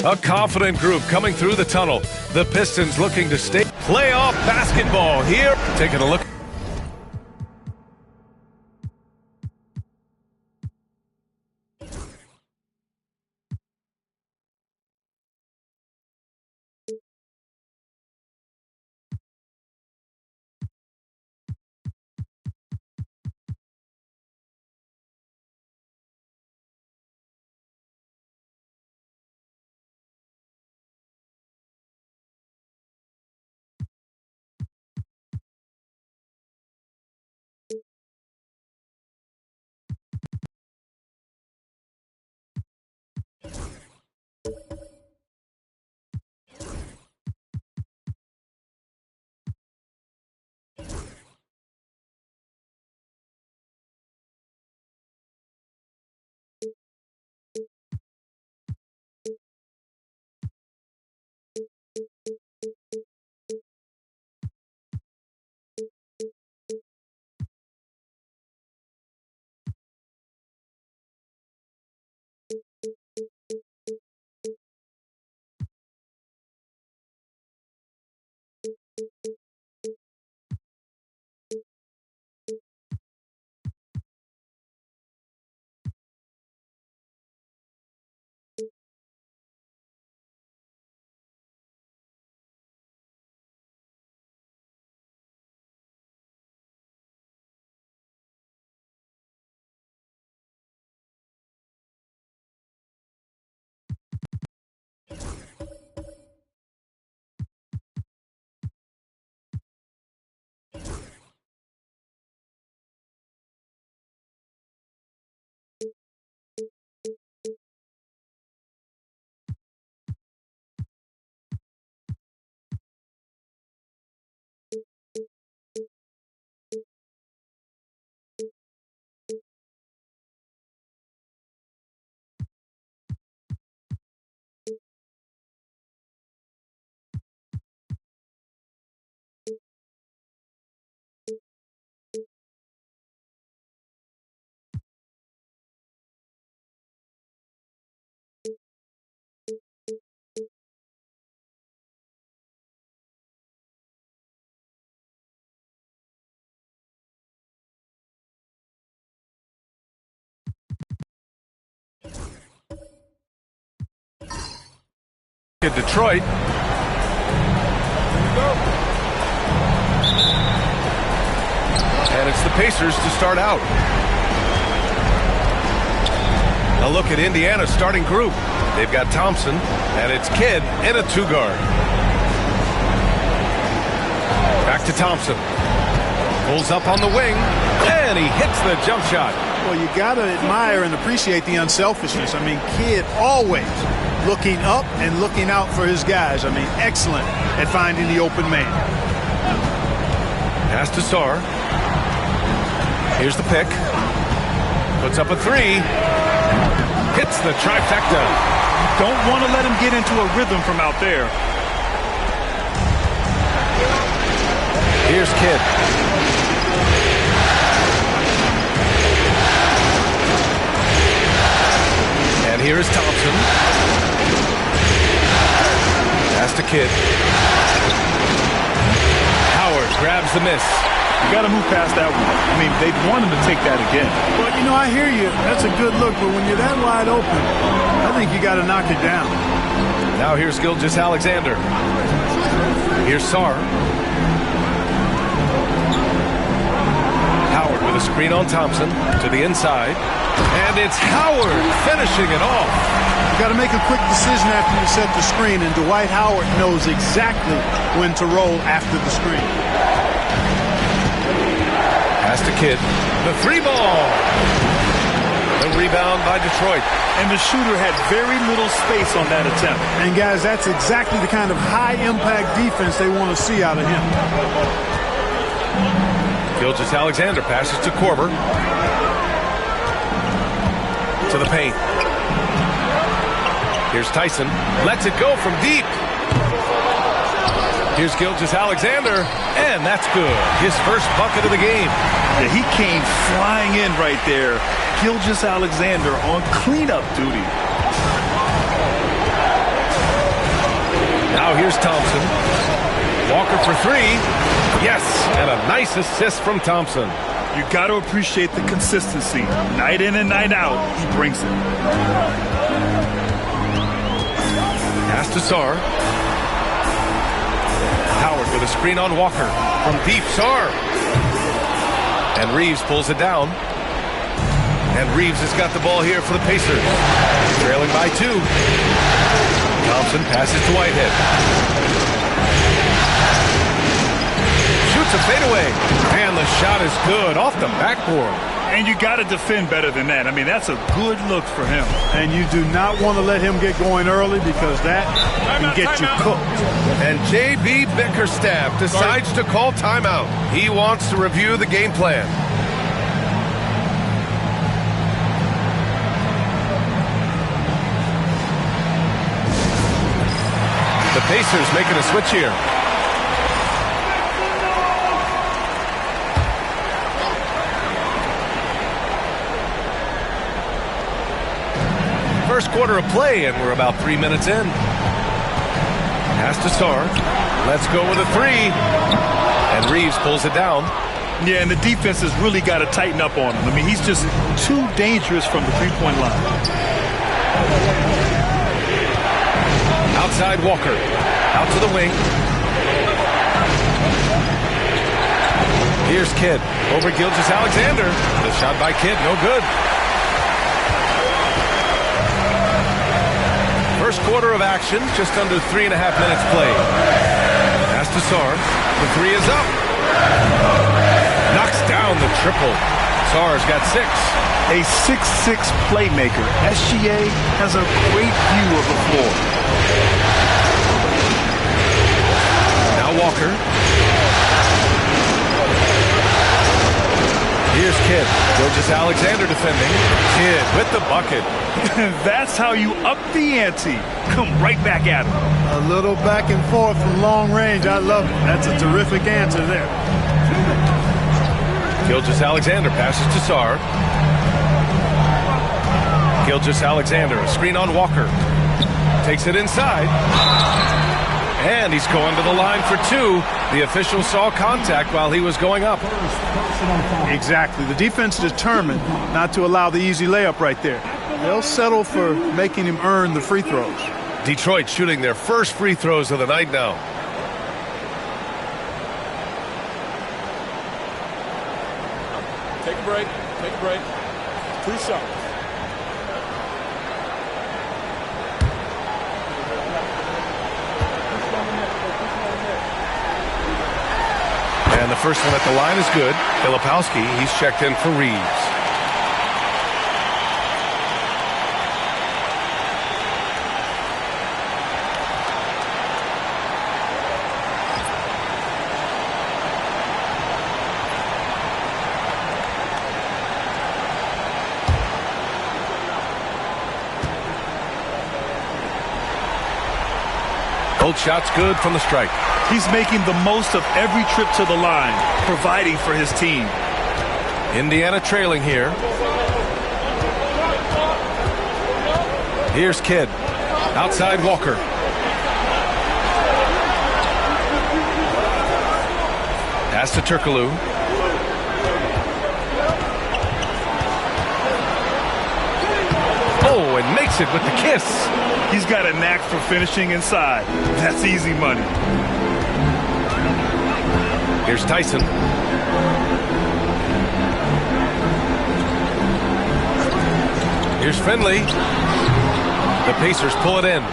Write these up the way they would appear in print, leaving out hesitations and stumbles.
A confident group coming through the tunnel. The Pistons looking to stay. Playoff basketball here. Taking a look. In Detroit. And it's the Pacers to start out. A look at Indiana's starting group. They've got Thompson, and it's Kidd in a two-guard. Back to Thompson. Pulls up on the wing, and he hits the jump shot. Well, you got to admire and appreciate the unselfishness. I mean, Kidd always looking up and looking out for his guys. I mean, excellent at finding the open man. Pass to Sarr. Here's the pick. Puts up a three. Hits the trifecta. Don't want to let him get into a rhythm from out there. Here's Kidd. And here is Thompson. Pass to Kidd. Howard grabs the miss. You got to move past that one. I mean, they'd want him to take that again. Well, you know, I hear you. That's a good look, but when you're that wide open, I think you got to knock it down. Now here's Gilgeous-Alexander. Here's Sarr. Howard with a screen on Thompson to the inside. And it's Howard finishing it off. You got to make a quick decision after you set the screen, and Dwight Howard knows exactly when to roll after the screen. Pass to Kidd. The three ball. The rebound by Detroit. And the shooter had very little space on that attempt. And guys, that's exactly the kind of high-impact defense they want to see out of him. Gilgeous-Alexander passes to Korver. To the paint. Here's Tyson. Lets it go from deep. Here's Gilgeous-Alexander, and that's good. His first bucket of the game. Yeah, he came flying in right there. Gilgeous-Alexander on cleanup duty. Now here's Thompson. Walker for three. Yes, and a nice assist from Thompson. You got to appreciate the consistency. Night in and night out, he brings it. Pass to Sarr. Howard with a screen on Walker. From deep, Sarr. And Reeves pulls it down. And Reeves has got the ball here for the Pacers. Trailing by 2. Thompson passes to Whitehead. Shoots a fadeaway. And the shot is good off the backboard. And you got to defend better than that. I mean, that's a good look for him. And you do not want to let him get going early because that can get you cooked. And J.B. Bickerstaff decides to call timeout. He wants to review the game plan. The Pacers making a switch here. First quarter of play, and we're about 3 minutes in. Pass to Sarr. Let's go with a three. And Reeves pulls it down. Yeah, and the defense has really got to tighten up on him. I mean, he's just too dangerous from the three-point line. Outside Walker. Out to the wing. Here's Kidd. Over Gilgeous-Alexander. The shot by Kidd, no good. First quarter of action, just under 3.5 minutes played. Pass to Sarr. The three is up. Knocks down the triple. Sarr's got 6. A 6'6" playmaker. SGA has a great view of the floor. Now Walker. Here's Kidd. Gilgeous-Alexander defending. Kidd with the bucket. That's how you up the ante. Come right back at him. A little back and forth from long range. I love it. That's a terrific answer there. Gilgeous-Alexander passes to Sarr. Gilgeous-Alexander, a screen on Walker. Takes it inside. And he's going to the line for 2. The official saw contact while he was going up. Exactly. The defense determined not to allow the easy layup right there. They'll settle for making him earn the free throws. Detroit shooting their first free throws of the night now. Take a break. Take a break. 2 shots. And the first one at the line is good. Filipowski, he's checked in for Reeves. Both shots good from the strike. He's making the most of every trip to the line, providing for his team. Indiana trailing here. Here's Kidd. Outside Walker. Pass to Turkoglu. Oh, and makes it with the kiss. He's got a knack for finishing inside. That's easy money. Here's Tyson. Here's Finley. The Pacers pull it in.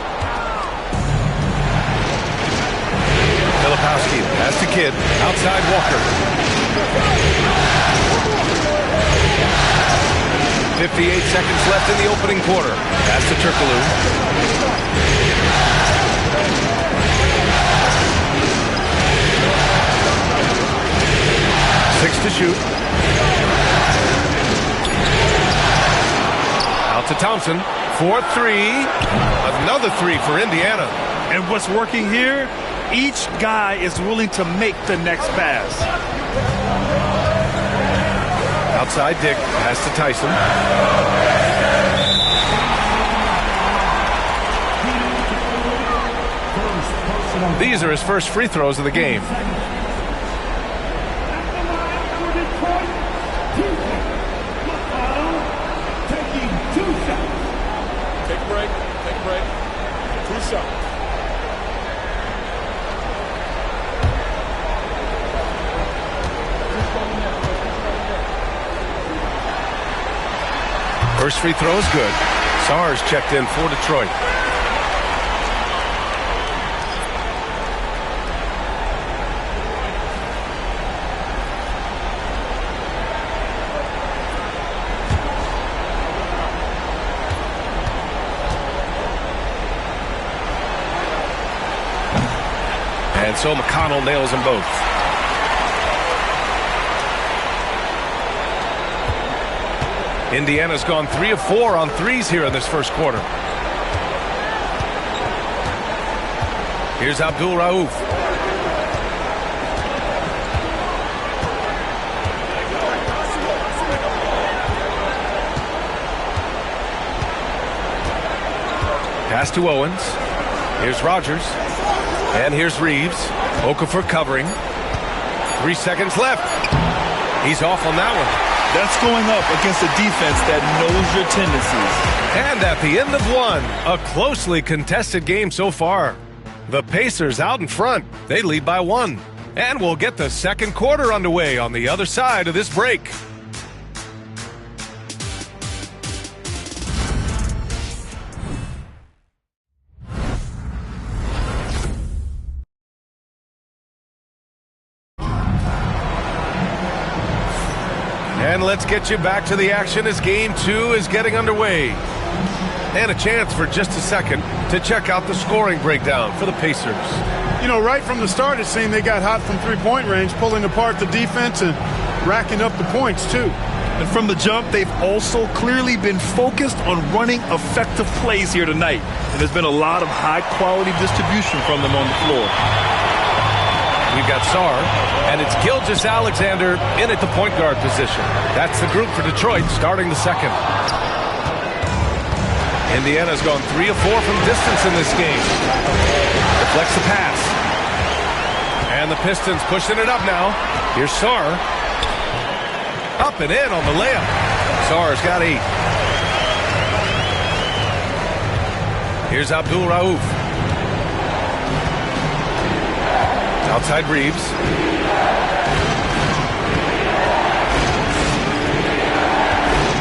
Filipowski pass to Kidd. Outside Walker. 58 seconds left in the opening quarter. Pass to Turkoglu. 6 to shoot. Out to Thompson. 4-3. Another 3 for Indiana. And what's working here? Each guy is willing to make the next pass. Outside Dick. Pass to Tyson. These are his first free throws of the game. Take a break. Take a break. 2 shots. First free throw is good. Sarr's checked in for Detroit. And so McConnell nails them both. Indiana's gone 3 of 4 on threes here in this first quarter. Here's Abdul Rauf. Pass to Owens. Here's Rogers. And here's Reeves. Okafor covering. 3 seconds left. He's off on that one. That's going up against a defense that knows your tendencies. And at the end of one, a closely contested game so far. The Pacers out in front. They lead by 1. And we'll get the second quarter underway on the other side of this break. And let's get you back to the action as Game 2 is getting underway. And a chance for just a second to check out the scoring breakdown for the Pacers. You know, right from the start, it seemed they got hot from three-point range, pulling apart the defense and racking up the points, too. And from the jump, they've also clearly been focused on running effective plays here tonight. And there's been a lot of high-quality distribution from them on the floor. We've got Sarr, and it's Gilgeous-Alexander in at the point guard position. That's the group for Detroit starting the second. Indiana's gone 3 of 4 from distance in this game. Deflects the pass. And the Pistons pushing it up now. Here's Sarr. Up and in on the layup. Sarr's got 8. Here's Abdul Rauf. Outside Reeves.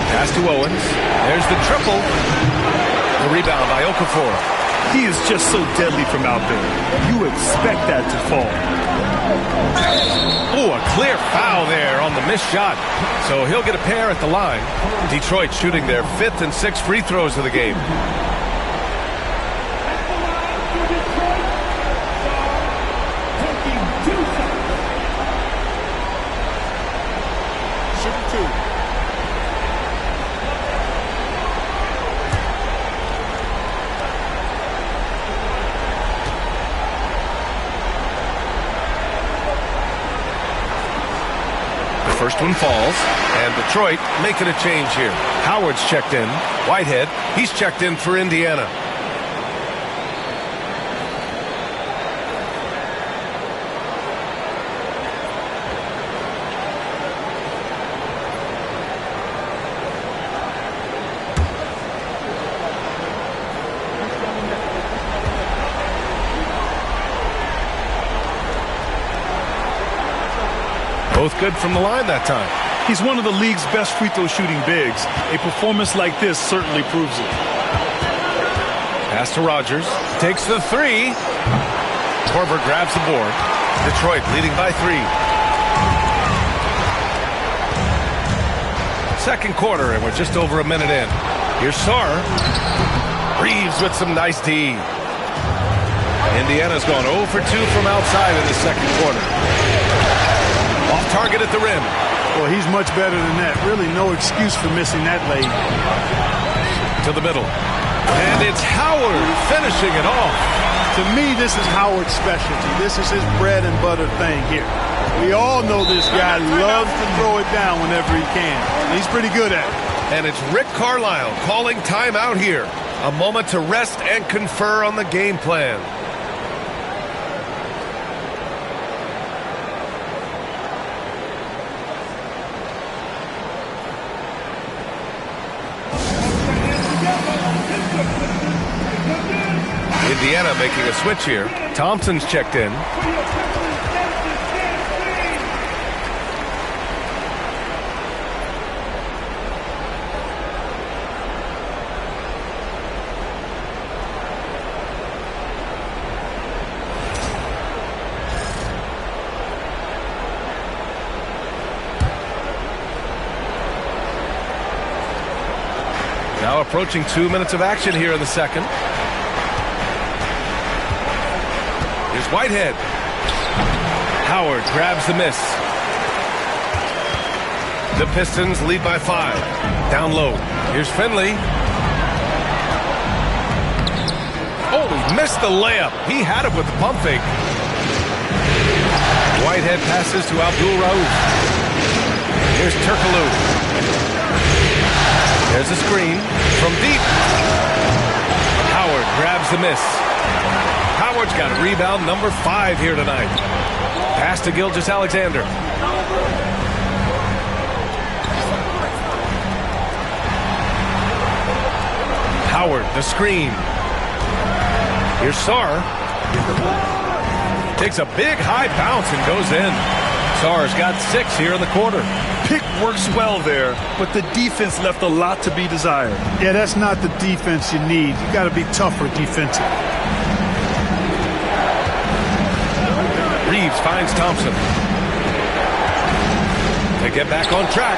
Pass to Owens. There's the triple. The rebound by Okafor. He is just so deadly from out there. You expect that to fall. Oh, a clear foul there on the missed shot. So he'll get a pair at the line. Detroit shooting their 5th and 6th free throws of the game. First one falls, and Detroit making a change here. Howard's checked in. Whitehead, he's checked in for Indiana. Both good from the line that time. He's one of the league's best free throw shooting bigs. A performance like this certainly proves it. Pass to Rogers. Takes the 3. Korver grabs the board. Detroit leading by 3. Second quarter, and we're just over a minute in. Here's Sarr. Reeves with some nice D. Indiana's gone 0 for 2 from outside in the second quarter. Off target at the rim. Well, he's much better than that. Really no excuse for missing that lane. To the middle. And it's Howard finishing it off. To me, this is Howard's specialty. This is his bread and butter thing here. We all know this guy loves to throw it down whenever he can. He's pretty good at it. And it's Rick Carlisle calling timeout here. A moment to rest and confer on the game plan. Indiana making a switch here. Thompson's checked in. Now approaching 2 minutes of action here in the second. Here's Whitehead. Howard grabs the miss. The Pistons lead by 5. Down low. Here's Finley. Oh, he missed the layup. He had it with the pump fake. Whitehead passes to Abdul Rauf. Here's Turkoglu. There's a screen from deep. Howard grabs the miss. Howard's got rebound number 5 here tonight. Pass to Gilgeous-Alexander. Howard, the screen. Here's Sarr. Takes a big high bounce and goes in. Sarr's got 6 here in the quarter. Pick works well there, but the defense left a lot to be desired. Yeah, that's not the defense you need. You got to be tougher defensively. Reeves finds Thompson. They get back on track.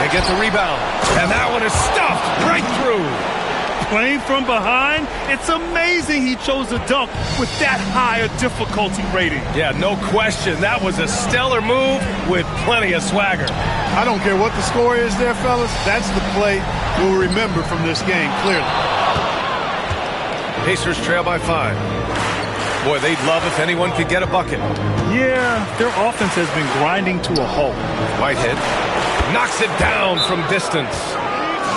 They get the rebound. And that one is stuffed right through. Playing from behind, it's amazing he chose a dunk with that higher difficulty rating. Yeah, no question. That was a stellar move with plenty of swagger. I don't care what the score is there, fellas. That's the play we'll remember from this game, clearly. Pacers trail by 5. Boy, they'd love if anyone could get a bucket. Yeah, their offense has been grinding to a halt. Whitehead knocks it down from distance.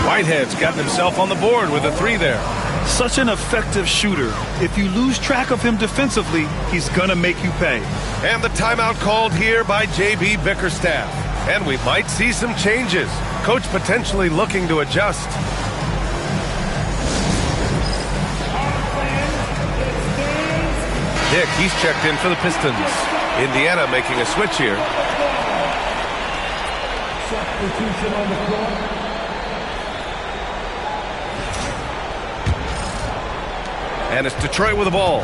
Whitehead's gotten himself on the board with a 3 there. Such an effective shooter. If you lose track of him defensively, he's going to make you pay. And the timeout called here by J.B. Bickerstaff. And we might see some changes. Coach potentially looking to adjust. Dick, he's checked in for the Pistons. Indiana making a switch here. Substitution on the floor. And it's Detroit with the ball.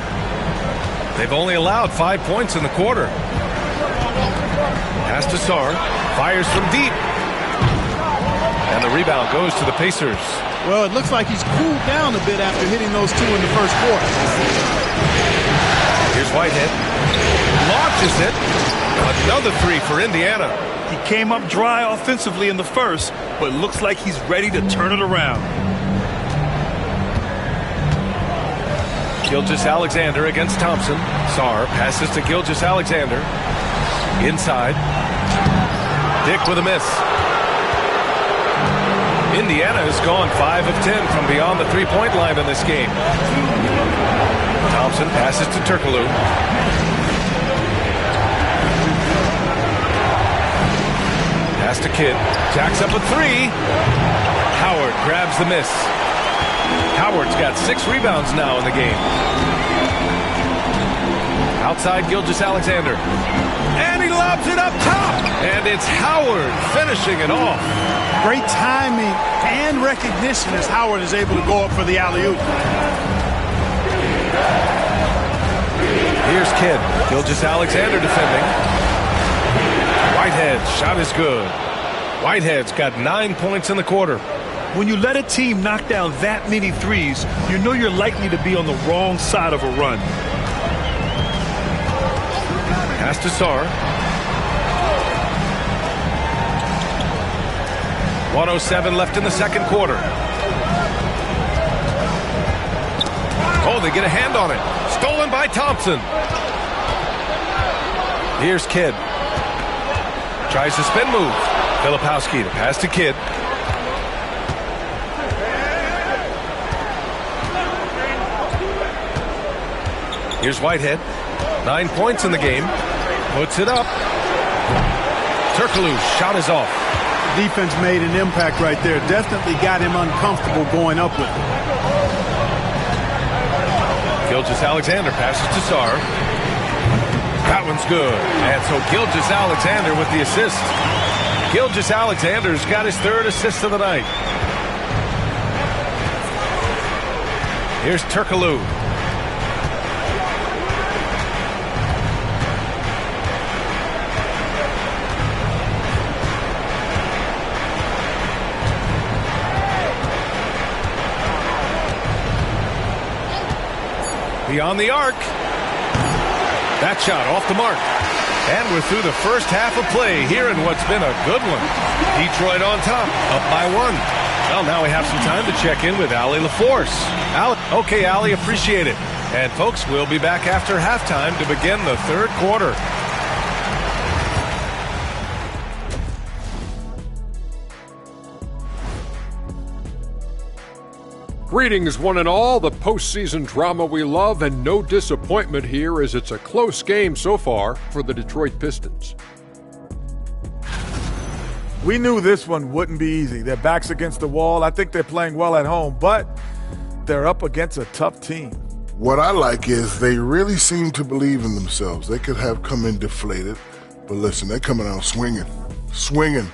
They've only allowed 5 points in the quarter. Pass to Sarr. Fires from deep. And the rebound goes to the Pacers. Well, it looks like he's cooled down a bit after hitting those 2 in the first quarter. Here's Whitehead. Launches it. Another 3 for Indiana. He came up dry offensively in the first, but looks like he's ready to turn it around. Gilgeous-Alexander against Thompson. Sarr passes to Gilgeous-Alexander. Inside. Dick with a miss. Indiana has gone 5 of 10 from beyond the three-point line in this game. Thompson passes to Turkoglu. Pass to Kidd. Jacks up a 3. Howard grabs the miss. Howard's got 6 rebounds now in the game. Outside Gilgeous-Alexander. And he lobs it up top. And it's Howard finishing it off. Great timing and recognition as Howard is able to go up for the alley-oop. Here's Kidd. Gilgeous-Alexander defending. Whitehead, shot is good. Whitehead's got 9 points in the quarter. When you let a team knock down that many threes, you know you're likely to be on the wrong side of a run. Pass to Sarr. 1:07 left in the second quarter. Oh, they get a hand on it. Stolen by Thompson. Here's Kidd. Tries the spin move. Filipowski to pass to Kidd. Here's Whitehead. 9 points in the game. Puts it up. Turkoglu's shot is off. Defense made an impact right there. Definitely got him uncomfortable going up with it. Gilgeous-Alexander passes to Sarr. That one's good. And so Gilgeous-Alexander with the assist. Gilgeous-Alexander's got his 3rd assist of the night. Here's Turkoglu. Beyond the arc. That shot off the mark. And we're through the first half of play here in what's been a good one. Detroit on top, up by 1. Well, now we have some time to check in with Allie LaForce. Okay, Allie, appreciate it. And folks, we'll be back after halftime to begin the 3rd quarter. Greetings, one and all. The postseason drama we love, and no disappointment here as it's a close game so far for the Detroit Pistons. We knew this one wouldn't be easy. Their backs against the wall. I think they're playing well at home, but they're up against a tough team. What I like is they really seem to believe in themselves. They could have come in deflated, but listen, they're coming out swinging. Swinging.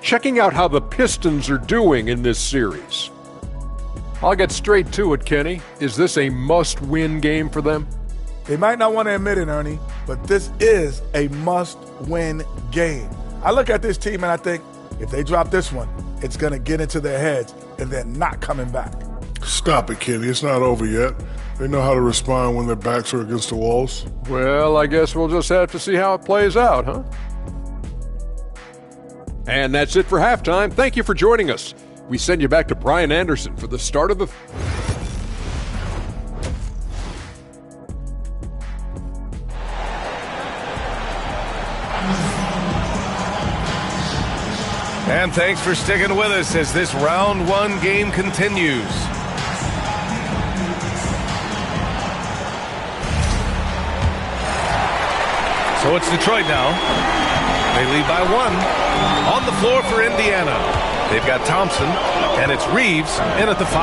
Checking out how the Pistons are doing in this series. I'll get straight to it, Kenny. Is this a must-win game for them? They might not want to admit it, Ernie, but this is a must-win game. I look at this team and I think, if they drop this one, it's going to get into their heads and they're not coming back. Stop it, Kenny. It's not over yet. They know how to respond when their backs are against the walls. Well, I guess we'll just have to see how it plays out, huh? And that's it for halftime. Thank you for joining us. We send you back to Brian Anderson for the start of the... And thanks for sticking with us as this round 1 game continues. So it's Detroit now. They lead by 1. On the floor for Indiana. They've got Thompson, and it's Reeves in at the 5.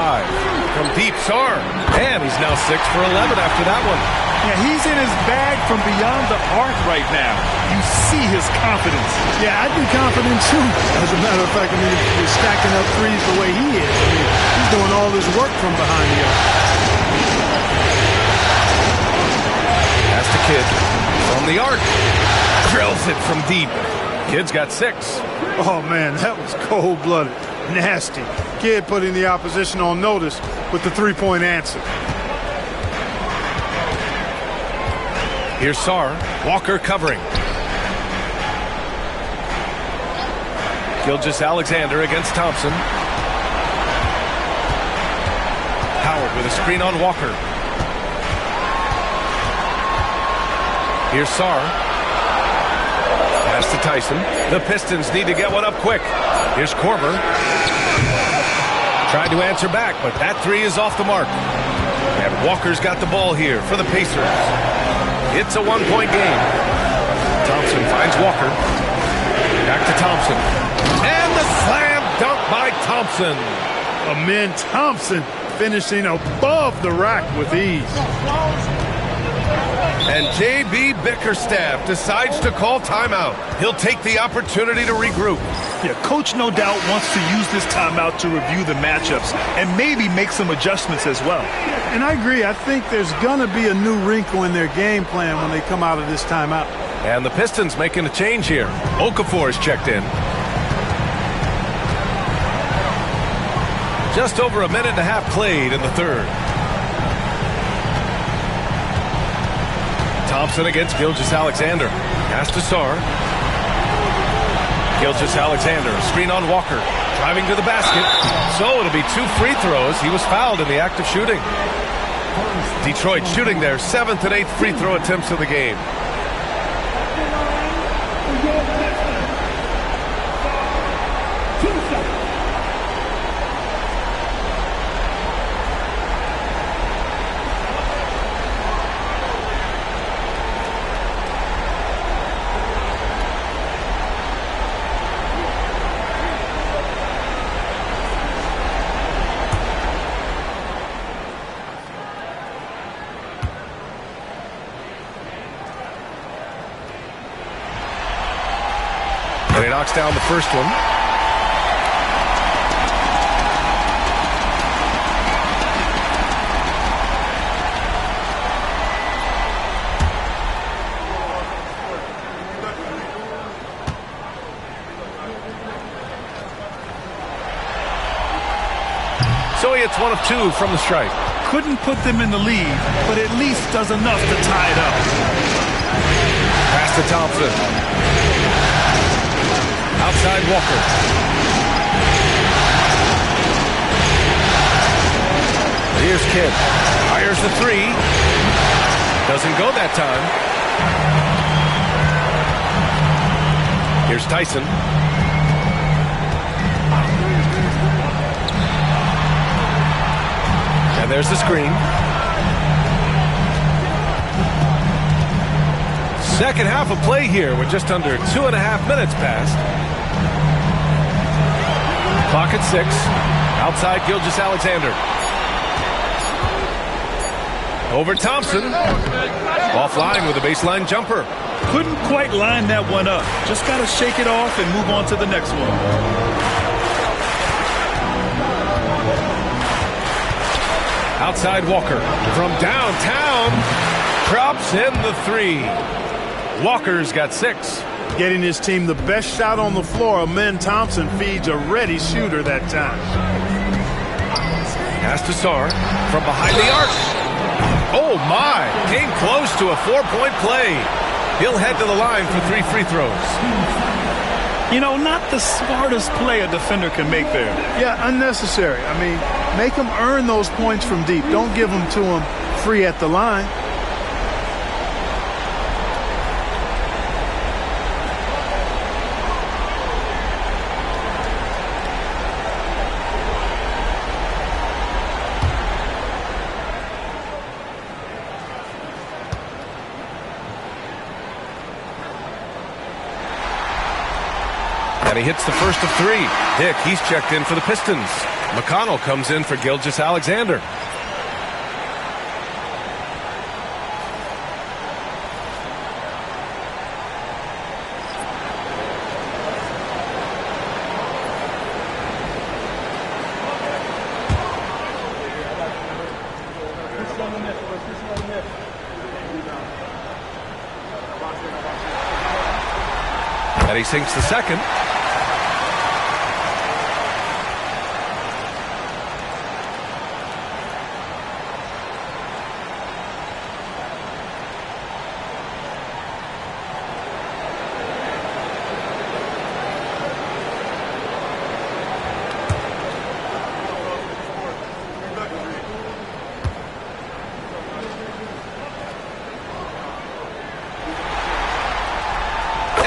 From deep, Sarr. And he's now 6 for 11 after that one. Yeah, he's in his bag from beyond the arc right now. You see his confidence. Yeah, I'd be confident too. As a matter of fact, I mean, if you're stacking up threes the way he is, I mean, he's doing all his work from behind the arc. That's the Kid. From the arc. Drills it from deep. Kid's got 6. Oh, man, that was cold-blooded. Nasty. Kid putting the opposition on notice with the three-point answer. Here's Sarr. Walker covering. Gilgeous-Alexander against Thompson. Howard with a screen on Walker. Here's Sarr. Pass to Tyson. The Pistons need to get one up quick. Here's Korver. Tried to answer back, but that 3 is off the mark. And Walker's got the ball here for the Pacers. It's a 1-point game. Thompson finds Walker. Back to Thompson. And the slam dunk by Thompson. Amen Thompson finishing above the rack with ease. And J.B. Bickerstaff decides to call timeout. He'll take the opportunity to regroup. Yeah, coach no doubt wants to use this timeout to review the matchups and maybe make some adjustments as well. And I agree. I think there's going to be a new wrinkle in their game plan when they come out of this timeout. And the Pistons making a change here. Okafor is checked in. Just over a minute and a half played in the 3rd. Thompson against Gilgeous-Alexander. Pass to Sarr. Gilgeous-Alexander, screen on Walker. Driving to the basket. So it'll be 2 free throws. He was fouled in the act of shooting. Detroit shooting their 7th and 8th free throw attempts of the game. And he knocks down the first one. So he hits 1 of 2 from the stripe. Couldn't put them in the lead, but at least does enough to tie it up. Pass to Thompson. Outside Walker. Here's Kidd. Fires the 3. Doesn't go that time. Here's Tyson. And there's the screen. Second half of play here with just under 2.5 minutes passed. Clock at 6. Outside Gilgeous-Alexander. Over Thompson. Offline with a baseline jumper. Couldn't quite line that one up. Just got to shake it off and move on to the next one. Outside Walker from downtown. Drops in the 3. Walker's got 6. Getting his team the best shot on the floor. Amen Thompson feeds a ready shooter that time. Pass to Sarr from behind the arc. Oh my! Came close to a 4-point play. He'll head to the line for 3 free throws. You know, not the smartest play a defender can make there. Yeah, unnecessary. I mean, make him earn those points from deep. Don't give them to him free at the line. And he hits the first of 3. Dick, he's checked in for the Pistons. McConnell comes in for Gilgeous-Alexander. And he sinks the second.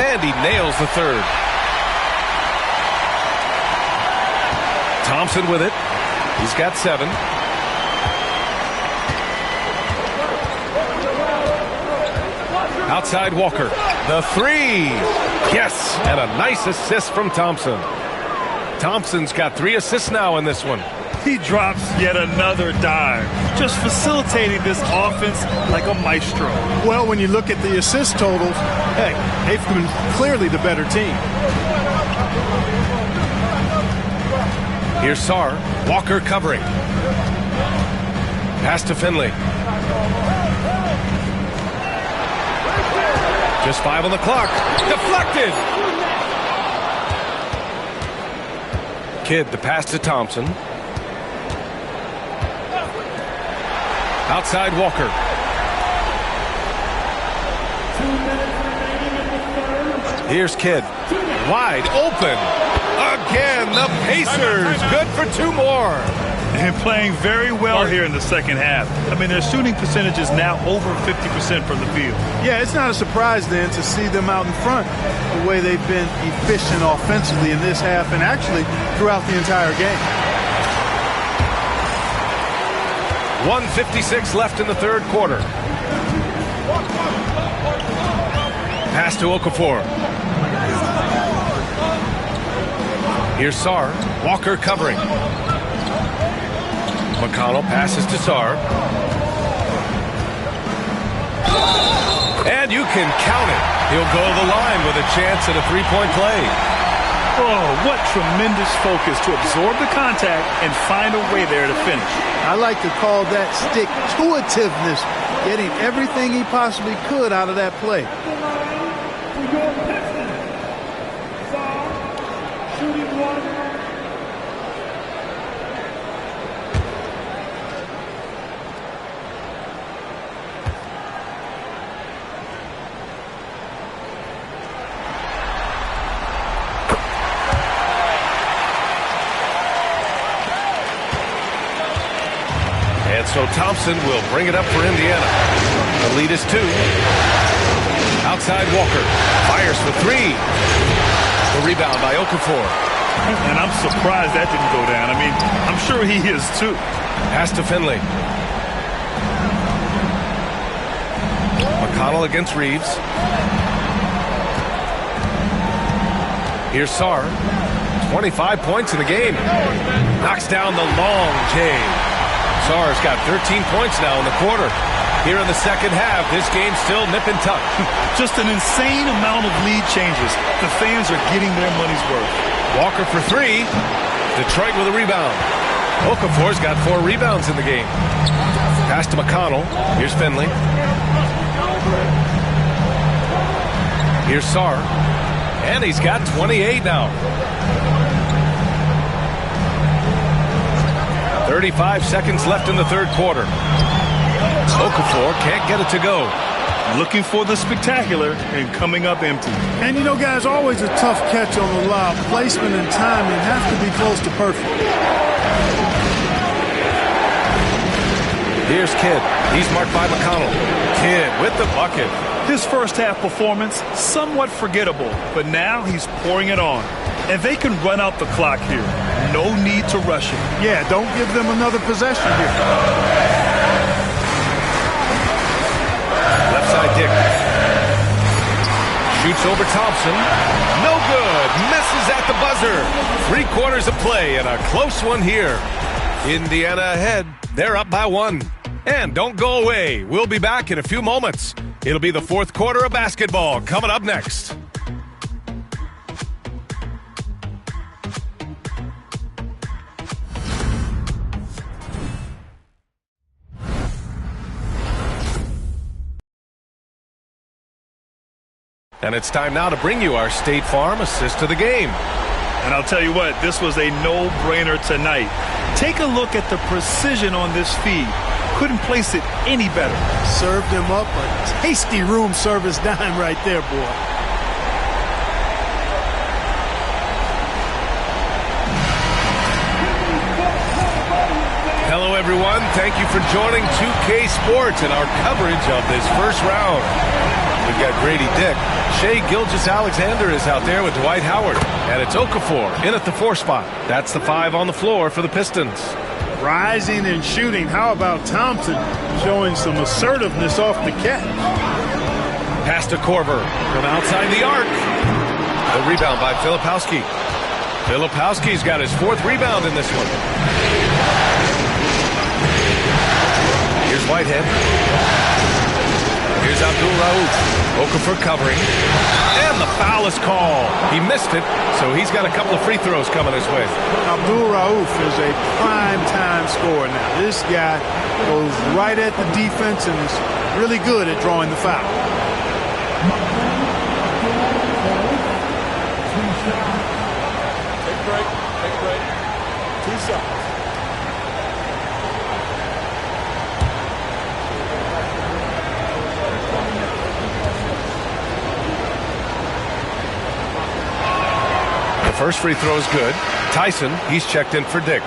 And he nails the third. Thompson with it. He's got 7. Outside Walker. The 3. Yes. And a nice assist from Thompson. Thompson's got 3 assists now in this one. He drops yet another dive, just facilitating this offense like a maestro. Well, when you look at the assist totals, hey, they've been clearly the better team. Here's Sarr. Walker covering. Pass to Finley. Just 5 on the clock. Deflected. Kidd, the pass to Thompson. Outside Walker. Here's Kidd. Wide open. Again, the Pacers. Good for 2 more. And playing very well here in the second half. I mean, their shooting percentage is now over 50% from the field. Yeah, it's not a surprise then to see them out in front the way they've been efficient offensively in this half and actually throughout the entire game. 1:56 left in the third quarter. Pass to Okafor. Here's Sarr. Walker covering. McConnell passes to Sarr. And you can count it. He'll go to the line with a chance at a three-point play. Oh, what tremendous focus to absorb the contact and find a way there to finish. I like to call that stick-to-itiveness, getting everything he possibly could out of that play. So Thompson will bring it up for Indiana. The lead is 2. Outside Walker. Fires for 3. The rebound by Okafor. And I'm surprised that didn't go down. I mean, I'm sure he is too. Pass to Finley. McConnell against Reeves. Here's Sarr. 25 points in the game. Knocks down the long J. Sarr's got 13 points now in the quarter. Here in the second half, this game's still nip and tuck. Just an insane amount of lead changes. The fans are getting their money's worth. Walker for 3. Detroit with a rebound. Okafor's got 4 rebounds in the game. Pass to McConnell. Here's Finley. Here's Sarr. And he's got 28 now. 35 seconds left in the third quarter. Okafor can't get it to go. Looking for the spectacular and coming up empty. And you know, guys, always a tough catch on the lob. Placement and timing have to be close to perfect. Here's Kidd. He's marked by McConnell. Kidd with the bucket. His first half performance, somewhat forgettable, but now he's pouring it on. And they can run out the clock here. No need to rush it. Yeah, don't give them another possession here. Left side Dick. Shoots over Thompson. No good. Misses at the buzzer. 3 quarters of play and a close one here. Indiana ahead. They're up by 1. And don't go away. We'll be back in a few moments. It'll be the fourth quarter of basketball coming up next. And it's time now to bring you our State Farm assist to the game. And I'll tell you what, this was a no-brainer tonight. Take a look at the precision on this feed. Couldn't place it any better. Served him up a tasty room service dime right there, boy. Hello, everyone. Thank you for joining 2K Sports and our coverage of this first round. We've got Grady Dick. Shai Gilgeous-Alexander is out there with Dwight Howard. And it's Okafor in at the 4 spot. That's the 5 on the floor for the Pistons. Rising and shooting. How about Thompson showing some assertiveness off the catch? Pass to Korver from outside the arc. The rebound by Filipowski. Filipowski's got his 4th rebound in this one. Here's Whitehead. Here's Abdul-Rauf. Okafor covering. And the foul is called. He missed it, so he's got a couple of free throws coming his way. Abdul-Rauf is a prime-time scorer now. This guy goes right at the defense and is really good at drawing the foul. Take a break. Take a break. 2 shots. The first free throw is good. Tyson, he's checked in for Dick.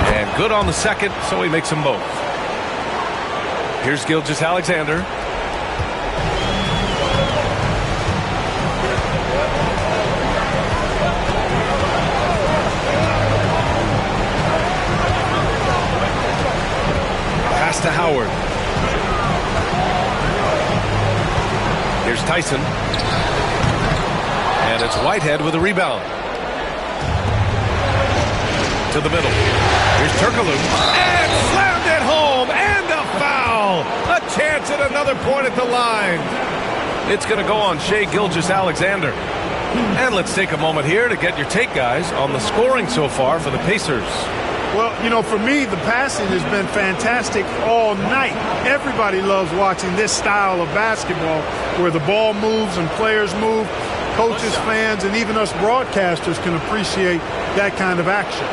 And good on the second, so he makes them both. Here's Gilgeous-Alexander. To Howard. Tyson. And it's Whitehead with a rebound. To the middle. Here's Turkoglu. And slammed it home. And a foul. A chance at another point at the line. It's going to go on Shai Gilgeous-Alexander. And let's take a moment here to get your take, guys, on the scoring so far for the Pacers. Well, you know, for me, the passing has been fantastic all night. Everybody loves watching this style of basketball where the ball moves and players move. Coaches, fans, and even us broadcasters can appreciate that kind of action.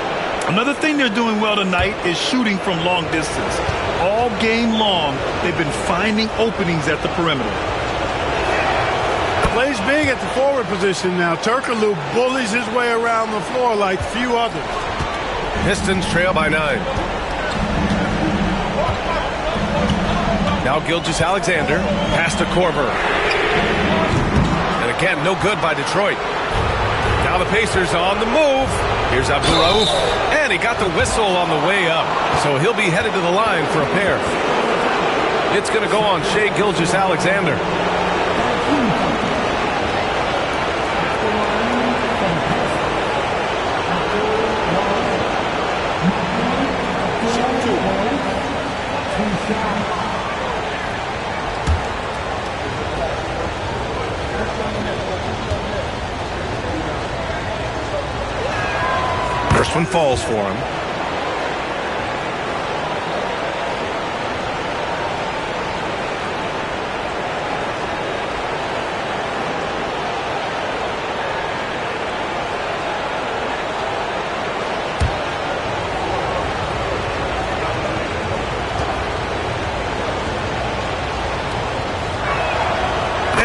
Another thing they're doing well tonight is shooting from long distance. All game long, they've been finding openings at the perimeter. Plays big at the forward position now. Turkoglu bullies his way around the floor like few others. Pistons trail by 9. Now Gilgeous-Alexander. Pass to Korver. And again, no good by Detroit. Now the Pacers on the move. Here's Abdul-Rauf. And he got the whistle on the way up. So he'll be headed to the line for a pair. It's going to go on Shai Gilgeous-Alexander. First one falls for him.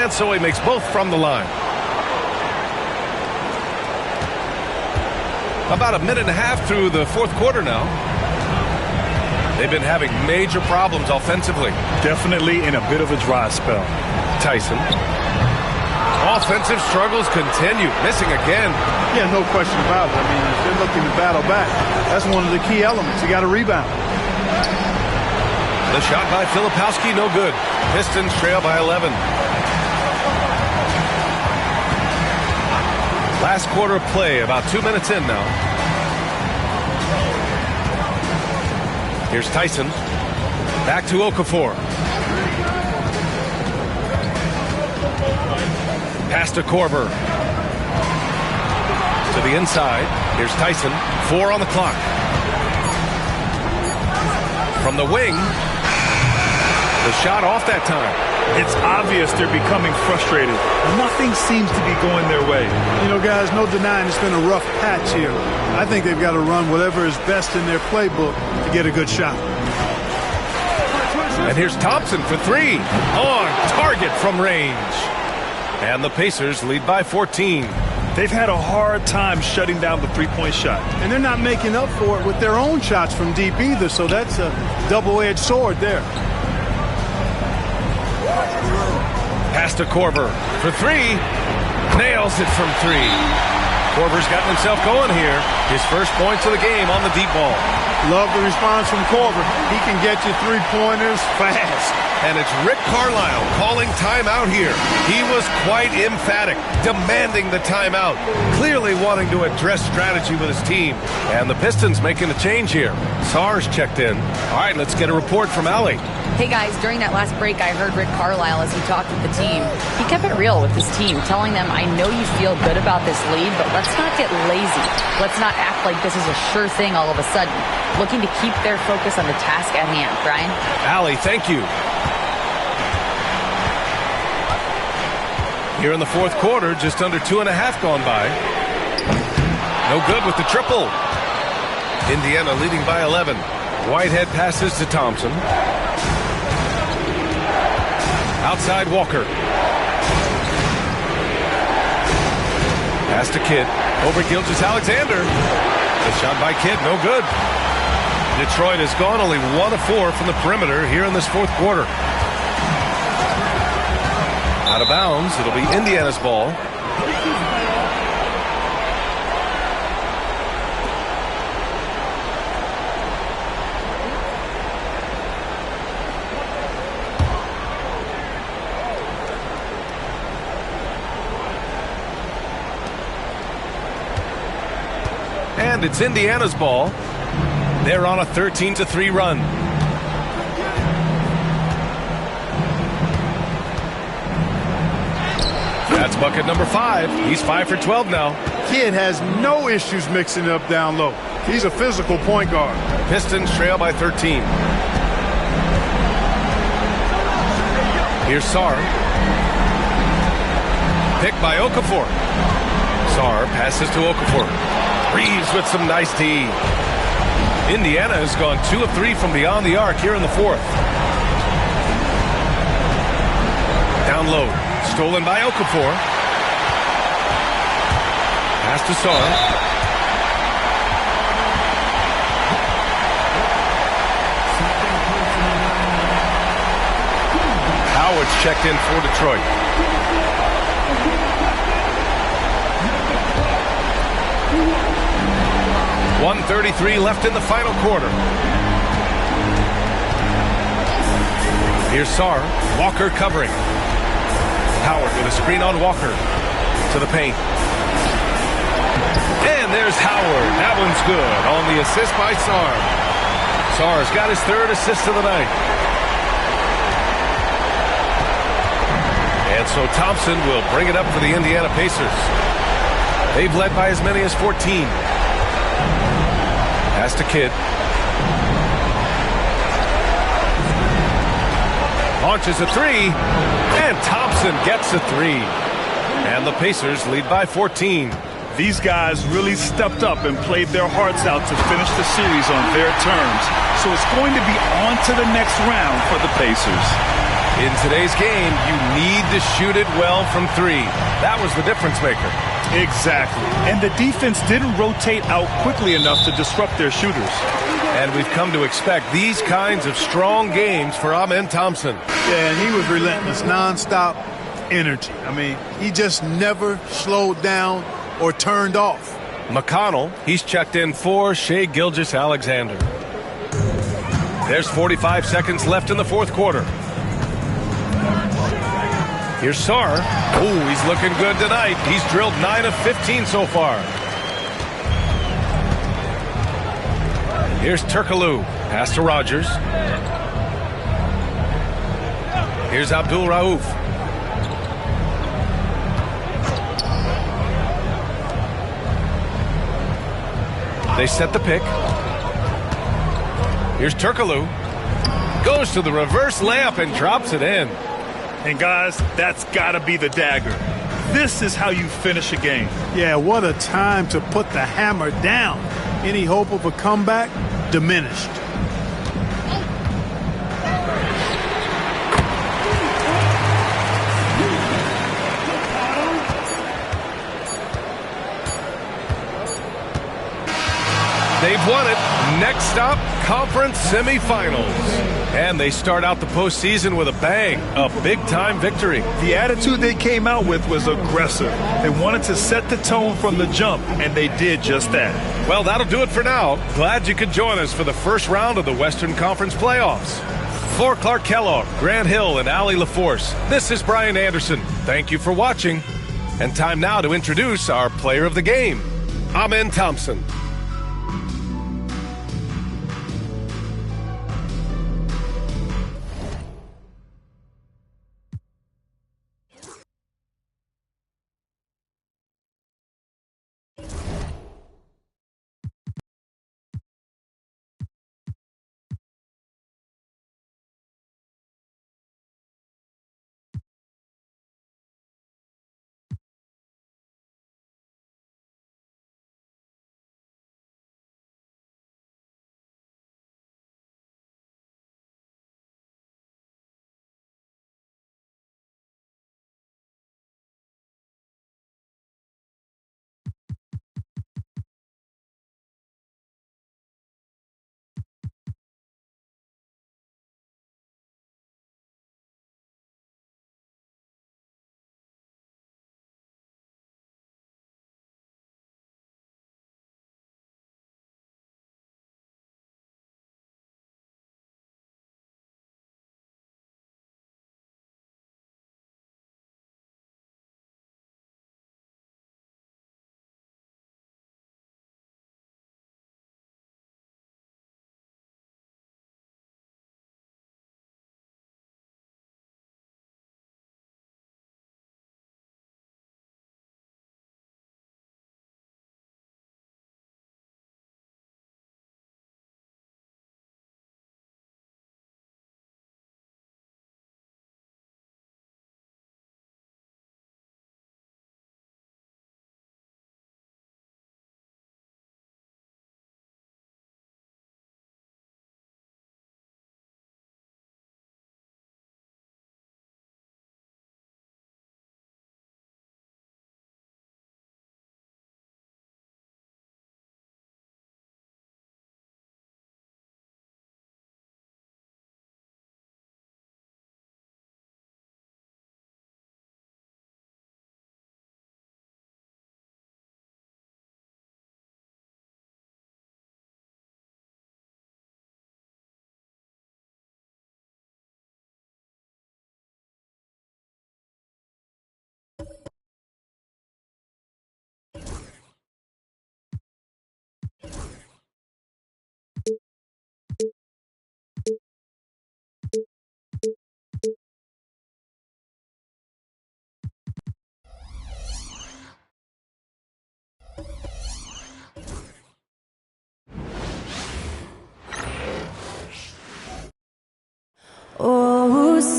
And so he makes both from the line. About a minute and a half through the fourth quarter now. They've been having major problems offensively. Definitely in a bit of a dry spell. Tyson. Offensive struggles continue. Missing again. Yeah, no question about it. I mean, they're looking to battle back. That's one of the key elements. You got to rebound. The shot by Filipowski, no good. Pistons trail by 11. Last quarter of play, about 2 minutes in now. Here's Tyson. Back to Okafor. Pass to Korver. To the inside. Here's Tyson. 4 on the clock. From the wing. The shot off that time. It's obvious they're becoming frustrated. Nothing seems to be going their way. You know, guys, no denying it's been a rough patch here. I think they've got to run whatever is best in their playbook to get a good shot. And here's Thompson for 3. On target from range. And the Pacers lead by 14. They've had a hard time shutting down the three-point shot. And they're not making up for it with their own shots from deep either, so that's a double-edged sword there. Pass to Korver for 3. Nails it from 3. Korver's gotten himself going here. His first points of the game on the deep ball. Love the response from Korver. He can get you 3-pointers fast. And it's Rick Carlisle calling timeout here. He was quite emphatic, demanding the timeout, clearly wanting to address strategy with his team. And the Pistons making a change here. Sars checked in. All right, let's get a report from Allie. Hey guys, during that last break, I heard Rick Carlisle as he talked with the team. He kept it real with his team, telling them, I know you feel good about this lead, but let's not get lazy. Let's not act like this is a sure thing all of a sudden. Looking to keep their focus on the task at hand. Brian? Allie, thank you. Here in the fourth quarter, just under 2.5 gone by. No good with the triple. Indiana leading by 11. Whitehead passes to Thompson. Outside Walker. Pass to Kidd. Over Gilgeous-Alexander. The shot by Kidd, no good. Detroit has gone only 1 of 4 from the perimeter here in this fourth quarter. Out of bounds. It'll be Indiana's ball. And it's Indiana's ball. They're on a 13-3 run. That's bucket number 5. He's 5 for 12 now. Kid has no issues mixing it up down low. He's a physical point guard. Pistons trail by 13. Here's Sarr. Picked by Okafor. Sarr passes to Okafor. Reeves with some nice D. Indiana has gone 2 of 3 from beyond the arc here in the fourth. Down low. Stolen by Okafor. Pass to Sarr. Howard's checked in for Detroit. .133 left in the final quarter. Here's Sarr. Walker covering. Howard with a screen on Walker. To the paint. And there's Howard. That one's good on the assist by Sarr. Sarr's got his 3rd assist of the night. And so Thompson will bring it up for the Indiana Pacers. They've led by as many as 14. Pass to Kidd. Launches a 3. And Thompson gets a 3. And the Pacers lead by 14. These guys really stepped up and played their hearts out to finish the series on their terms. So it's going to be on to the next round for the Pacers. In today's game, you need to shoot it well from 3. That was the difference maker. Exactly. And the defense didn't rotate out quickly enough to disrupt their shooters. And we've come to expect these kinds of strong games for Amen Thompson. Yeah, and he was relentless, nonstop energy. I mean, he just never slowed down or turned off. McConnell, he's checked in for Shai Gilgeous-Alexander. There's 45 seconds left in the fourth quarter. Here's Sarr. Oh, he's looking good tonight. He's drilled 9 of 15 so far. Here's Turkoglu. Pass to Rogers. Here's Abdul Rauf. They set the pick. Here's Turkoglu. Goes to the reverse layup and drops it in. And guys, that's got to be the dagger. This is how you finish a game. Yeah, what a time to put the hammer down. Any hope of a comeback diminished. They've won it. Next stop, conference semifinals. And they start out the postseason with a bang, a big-time victory. The attitude they came out with was aggressive. They wanted to set the tone from the jump, and they did just that. Well, that'll do it for now. Glad you could join us for the first round of the Western Conference playoffs. For Clark Kellogg, Grant Hill, and Allie LaForce, this is Brian Anderson. Thank you for watching. And time now to introduce our player of the game, Amen Thompson.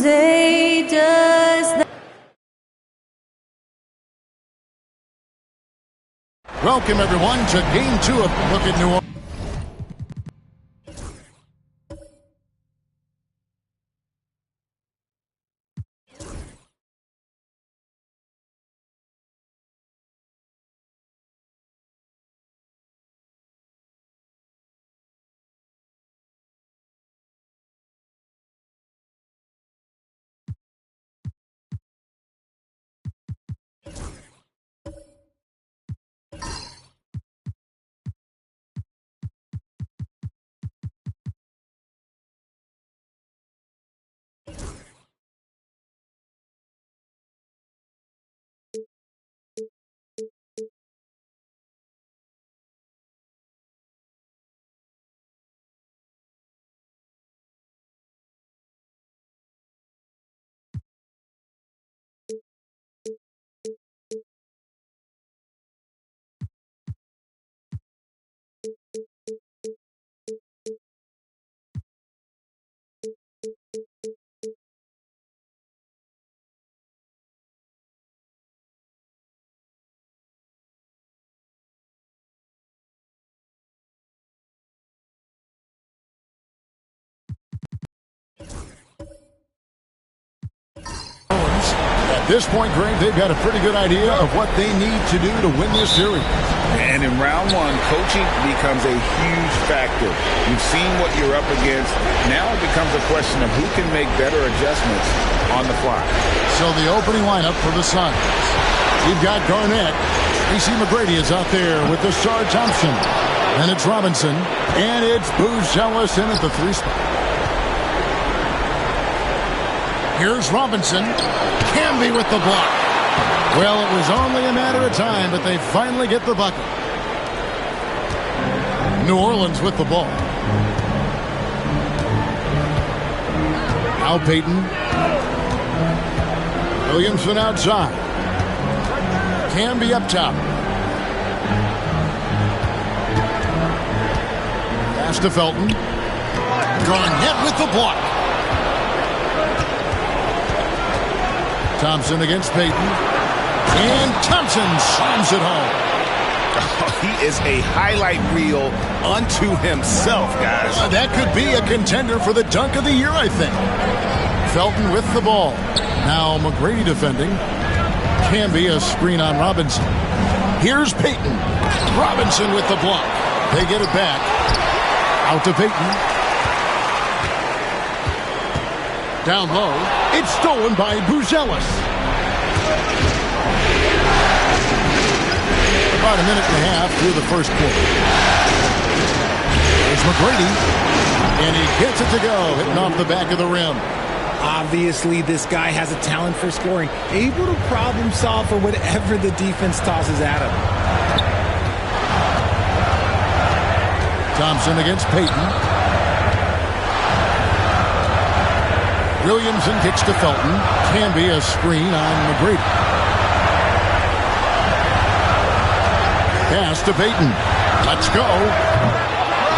Jose does that. Welcome, everyone, to Game 2 of Look at New Orleans. At this point, Greg, they've got a pretty good idea of what they need to do to win this series. And in round one, coaching becomes a huge factor. You've seen what you're up against. Now it becomes a question of who can make better adjustments on the fly. So the opening lineup for the Suns. You've got Garnett. Tracy McGrady is out there with the star Thompson. And it's Robinson. And it's Buzelis in at the 3 spot. Here's Robinson. Camby with the block. Well, it was only a matter of time, but they finally get the bucket. New Orleans with the ball. Now Payton. Williamson outside. Camby up top. Pass to Felton. Garnett with the block. Thompson against Payton. And Thompson slams it home. Oh, he is a highlight reel unto himself, guys. That could be a contender for the dunk of the year, I think. Felton with the ball. Now McGrady defending. Camby a screen on Robinson. Here's Payton. Robinson with the block. They get it back. Out to Payton. Down low. It's stolen by Buzelis. About a minute and a half through the first quarter. There's McGrady. And he gets it to go. Hitting off the back of the rim. Obviously, this guy has a talent for scoring. Able to problem solve for whatever the defense tosses at him. Thompson against Payton. Williamson kicks to Felton. Camby a screen on McGrady. Pass to Payton. Let's go.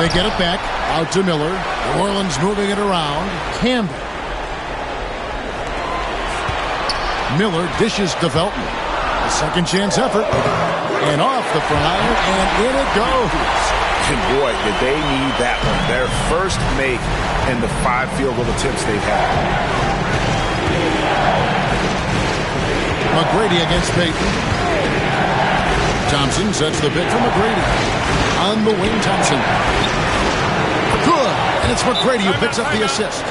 They get it back. Out to Miller. New Orleans moving it around. Camby. Miller dishes to Felton. A second chance effort. And off the front iron. And in it goes. And boy, did they need that one. Their first make in the 5 field goal attempts they've had. McGrady against Payton. Thompson sets the pick for McGrady. On the wing, Thompson. Good. And it's McGrady who picks up the assist.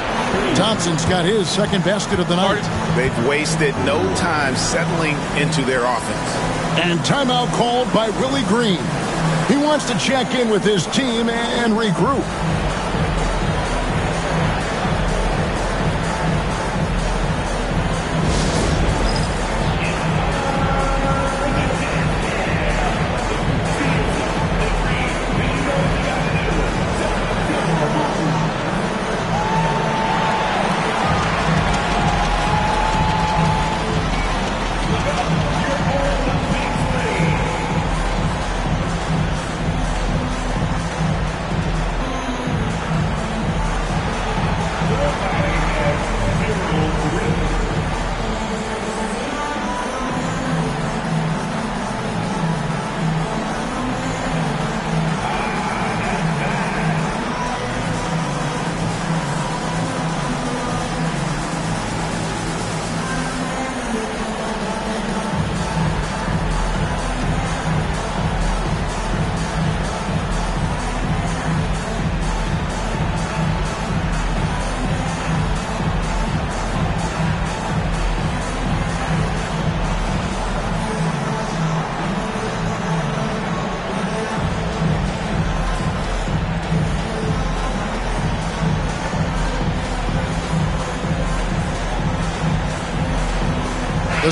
Thompson's got his second basket of the night. They've wasted no time settling into their offense. And timeout called by Willie Green. He wants to check in with his team and regroup.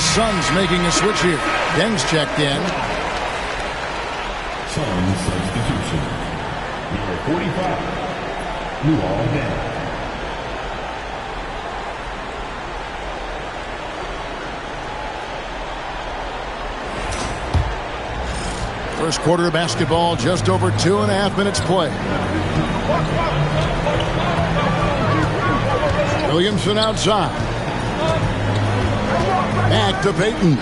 The Suns making a switch here. Deng's checked in. Suns substitution. Number 45, Luol Deng. First quarter of basketball, just over 2.5 minutes play. Williamson outside. Back to Payton.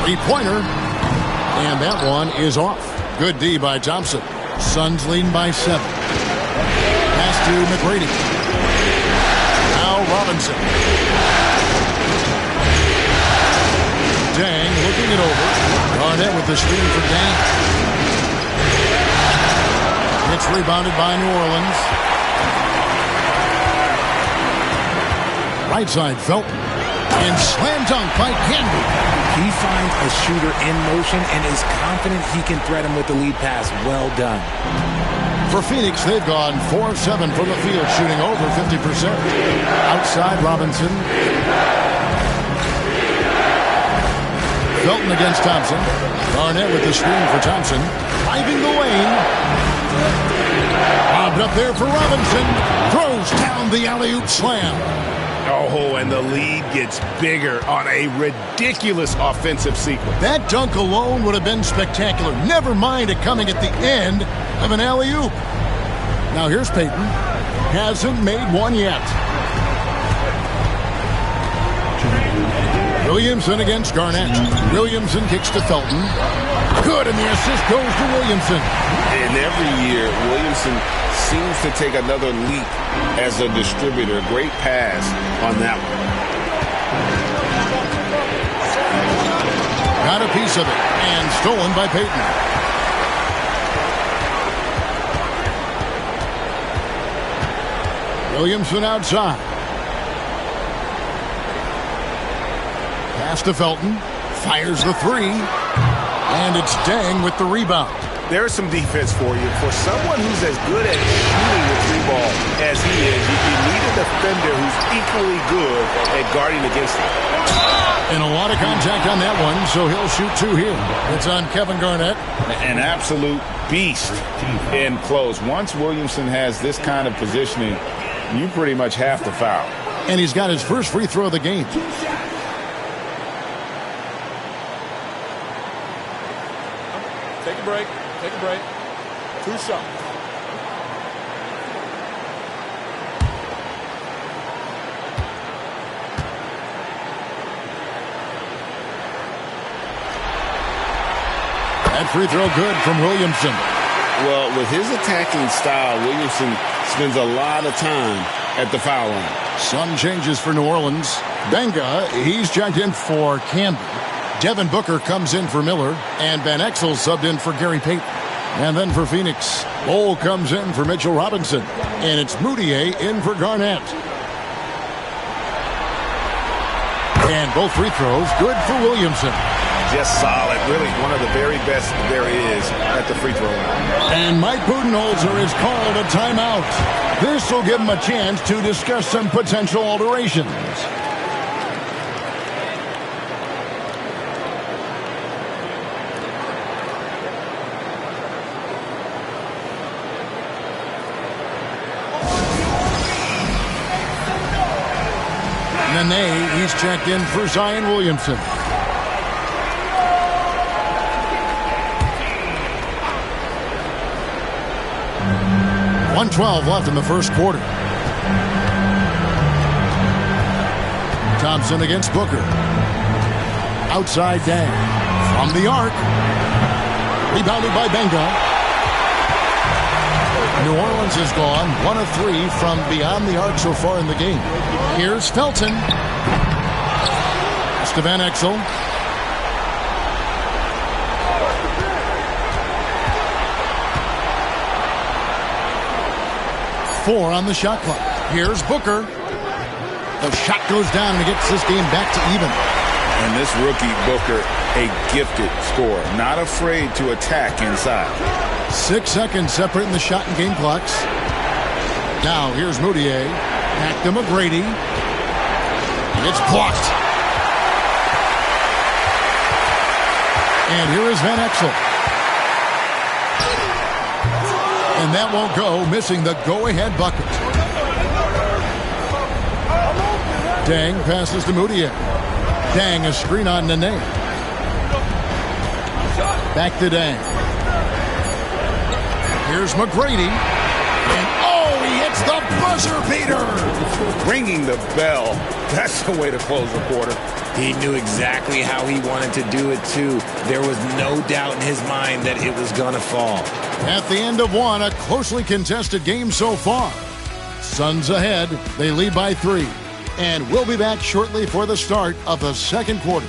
Three-pointer. And that one is off. Good D by Thompson. Suns leading by 7. Pass to McGrady. Now Robinson. Deng looking it over. Garnett with the screen for Deng. It's rebounded by New Orleans. Right side, Felton. And slam dunk by Canby. He finds a shooter in motion and is confident he can threat him with the lead pass. Well done. For Phoenix, they've gone 4 of 7 from the field, shooting over 50%. Outside, Robinson. Felton against Thompson. Garnett with the screen for Thompson. Driving the lane. Bobbed up there for Robinson. Throws down the alley-oop slam. Oh, and the lead gets bigger on a ridiculous offensive sequence. That dunk alone would have been spectacular. Never mind it coming at the end of an alley-oop. Now here's Payton. Hasn't made one yet. Williamson against Garnett. Williamson kicks to Felton. Good, and the assist goes to Williamson. And every year, Williamson seems to take another leap as a distributor. Great pass on that one. Got a piece of it, and stolen by Payton. Williamson outside. Pass to Felton. Fires the three. And it's Deng with the rebound. There's some defense for you. For someone who's as good at shooting the three ball as he is, you need a defender who's equally good at guarding against him. And a lot of contact on that one, so he'll shoot 2 here. It's on Kevin Garnett. An absolute beast in close. Once Williamson has this kind of positioning, you pretty much have to foul. And he's got his first free throw of the game. Take a break. Take a break. 2 shots. That free throw good from Williamson. Well, with his attacking style, Williamson spends a lot of time at the foul line. Some changes for New Orleans. Benga, he's checked in for Canby. Devin Booker comes in for Miller, and Van Exel subbed in for Gary Payton. And then for Phoenix, Lowell comes in for Mitchell Robinson, and it's Moutier in for Garnett. And both free throws good for Williamson. Just solid, really one of the very best there is at the free throw line. And Mike Budenholzer is called a timeout. This will give him a chance to discuss some potential alterations. Nene, he's checked in for Zion Williamson. .112 left in the first quarter. Thompson against Booker. Outside Deng. From the arc. Rebounded by Benga. New Orleans has gone 1 of 3 from beyond the arc so far in the game. Here's Felton. To Van Exel. Four on the shot clock. Here's Booker. The shot goes down and it gets this game back to even. And this rookie, Booker, a gifted scorer. Not afraid to attack inside. 6 seconds separating the shot and game clocks. Now here's Moutier. Back to McGrady. It's blocked. And here is Van Exel. And that won't go, missing the go-ahead bucket. Dang passes to Moutier. Dang, a screen on Nene. Back to Dang. Here's McGrady. And oh, he hits the buzzer beater. Ringing the bell. That's the way to close the quarter. He knew exactly how he wanted to do it, too. There was no doubt in his mind that it was going to fall. At the end of one, a closely contested game so far. Suns ahead. They lead by 3. And we'll be back shortly for the start of the second quarter.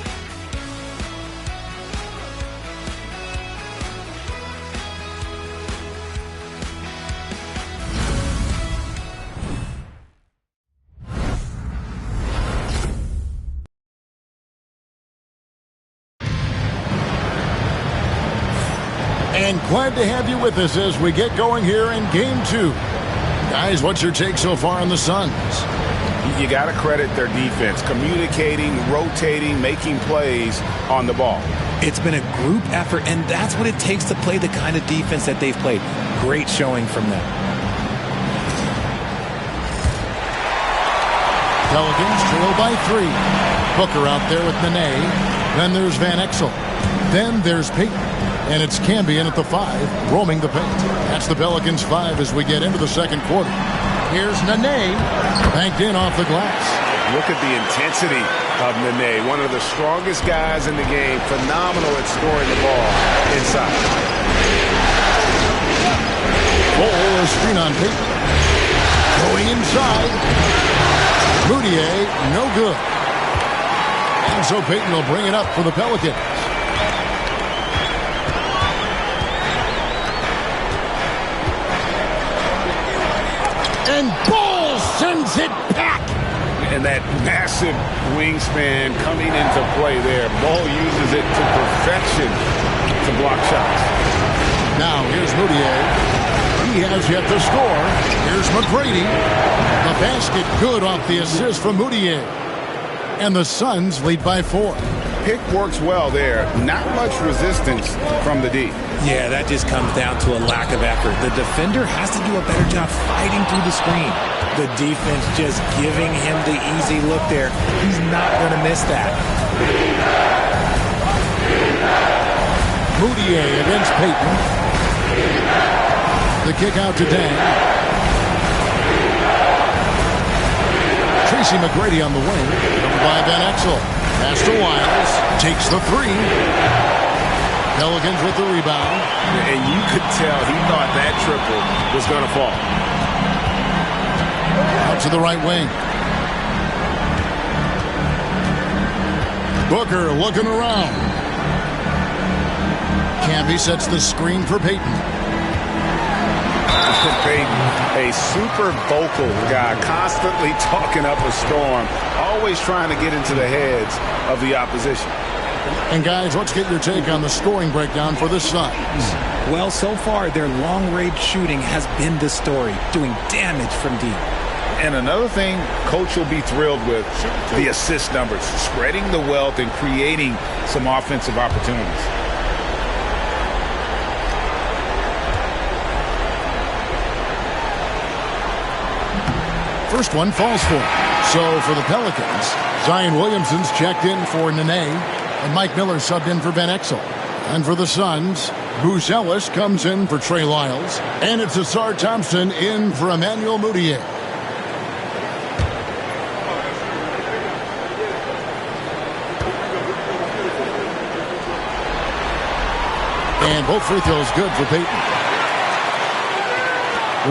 And glad to have you with us as we get going here in Game 2. Guys, what's your take so far on the Suns? You got to credit their defense, communicating, rotating, making plays on the ball. It's been a group effort, and that's what it takes to play the kind of defense that they've played. Great showing from them. Pelicans trail by 3. Booker out there with Nene. Then there's Van Exel. Then there's Payton. And it's Cambion at the 5, roaming the paint. That's the Pelicans' 5 as we get into the second quarter. Here's Nene, banked in off the glass. Look at the intensity of Nene, one of the strongest guys in the game. Phenomenal at scoring the ball inside. Ball, a screen on Payton. Going inside. Moutier, no good. And so Payton will bring it up for the Pelicans. And Ball sends it back. And that massive wingspan coming into play there. Ball uses it to perfection to block shots. Now here's Moutier. He has yet to score. Here's McGrady. The basket good off the assist from Moutier. And the Suns lead by 4. Pick works well there. Not much resistance from the D. Yeah, that just comes down to a lack of effort. The defender has to do a better job fighting through the screen. The defense just giving him the easy look there. He's not going to miss that. Moutier against Payton. The kick out to Dang. Tracy McGrady on the wing. Covered by Van Exel. Pass to Wiles. Takes the 3. Pelicans with the rebound. And you could tell he thought that triple was going to fall. Out to the right wing. Booker looking around. Camby sets the screen for Payton. Payton, a super vocal guy, constantly talking up a storm, always trying to get into the heads of the opposition. And guys, let's get your take on the scoring breakdown for the Suns. Well, so far, their long-range shooting has been the story, doing damage from deep. And another thing Coach will be thrilled with, the assist numbers, spreading the wealth and creating some offensive opportunities. First one falls for him. So for the Pelicans, Zion Williamson's checked in for Nene, and Mike Miller subbed in for Van Exel. And for the Suns, Bruce Ellis comes in for Trey Lyles, and it's Asar Thompson in for Emmanuel Moutier. And both free throws good for Payton.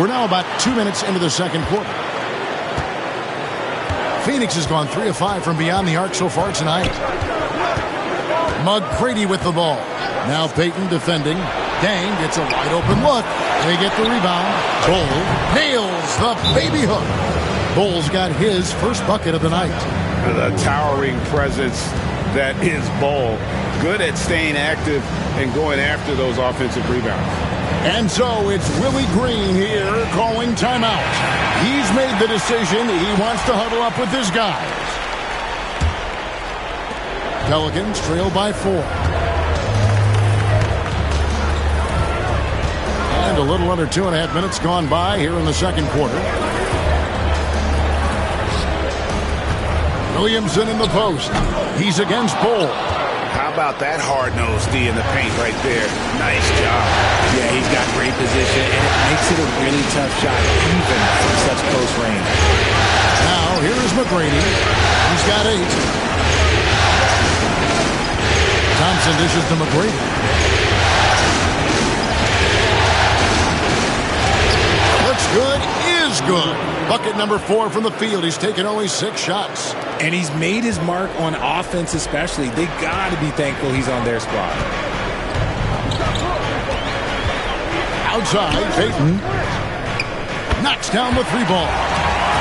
We're now about 2 minutes into the second quarter. Phoenix has gone 3 of 5 from beyond the arc so far tonight. McGrady with the ball. Now Payton defending. Dang gets a wide open look. They get the rebound. Bull nails the baby hook. Bull's got his first bucket of the night. The towering presence that is Bull. Good at staying active and going after those offensive rebounds. And so it's Willie Green here calling timeout. He's made the decision. He wants to huddle up with his guys. Pelicans trail by 4. little under 2.5 minutes gone by here in the second quarter. Williamson in the post. He's against Bull. How about that hard-nosed D in the paint right there? Nice job. Yeah, he's got great position, and it makes it a really tough shot, even from such close range. Now, here is McGrady. He's got 8. Thompson dishes to McGrady. Looks good, is good. Bucket number 4 from the field. He's taken only 6 shots. And he's made his mark on offense especially. They got to be thankful he's on their squad. Outside, Payton knocks down the 3 ball.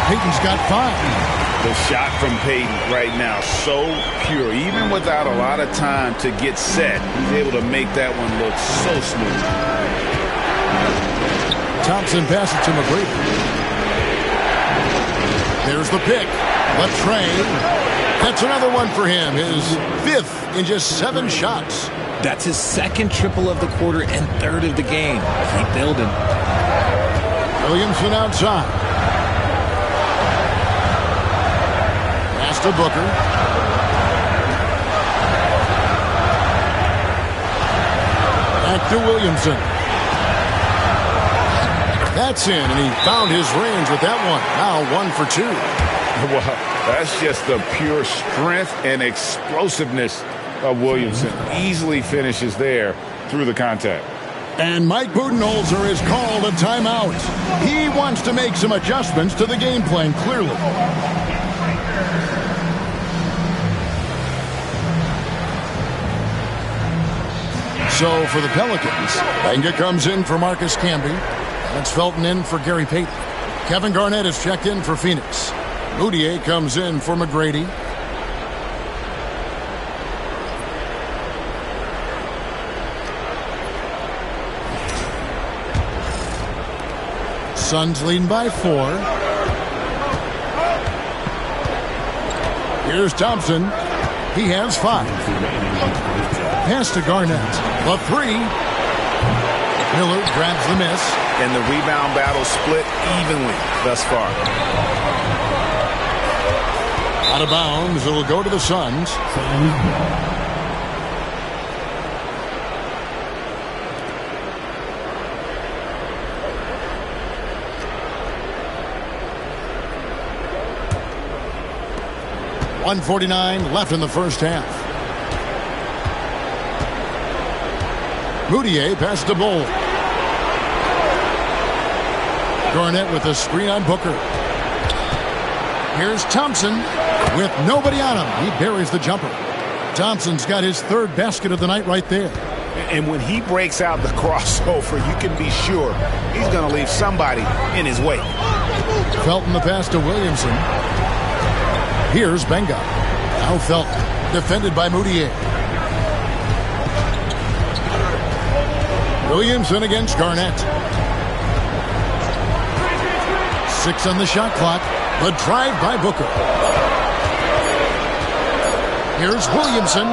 Payton's got 5. The shot from Payton right now, so pure. Even without a lot of time to get set, he's able to make that one look so smooth. Thompson passes to McGrady. There's the pick. Latrey. That's another one for him. His 5th in just 7 shots. That's his 2nd triple of the quarter and 3rd of the game. Keep building. Williamson outside. Pass to Booker. Back to Williamson. That's in, and he found his range with that one. Now 1 for 2. Well, that's just the pure strength and explosiveness of Williamson. Easily finishes there through the contact. And Mike Budenholzer has called a timeout. He wants to make some adjustments to the game plan, clearly. So for the Pelicans, Benga comes in for Marcus Camby. That's Felton in for Gary Payton. Kevin Garnett is checked in for Phoenix. Moutier comes in for McGrady. Suns leading by 4. Here's Thompson. He has 5. Pass to Garnett. The 3. Miller grabs the miss. And the rebound battle split evenly thus far. Out of bounds. It'll go to the Suns. .149 left in the first half. Moutier passes to Bull. Garnett with a screen on Booker. Here's Thompson with nobody on him. He buries the jumper. Thompson's got his 3rd basket of the night right there. And when he breaks out the crossover, you can be sure he's going to leave somebody in his wake. Felton the pass to Williamson. Here's Benga. Now Felton, defended by Moutier. Williamson against Garnett. 6 on the shot clock. The drive by Booker. Here's Williamson.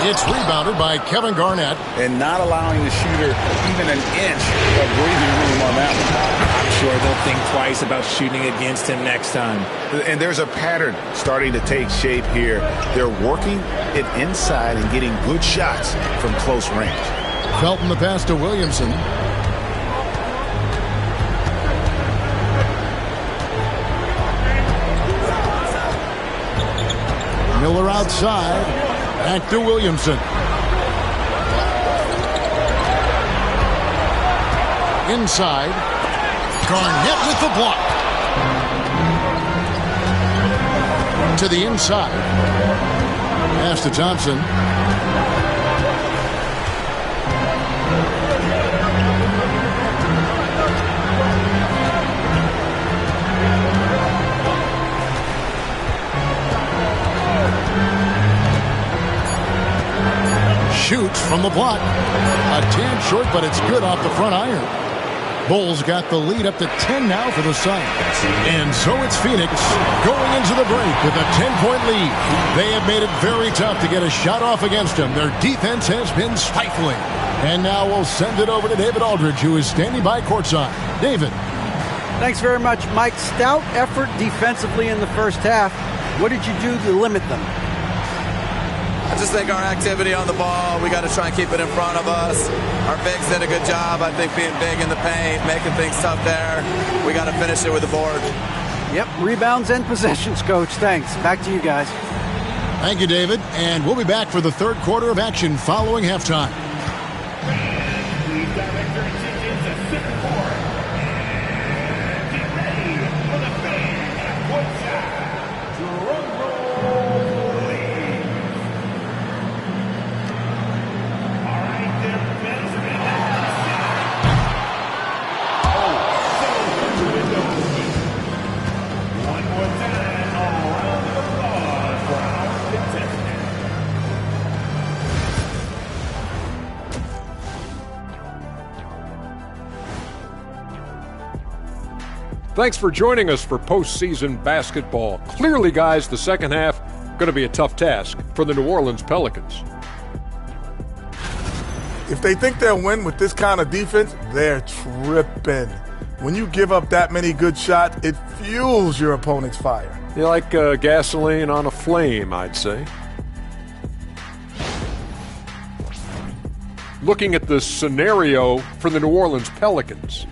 It's rebounded by Kevin Garnett. And not allowing the shooter even an inch of breathing room on that one. I'm sure they'll think twice about shooting against him next time. And there's a pattern starting to take shape here. They're working it inside and getting good shots from close range. Felton the pass to Williamson. Miller outside. Back to Williamson. Inside. Garnett with the block. To the inside. Pass to Thompson. Shoots from the block. A tad short, but it's good off the front iron. Bulls got the lead up to 10 now for the Suns. And so it's Phoenix going into the break with a 10-point lead. They have made it very tough to get a shot off against them. Their defense has been stifling. And now we'll send it over to David Aldridge, who is standing by courtside. David. Thanks very much, Mike. Stout effort defensively in the first half. What did you do to limit them? I just think our activity on the ball, we got to try and keep it in front of us. Our bigs did a good job, I think, being big in the paint, making things tough there. We got to finish it with the board. Yep, rebounds and possessions, Coach. Thanks. Back to you guys. Thank you, David. And we'll be back for the third quarter of action following halftime. Thanks for joining us for postseason basketball. Clearly, guys, the second half going to be a tough task for the New Orleans Pelicans. If they think they'll win with this kind of defense, they're tripping. When you give up that many good shots, it fuels your opponent's fire. You like gasoline on a flame, I'd say. Looking at the scenario for the New Orleans Pelicans,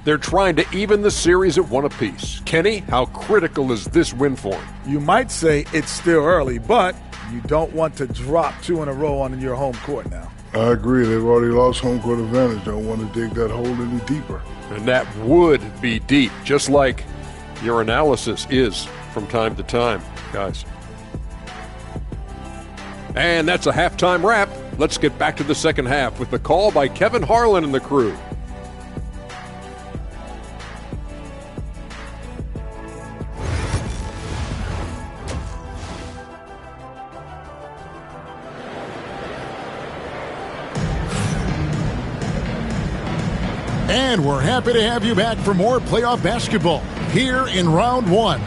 they're trying to even the series at one apiece. Kenny, how critical is this win for them? You might say it's still early, but you don't want to drop two in a row on your home court now. I agree. They've already lost home court advantage. Don't want to dig that hole any deeper. And that would be deep, just like your analysis is from time to time, guys. And that's a halftime wrap. Let's get back to the second half with the call by Kevin Harlan and the crew. And we're happy to have you back for more playoff basketball here in round one.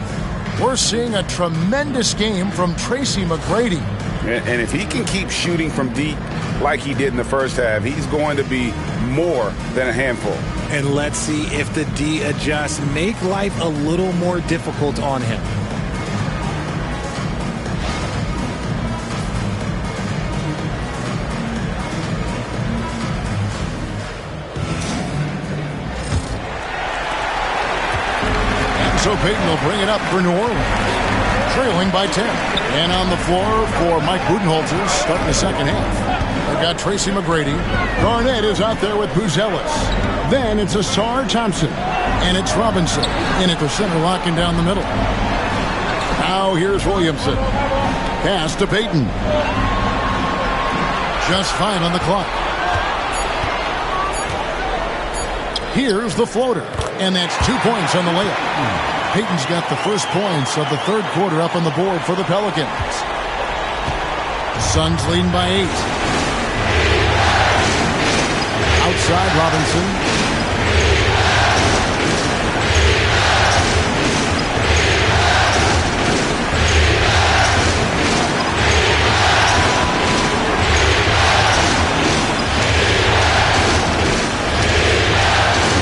We're seeing a tremendous game from Tracy McGrady. And if he can keep shooting from deep like he did in the first half, he's going to be more than a handful. And let's see if the D adjusts, make life a little more difficult on him. So Payton will bring it up for New Orleans, trailing by 10. And on the floor for Mike Budenholzer, starting the second half. They've got Tracy McGrady. Garnett is out there with Buzelis. Then it's Asar Thompson. And it's Robinson in at the center, locking down the middle. Now here's Williamson. Pass to Payton. Just 5 on the clock. Here's the floater. And that's 2 points on the layup. Payton's got the first points of the third quarter up on the board for the Pelicans. The Suns leading by 8. Outside Robinson.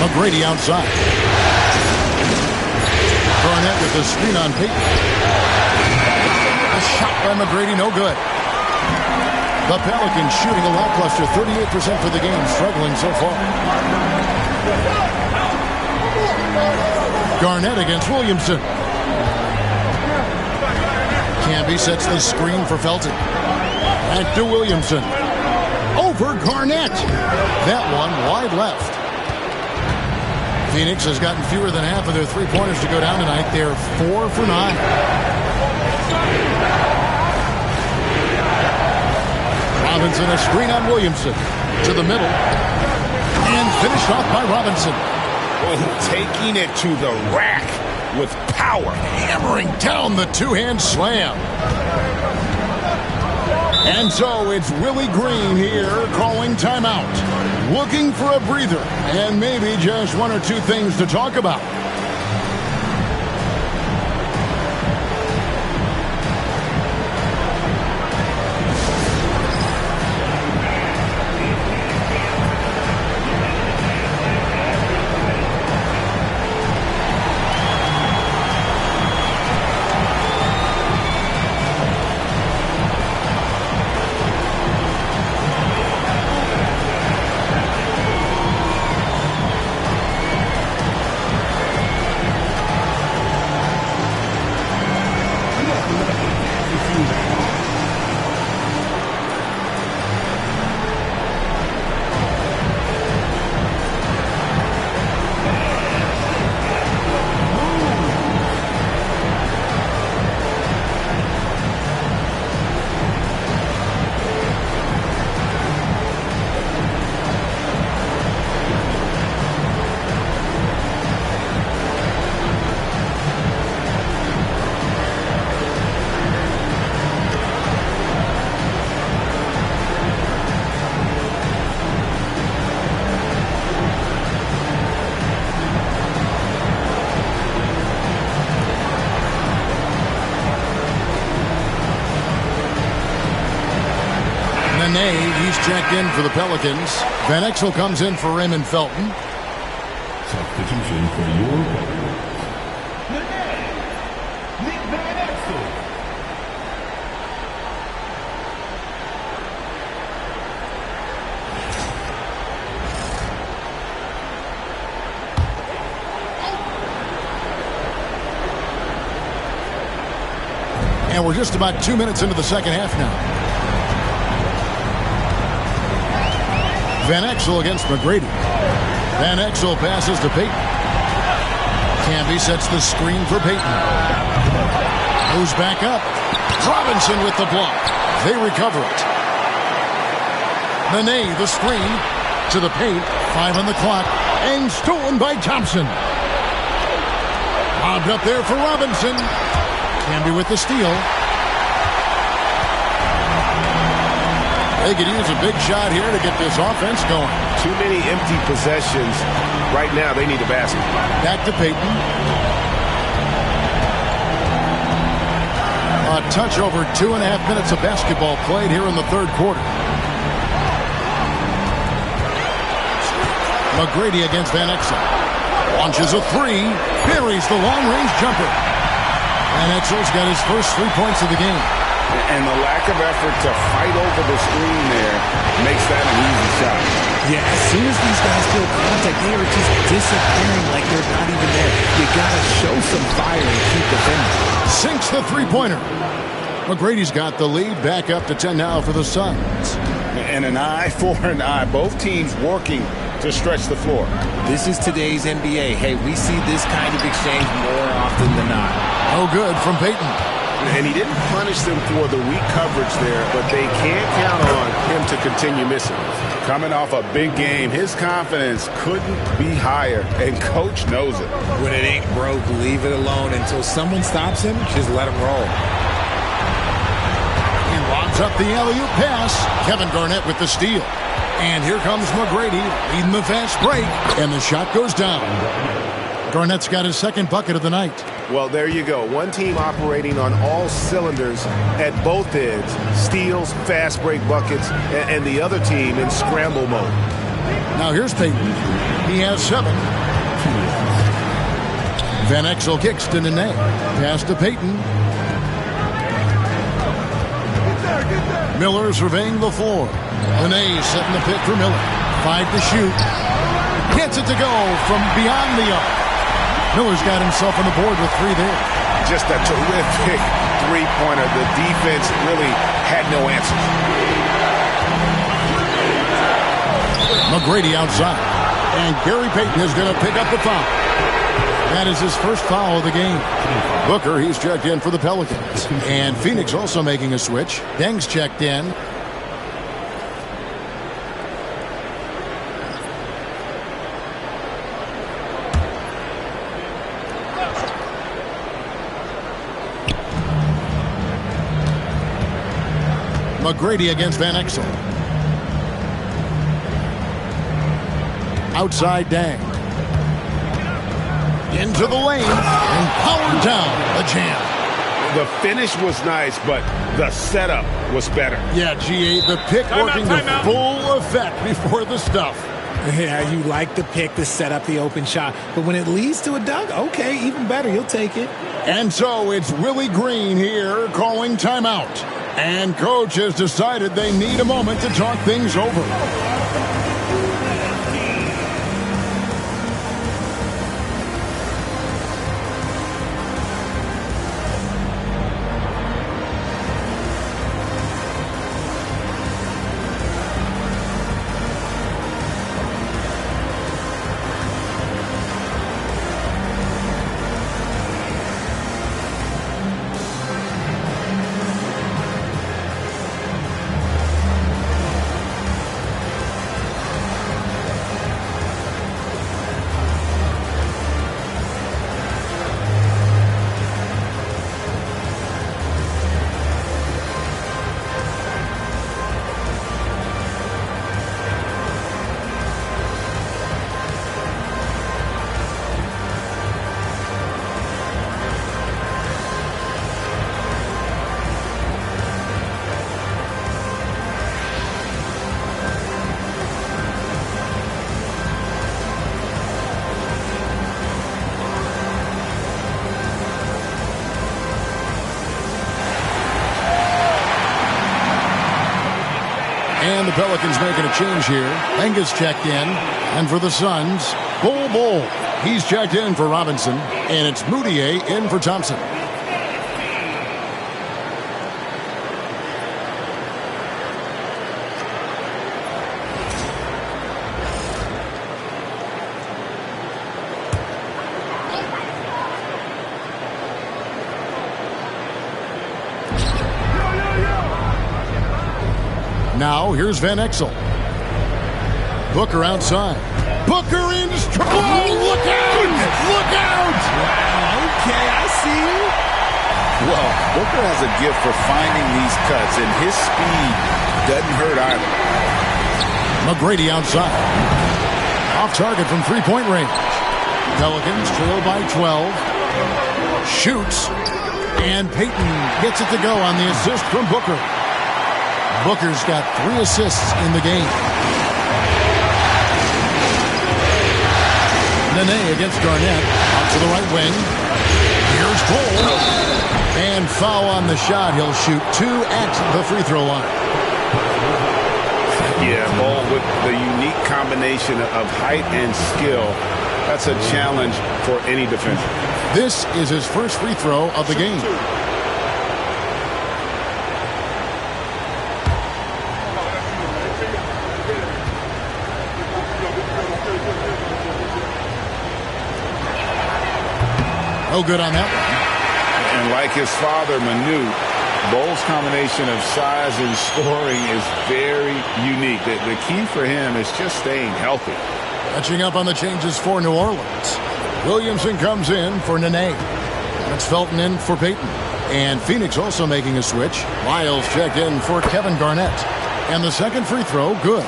McGrady outside. Garnett with the screen on Payton. A shot by McGrady, no good. The Pelicans shooting a lackluster 38% for the game, struggling so far. Garnett against Williamson. Camby sets the screen for Felton. Back to Williamson. Over Garnett. That one wide left. Phoenix has gotten fewer than half of their three-pointers to go down tonight. They're 4 for 9. Robinson, a screen on Williamson. To the middle. And finished off by Robinson. Taking it to the rack with power. Hammering down the two-hand slam. And so it's Willie Green here calling timeout. Looking for a breather and maybe just one or two things to talk about. He's checked in for the Pelicans. Van Exel comes in for Raymond Felton. Substitution for your Pelicans. Nick Van Exel. And we're just about 2 minutes into the second half now. Van Exel against McGrady. Van Exel passes to Payton. Camby sets the screen for Payton. Moves back up. Robinson with the block. They recover it. Nene, the screen to the paint. 5 on the clock. And stolen by Thompson. Lobbed up there for Robinson. Camby with the steal. They could use a big shot here to get this offense going. Too many empty possessions. Right now, they need a basket. Back to Payton. A touch over 2.5 minutes of basketball played here in the third quarter. McGrady against Van Exel. Launches a three. Buries the long-range jumper. Van Exel's got his first 3 points of the game. And the lack of effort to fight over the screen there makes that an easy shot. Yeah, as soon as these guys feel contact, they are just disappearing like they're not even there. You got to show some fire and keep defending. Sinks the three-pointer. McGrady's got the lead. Back up to 10 now for the Suns. And an eye for an eye. Both teams working to stretch the floor. This is today's NBA. Hey, we see this kind of exchange more often than not. No good from Payton. And he didn't punish them for the weak coverage there, but they can't count on him to continue missing. Coming off a big game, his confidence couldn't be higher, and Coach knows it. When it ain't broke, leave it alone. Until someone stops him, just let him roll. He lobs up the alley-oop pass. Kevin Garnett with the steal. And here comes McGrady leading the fast break, and the shot goes down. Garnett's got his second bucket of the night. Well, there you go. One team operating on all cylinders at both ends. Steals, fast break buckets, and the other team in scramble mode. Now here's Payton. He has 7. Van Exel kicks to Nene. Pass to Payton. Miller surveying the floor. Nene setting the pick for Miller. 5 to shoot. Gets it to go from beyond the arc. Miller's got himself on the board with 3 there. Just a terrific three-pointer. The defense really had no answer. McGrady outside. And Gary Payton is going to pick up the foul. That is his first foul of the game. Booker, he's checked in for the Pelicans. And Phoenix also making a switch. Deng's checked in. McGrady against Van Exel. Outside Dang. Into the lane and powered down. A jam. The finish was nice, but the setup was better. Yeah, GA, the pick working to full effect before the stuff. Yeah, you like the pick to set up the open shot. But when it leads to a dunk, okay, even better. You'll take it. And so it's Willie Green here calling timeout. And coach has decided they need a moment to talk things over. And the Pelicans making a change here. Angus checked in. And for the Suns, Bull. He's checked in for Robinson. And it's Moutier in for Thompson. Now, here's Van Exel. Booker outside. Booker in. Oh, look out! Look out! Wow, okay, I see you. Well, Booker has a gift for finding these cuts, and his speed doesn't hurt either. McGrady outside. Off target from three-point range. Pelicans trail by 12. Shoots. And Payton gets it to go on the assist from Booker. Booker's got 3 assists in the game. Nene against Garnett. Out to the right wing. Here's Cole. And foul on the shot. He'll shoot 2 at the free throw line. Yeah, Ball with the unique combination of height and skill. That's a challenge for any defender. This is his first free throw of the game. No good on that one. And like his father, Manu, Bowles' combination of size and scoring is very unique. The key for him is just staying healthy. Catching up on the changes for New Orleans. Williamson comes in for Nene. That's Felton in for Payton. And Phoenix also making a switch. Lyles checked in for Kevin Garnett. And the second free throw, good.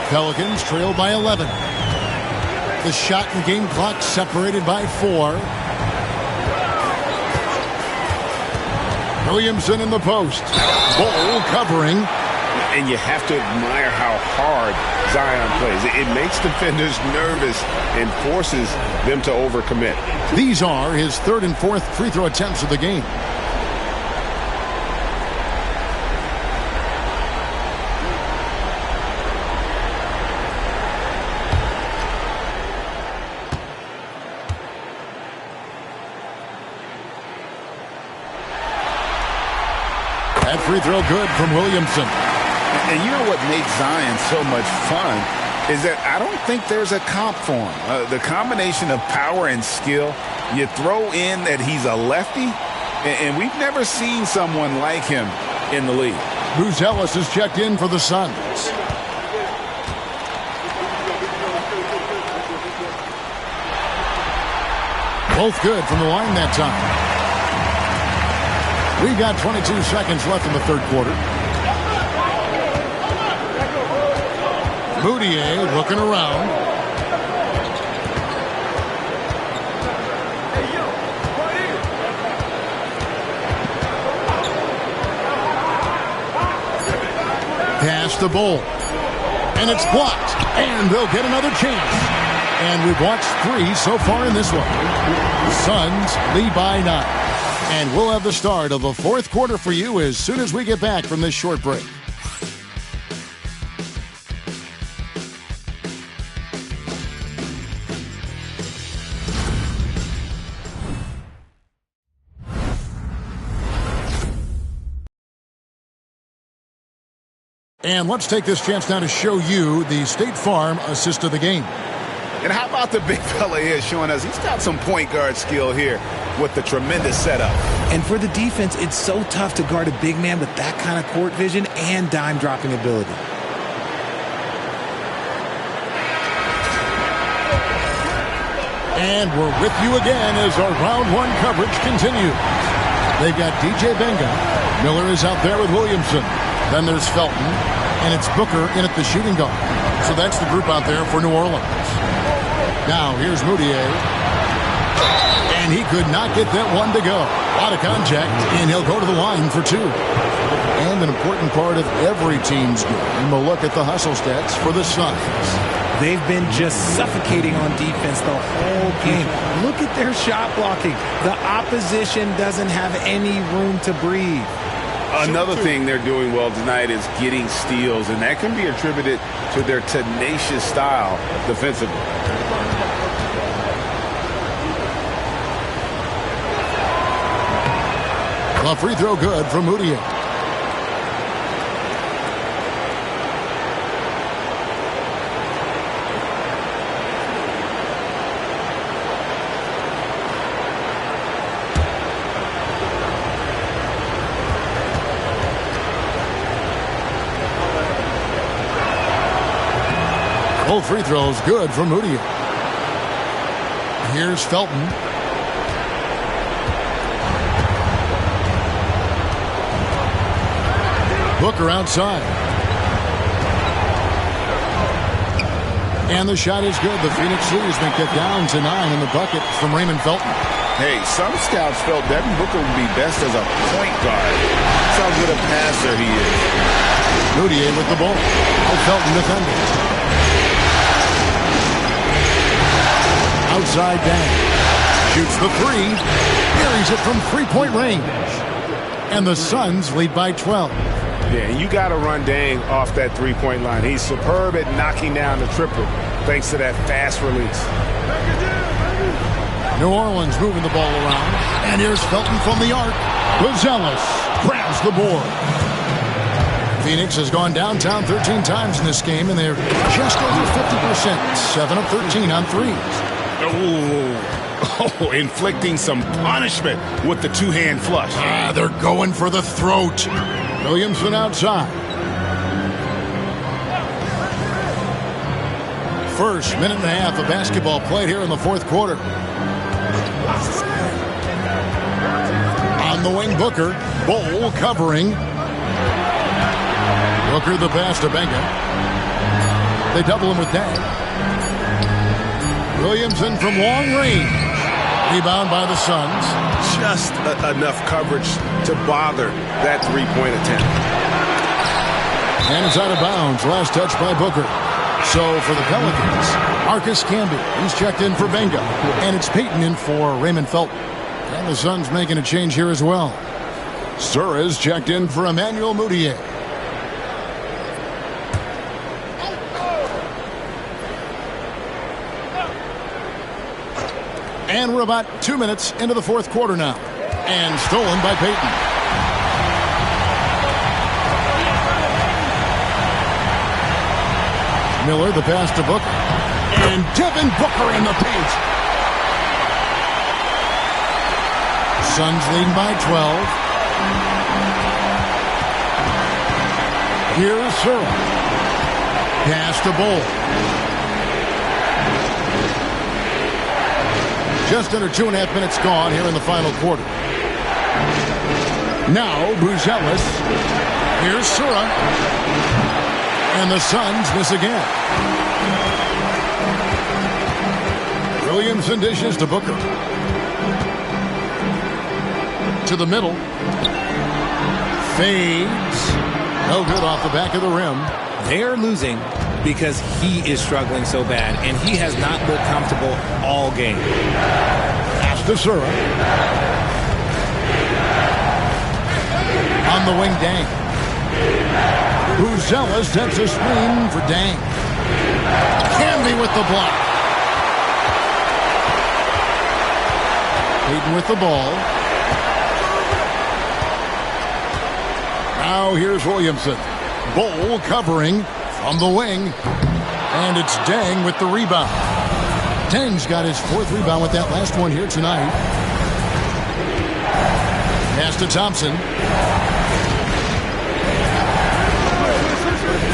Pelicans trail by 11. The shot and game clock separated by 4. Williamson in the post. Ball covering. And you have to admire how hard Zion plays. It makes defenders nervous and forces them to overcommit. These are his 3rd and 4th free throw attempts of the game. That free throw good from Williamson. And you know what makes Zion so much fun is that I don't think there's a comp for him. The combination of power and skill, you throw in that he's a lefty, and we've never seen someone like him in the league. Bruce Ellis is checked in for the Suns. Both good from the line that time. We've got 22 seconds left in the third quarter. Moutier looking around. Pass the Bull. And it's blocked. And they'll get another chance. And we've watched 3 so far in this one. Suns lead by 9. And we'll have the start of the 4th quarter for you as soon as we get back from this short break. And let's take this chance now to show you the State Farm assist of the game. And how about the big fella here showing us he's got some point guard skill here with the tremendous setup. And for the defense, it's so tough to guard a big man with that kind of court vision and dime dropping ability. And we're with you again as our round 1 coverage continues. They've got DJ Benga. Miller is out there with Williamson. Then there's Felton, and it's Booker in at the shooting guard. So that's the group out there for New Orleans. Now here's Moutier. And he could not get that one to go. Out of contact, and he'll go to the line for 2. And an important part of every team's game, a look at the hustle stats for the Suns. They've been just suffocating on defense the whole game. Look at their shot blocking. The opposition doesn't have any room to breathe. Another thing they're doing well tonight is getting steals, and that can be attributed to their tenacious style defensively. A free throw good from Moutier. Both free throws good from Moutier. Here's Felton. Booker outside. And the shot is good. The Phoenix lead has been kept down to 9 in the bucket from Raymond Felton. Hey, some scouts felt Devin Booker would be best as a point guard. That's how good a passer he is. Moutier with the ball. Felton defending. Outside down. Shoots the 3. Buries it from 3-point range. And the Suns lead by 12. Yeah, you got to run Dang off that 3-point line. He's superb at knocking down the triple thanks to that fast release. New Orleans moving the ball around. And here's Felton from the arc. Buzelis grabs the board. Phoenix has gone downtown 13 times in this game, and they're just over 50%. 7 of 13 on threes. Oh, inflicting some punishment with the 2-hand flush. They're going for the throat. Williamson outside. First minute and a half of basketball played here in the 4th quarter. On the wing, Booker. Bull covering. Booker the pass to Benga. They double him with Dang. Williamson from long range. Rebound by the Suns. Just enough coverage to bother that 3-point attempt. And it's out of bounds. Last touch by Booker. So for the Pelicans, Marcus Camby. He's checked in for Benga. And it's Payton in for Raymond Felton. And the Suns making a change here as well. Sura's checked in for Emmanuel Moutier. And we're about 2 minutes into the 4th quarter now. And stolen by Payton. Miller, the pass to Booker. And Devin Booker in the paint. Suns leading by 12. Here's Sura. Pass to Bull. Just under 2.5 minutes gone here in the final quarter. Now, Buzelis. Here's Sura. And the Suns miss again. Williamson dishes to Booker. To the middle. Fades. No good off the back of the rim. They're losing because he is struggling so bad, and he has not looked comfortable all game. Pass to Sura. On the wing, Dang. Buzella sets a screen for Dang. Canby with the block. Payton with the ball. Now here's Williamson. Bol covering from the wing. And it's Dang with the rebound. Dang's got his 4th rebound with that last one here tonight. Pass to Thompson.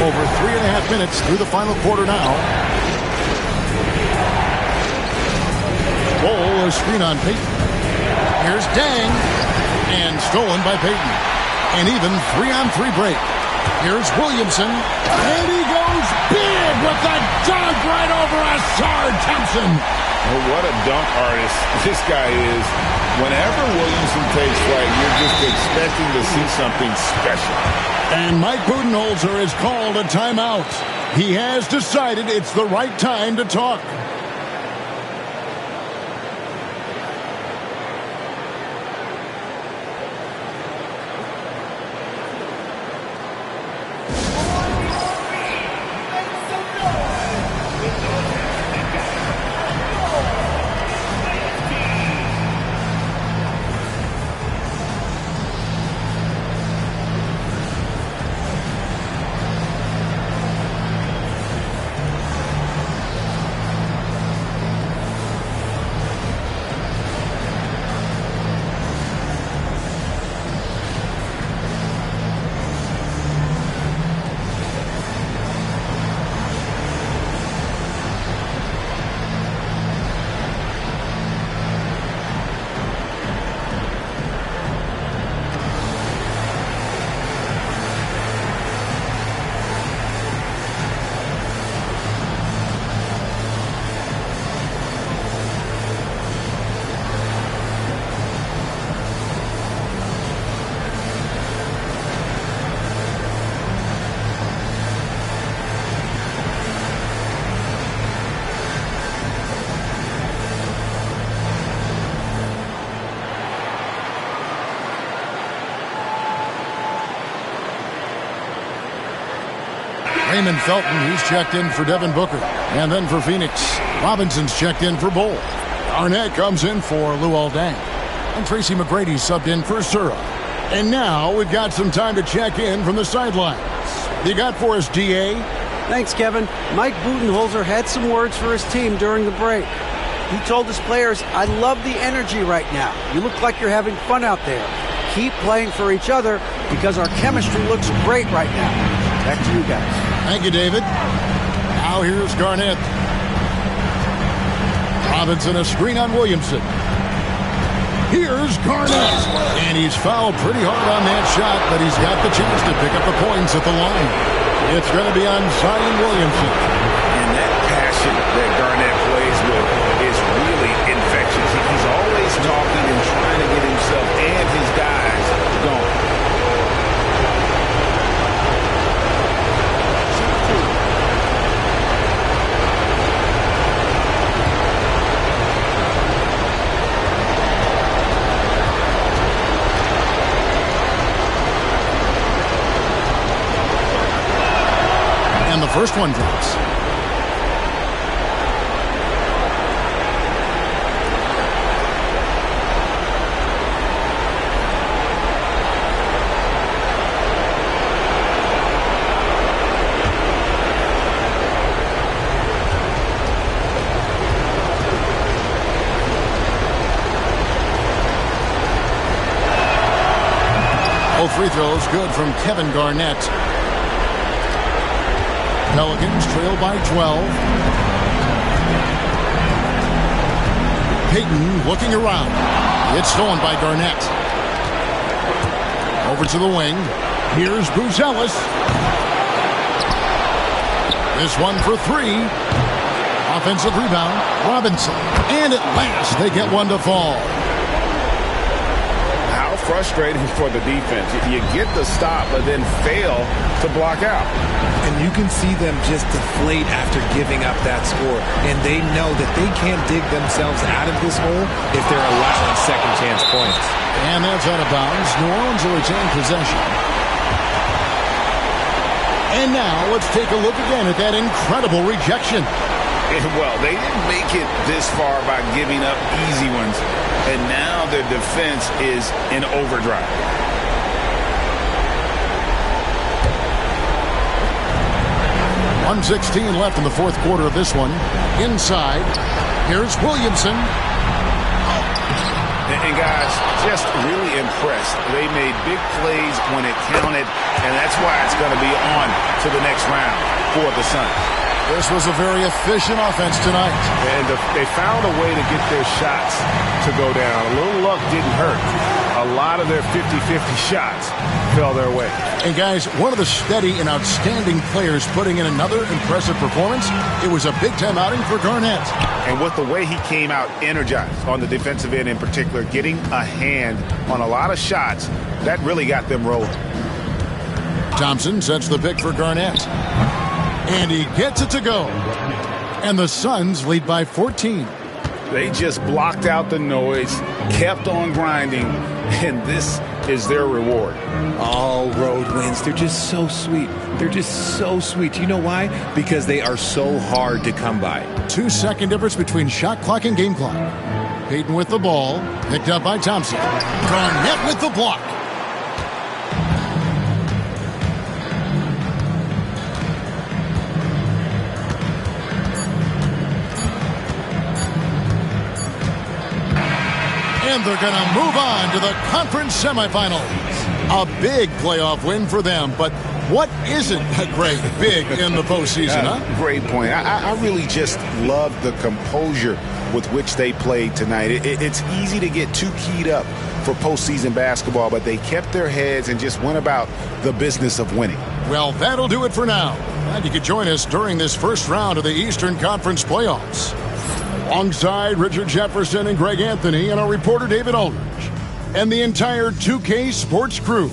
Over 3.5 minutes through the final quarter now. Bol, a screen on Payton. Here's Dang. And stolen by Payton. An even 3-on-3 break. Here's Williamson. And he goes big with the dunk right over Asard Thompson. Oh, what a dunk artist this guy is. Whenever Williamson takes flight, you're just expecting to see something special. And Mike Budenholzer has called a timeout. He has decided it's the right time to talk. Raymond Felton, he's checked in for Devin Booker. And then for Phoenix, Robinson's checked in for Bol. Arnett comes in for Luol Deng. And Tracy McGrady subbed in for Sura. And now we've got some time to check in from the sidelines. You got for us, DA? Thanks, Kevin. Mike Budenholzer had some words for his team during the break. He told his players, I love the energy right now. You look like you're having fun out there. Keep playing for each other because our chemistry looks great right now. Back to you guys. Thank you, David. Now here's Garnett. Robinson, a screen on Williamson. Here's Garnett. And he's fouled pretty hard on that shot, but he's got the chance to pick up the points at the line. It's going to be on Zion Williamson. And that passion that Garnett plays with is really infectious. He's always talking and trying to get himself and his guys going. And the first one drops. Both free throws good from Kevin Garnett. Pelicans trail by 12. Payton looking around. It's stolen by Garnett. Over to the wing. Here's Buzelis. This one for three. Offensive rebound, Robinson. And at last, they get one to fall. How frustrating for the defense. You get the stop, but then fail to block out. And you can see them just deflate after giving up that score. And they know that they can't dig themselves out of this hole if they're allowing second chance points. And that's out of bounds. New Orleans will retain possession. And now let's take a look again at that incredible rejection. Well, they didn't make it this far by giving up easy ones. And now their defense is in overdrive. .116 left in the fourth quarter of this one. Inside, here's Williamson. And guys, just really impressed. They made big plays when it counted, and that's why it's going to be on to the next round for the Suns. This was a very efficient offense tonight. And they found a way to get their shots to go down. A little luck didn't hurt. A lot of their 50-50 shots fell their way. And guys, one of the steady and outstanding players putting in another impressive performance, it was a big-time outing for Garnett. And with the way he came out energized on the defensive end in particular, getting a hand on a lot of shots, that really got them rolling. Thompson sets the pick for Garnett. And he gets it to go. And the Suns lead by 14. They just blocked out the noise, kept on grinding, and this is their reward. All road wins. They're just so sweet. They're just so sweet. You know why? Because they are so hard to come by. 2-second difference between shot clock and game clock. Payton with the ball. Picked up by Thompson. Garnett with the block. And they're going to move on to the conference semifinals. A big playoff win for them, but what isn't a great big in the postseason, huh? Great point. I really just love the composure with which they played tonight. It's easy to get too keyed up for postseason basketball, but they kept their heads and just went about the business of winning. Well, that'll do it for now. And you can join us during this first round of the Eastern Conference playoffs. Alongside Richard Jefferson and Greg Anthony and our reporter David Aldridge and the entire 2K Sports crew.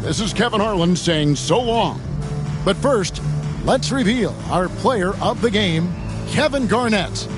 This is Kevin Harlan saying so long. But first, let's reveal our player of the game, Kevin Garnett.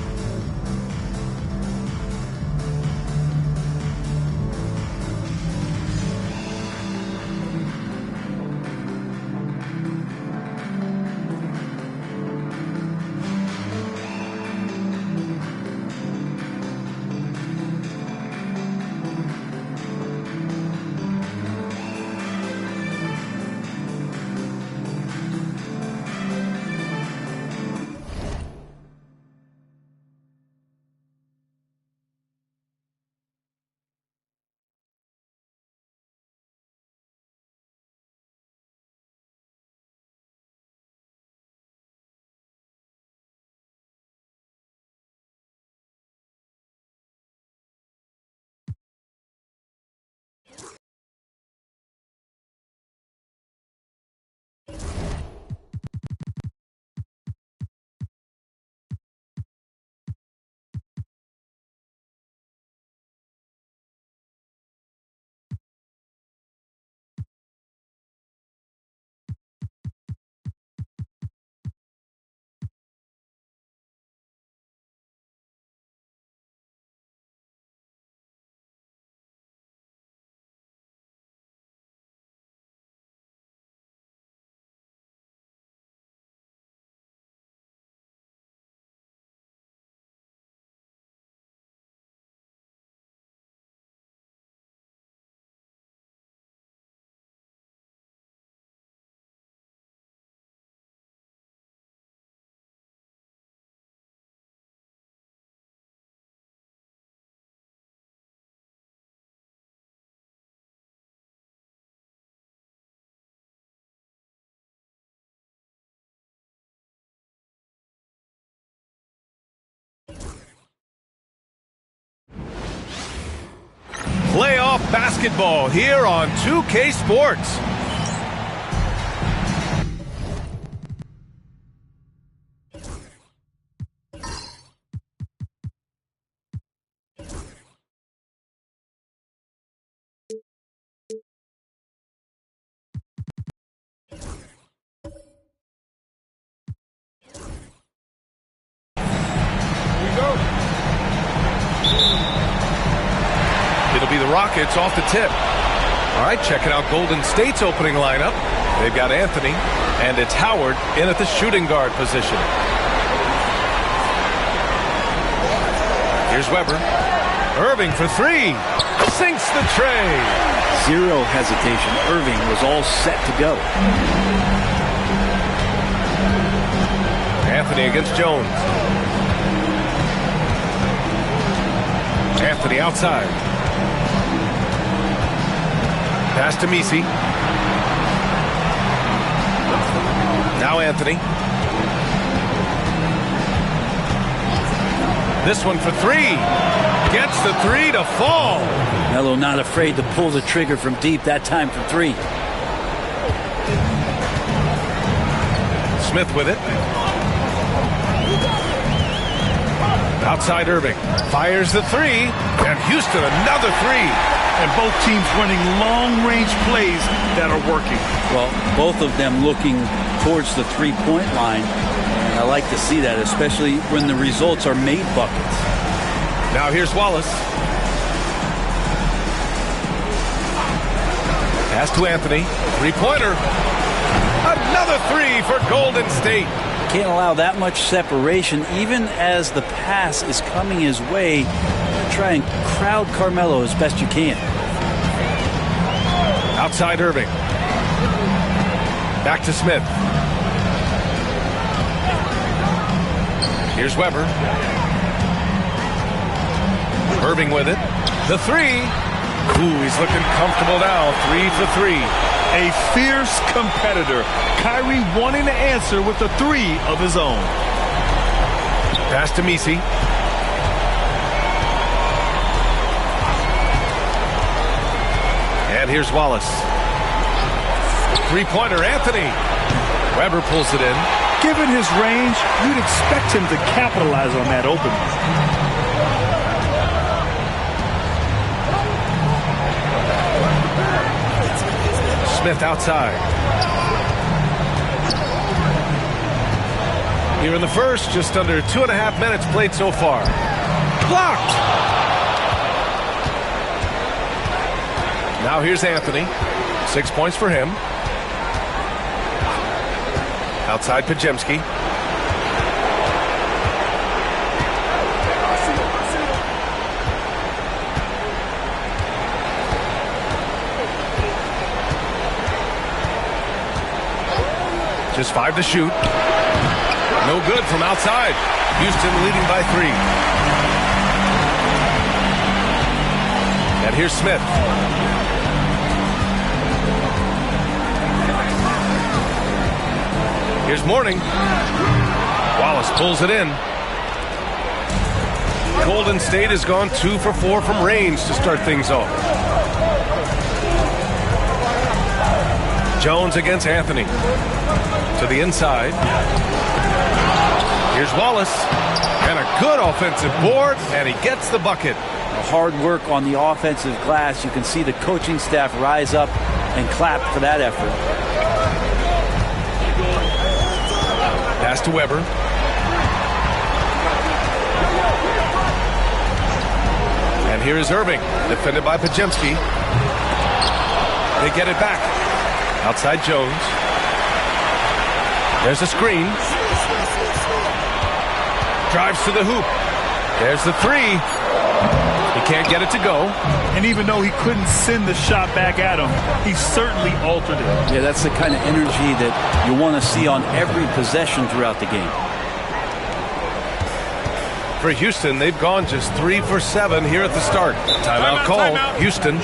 Playoff basketball here on 2K Sports. Rockets off the tip. All right, checking out Golden State's opening lineup. They've got Anthony, and it's Howard in at the shooting guard position. Here's Weber. Irving for three. Sinks the tray. Zero hesitation. Irving was all set to go. Anthony against Jones. Anthony outside. Pass to Messi. Now Anthony. This one for three. Gets the three to fall. Melo not afraid to pull the trigger from deep, that time from three. Smith with it. Outside Irving. Fires the three. And Houston another three. And both teams running long-range plays that are working. Well, both of them looking towards the three-point line. And I like to see that, especially when the results are made buckets. Now here's Wallace. Pass to Anthony. Three-pointer. Another three for Golden State. Can't allow that much separation, even as the pass is coming his way. Try and crowd Carmelo as best you can. Outside Irving. Back to Smith. Here's Weber. Irving with it. The three. Ooh, he's looking comfortable now. 3 for 3. A fierce competitor. Kyrie wanting to answer with a three of his own. Pass to Messi. And here's Wallace. Three-pointer, Anthony. Weber pulls it in. Given his range, you'd expect him to capitalize on that opening. Smith outside. Here in the first, just under 2.5 minutes played so far. Blocked! Now here's Anthony. 6 points for him. Outside Pajemski. Just 5 to shoot. No good from outside. Houston leading by 3. And here's Smith. Here's Mourning. Wallace pulls it in. Golden State has gone 2 for 4 from range to start things off. Jones against Anthony. To the inside. Here's Wallace. And a good offensive board, and he gets the bucket. Hard work on the offensive glass. You can see the coaching staff rise up and clap for that effort. Pass to Weber. And here is Irving, defended by Pajemski. They get it back. Outside Jones. There's a screen. Drives to the hoop. There's the three. He can't get it to go. And even though he couldn't send the shot back at him, he certainly altered it. Yeah, that's the kind of energy that you want to see on every possession throughout the game. For Houston, they've gone just 3 for 7 here at the start. Timeout call. Timeout. Houston.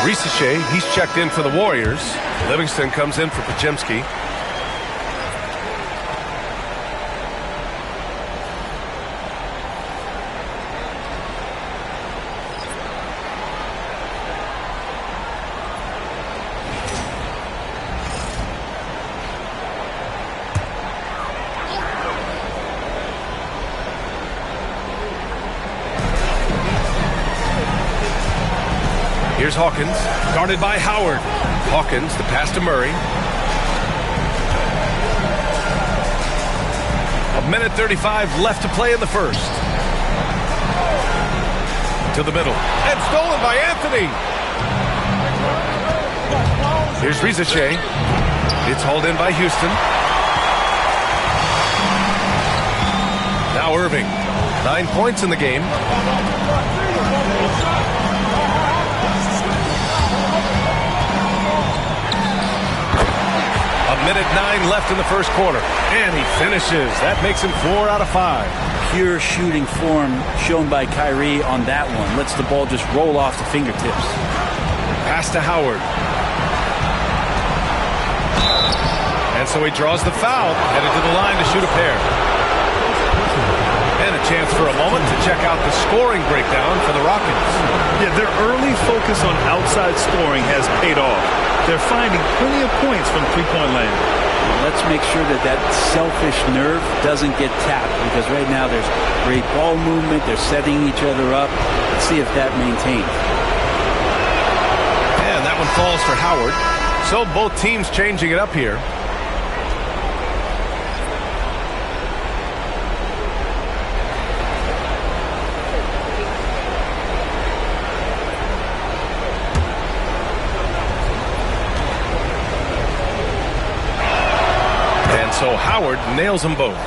Ricochet, he's checked in for the Warriors. Livingston comes in for Pajemski. Here's Hawkins, guarded by Howard. Hawkins, the pass to Murray. 1:35 left to play in the first. To the middle, and stolen by Anthony. Here's Ricochet. It's hauled in by Houston. Now Irving, 9 points in the game. 1:09 left in the first quarter. And he finishes. That makes him 4 out of 5. Pure shooting form shown by Kyrie on that one. Lets the ball just roll off the fingertips. Pass to Howard. And so he draws the foul. Headed to the line to shoot a pair. And a chance for a moment to check out the scoring breakdown for the Rockets. Yeah, their early focus on outside scoring has paid off. They're finding plenty of points from three-point land. Let's make sure that that selfish nerve doesn't get tapped, because right now there's great ball movement. They're setting each other up. Let's see if that maintains. And that one falls for Howard. So both teams changing it up here. So Howard nails them both.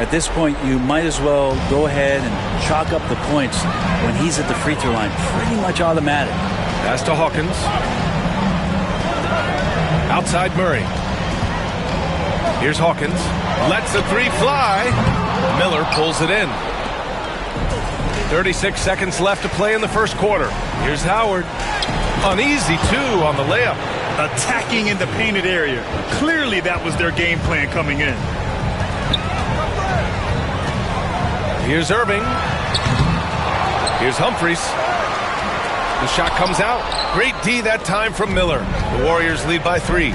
At this point, you might as well go ahead and chalk up the points when he's at the free throw line. Pretty much automatic. Pass to Hawkins. Outside Murray. Here's Hawkins. Lets the three fly. Miller pulls it in. 36 seconds left to play in the first quarter. Here's Howard. Uneasy two on the layup. Attacking in the painted area. Clearly that was their game plan coming in. Here's Irving. Here's Humphries. The shot comes out. Great D that time from Miller. The Warriors lead by 3.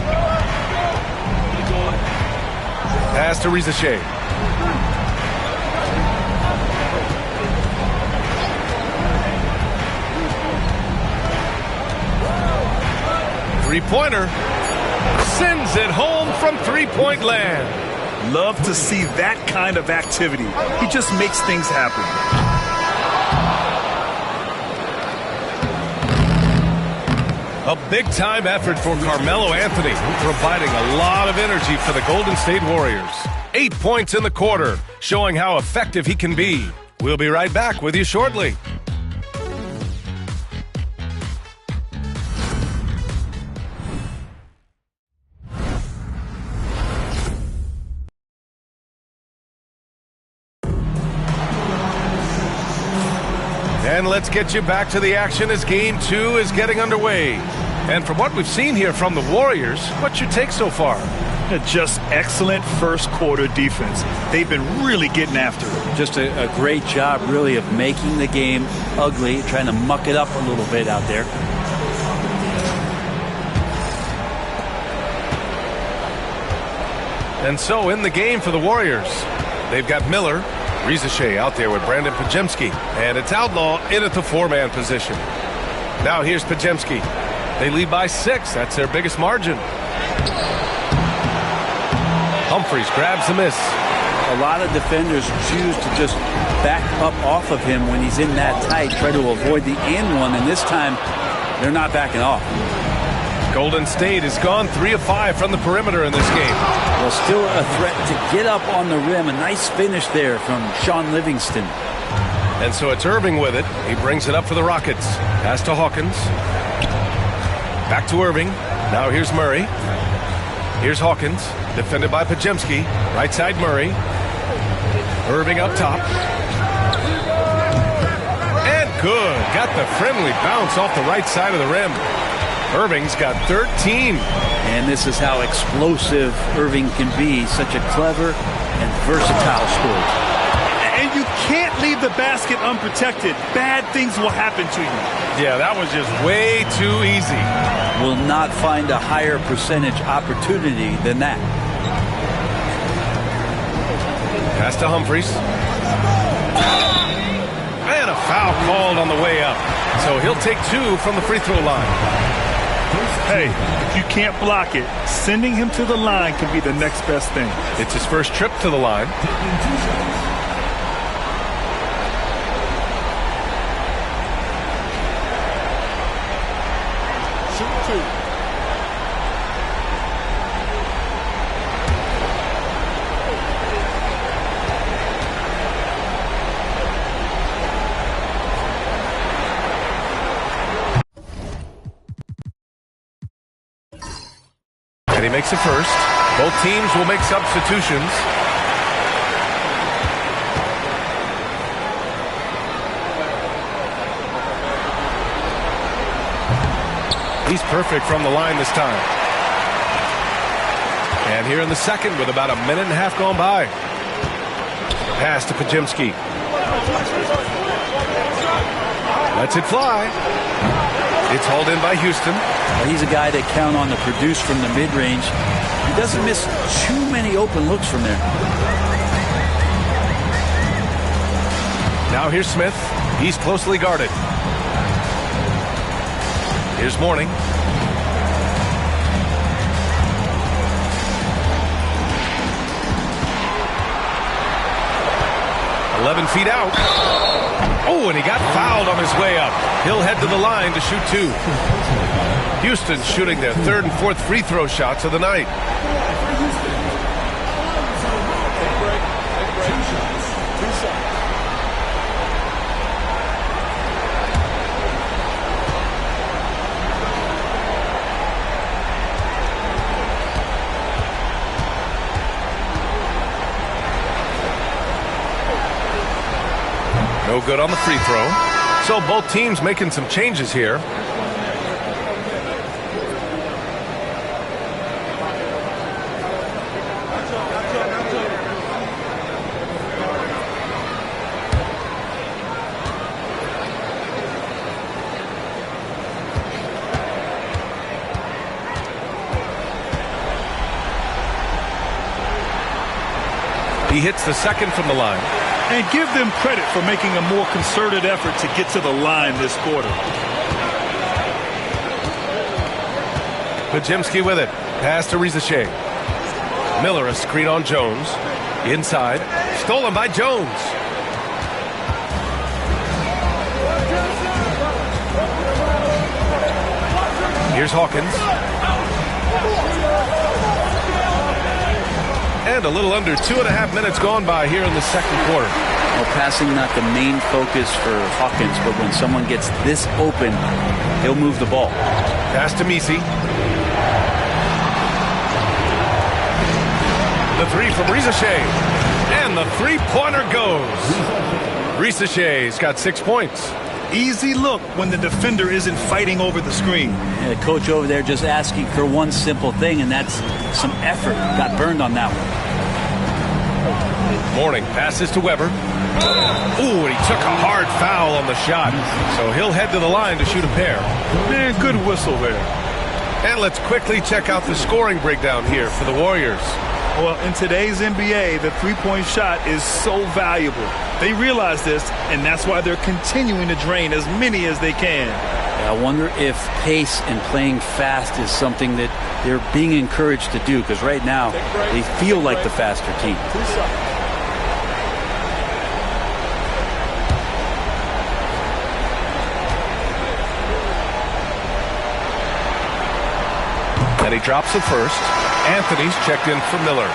Pass to Ricochet. Three-pointer. Sends it home from three-point land. Love to see that kind of activity. He just makes things happen. A big-time effort for Carmelo Anthony, providing a lot of energy for the Golden State Warriors. 8 points in the quarter, showing how effective he can be. We'll be right back with you shortly. And let's get you back to the action as Game 2 is getting underway. And from what we've seen here from the Warriors, what's your take so far? Just excellent first quarter defense. They've been really getting after it. Just a great job, really, of making the game ugly, trying to muck it up a little bit out there. And so in the game for the Warriors, they've got Miller. Ricochet out there with Brandon Pajemski. And it's Outlaw in at the 4-man position. Now here's Pajemski. They lead by 6. That's their biggest margin. Humphries grabs the miss. A lot of defenders choose to just back up off of him when he's in that tight, try to avoid the and one, and this time they're not backing off. Golden State has gone 3 of 5 from the perimeter in this game. Well, still a threat to get up on the rim. A nice finish there from Sean Livingston. And so it's Irving with it. He brings it up for the Rockets. Pass to Hawkins. Back to Irving. Now here's Murray. Here's Hawkins. Defended by Pajemski. Right side Murray. Irving up top. And good. Got the friendly bounce off the right side of the rim. Irving's got 13. And this is how explosive Irving can be. Such a clever and versatile scorer. And you can't leave the basket unprotected. Bad things will happen to you. Yeah, that was just way too easy. Will not find a higher percentage opportunity than that. Pass to Humphries. And a foul called on the way up. So he'll take 2 from the free throw line. Hey, if you can't block it, sending him to the line can be the next best thing. It's his first trip to the line. Shoot 2. And he makes it first. Both teams will make substitutions. He's perfect from the line this time. And here in the second with about a minute and a half gone by. Pass to Pajemski. Lets it fly. It's hauled in by Houston. He's a guy that count on to produce from the mid-range. He doesn't miss too many open looks from there. Now here's Smith. He's closely guarded. Here's Mourning. "11 feet out. Oh, and he got fouled on his way up. He'll head to the line to shoot 2. Houston shooting their 3rd and 4th free throw shots of the night. No good on the free throw. So both teams making some changes here. He hits the second from the line. And give them credit for making a more concerted effort to get to the line this quarter. Pajemski with it. Pass to Rizachet. Miller a screen on Jones. Inside. Stolen by Jones. Here's Hawkins. And a little under 2.5 minutes gone by here in the second quarter. Well, passing not the main focus for Hawkins, but when someone gets this open, he'll move the ball. Pass to Misi. The 3 from Rizachet. And the 3-pointer goes. Rizachet's got 6 points. Easy look when the defender isn't fighting over the screen. Yeah, the coach over there just asking for one simple thing, and that's some effort. Got burned on that one. Mourning passes to Weber. Ooh, and he took a hard foul on the shot. So he'll head to the line to shoot a pair. Man, good whistle there. And let's quickly check out the scoring breakdown here for the Warriors. Well, in today's NBA, the three-point shot is so valuable. They realize this, and that's why they're continuing to drain as many as they can. I wonder if pace and playing fast is something that they're being encouraged to do, because right now they feel like the faster team. And he drops the first. Anthony's checked in for Miller.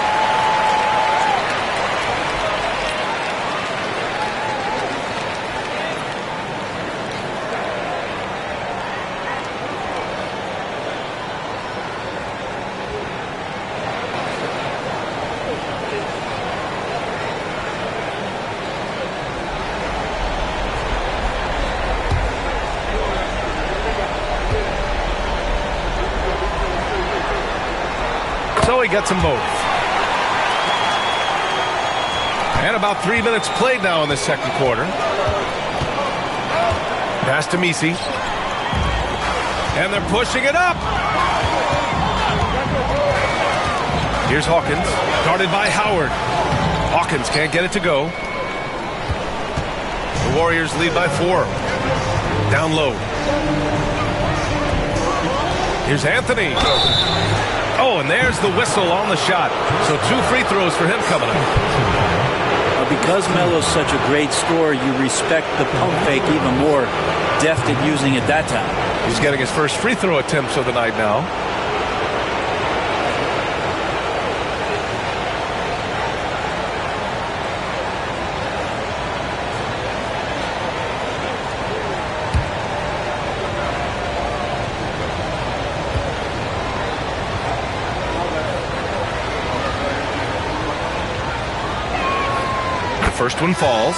gets them both. And about 3 minutes played now in the second quarter. Pass to Misi. And they're pushing it up. Here's Hawkins, guarded by Howard. Hawkins can't get it to go. The Warriors lead by 4. Down low. Here's Anthony. Oh, and there's the whistle on the shot. So 2 free throws for him coming up. Because Melo's such a great scorer, you respect the pump fake even more, deft at using it that time. He's getting his first free throw attempts of the night now. First one falls.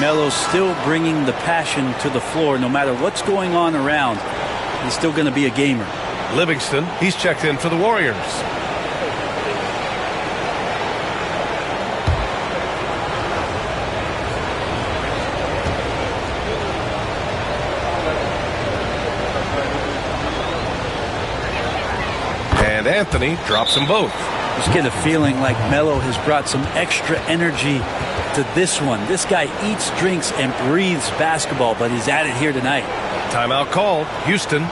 Melo's still bringing the passion to the floor. No matter what's going on around, he's still going to be a gamer. Livingston, he's checked in for the Warriors. And Anthony drops them both. Just get a feeling like Melo has brought some extra energy to this one. This guy eats, drinks, and breathes basketball, but he's at it here tonight. Timeout called. Houston.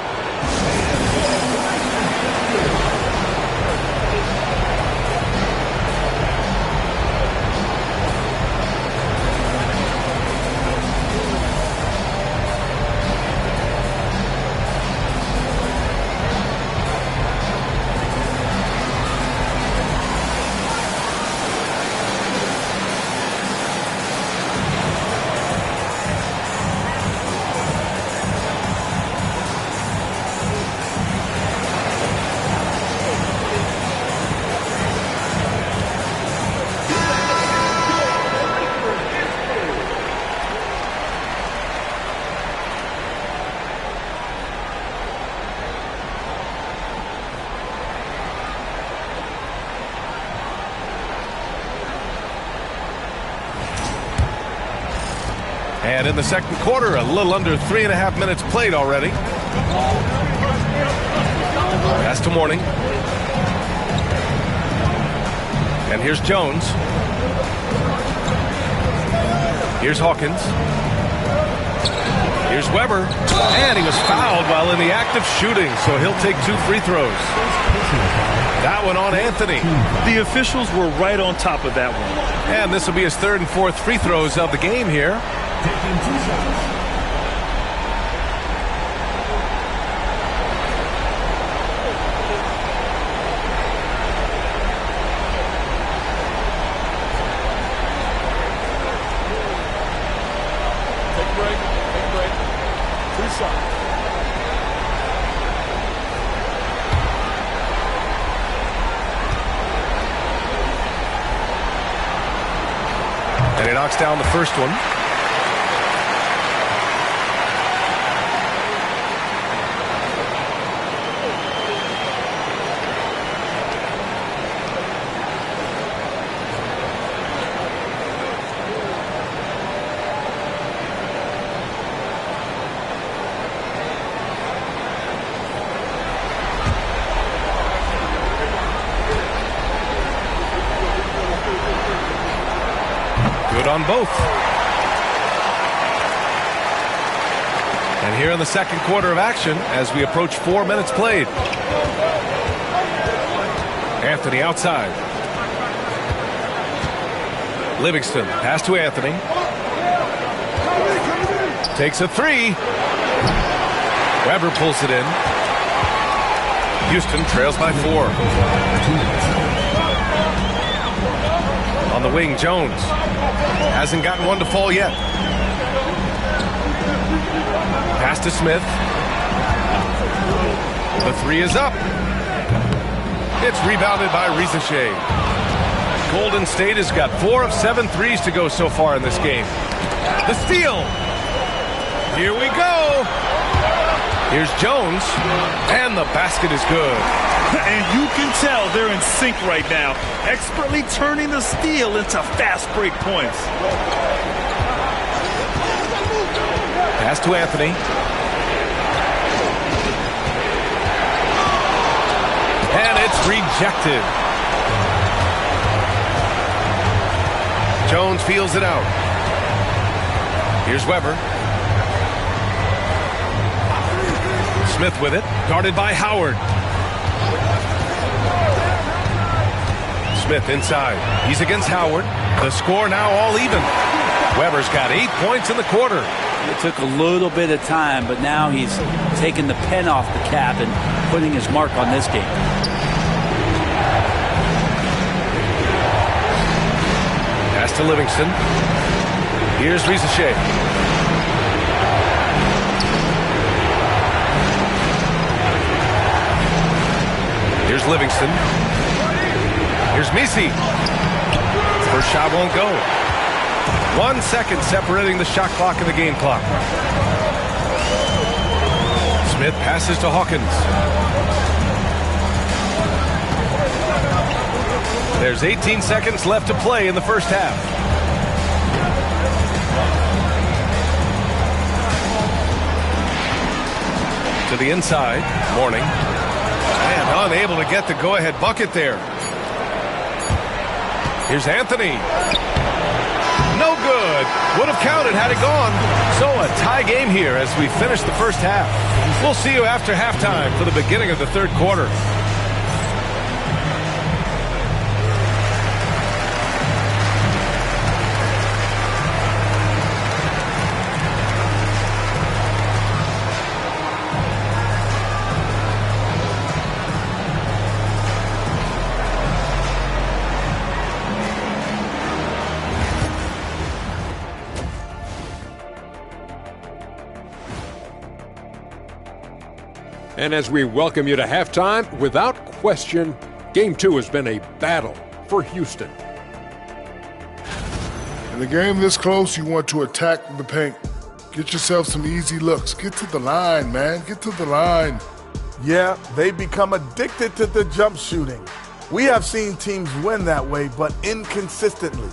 And in the second quarter, a little under 3.5 minutes played already. Pass to Mourning. And here's Jones. Here's Hawkins. Here's Weber. And he was fouled while in the act of shooting, so he'll take 2 free throws. That one on Anthony. The officials were right on top of that one. And this will be his 3rd and 4th free throws of the game here. Taking 2 shots. Take a break. Take a break. 2 shots. And he knocks down the first one. Good on both. And here in the second quarter of action as we approach 4 minutes played. Anthony outside. Livingston, pass to Anthony. Takes a 3. Weber pulls it in. Houston trails by 4. On the wing, Jones. Hasn't gotten one to fall yet. Pass to Smith. The 3 is up. It's rebounded by Rizichet. Golden State has got 4 of 7 threes to go so far in this game. The steal. Here we go. Here's Jones, and the basket is good. And you can tell they're in sync right now, expertly turning the steal into fast break points. Pass to Anthony. And it's rejected. Jones feels it out. Here's Weber. Smith with it, guarded by Howard. Smith inside. He's against Howard. The score now all even. Weber's got 8 points in the quarter. It took a little bit of time, but now he's taking the pen off the cap and putting his mark on this game. Pass to Livingston. Here's Rizachet. Here's Livingston. Here's Misi. First shot won't go. 1 second separating the shot clock and the game clock. Smith passes to Hawkins. There's 18 seconds left to play in the first half. To the inside, Mourning. And unable to get the go-ahead bucket there. Here's Anthony. No good. Would have counted had it gone. So a tie game here as we finish the first half. We'll see you after halftime for the beginning of the third quarter. And as we welcome you to halftime, without question, Game 2 has been a battle for Houston. In a game this close, you want to attack the paint. Get yourself some easy looks. Get to the line, man. Get to the line. Yeah, they become addicted to the jump shooting. We have seen teams win that way, but inconsistently.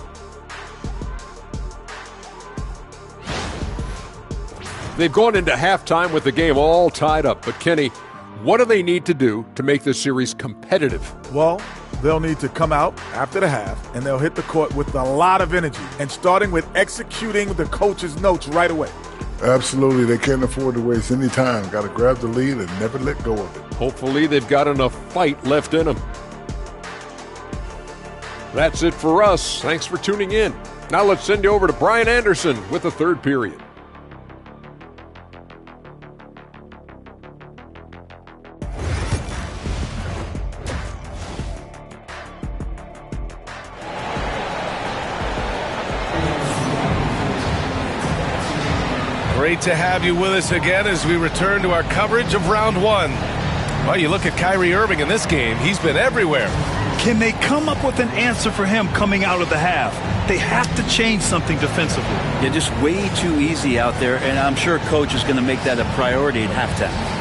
They've gone into halftime with the game all tied up. But, Kenny, what do they need to do to make this series competitive? Well, they'll need to come out after the half, and they'll hit the court with a lot of energy, and starting with executing the coach's notes right away. Absolutely. They can't afford to waste any time. Got to grab the lead and never let go of it. Hopefully they've got enough fight left in them. That's it for us. Thanks for tuning in. Now let's send you over to Brian Anderson with the third period. Great to have you with us again as we return to our coverage of round one. Well, you look at Kyrie Irving in this game. He's been everywhere. Can they come up with an answer for him coming out of the half? They have to change something defensively. Yeah, just way too easy out there, and I'm sure coach is going to make that a priority at halftime.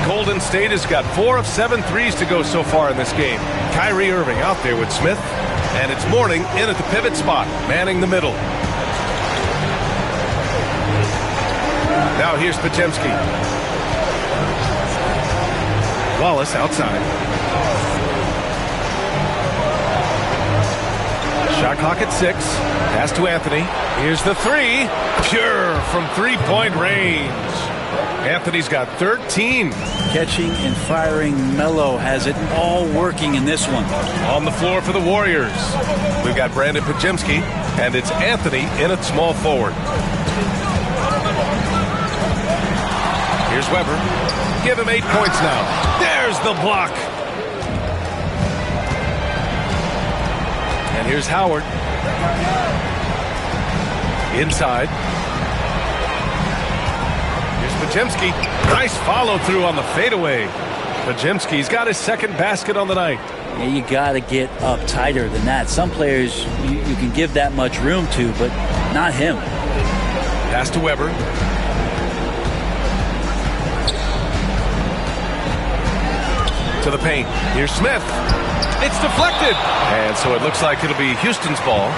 Golden State has got 4 of 7 threes to go so far in this game. Kyrie Irving out there with Smith, and it's Mourning in at the pivot spot, manning the middle. Now here's Podziemski. Wallace outside. Shot clock at 6. Pass to Anthony. Here's the three. Pure from three-point range. Anthony's got 13. Catching and firing, Melo has it all working in this one. On the floor for the Warriors, we've got Brandon Podziemski, and it's Anthony in at small forward. Here's Weber. Give him 8 points now. There's the block. And here's Howard. Here's Pajemski. Nice follow through on the fadeaway. Pajemski's got his second basket on the night. Yeah, you got to get up tighter than that. Some players you can give that much room to, but not him. Pass to Weber. To the paint. Here's Smith. It's deflected. And so it looks like it'll be Houston's ball.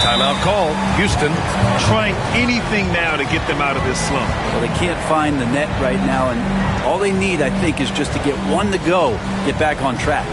Timeout call. Houston trying anything now to get them out of this slump. Well, they can't find the net right now, and all they need, I think, is just to get one to go, get back on track.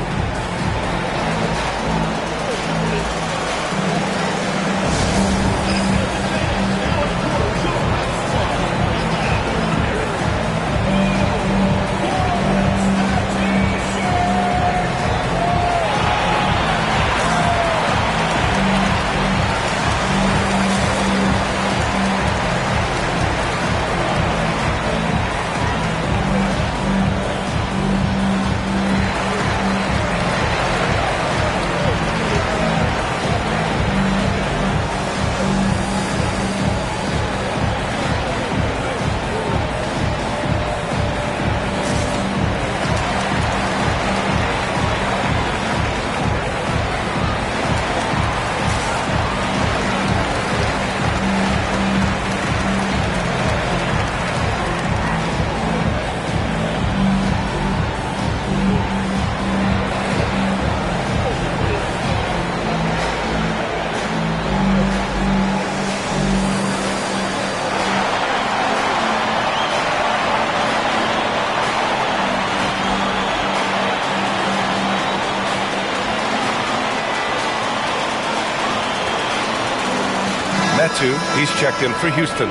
He's checked in for Houston.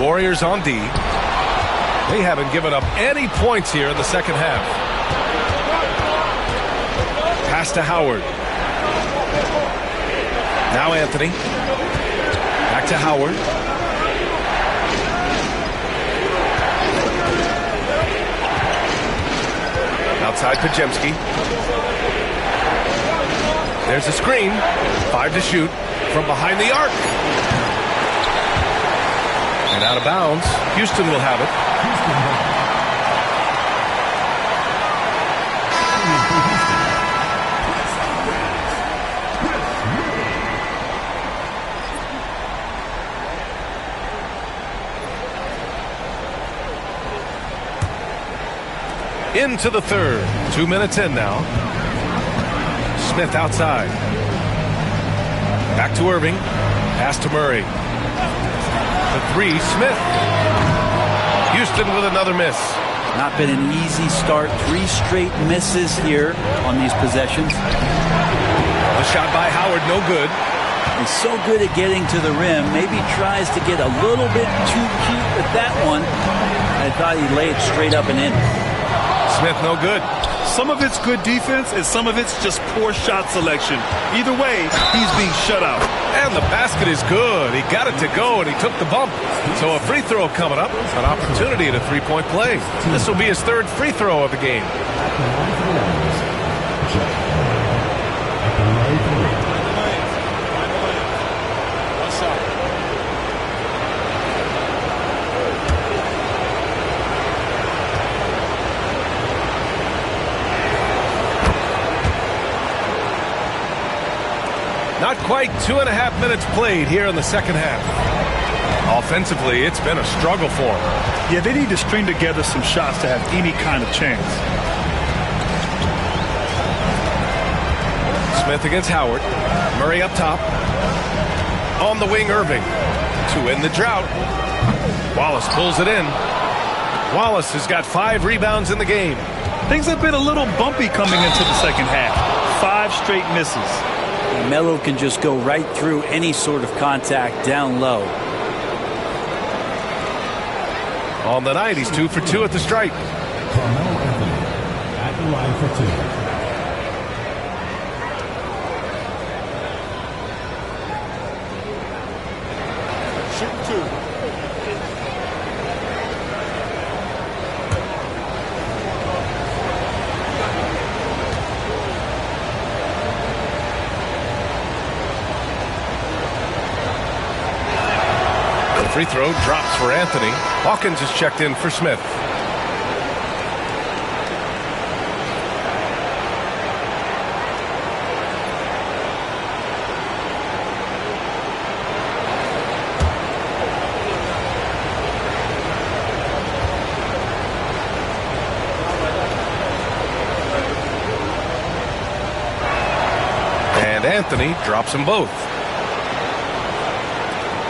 Warriors on D. They haven't given up any points here in the second half. Pass to Howard. Now Anthony. Back to Howard. Outside Pajemski. There's a screen. 5 to shoot from behind the arc. And out of bounds. Houston will have it. Into the third. 2 minutes in now. Smith outside. Back to Irving. Pass to Murray. The three, Smith. Houston with another miss. Not been an easy start. 3 straight misses here on these possessions. A shot by Howard, no good. He's so good at getting to the rim. Maybe tries to get a little bit too cute with that one. I thought he laid straight up and in. Smith, no good. Some of it's good defense, and some of it's just poor shot selection. Either way, he's being shut out. And the basket is good. He got it to go, and he took the bump. So a free throw coming up. An opportunity at a three-point play. This will be his third free throw of the game. Not quite 2.5 minutes played here in the second half. Offensively, it's been a struggle for them. Yeah, they need to string together some shots to have any kind of chance. Smith against Howard. Murray up top. On the wing, Irving. To end the drought. Wallace pulls it in. Wallace has got 5 rebounds in the game. Things have been a little bumpy coming into the second half. 5 straight misses. Melo can just go right through any sort of contact down low. On the night, he's 2 for 2 at the stripe. Carmelo Anthony at the line for 2. Free throw drops for Anthony. Hawkins is checked in for Smith. And Anthony drops them both.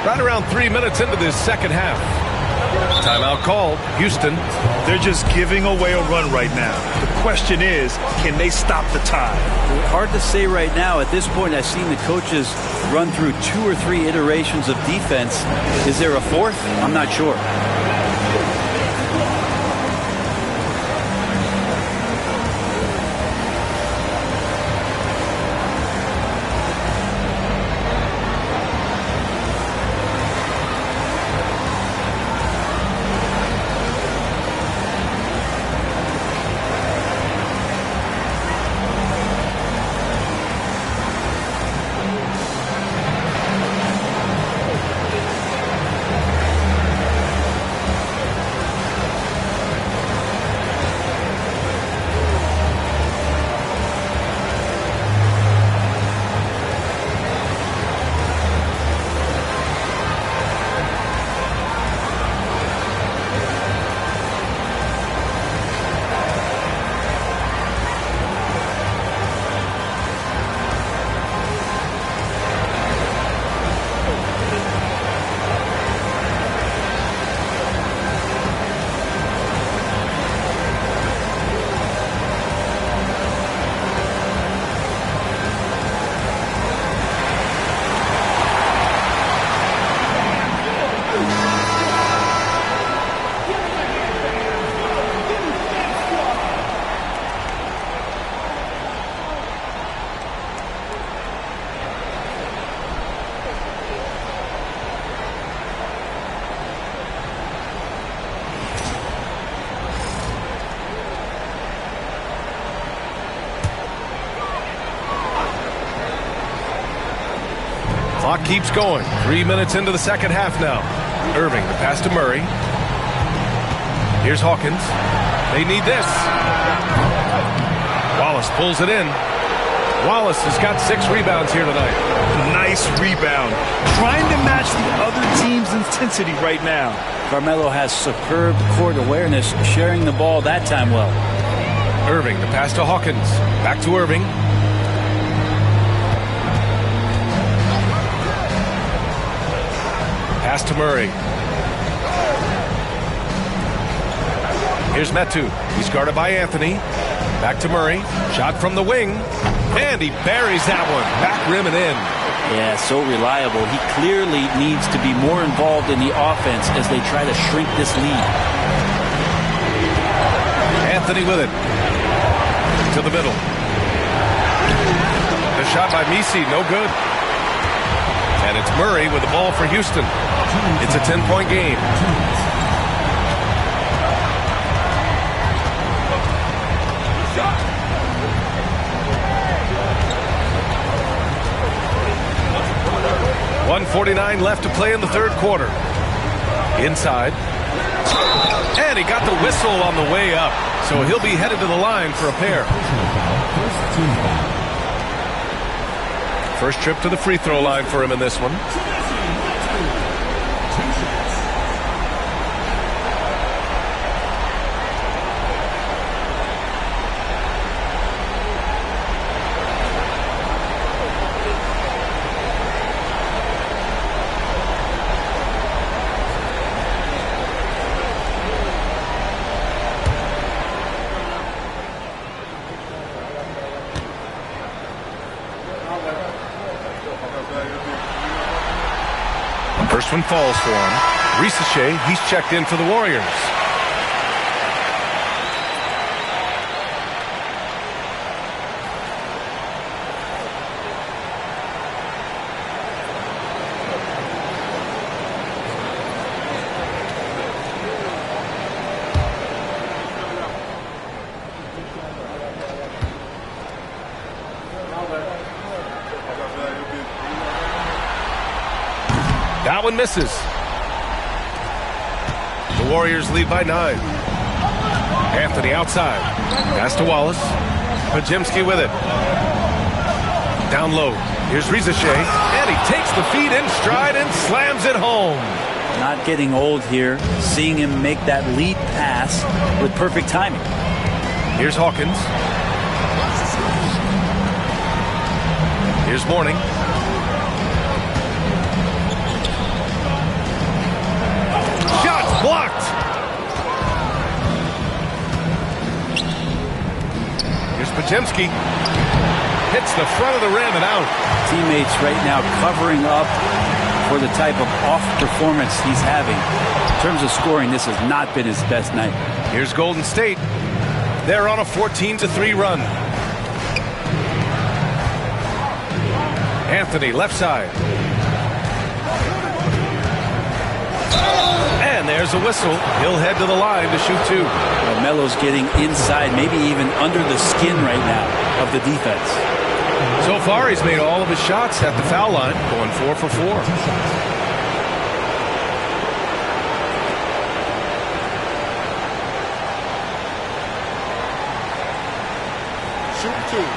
Right around 3 minutes into this second half. Timeout called. Houston. They're just giving away a run right now. The question is, can they stop the tide? Hard to say right now. At this point, I've seen the coaches run through 2 or 3 iterations of defense. Is there a fourth? I'm not sure. Clock keeps going. 3 minutes into the second half now. Irving, the pass to Murray. Here's Hawkins. They need this. Wallace pulls it in. Wallace has got 6 rebounds here tonight. Nice rebound. Trying to match the other team's intensity right now. Carmelo has superb court awareness, sharing the ball that time well. Irving, the pass to Hawkins. Back to Irving. Pass to Murray. Here's Metu. He's guarded by Anthony. Back to Murray. Shot from the wing. And he buries that one. Back rim and in. Yeah, so reliable. He clearly needs to be more involved in the offense as they try to shrink this lead. Anthony with it. To the middle. The shot by Misi, no good. And it's Murray with the ball for Houston. It's a 10-point game. .149 left to play in the third quarter. Inside. And he got the whistle on the way up. So he'll be headed to the line for a pair. First trip to the free throw line for him in this one. First one falls for him. Ricochet, he's checked in for the Warriors. That one misses. Warriors lead by 9. Anthony outside. Pass to Wallace. Pajemski with it. Down low. Here's Rizashe. And he takes the feed in stride and slams it home. Not getting old here. Seeing him make that lead pass with perfect timing. Here's Hawkins. Here's Mourning. Shots blocked. Here's Pajemski. Hits the front of the rim and out. Teammates right now covering up for the type of off performance he's having. In terms of scoring, this has not been his best night. Here's Golden State. They're on a 14-3 run. Anthony left side. And there's a whistle. He'll head to the line to shoot 2. Well, Melo's getting inside, maybe even under the skin right now of the defense. So far, he's made all of his shots at the foul line, going 4 for 4. Shoot team.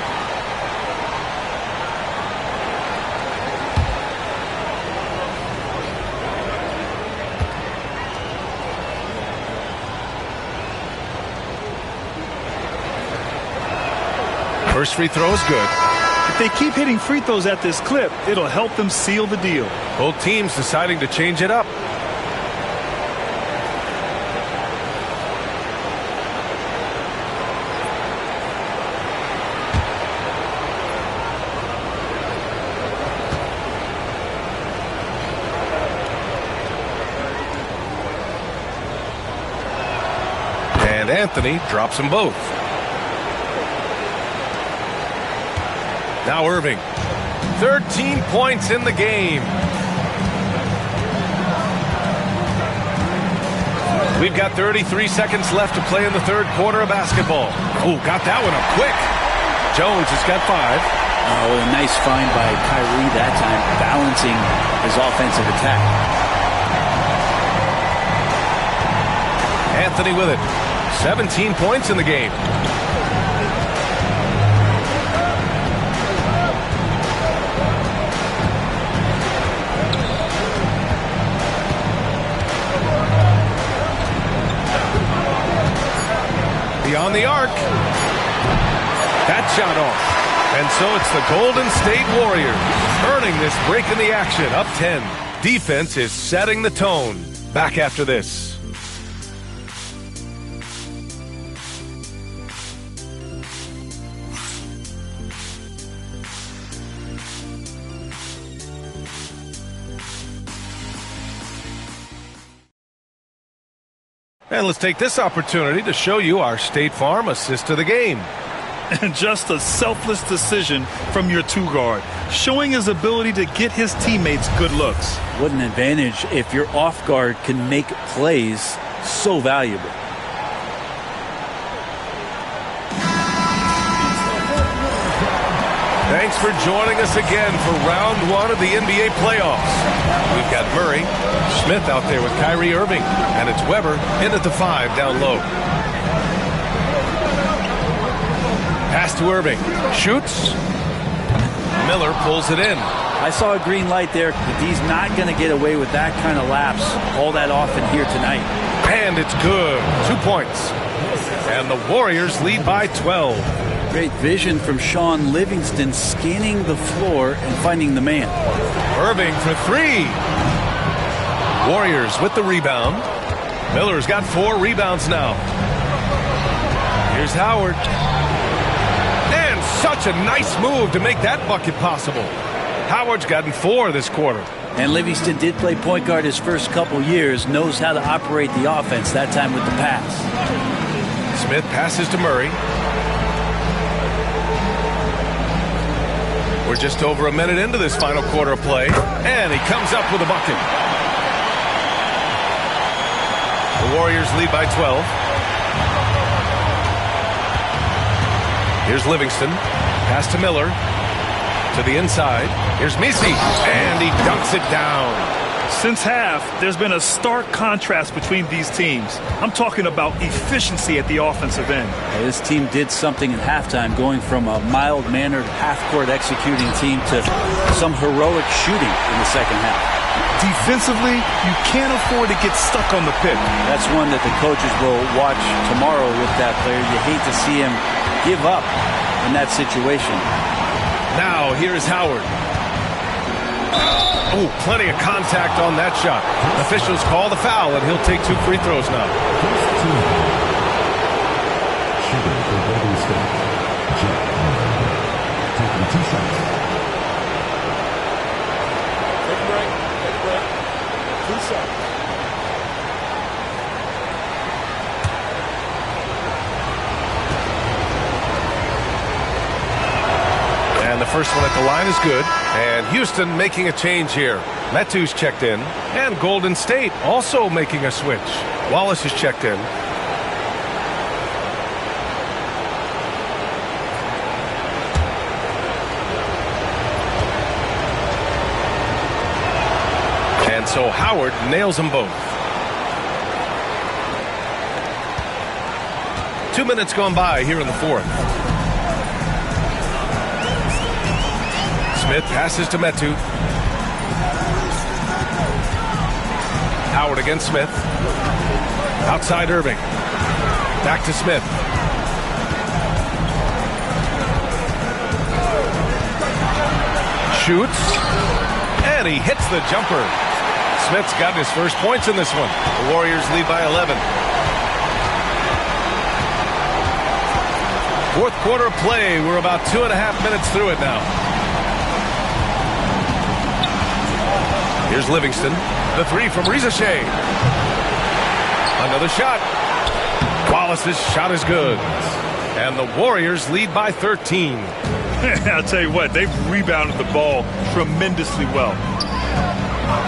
First free throw is good. If they keep hitting free throws at this clip, it'll help them seal the deal. Both teams deciding to change it up. And Anthony drops them both. Now Irving. 13 points in the game. We've got 33 seconds left to play in the third quarter of basketball. Oh, got that one up quick. Jones has got 5. Oh, a nice find by Kyrie that time, balancing his offensive attack. Anthony with it. 17 points in the game. Beyond the arc. That shot off. And so it's the Golden State Warriors earning this break in the action, up 10. Defense is setting the tone. Back after this. And let's take this opportunity to show you our State Farm assist to the game. And just a selfless decision from your 2 guard, showing his ability to get his teammates good looks. What an advantage if your off guard can make plays so valuable. Thanks for joining us again for round 1 of the NBA playoffs. We've got Murray, Smith out there with Kyrie Irving, and it's Weber in at the 5 down low. Pass to Irving. Shoots. Miller pulls it in. I saw a green light there. The D's not going to get away with that kind of lapse all that often here tonight. And it's good. 2 points. And the Warriors lead by 12. Great vision from Sean Livingston, scanning the floor and finding the man. Irving for 3. Warriors with the rebound. Miller's got 4 rebounds now. Here's Howard. And such a nice move to make that bucket possible. Howard's gotten 4 this quarter. And Livingston did play point guard his first couple years, knows how to operate the offense, that time with the pass. Smith passes to Murray. We're just over a minute into this final quarter of play, and he comes up with a bucket. The Warriors lead by 12. Here's Livingston. Pass to Miller. To the inside. Here's Misi. And he dunks it down. Since half, there's been a stark contrast between these teams. I'm talking about efficiency at the offensive end. This team did something in halftime, going from a mild-mannered half-court executing team to some heroic shooting in the second half. Defensively, you can't afford to get stuck on the pick. That's one that the coaches will watch tomorrow with that player. You hate to see him give up in that situation. Now, here's Howard. Oh, plenty of contact on that shot. Officials call the foul, and he'll take 2 free throws now. Shooting for Golden State, Jack taking 2 shots. Take a break. Take a break. 2 shots. And the first one at the line is good. And Houston making a change here. Metu's checked in. And Golden State also making a switch. Wallace is checked in. And so Howard nails them both. 2 minutes gone by here in the fourth. Smith passes to Metu. Howard against Smith. Outside Irving. Back to Smith. Shoots. And he hits the jumper. Smith's got his first points in this one. The Warriors lead by 11. Fourth quarter of play. We're about 2.5 minutes through it now. Here's Livingston. The 3 from Rizashea. Another shot. Wallace's shot is good. And the Warriors lead by 13. I'll tell you what, they've rebounded the ball tremendously well.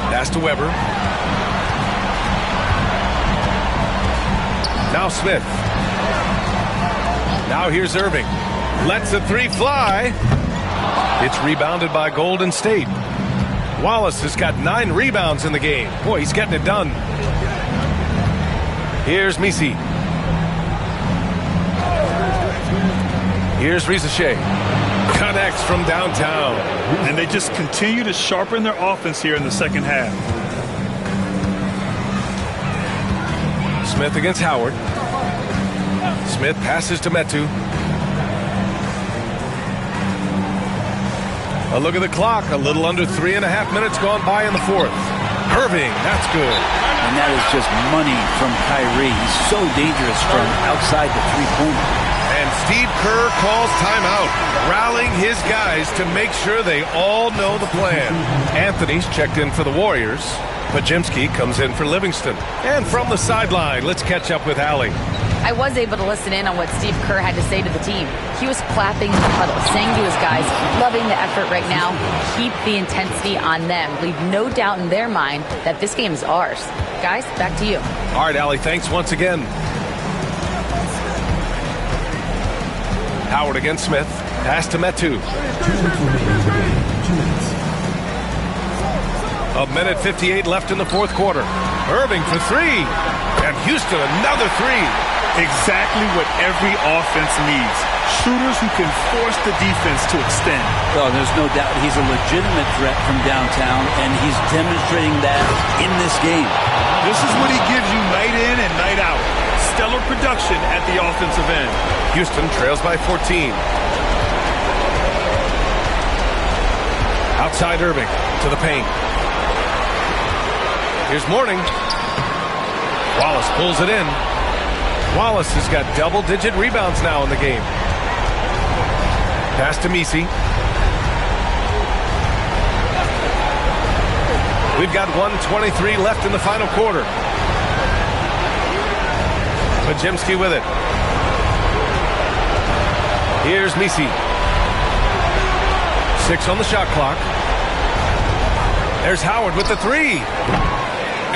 Pass to Weber. Now Smith. Now here's Irving. Lets the 3 fly. It's rebounded by Golden State. Wallace has got 9 rebounds in the game. Boy, he's getting it done. Here's Misi. Here's Rizashea. Connects from downtown. And they just continue to sharpen their offense here in the second half. Smith against Howard. Smith passes to Metu. A look at the clock. A little under 3.5 minutes gone by in the fourth. Irving, that's good. And that is just money from Kyrie. He's so dangerous from outside the three-pointer. And Steve Kerr calls timeout, rallying his guys to make sure they all know the plan. Anthony's checked in for the Warriors. Pajimski comes in for Livingston. And from the sideline, let's catch up with Allie. I was able to listen in on what Steve Kerr had to say to the team. He was clapping in the huddle, saying to his guys, loving the effort right now. Keep the intensity on them. Leave no doubt in their mind that this game is ours. Guys, back to you. All right, Allie, thanks once again. Howard against Smith. Pass to Metu. 1:58 left in the fourth quarter. Irving for 3. And Houston, another 3. Exactly what every offense needs. Shooters who can force the defense to extend. Well, there's no doubt he's a legitimate threat from downtown, and he's demonstrating that in this game. This is what he gives you night in and night out. Stellar production at the offensive end. Houston trails by 14. Outside Irving to the paint. Here's Mourning. Wallace pulls it in. Wallace has got double-digit rebounds now in the game. Pass to Misi. We've got 1:23 left in the final quarter. Pajimski with it. Here's Misi. 6 on the shot clock. There's Howard with the 3.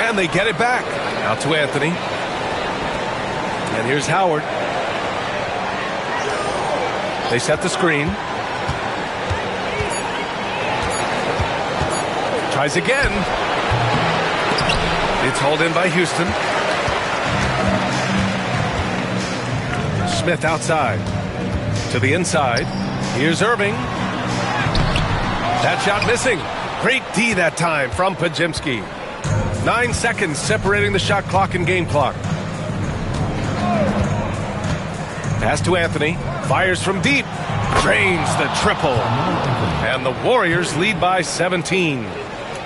And they get it back. Out to Anthony. And here's Howard. They set the screen. Tries again. It's hauled in by Houston. Smith outside. To the inside. Here's Irving. That shot missing. Great D that time from Podziemski. 9 seconds separating the shot clock and game clock. Pass to Anthony. Fires from deep. Drains the triple. And the Warriors lead by 17.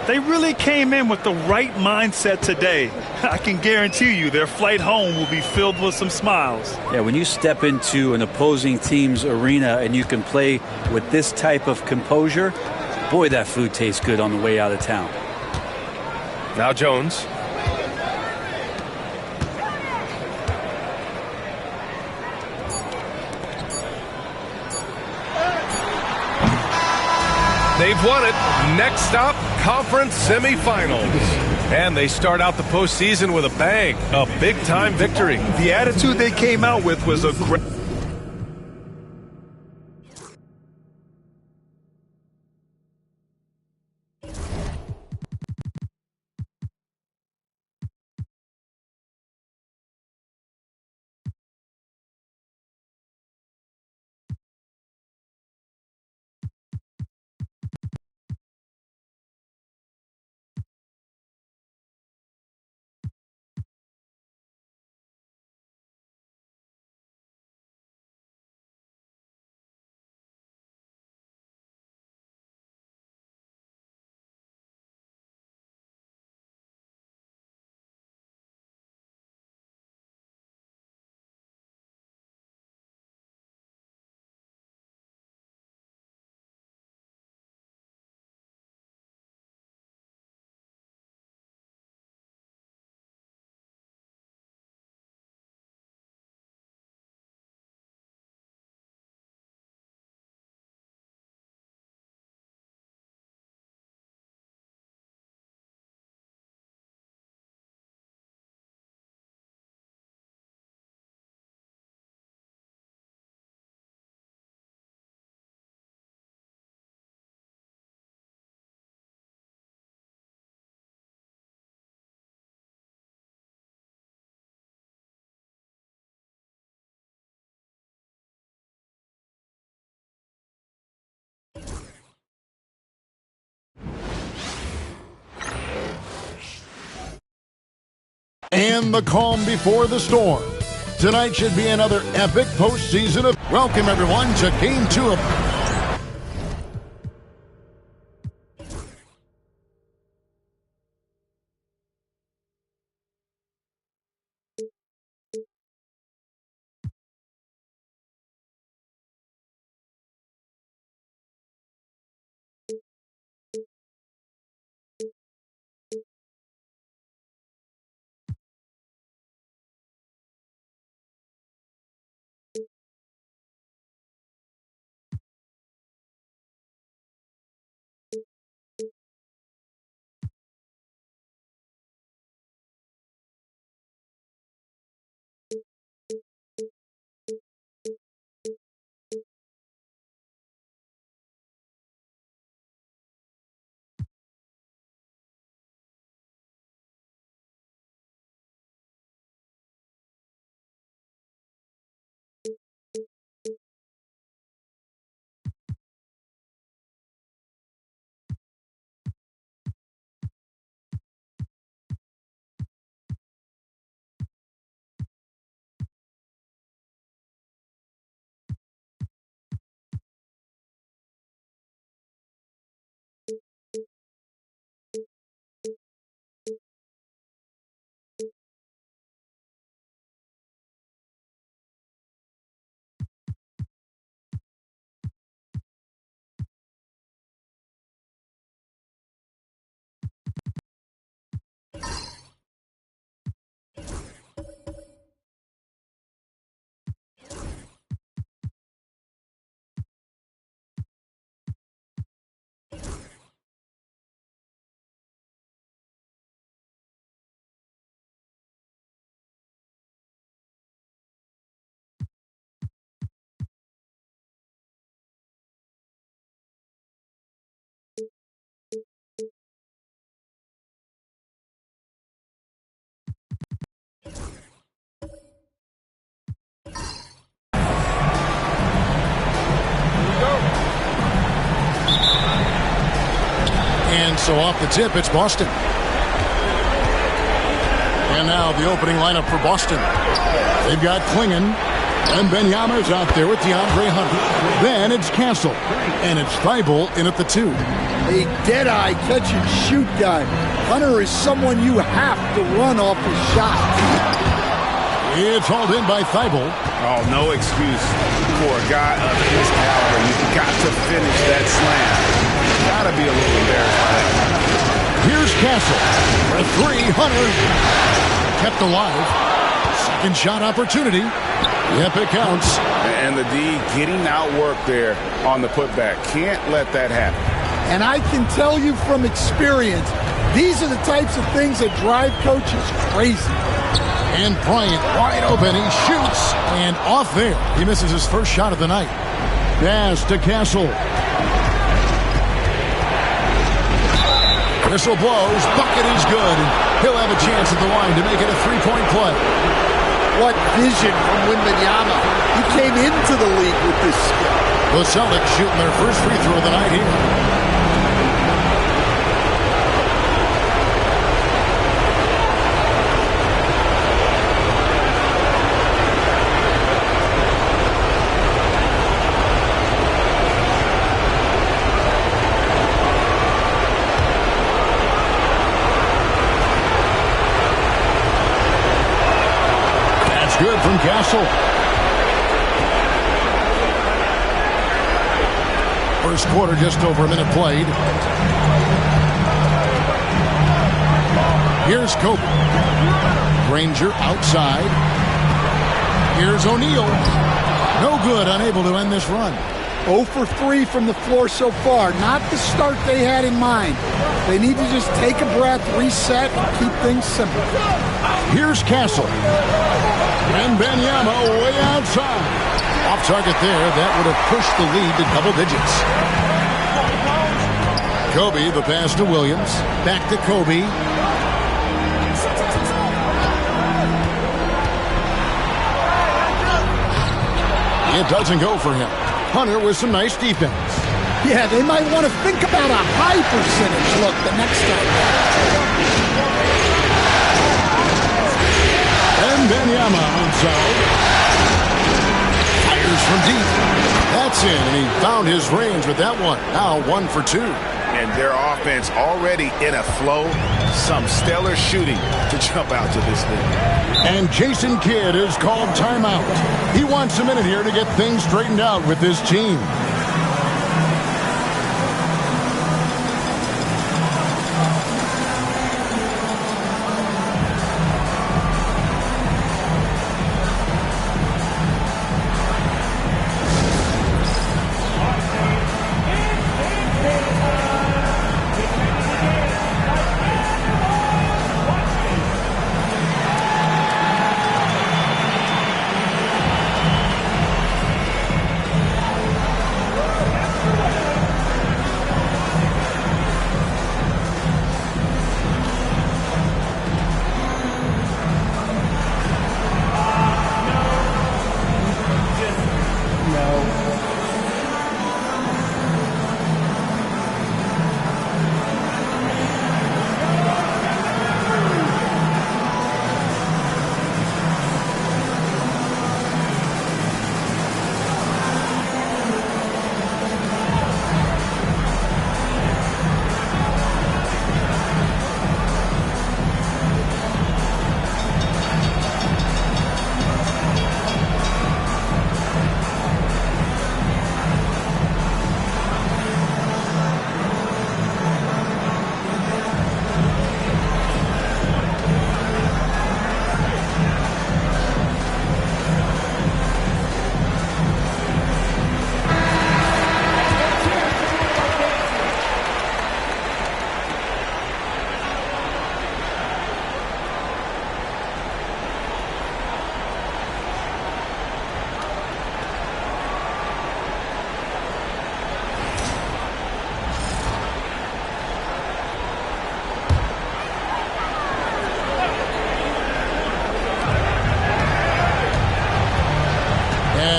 They really came in with the right mindset today. I can guarantee you their flight home will be filled with some smiles. Yeah, when you step into an opposing team's arena and you can play with this type of composure, boy, that food tastes good on the way out of town. Now Jones. They've won it. Next stop, conference semifinals. And they start out the postseason with a bang, a big-time victory. The attitude they came out with was a great... And the calm before the storm. Tonight should be another epic postseason of... Welcome, everyone, to Game 2 of... And so off the tip, it's Boston. And now the opening lineup for Boston. They've got Klingon. And Benyama's out there with DeAndre Hunter. Then it's Castle. And it's Thibault in at the 2. A dead-eye catch-and-shoot guy. Hunter is someone you have to run off his shot. It's hauled in by Thibault. Oh, no excuse for a guy of his caliber. You've got to finish that slam. You've got to be a little embarrassed by that. Here's Castle. For 3, Hunter. Kept alive. Second shot opportunity. Yep, it counts. And the D getting outworked there on the putback. Can't let that happen. And I can tell you from experience, these are the types of things that drive coaches crazy. And Bryant wide open. He shoots. And off there. He misses his first shot of the night. Pass to Castle. Whistle blows. Bucket is good. He'll have a chance at the line to make it a 3-point play. What vision from Wembanyama. He came into the league with this skill. The Celtics shooting their first free throw of the night here. Good from Castle. First quarter, just over a minute played. Here's Kobe. Granger outside. Here's O'Neal. No good, unable to end this run. 0 for 3 from the floor so far. Not the start they had in mind. They need to just take a breath, reset, and keep things simple. Here's Castle. And Benyama way outside. Off target there. That would have pushed the lead to double digits. Kobe, the pass to Williams. Back to Kobe. It doesn't go for him. Hunter with some nice defense. Yeah, they might want to think about a high percentage look the next time. And Benyama outside. Fires from deep. That's in, and he found his range with that one. Now 1 for 2. And their offense already in a flow. Some stellar shooting to jump out to this lead. And Jason Kidd is called timeout. He wants a minute here to get things straightened out with his team.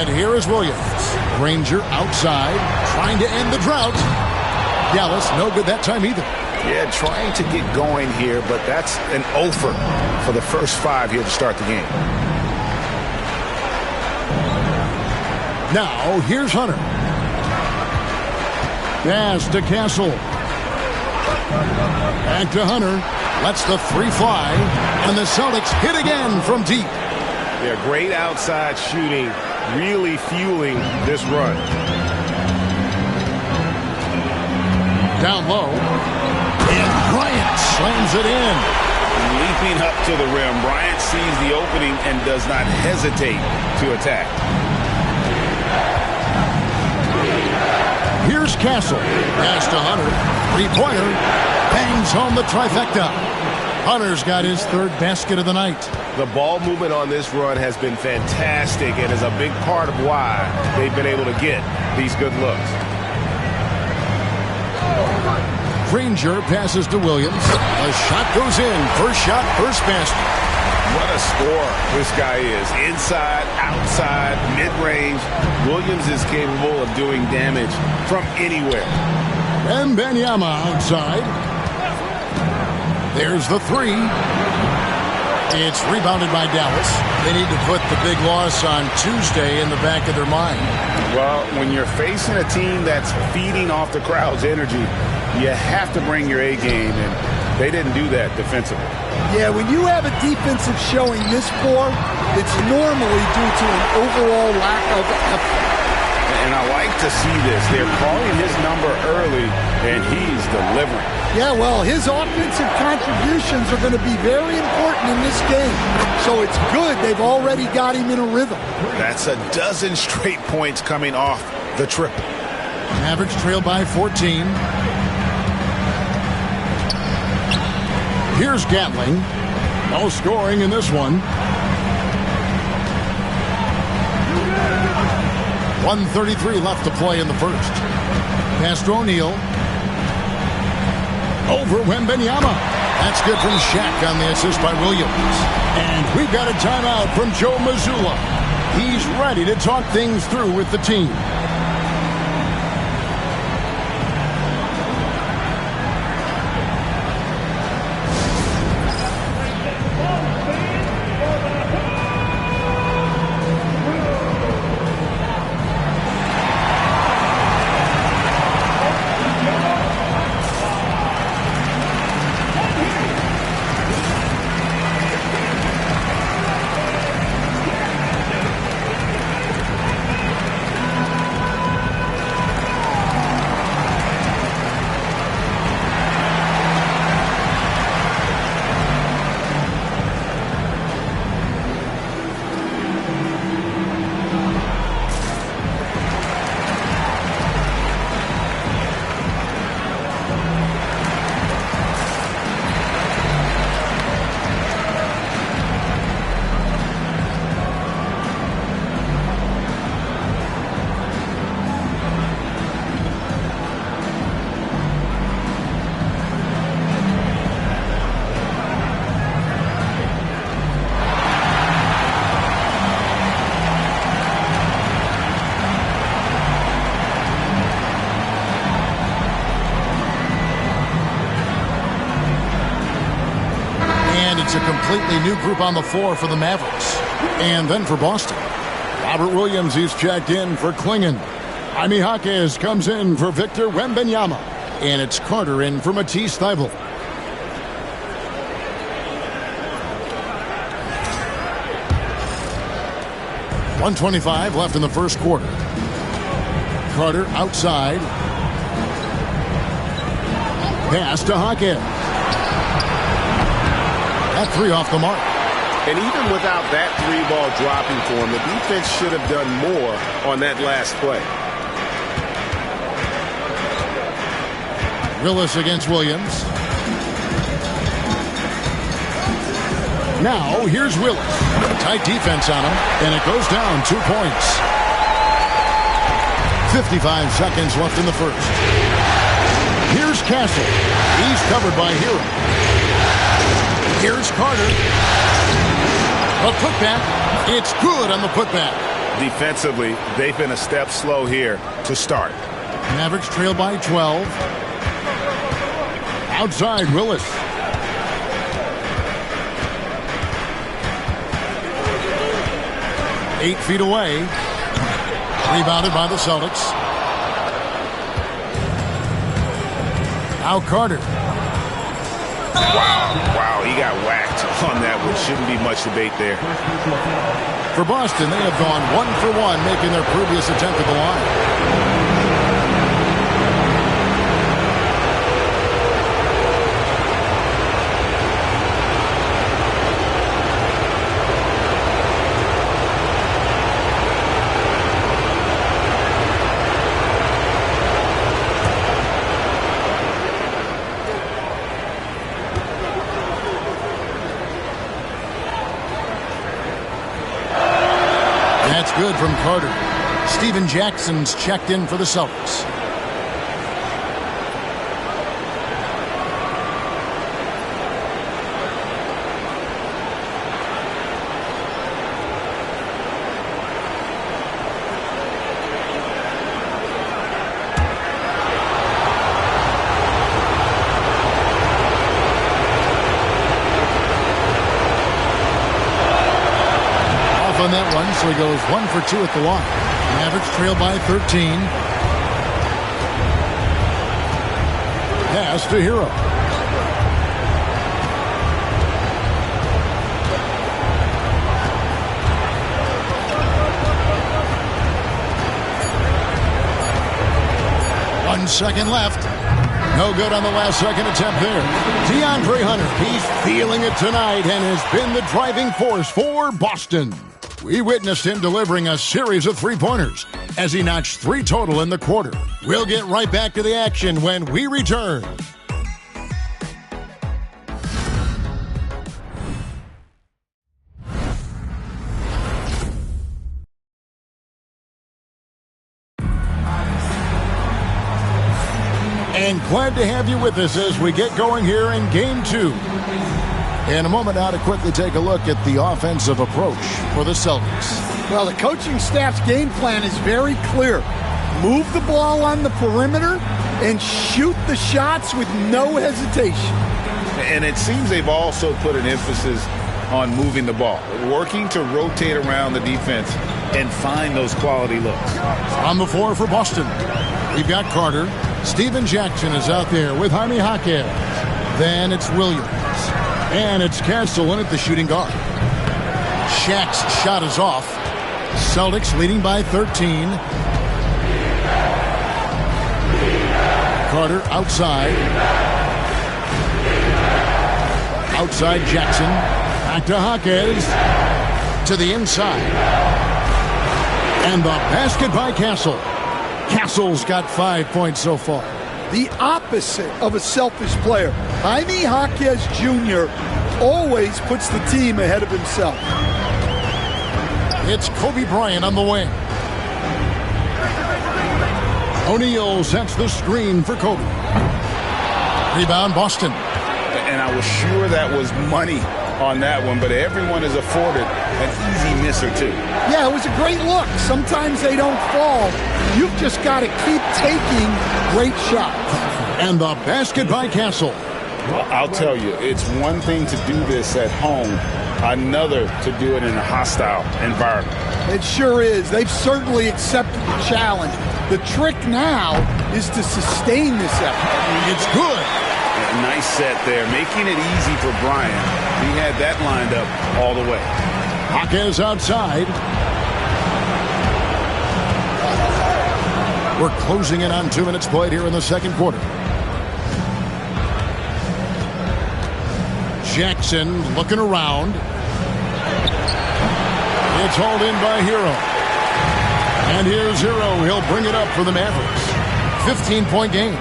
Here is Williams. Granger outside, trying to end the drought. Dallas, no good that time either. Yeah, trying to get going here, but that's an offer for the first 5 here to start the game. Now, here's Hunter. Pass to Castle. Back to Hunter. Lets the 3 fly. And the Celtics hit again from deep. Yeah, great outside shooting, really fueling this run. Down low. And Bryant slams it in. Leaping up to the rim, Bryant sees the opening and does not hesitate to attack. Here's Castle. Pass to Hunter. 3-pointer. Bangs home the trifecta. Hunter's got his 3rd basket of the night. The ball movement on this run has been fantastic and is a big part of why they've been able to get these good looks. Granger passes to Williams. A shot goes in. First shot, first basket. What a scorer this guy is. Inside, outside, mid-range. Williams is capable of doing damage from anywhere. Wembanyama outside. There's the 3. It's rebounded by Dallas. They need to put the big loss on Tuesday in the back of their mind. Well, when you're facing a team that's feeding off the crowd's energy, you have to bring your A game, and they didn't do that defensively. Yeah, when you have a defensive showing this poor, it's normally due to an overall lack of effort. And I like to see this. They're calling his number early, and he's delivering. Yeah, well, his offensive contributions are going to be very important in this game. So it's good they've already got him in a rhythm. That's a dozen straight points coming off the triple. Mavericks trail by 14. Here's Gatling. No scoring in this one. 1:33 left to play in the first. Pass to O'Neal. Over Wembanyama. That's good from Shaq on the assist by Williams. And we've got a timeout from Joe Mazzulla. He's ready to talk things through with the team. It's a completely new group on the floor for the Mavericks. And then for Boston, Robert Williams is checked in for Klingon. Jaime Jaquez comes in for Victor Wembanyama. And it's Carter in for Matisse Thybulle. .125 left in the first quarter. Carter outside. Pass to Jaquez. That 3 off the mark. And even without that 3-ball dropping for him, the defense should have done more on that last play. Willis against Williams. Now, here's Willis. Tight defense on him, and it goes down 2 points. 55 seconds left in the first. Here's Castle. He's covered by Hero. Here's Carter. A putback. It's good on the putback. Defensively, they've been a step slow here to start. Mavericks trail by 12. Outside, Willis. Eight feet away. Rebounded by the Celtics. Now Carter. Wow, he got whacked on that one. Shouldn't be much debate there. For Boston, they have gone 1 for 1, making their previous attempt at the line. That's good from Carter. Steven Jackson's checked in for the Celtics. On that one, so he goes 1 for 2 at the line. Mavericks trail by 13. Pass to Hero. One second left. No good on the last second attempt there. DeAndre Hunter, he's feeling it tonight and has been the driving force for Boston. We witnessed him delivering a series of three-pointers as he notched 3 total in the quarter. We'll get right back to the action when we return. And glad to have you with us as we get going here in Game 2. In a moment now to quickly take a look at the offensive approach for the Celtics. Well, the coaching staff's game plan is very clear. Move the ball on the perimeter and shoot the shots with no hesitation. And it seems they've also put an emphasis on moving the ball, working to rotate around the defense and find those quality looks. On the floor for Boston, we've got Carter. Steven Jackson is out there with Jaime Jaquez. Then it's Williams. And it's Castle in at the shooting guard. Shaq's shot is off. Celtics leading by 13. Carter outside. Outside Jackson. Back to Jaquez. To the inside. And the basket by Castle. Castle's got 5 points so far. The opposite of a selfish player. Jaime Jaquez Jr. always puts the team ahead of himself. It's Kobe Bryant on the wing. O'Neal sets the screen for Kobe. Rebound Boston. And I was sure that was money on that one, but everyone is afforded an easy miss or two. Yeah, it was a great look. Sometimes they don't fall. You've just got to keep taking great shots. And the basket by Castle. Well, I'll tell you, it's one thing to do this at home, another to do it in a hostile environment. It sure is. They've certainly accepted the challenge. The trick now is to sustain this effort. It's good. A nice set there, making it easy for Bryant. He had that lined up all the way. Jaquez outside. We're closing in on 2 minutes played here in the second quarter. Jackson looking around. It's hauled in by Hero. And here's Hero. He'll bring it up for the Mavericks. 15-point game.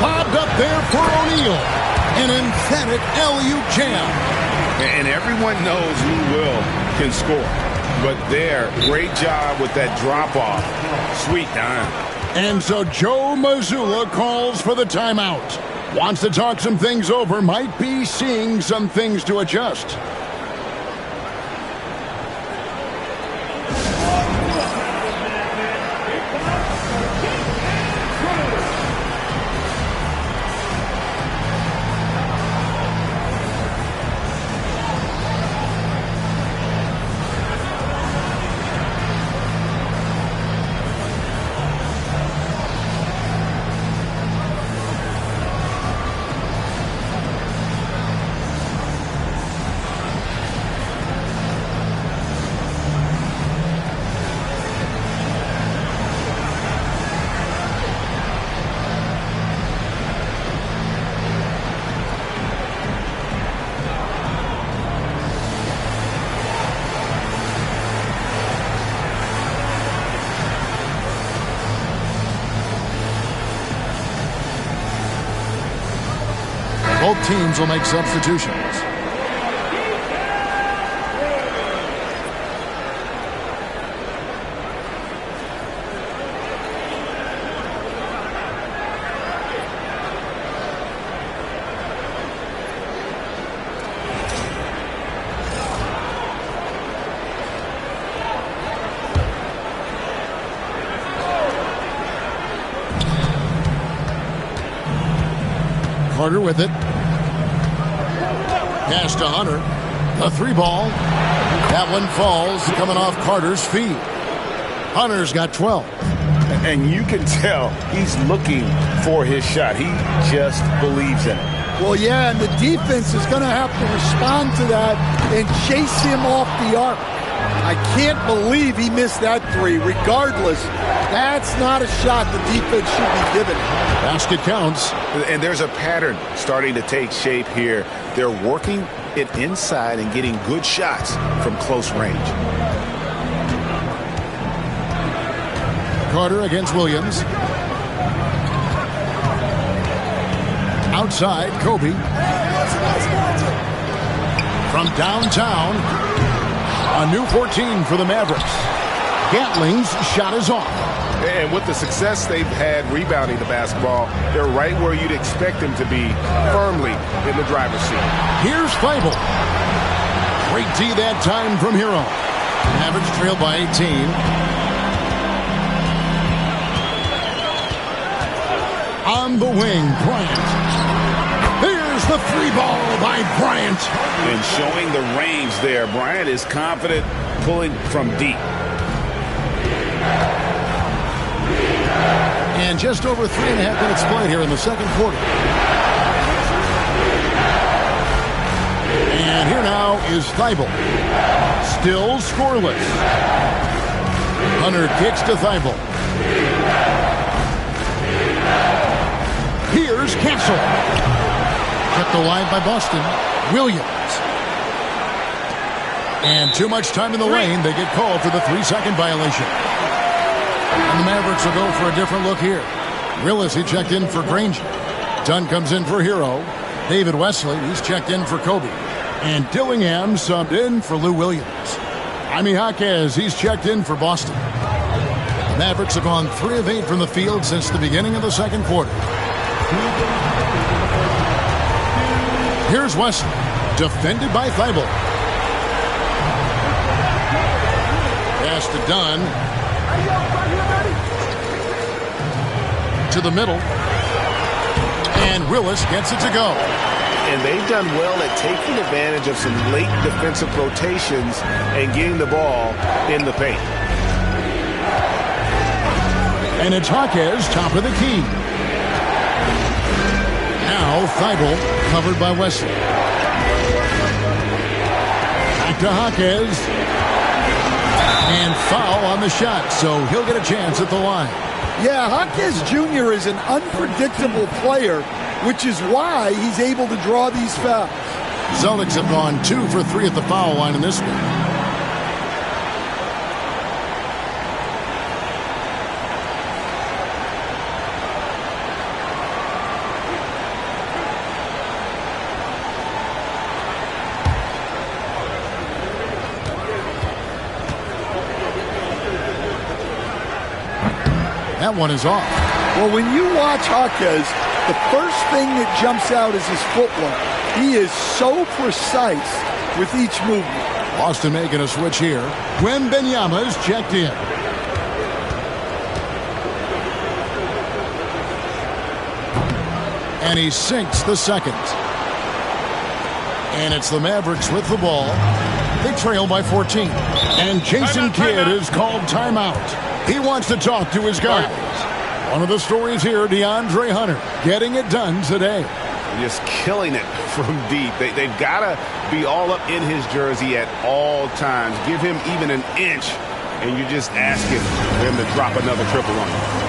Bobbed up there for O'Neal. An emphatic LU jam. And everyone knows Lou Will can score. But there, great job with that drop-off. Sweet dime. And so Joe Mazzulla calls for the timeout. Wants to talk some things over. Might be seeing some things to adjust. Both teams will make substitutions. Carter with it. Pass to Hunter. A 3-ball. That one falls, coming off Carter's feet. Hunter's got 12. And you can tell he's looking for his shot. He just believes in it. Well, yeah, and the defense is going to have to respond to that and chase him off the arc. I can't believe he missed that 3. Regardless, that's not a shot the defense should be given. Basket counts. And there's a pattern starting to take shape here. They're working it inside and getting good shots from close range. Carter against Williams. Outside, Kobe. From downtown, a new 14 for the Mavericks. Gatling's shot is off. And with the success they've had rebounding the basketball, they're right where you'd expect them to be, firmly in the driver's seat. Here's Feibel. Great D that time from Hero. Mavericks trail by 18. On the wing, Bryant. Here's the 3-ball by Bryant. And showing the range there. Bryant is confident pulling from deep. And just over 3.5 minutes played here in the second quarter. And here now is Feibel. Still scoreless. Hunter kicks to Feibel. Here's Castle. Kept alive by Boston. Williams. And too much time in the lane. They get called for the 3-second violation. And the Mavericks will go for a different look here. Willis, he checked in for Granger. Dunn comes in for Hero. David Wesley, he's checked in for Kobe. And Dillingham subbed in for Lou Williams. Jaime Jaquez, he's checked in for Boston. The Mavericks have gone 3 of 8 from the field since the beginning of the second quarter. Here's Wesley, defended by Feibel. Pass to Dunn. To the middle. And Willis gets it to go. And they've done well at taking advantage of some late defensive rotations and getting the ball in the paint. And it's Jaquez, top of the key. Now Feibel, covered by Wesley. Back to Jaquez. And foul on the shot, so he'll get a chance at the line. Yeah, Jaquez Jr. is an unpredictable player, which is why he's able to draw these fouls. Celtics have gone 2 for 3 at the foul line in this one. That one is off. Well, when you watch Jaquez, the first thing that jumps out is his footwork. He is so precise with each movement. Boston making a switch here. Wembanyama's checked in. And he sinks the second. And it's the Mavericks with the ball. They trail by 14. And Jason Kidd is called timeout. He wants to talk to his guys. One of the stories here, DeAndre Hunter, getting it done today. Just killing it from deep. They've got to be all up in his jersey at all times. Give him even an inch, and you're just asking him to drop another triple on you.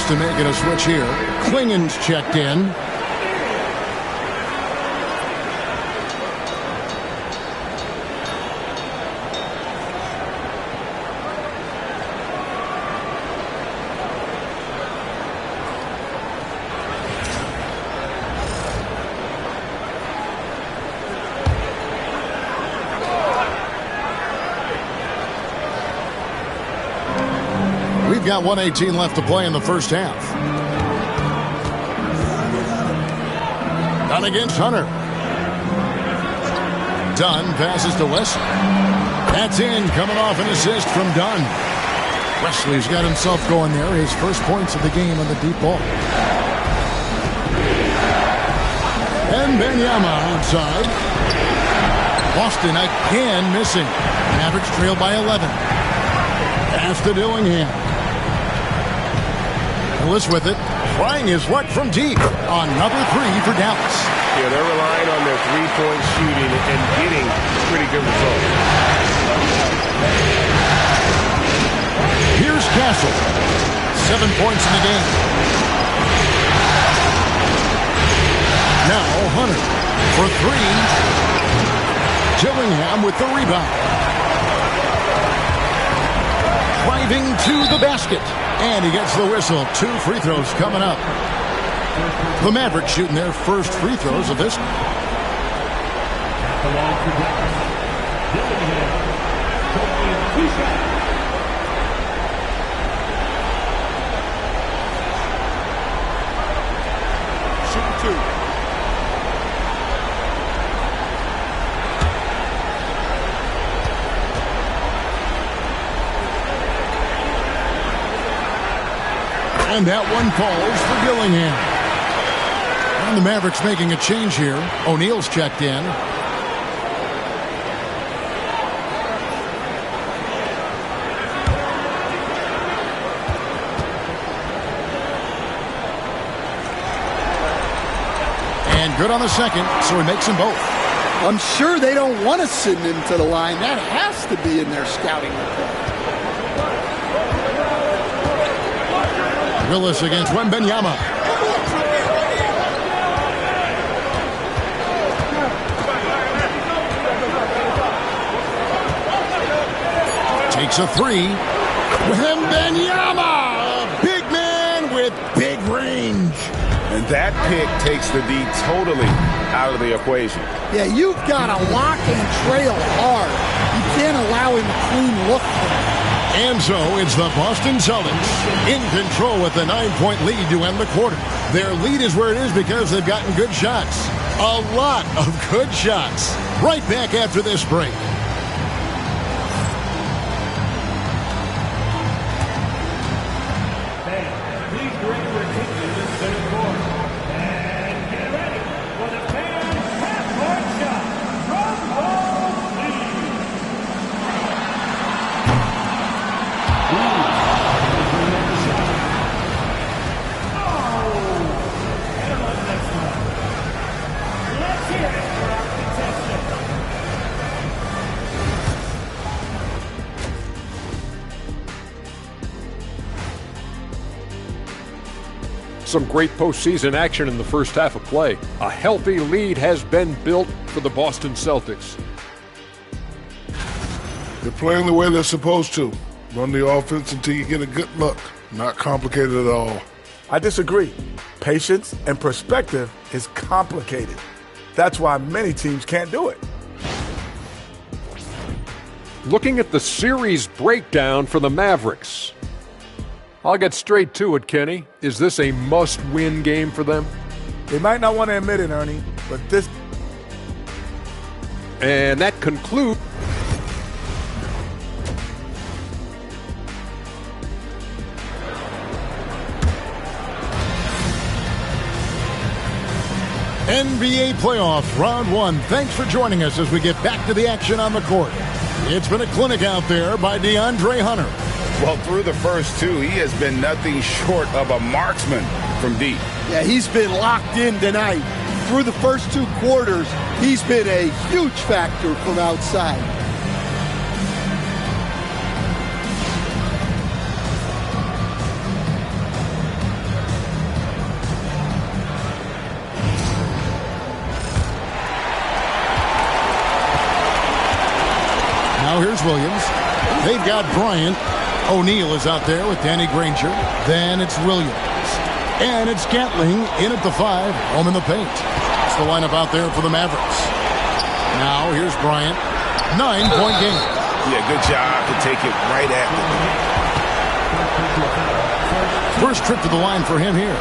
Boston making a switch here. Klingen's checked in. Got 1:18 left to play in the first half. Dunn against Hunter. Dunn passes to Wesley. That's in, coming off an assist from Dunn. Wesley's got himself going there. His first points of the game on the deep ball. And Benyama outside. Boston again missing. Mavericks trail by 11. Pass to Dillingham. Willis with it, trying his luck from deep. Another three for Dallas. Yeah, they're relying on their three-point shooting and getting pretty good results. Here's Castle. 7 points in the game. Now Hunter for three. Dillingham with the rebound. Driving to the basket. And he gets the whistle. 2 free throws coming up. The Mavericks shooting their first free throws of this. Shooting 2. And that one falls for Dillingham. And the Mavericks making a change here. O'Neal's checked in. And good on the second, so he makes them both. I'm sure they don't want to send him to the line. That has to be in their scouting report. Willis against Wembanyama. Takes a three. Wembanyama! A big man with big range. And that pick takes the D totally out of the equation. Yeah, you've got to lock and trail hard. You can't allow him a clean look for him. And so it's the Boston Celtics in control with a 9-point lead to end the quarter. Their lead is where it is because they've gotten good shots. A lot of good shots. Right back after this break. Some great postseason action in the first half of play. A healthy lead has been built for the Boston Celtics. They're playing the way they're supposed to. Run the offense until you get a good look. Not complicated at all. I disagree. Patience and perspective is complicated. That's why many teams can't do it. Looking at the series breakdown for the Mavericks. I'll get straight to it, Kenny. Is this a must-win game for them? They might not want to admit it, Ernie, but this... And that concludes... NBA Playoffs, Round 1. Thanks for joining us as we get back to the action on the court. It's been a clinic out there by DeAndre Hunter. Well, through the first two, he has been nothing short of a marksman from deep. Yeah, he's been locked in tonight. Through the first 2 quarters, he's been a huge factor from outside. Now here's Williams. They've got Bryant. O'Neal is out there with Danny Granger. Then it's Williams. And it's Gatling in at the 5, home in the paint. That's the lineup out there for the Mavericks. Now here's Bryant. 9-point game. Yeah, good job to take it right at them. First trip to the line for him here.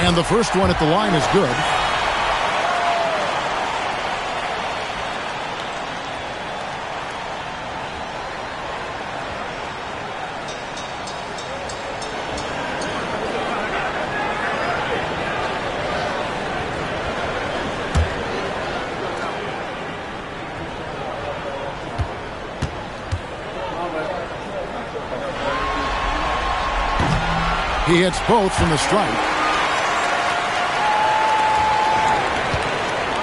And the first one at the line is good. He hits both from the stripe.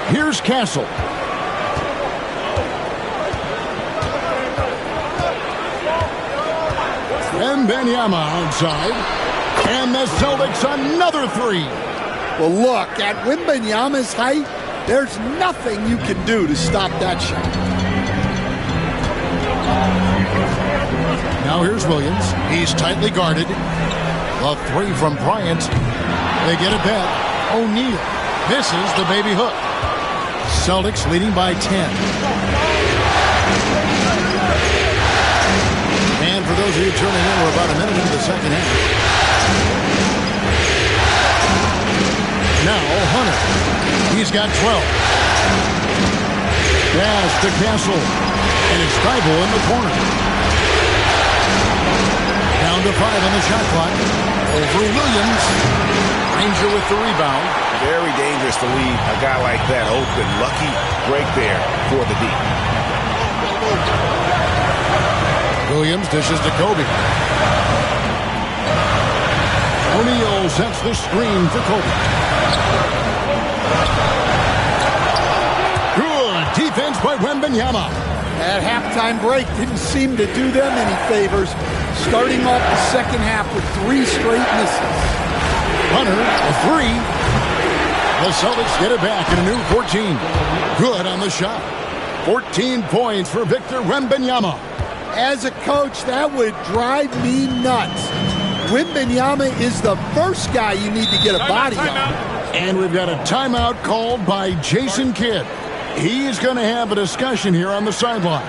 Here's Castle. And Wembanyama outside. And the Celtics another 3. Well, look, at Wembanyama's height, there's nothing you can do to stop that shot. Now here's Williams. He's tightly guarded. The 3 from Bryant. They get it back. O'Neal misses the baby hook. Celtics leading by 10. And for those of you tuning in, we're about a minute into the second half. Now Hunter. He's got 12. Pass to Castle. And it's Thibault in the corner. Down to 5 on the shot clock. Over Williams. Ranger with the rebound. Very dangerous to leave a guy like that open. Lucky break there for the deep. Williams dishes to Kobe. O'Neal sets the screen for Kobe. Good defense by Wembanyama. That halftime break didn't seem to do them any favors. Starting off the second half with 3 straight misses. Hunter, a 3. The Celtics get it back in a new 14. Good on the shot. 14 points for Victor Wembanyama. As a coach, that would drive me nuts. Wembanyama is the first guy you need to get a body on. And we've got a timeout called by Jason Kidd. He's going to have a discussion here on the sideline.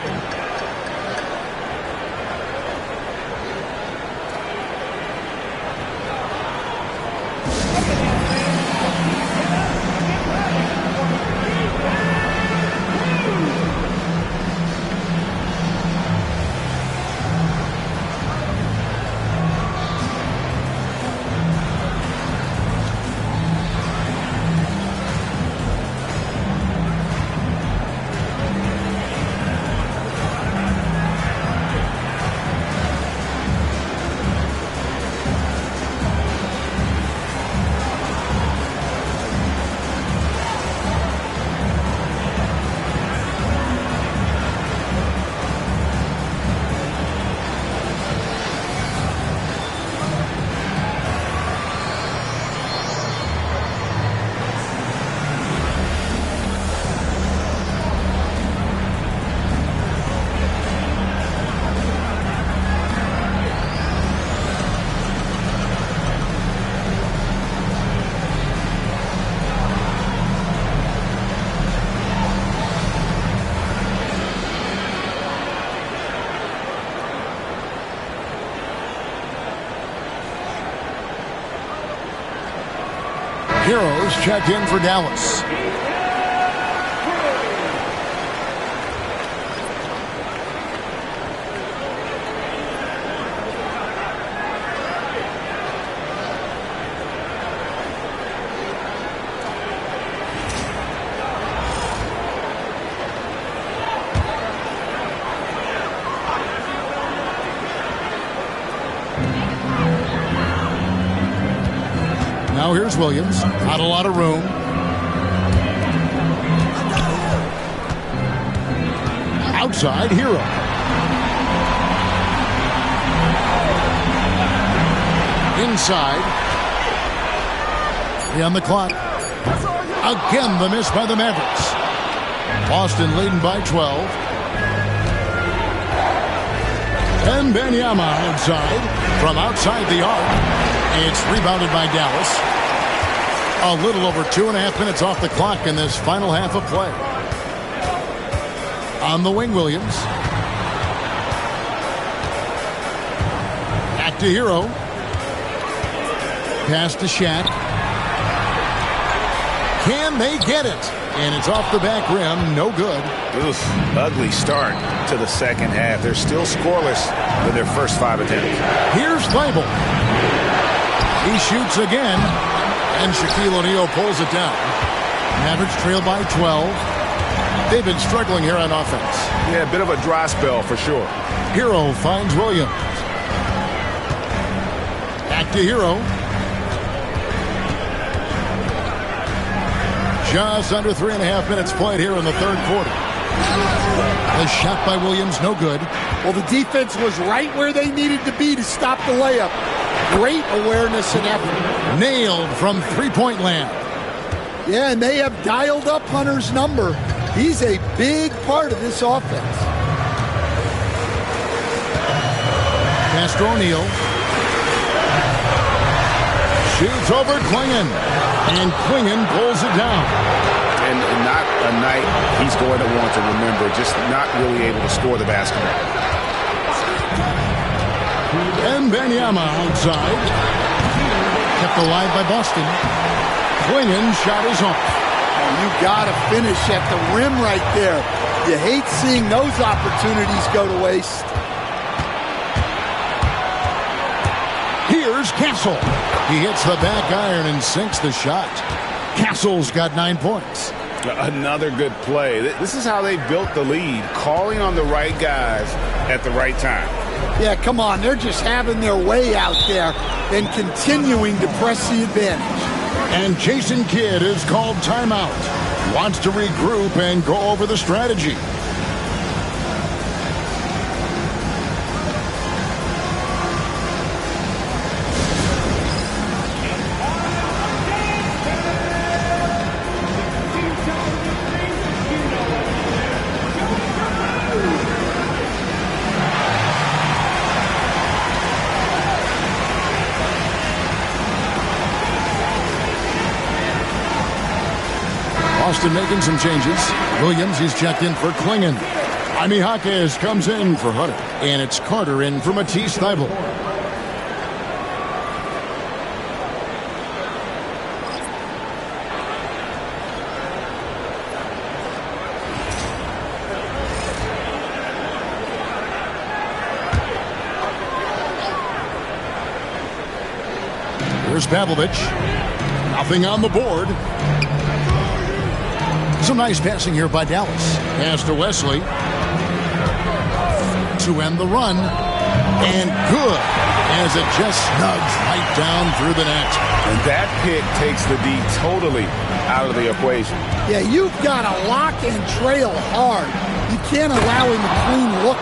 Heroes check in for Dallas. Now here's Williams. Not a lot of room. Outside, Hero. Inside. 3 on the clock. Again, the miss by the Mavericks. Boston leading by 12. And Benyama outside. From outside the arc. It's rebounded by Dallas. A little over 2.5 minutes off the clock in this final half of play. On the wing, Williams. Back to Hero. Pass to Shaq. Can they get it? And it's off the back rim. No good. Oof, ugly start to the second half. They're still scoreless with their first 5 attempts. Here's Bible. He shoots again. And Shaquille O'Neal pulls it down. Mavericks trail by 12. They've been struggling here on offense. Yeah, a bit of a dry spell for sure. Hero finds Williams. Back to Hero. Just under 3.5 minutes played here in the third quarter. The shot by Williams, no good. Well, the defense was right where they needed to be to stop the layup. Great awareness and effort. Nailed from three-point land. Yeah, and they have dialed up Hunter's number. He's a big part of this offense. Pass to O'Neal. Shoots over Klingon. And Klingon pulls it down. And not a night he's going to want to remember. Just not really able to score the basketball. And Benyama outside. Kept alive by Boston. Klingon shot is off. You got to finish at the rim right there. You hate seeing those opportunities go to waste. Here's Castle. He hits the back iron and sinks the shot. Castle's got 9 points. Another good play. This is how they built the lead, calling on the right guys at the right time. Yeah, come on. They're just having their way out there and continuing to press the advantage. And Jason Kidd is called timeout. Wants to regroup and go over the strategy. Boston making some changes. Williams is checked in for Klingon. Jaime Jaquez comes in for Hunter. And it's Carter in for Matisse Thybulle. Here's Pavlovich. Nothing on the board. Some nice passing here by Dallas. Pass to Wesley. To end the run. And good. As it just snugs right down through the net. And that pick takes the D totally out of the equation. Yeah, you've got to lock and trail hard. You can't allow him a clean look.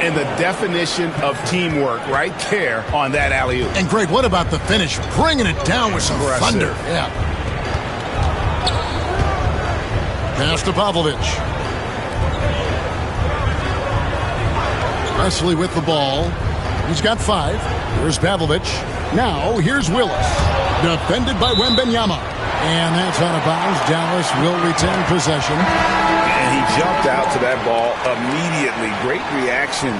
And the definition of teamwork right there on that alley-oop. And Greg, what about the finish? Bringing it down with some thunder. Yeah. Pass to Pavlovich. Wesley with the ball. He's got 5. Here's Pavlovich. Now, here's Willis. Defended by Wembanyama. And that's out of bounds. Dallas will retain possession. And he jumped out to that ball immediately. Great reaction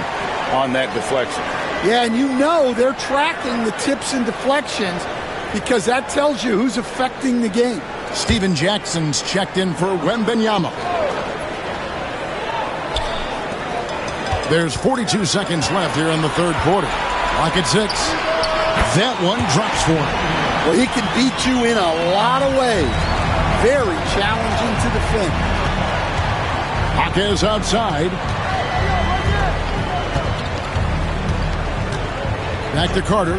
on that deflection. Yeah, and you know they're tracking the tips and deflections because that tells you who's affecting the game. Steven Jackson's checked in for Wembanyama. There's 42 seconds left here in the third quarter. Clock at 6. That one drops for him. Well, he can beat you in a lot of ways. Very challenging to defend. Jaquez outside. Back to Carter.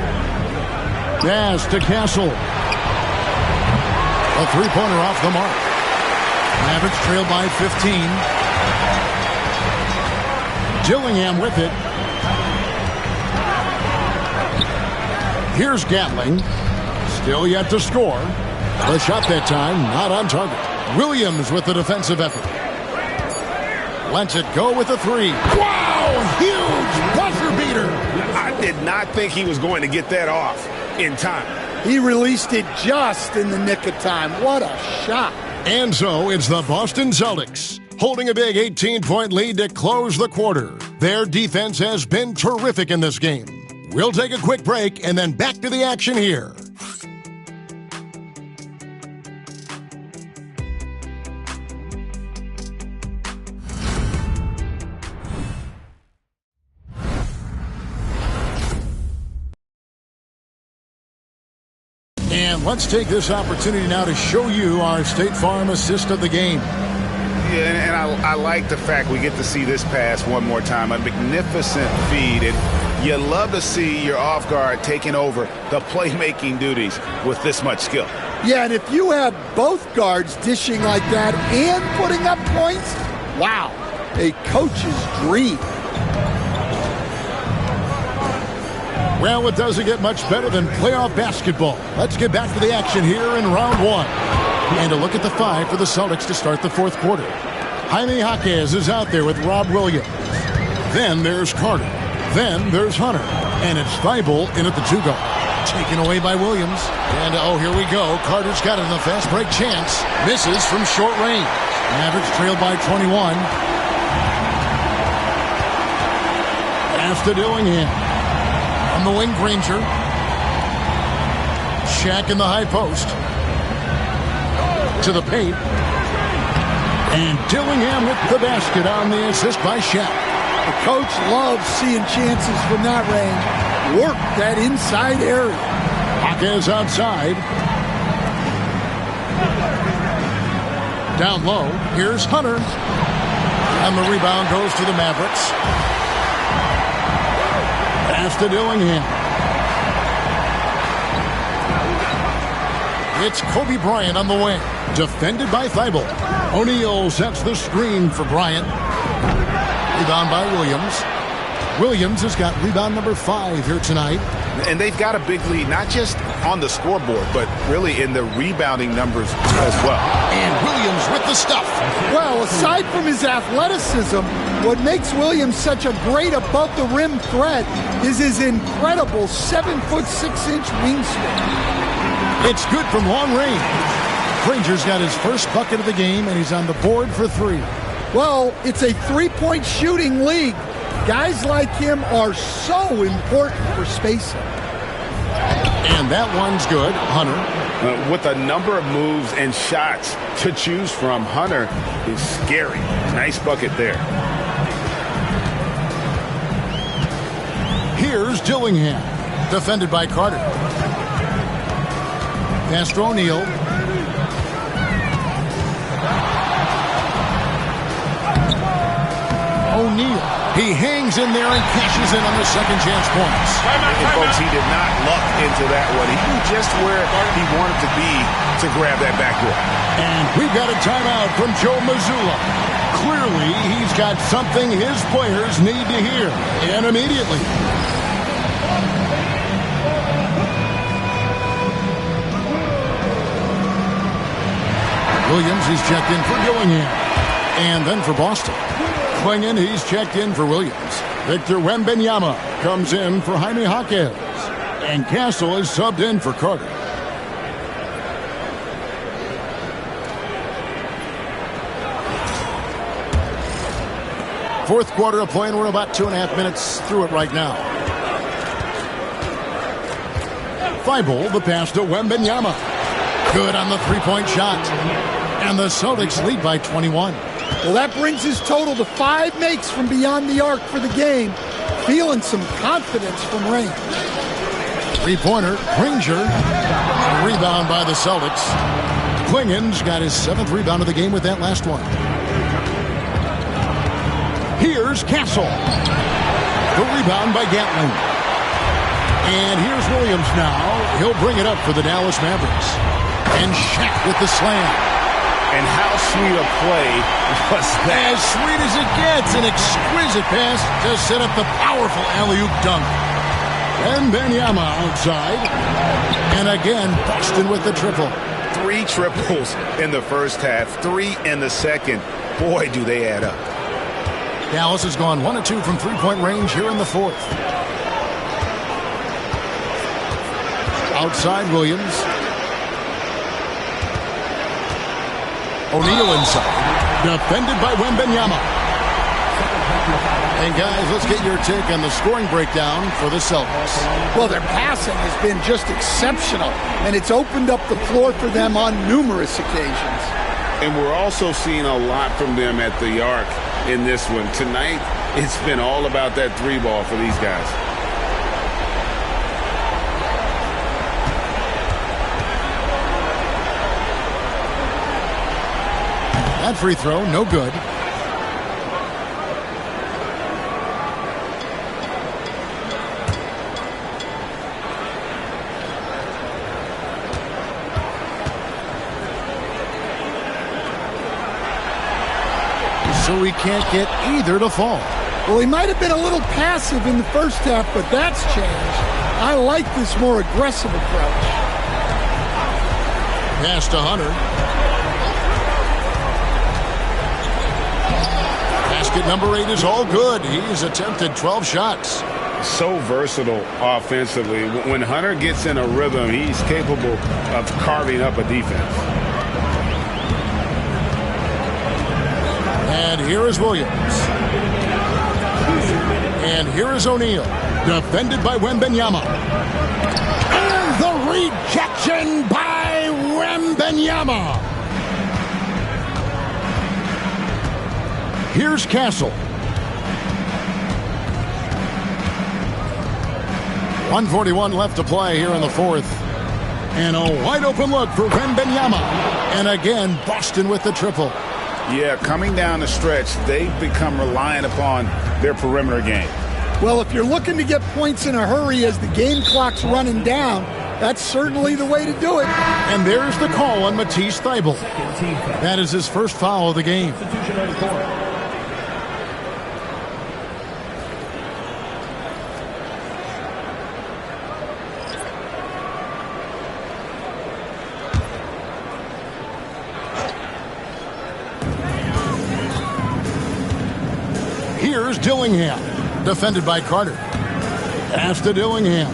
Pass to Castle. A three-pointer off the mark. Mavericks trail by 15. Dillingham with it. Here's Gatling. Still yet to score. The shot that time, not on target. Williams with the defensive effort. Lets it go with a three. Wow! Huge buzzer beater. I did not think he was going to get that off in time. He released it just in the nick of time. What a shot. And so it's the Boston Celtics holding a big 18-point lead to close the quarter. Their defense has been terrific in this game. We'll take a quick break and then back to the action here. And let's take this opportunity now to show you our State Farm assist of the game. Yeah, and I like the fact we get to see this pass one more time. A magnificent feed. And you love to see your off guard taking over the playmaking duties with this much skill. Yeah, and if you have both guards dishing like that and putting up points, wow, a coach's dream. Well, it doesn't get much better than playoff basketball. Let's get back to the action here in round one. And a look at the five for the Celtics to start the fourth quarter. Jaime Jaquez is out there with Rob Williams. Then there's Carter. Then there's Hunter. And it's Thibault in at the two-guard. Taken away by Williams. And, oh, here we go. Carter's got it in the fast break chance. Misses from short range. Mavericks trailed by 21. Pass to Dillingham. On the wing, Granger. Shaq in the high post. To the paint. And Dillingham with the basket on the assist by Shaq. The coach loves seeing chances from that range. Work that inside area. Jaquez outside. Down low. Here's Hunter. And the rebound goes to the Mavericks. Pass to Dillingham. It's Kobe Bryant on the wing. Defended by Thibault. O'Neal sets the screen for Bryant. Rebound by Williams. Williams has got rebound number 5 here tonight. And they've got a big lead, not just on the scoreboard, but really in the rebounding numbers as well. And Williams with the stuff. Well, aside from his athleticism, what makes Williams such a great above-the-rim threat is his incredible 7'6" wingspan. It's good from long range. Granger's got his first bucket of the game, and he's on the board for 3. Well, it's a three-point shooting league. Guys like him are so important for spacing. And that one's good. Hunter. With a number of moves and shots to choose from, Hunter is scary. Nice bucket there. Here's Dillingham. Defended by Carter. Pass to O'Neal. O'Neal. He hangs in there and cashes in on the second chance points. And folks, he did not luck into that one. He knew just where he wanted to be to grab that backdoor. And we've got a timeout from Joe Mazzulla. Clearly, he's got something his players need to hear, and immediately. Williams is checked in for Dillingham. And then for Boston. Klingon, he's checked in for Williams. Victor Wembanyama comes in for Jaime Jaquez. And Castle is subbed in for Carter. Fourth quarter of play, and we're about 2.5 minutes through it right now. Thibault, the pass to Wembanyama. Good on the three-point shot. And the Celtics lead by 21. Well, that brings his total to 5 makes from beyond the arc for the game. Feeling some confidence from range. Three-pointer, Granger. Rebound by the Celtics. Klingon's got his 7th rebound of the game with that last one. Here's Castle. The rebound by Gatling. And here's Williams now. He'll bring it up for the Dallas Mavericks. And Shaq with the slam. And how sweet a play was that? As sweet as it gets. An exquisite pass to set up the powerful alley-oop dunk. And Wembanyama outside. And again, Boston with the triple. 3 triples in the first half, 3 in the second. Boy, do they add up. Dallas has gone 1 of 2 from three-point range here in the fourth. Outside Williams. O'Neal inside. Defended by Wembanyama. And guys, let's get your take on the scoring breakdown for the Celtics. Well, their passing has been just exceptional, and it's opened up the floor for them on numerous occasions. And we're also seeing a lot from them at the arc in this one. Tonight, it's been all about that 3-ball for these guys. That free throw, no good. So he can't get either to fall. Well, he might have been a little passive in the first half, but that's changed. I like this more aggressive approach. Pass to Hunter. Basket number 8 is all good. He's attempted 12 shots. So versatile offensively. When Hunter gets in a rhythm, he's capable of carving up a defense. And here is Williams. And here is O'Neal. Defended by Wembanyama. And the rejection by Wembanyama. Here's Castle. 1:41 left to play here in the fourth. And a wide open look for Wembanyama. And again, Boston with the triple. Yeah, coming down the stretch, they've become reliant upon their perimeter game. Well, if you're looking to get points in a hurry as the game clock's running down, that's certainly the way to do it. And there's the call on Matisse Thybulle. That is his first foul of the game. Here's Dillingham, defended by Carter. Pass to Dillingham.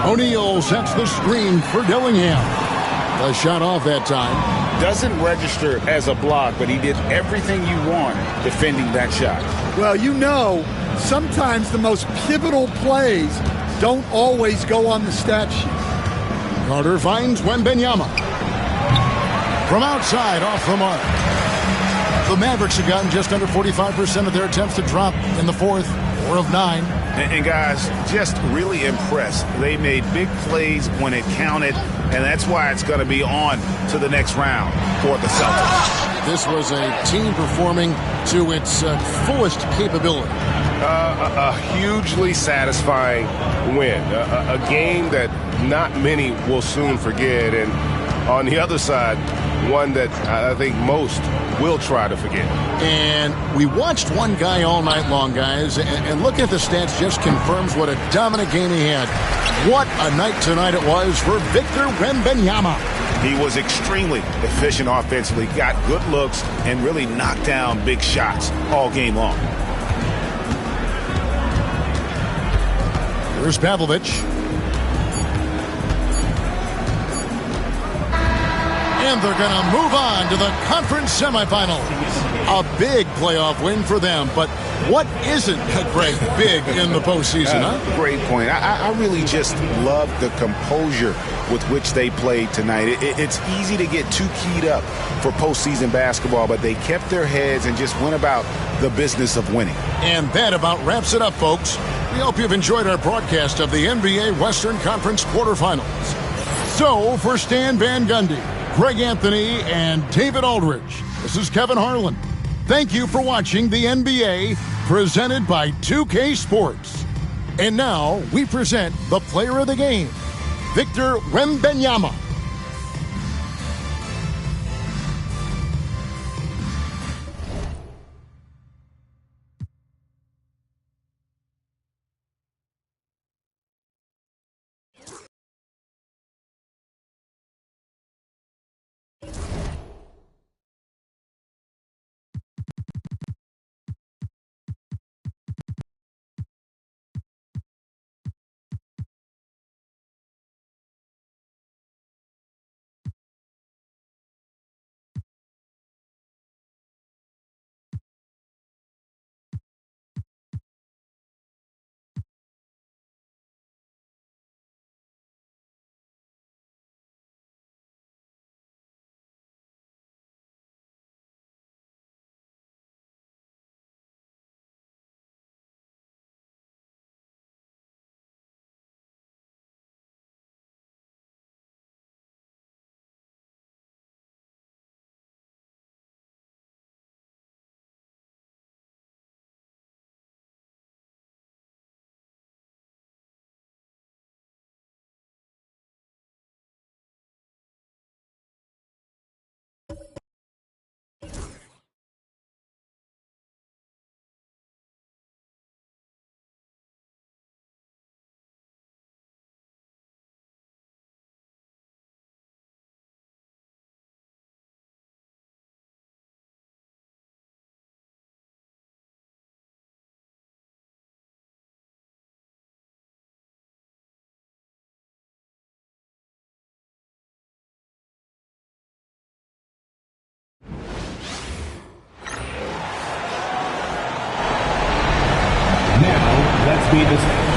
O'Neal sets the screen for Dillingham. The shot off that time. Doesn't register as a block, but he did everything you want defending that shot. Well, you know, sometimes the most pivotal plays don't always go on the stat sheet. Carter finds Wembanyama. From outside, off the mark. The Mavericks have gotten just under 45% of their attempts to drop in the fourth, 4 of 9. And guys, just really impressed. They made big plays when it counted, and that's why it's going to be on to the next round for the Celtics. This was a team performing to its fullest capability. A hugely satisfying win. A game that not many will soon forget. And on the other side, one that I think most will try to forget. And we watched one guy all night long, guys, and looking at the stats just confirms what a dominant game he had. What a night tonight it was for Victor Wembanyama. He was extremely efficient offensively, got good looks, and really knocked down big shots all game long. Here's Pavlovich. And they're going to move on to the conference semifinals. A big playoff win for them, but what isn't Greg big in the postseason, huh? Great point. I really just love the composure with which they played tonight. It's easy to get too keyed up for postseason basketball, but they kept their heads and just went about the business of winning. And that about wraps it up, folks. We hope you've enjoyed our broadcast of the NBA Western Conference quarterfinals. So, for Stan Van Gundy, Greg Anthony, and David Aldridge, this is Kevin Harlan. Thank you for watching the NBA presented by 2K Sports. And now we present the player of the game, Victor Wembanyama. Let's be this.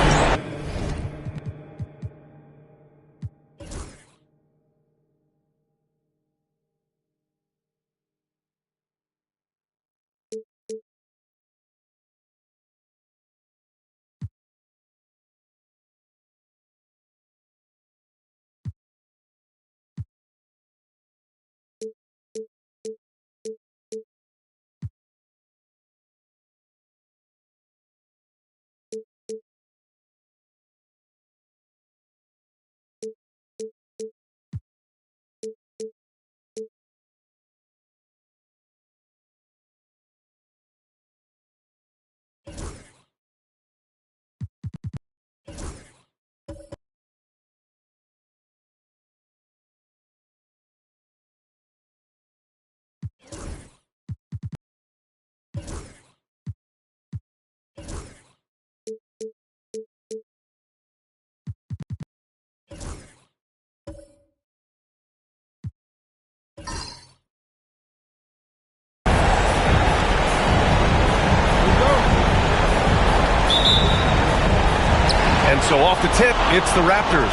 And so off the tip, it's the Raptors.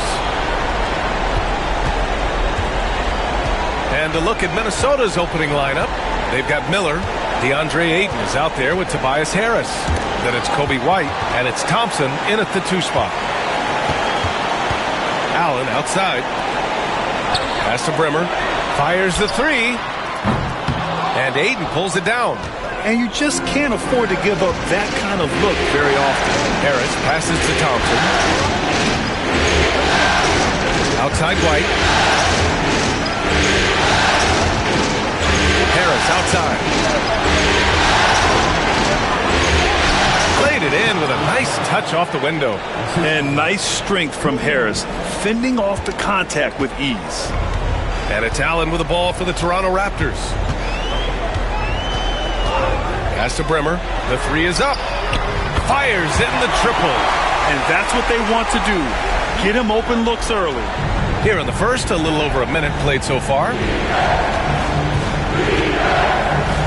And a look at Minnesota's opening lineup. They've got Miller. DeAndre Ayton is out there with Tobias Harris. Then it's Kobe White, and it's Thompson in at the 2 spot. Allen outside. Pass to Brimmer. Fires the 3. And Ayton pulls it down. And you just can't afford to give up that kind of look very often. Harris passes to Thompson. Outside White. Harris outside. Played it in with a nice touch off the window. And nice strength from Harris, fending off the contact with ease. And it's Allen with the ball for the Toronto Raptors. Pass to Brimmer. The 3 is up. Fires in the triple. And that's what they want to do. Get him open looks early. Here in the first, a little over a minute played so far.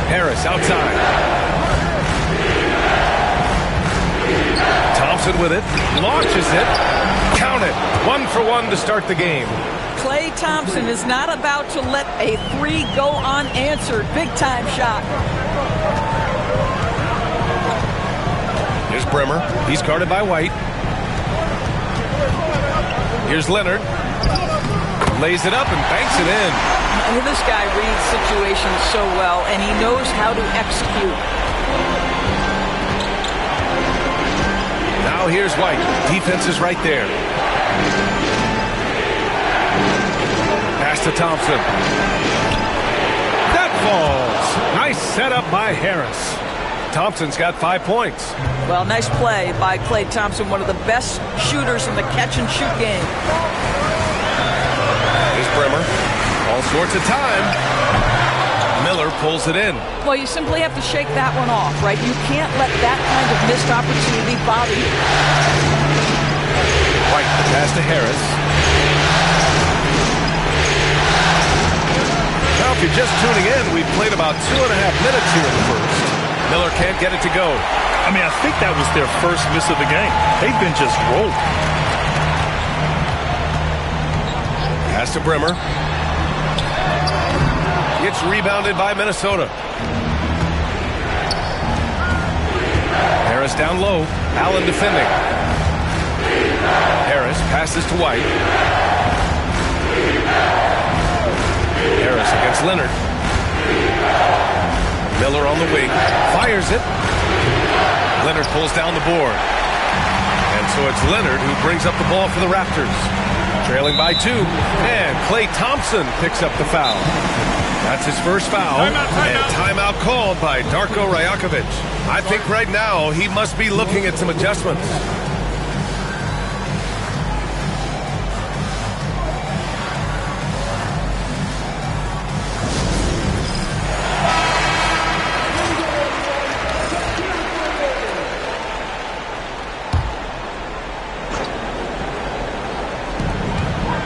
Harris outside. Thompson with it. Launches it. Count it. 1 for 1 to start the game. Klay Thompson is not about to let a 3 go unanswered. Big time shot. Here's Brimmer. He's guarded by White. Here's Leonard. Lays it up and banks it in. This guy reads situations so well, and he knows how to execute. Now Now here's White. Defense is right there. Pass to Thompson. That falls. Nice setup by Harris. Thompson's got 5 points. Well, nice play by Klay Thompson, one of the best shooters in the catch-and-shoot game. Here's Bremer. All sorts of time. Miller pulls it in. Well, you simply have to shake that one off, right? You can't let that kind of missed opportunity bother you. White, the pass to Harris. Now, if you're just tuning in, we've played about 2.5 minutes here in the first. Miller can't get it to go. I mean, I think that was their first miss of the game. They've been just rolling. Pass to Bremer. Gets rebounded by Minnesota. Harris down low. Allen defending. Harris passes to White. Harris against Leonard. Miller on the wing. Fires it. Leonard pulls down the board. And so it's Leonard who brings up the ball for the Raptors. Trailing by 2. And Klay Thompson picks up the foul. That's his first foul. And timeout called by Darko Rajakovic. I think right now he must be looking at some adjustments.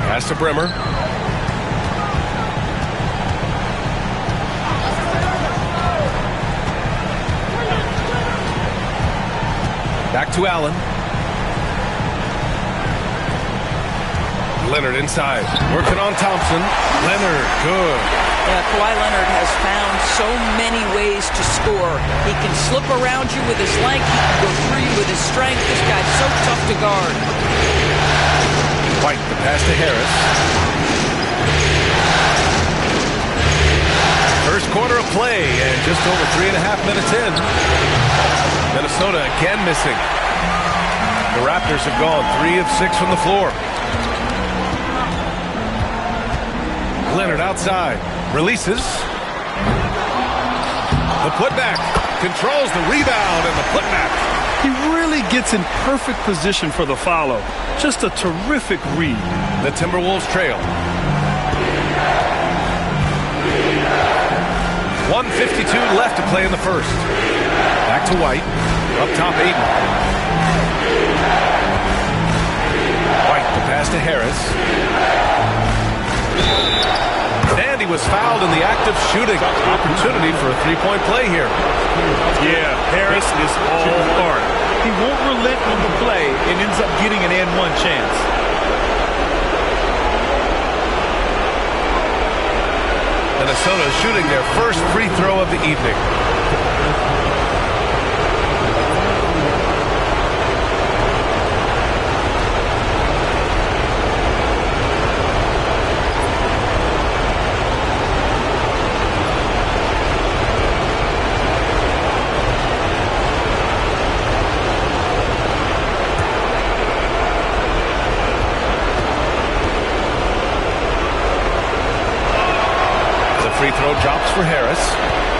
Pass to Bremer. Back to Allen. Leonard inside. Working on Thompson. Leonard, good. Yeah, Kawhi Leonard has found so many ways to score. He can slip around you with his length. He can go through you with his strength. This guy's so tough to guard. White, the pass to Harris. First quarter of play, and just over 3.5 minutes in. Minnesota again missing. The Raptors have gone 3 of 6 from the floor. Leonard outside. Releases. The putback. Controls the rebound and the putback. He really gets in perfect position for the follow. Just a terrific read. The Timberwolves trail. 1:52 left to play in the first. Back to White. Up top, Ayton. White, the pass to Harris. And he was fouled in the act of shooting. Opportunity for a three-point play here. Yeah, Harris is all heart. He won't relent on the play and ends up getting an and-one chance. Minnesota shooting their first free throw of the evening. Free throw drops for Harris.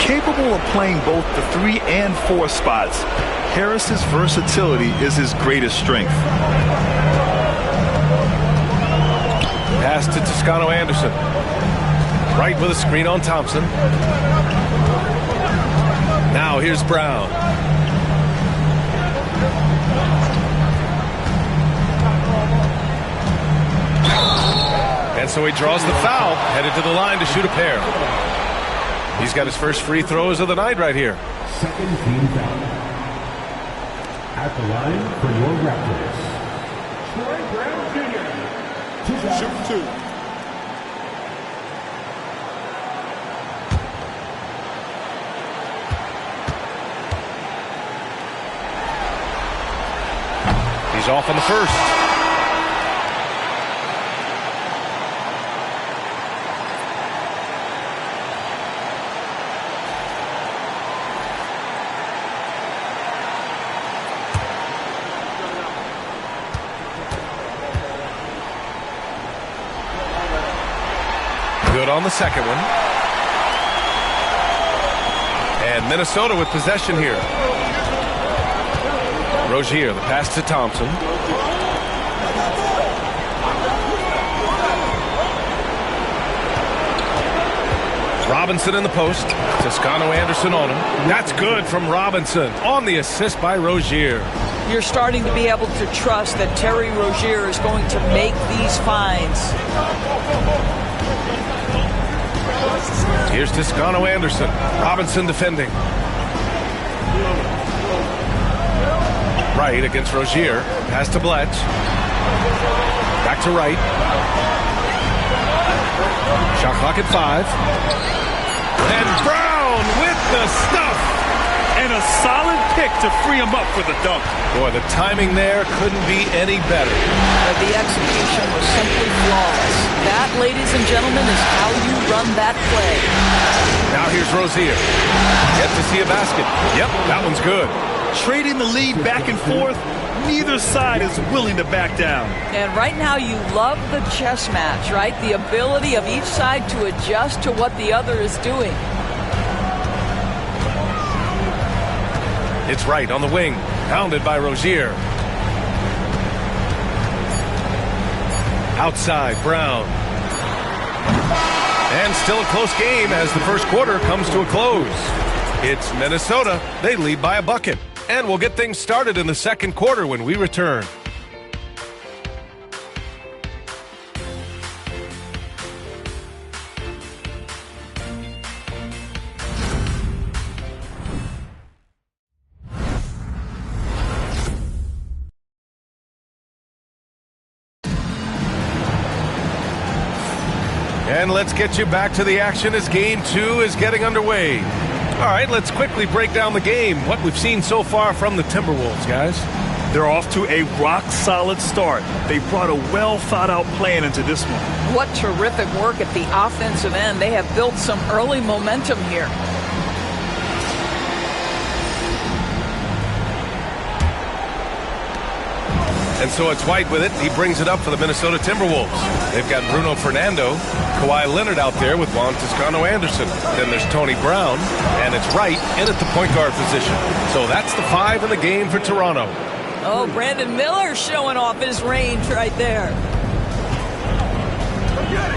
Capable of playing both the 3 and 4 spots, Harris's versatility is his greatest strength. Pass to Toscano-Anderson. Right with a screen on Thompson. Now here's Brown. And so he draws the foul, headed to the line to shoot a pair. He's got his first free throws of the night right here. Second team foul. At the line for your Raptors, Troy Brown Jr. Shoot 2. He's off on the first. on the second one. And Minnesota with possession here. Rozier, the pass to Thompson. Robinson in the post. Toscano-Anderson on him. That's good from Robinson on the assist by Rozier. You're starting to be able to trust that Terry Rozier is going to make these finds. Here's Toscano-Anderson. Robinson defending. Wright against Rozier. Pass to Bletch. Back to Wright. Shot clock at 5. And Brown with the stuff. And a solid pick to free him up for the dunk. Boy, the timing there couldn't be any better. The execution was simply flawless. That, ladies and gentlemen, is how you run that play. Now here's Rozier. Get to see a basket. Yep, that one's good. Trading the lead back and forth, neither side is willing to back down. And right now you love the chess match, right? The ability of each side to adjust to what the other is doing. It's Wright on the wing, pounded by Rozier. Outside, Brown. And still a close game as the first quarter comes to a close. It's Minnesota. They lead by a bucket. And we'll get things started in the second quarter when we return. And let's get you back to the action as game 2 is getting underway. All right, let's quickly break down the game, what we've seen so far from the Timberwolves, guys. They're off to a rock-solid start. They brought a well-thought-out plan into this one. What terrific work at the offensive end. They have built some early momentum here. And so it's White with it. He brings it up for the Minnesota Timberwolves. They've got Bruno Fernando, Kawhi Leonard out there with Juan Toscano-Anderson. Then there's Tony Brown, and it's Wright in at the point guard position. So that's the 5 in the game for Toronto. Oh, Brandon Miller showing off his range right there.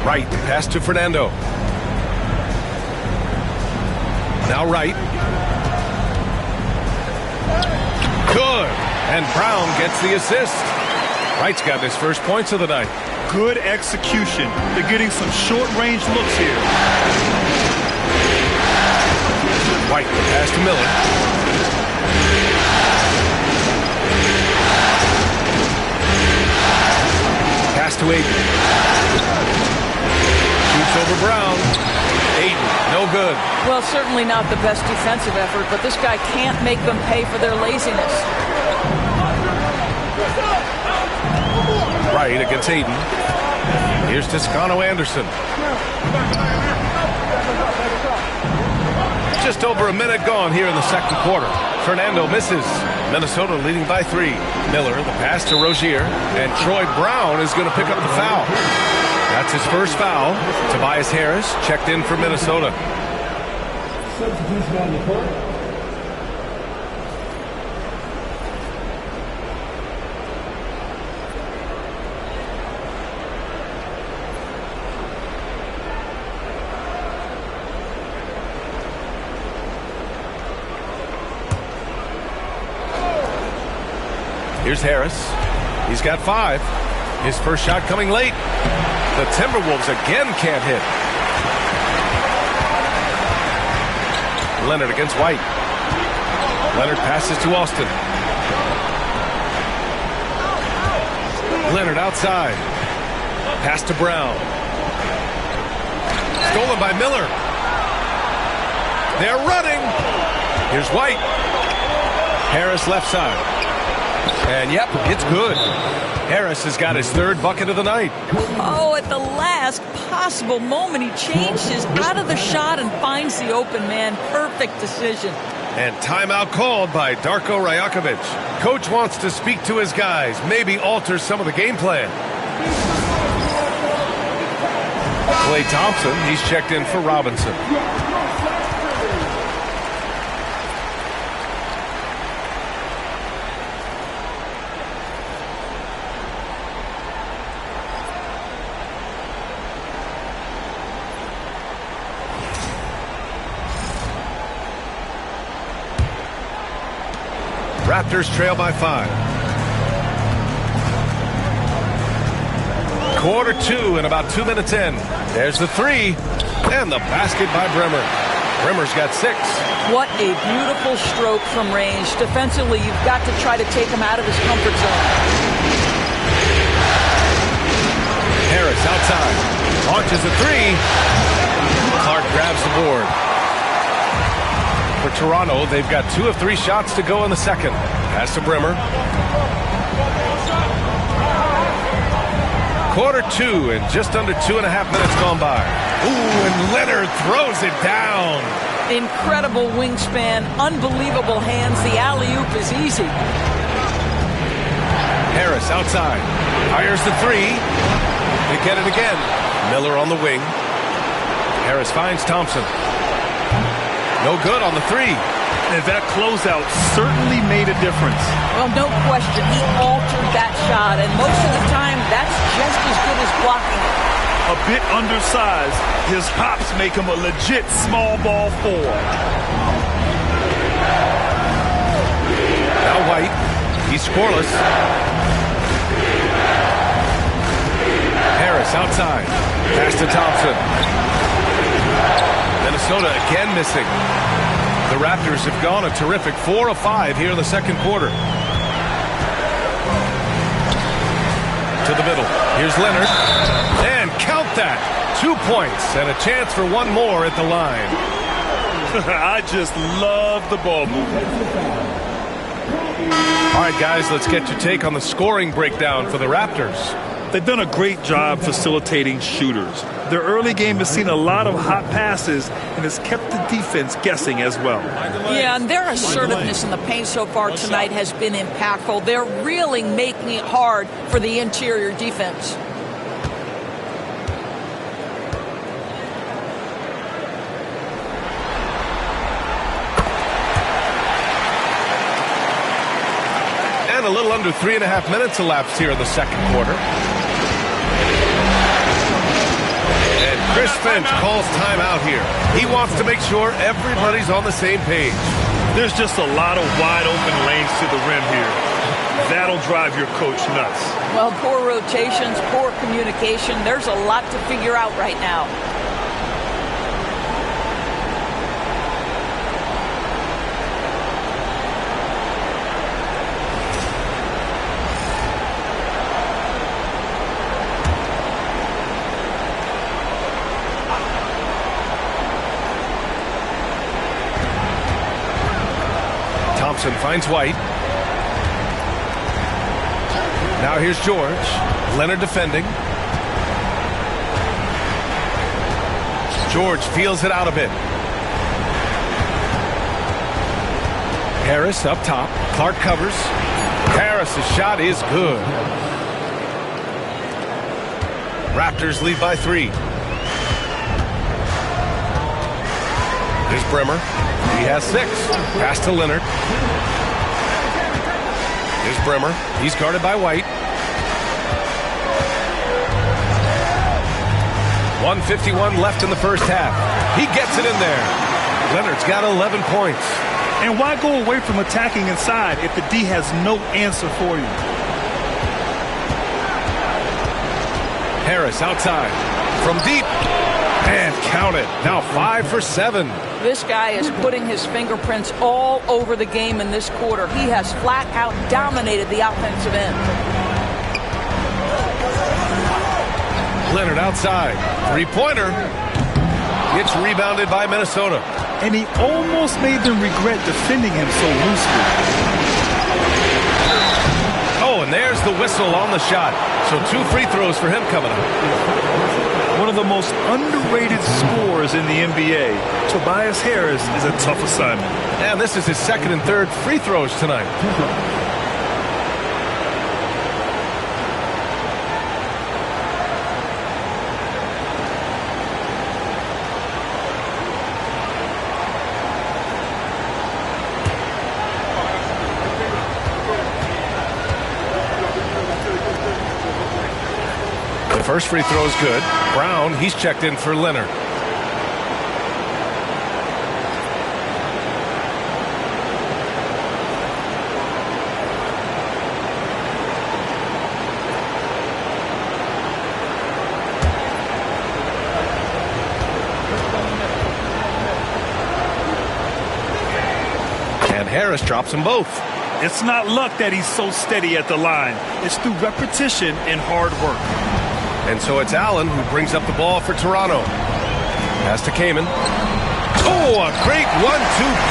Wright, pass to Fernando. Now Wright. Good. And Brown gets the assist. Wright's got his first points of the night. Good execution. They're getting some short-range looks here. White, the pass to Miller. Pass to Aiden. Shoots over Brown. Aiden, no good. Well, certainly not the best defensive effort, but this guy can't make them pay for their laziness. Wright against Aiden. Here's Toscano-Anderson. Just over a minute gone here in the second quarter. Fernando misses. Minnesota leading by 3. Miller, the pass to Rozier. And Troy Brown is going to pick up the foul. That's his first foul. Tobias Harris checked in for Minnesota. Substitution on the court. Here's Harris. He's got 5. His first shot coming late. The Timberwolves again can't hit. Leonard against White. Leonard passes to Austin. Leonard outside. Pass to Brown. Stolen by Miller. They're running. Here's White. Harris left side. And yep, it's good. Harris has got his 3rd bucket of the night. Oh, at the last possible moment, he changes out of the shot and finds the open man. Perfect decision. And timeout called by Darko Rajakovic. Coach wants to speak to his guys, maybe alter some of the game plan. Klay Thompson, he's checked in for Robinson. Raptors trail by 5. Quarter 2 and about 2 minutes in. There's the 3 and the basket by Bremer. Bremer's got 6. What a beautiful stroke from range. Defensively, you've got to try to take him out of his comfort zone. Harris outside. Launches a 3. Clark grabs the board. For Toronto, they've got 2 of 3 shots to go in the second. Pass to Bremer. Quarter 2 and just under 2.5 minutes gone by. Ooh, and Leonard throws it down. Incredible wingspan, unbelievable hands. The alley-oop is easy. Harris outside. Fires the 3. They get it again. Miller on the wing. Harris finds Thompson. No good on the 3. And that closeout certainly made a difference. Well, no question. He altered that shot, and most of the time, that's just as good as blocking it. A bit undersized, his hops make him a legit small ball 4. Now White. He's scoreless. Harris outside. Pass to Thompson. Minnesota again missing. The Raptors have gone a terrific 4 of 5 here in the second quarter. To the middle. Here's Leonard. And count that. 2 points and a chance for one more at the line. I just love the ball movement. All right, guys, let's get your take on the scoring breakdown for the Raptors. They've done a great job facilitating shooters. Their early game has seen a lot of hot passes and has kept the defense guessing as well. Yeah, and their assertiveness in the paint so far tonight has been impactful. They're really making it hard for the interior defense. And a little under 3.5 minutes elapsed here in the second quarter. Chris Finch calls timeout here. He wants to make sure everybody's on the same page. There's just a lot of wide open lanes to the rim here. That'll drive your coach nuts. Well, poor rotations, poor communication. There's a lot to figure out right now. Thompson finds White. Now here's George. Leonard defending. George feels it out a bit. Harris up top. Clark covers. Harris's shot is good. Raptors lead by 3. Here's Bremer. He has 6. Pass to Leonard. Here's Bremer. He's guarded by White. 1:51 left in the first half. He gets it in there. Leonard's got 11 points. And why go away from attacking inside if the D has no answer for you? Harris outside. From deep. And count it. Now 5 for 7. This guy is putting his fingerprints all over the game in this quarter. He has flat out dominated the offensive end. Leonard outside. Three-pointer. It's rebounded by Minnesota. And he almost made them regret defending him so loosely. Oh, and there's the whistle on the shot. So 2 free throws for him coming up. One of the most underrated scorers in the NBA, Tobias Harris, is a tough assignment. And this is his second and third free throws tonight. First free throw is good. Brown, he's checked in for Leonard. And Harris drops them both. It's not luck that he's so steady at the line. It's through repetition and hard work. And so it's Allen who brings up the ball for Toronto. Pass to Kaman. Oh, a great 1-2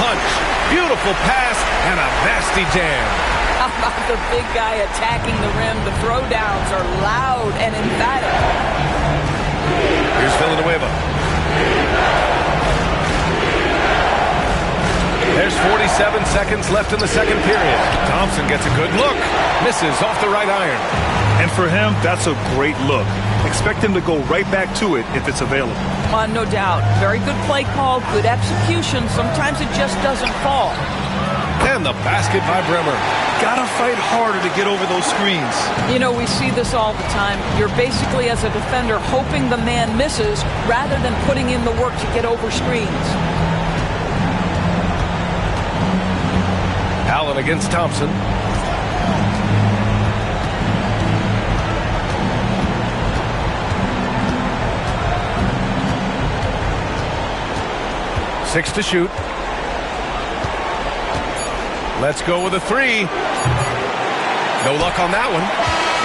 punch. Beautiful pass and a nasty jam. How about the big guy attacking the rim? The throwdowns are loud and emphatic. Here's Villanueva. There's 47 seconds left in the second period. Thompson gets a good look. Misses off the right iron. And for him, that's a great look. Expect him to go right back to it if it's available. No doubt. Very good play call, good execution. Sometimes it just doesn't fall. And the basket by Bremer. Gotta fight harder to get over those screens. You know, we see this all the time. You're basically, as a defender, hoping the man misses rather than putting in the work to get over screens. Allen against Thompson. Six to shoot. Let's go with a three. No luck on that one.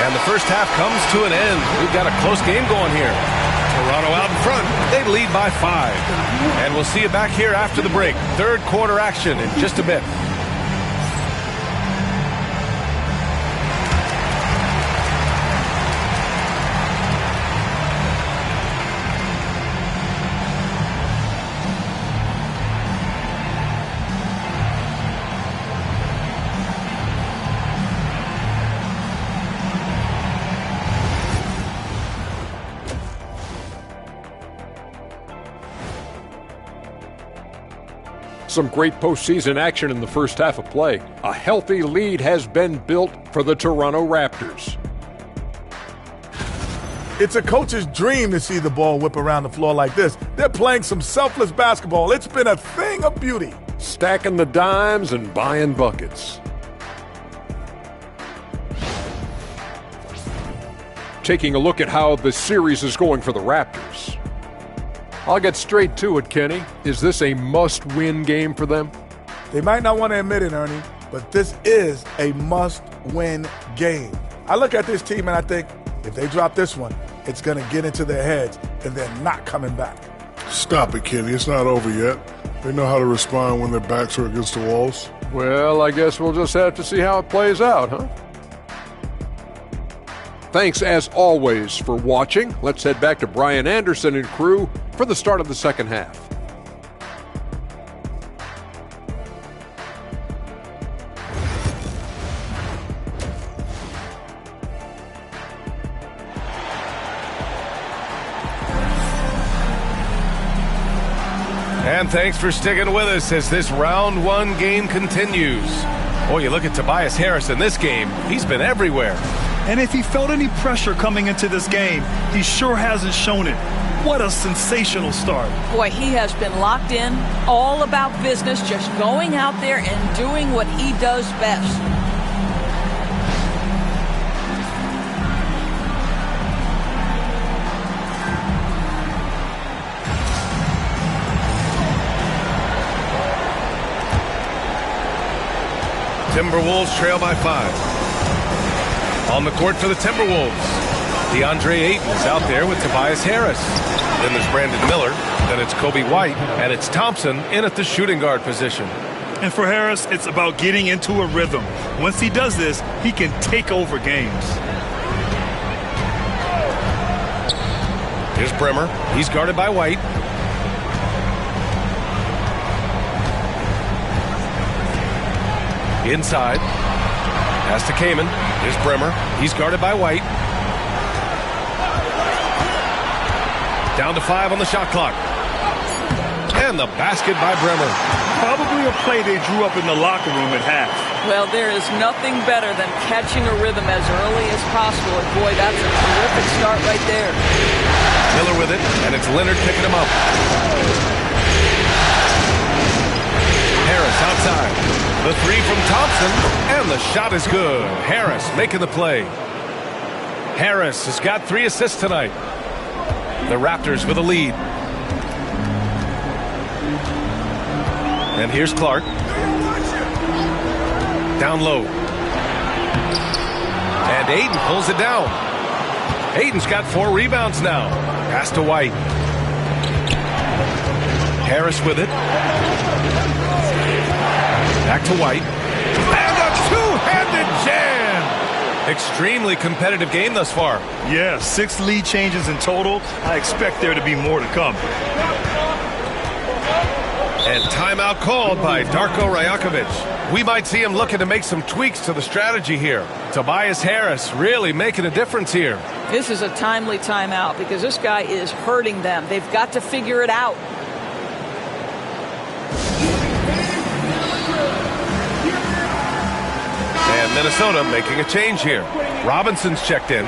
And the first half comes to an end. We've got a close game going here. Toronto out in front. They lead by 5. And we'll see you back here after the break. Third quarter action in just a bit. Some great postseason action in the first half of play. A healthy lead has been built for the Toronto Raptors. It's a coach's dream to see the ball whip around the floor like this. They're playing some selfless basketball. It's been a thing of beauty. Stacking the dimes and buying buckets. Taking a look at how the series is going for the Raptors. I'll get straight to it, Kenny. Is this a must-win game for them? They might not want to admit it, Ernie, but this is a must-win game. I look at this team and I think if they drop this one, it's going to get into their heads and they're not coming back. Stop it, Kenny. It's not over yet. They know how to respond when their backs are against the walls. Well, I guess we'll just have to see how it plays out, huh? Thanks, as always, for watching. Let's head back to Brian Anderson and crew for the start of the second half. And thanks for sticking with us as this round one game continues. Oh, you look at Tobias Harris in this game. He's been everywhere. And if he felt any pressure coming into this game, he sure hasn't shown it. What a sensational start. Boy, he has been locked in, all about business, just going out there and doing what he does best. Timberwolves trail by 5. On the court for the Timberwolves, DeAndre Ayton is out there with Tobias Harris. Then there's Brandon Miller, then it's Kobe White, and it's Thompson in at the shooting guard position. And for Harris, it's about getting into a rhythm. Once he does this, he can take over games. Here's Bremer. He's guarded by White. Inside. Pass to Kaman. Here's Bremer. He's guarded by White. Down to 5 on the shot clock. And the basket by Bremer. probably a play they drew up in the locker room at half. Well, there is nothing better than catching a rhythm as early as possible. And boy, that's a terrific start right there. Miller with it, and it's Leonard picking him up. Harris outside. The three from Thompson, and the shot is good. Harris making the play. Harris has got 3 assists tonight. The Raptors with a lead. And here's Clark. Down low. And Aiden pulls it down. Aiden's got 4 rebounds now. Pass to White. Harris with it. Back to White. And a two-handed jam! Extremely competitive game thus far. Yeah, 6 lead changes in total. I expect there to be more to come. And timeout called by Darko Rajakovic. We might see him looking to make some tweaks to the strategy here. Tobias Harris really making a difference here. This is a timely timeout because this guy is hurting them. They've got to figure it out. And Minnesota making a change here. Robinson's checked in.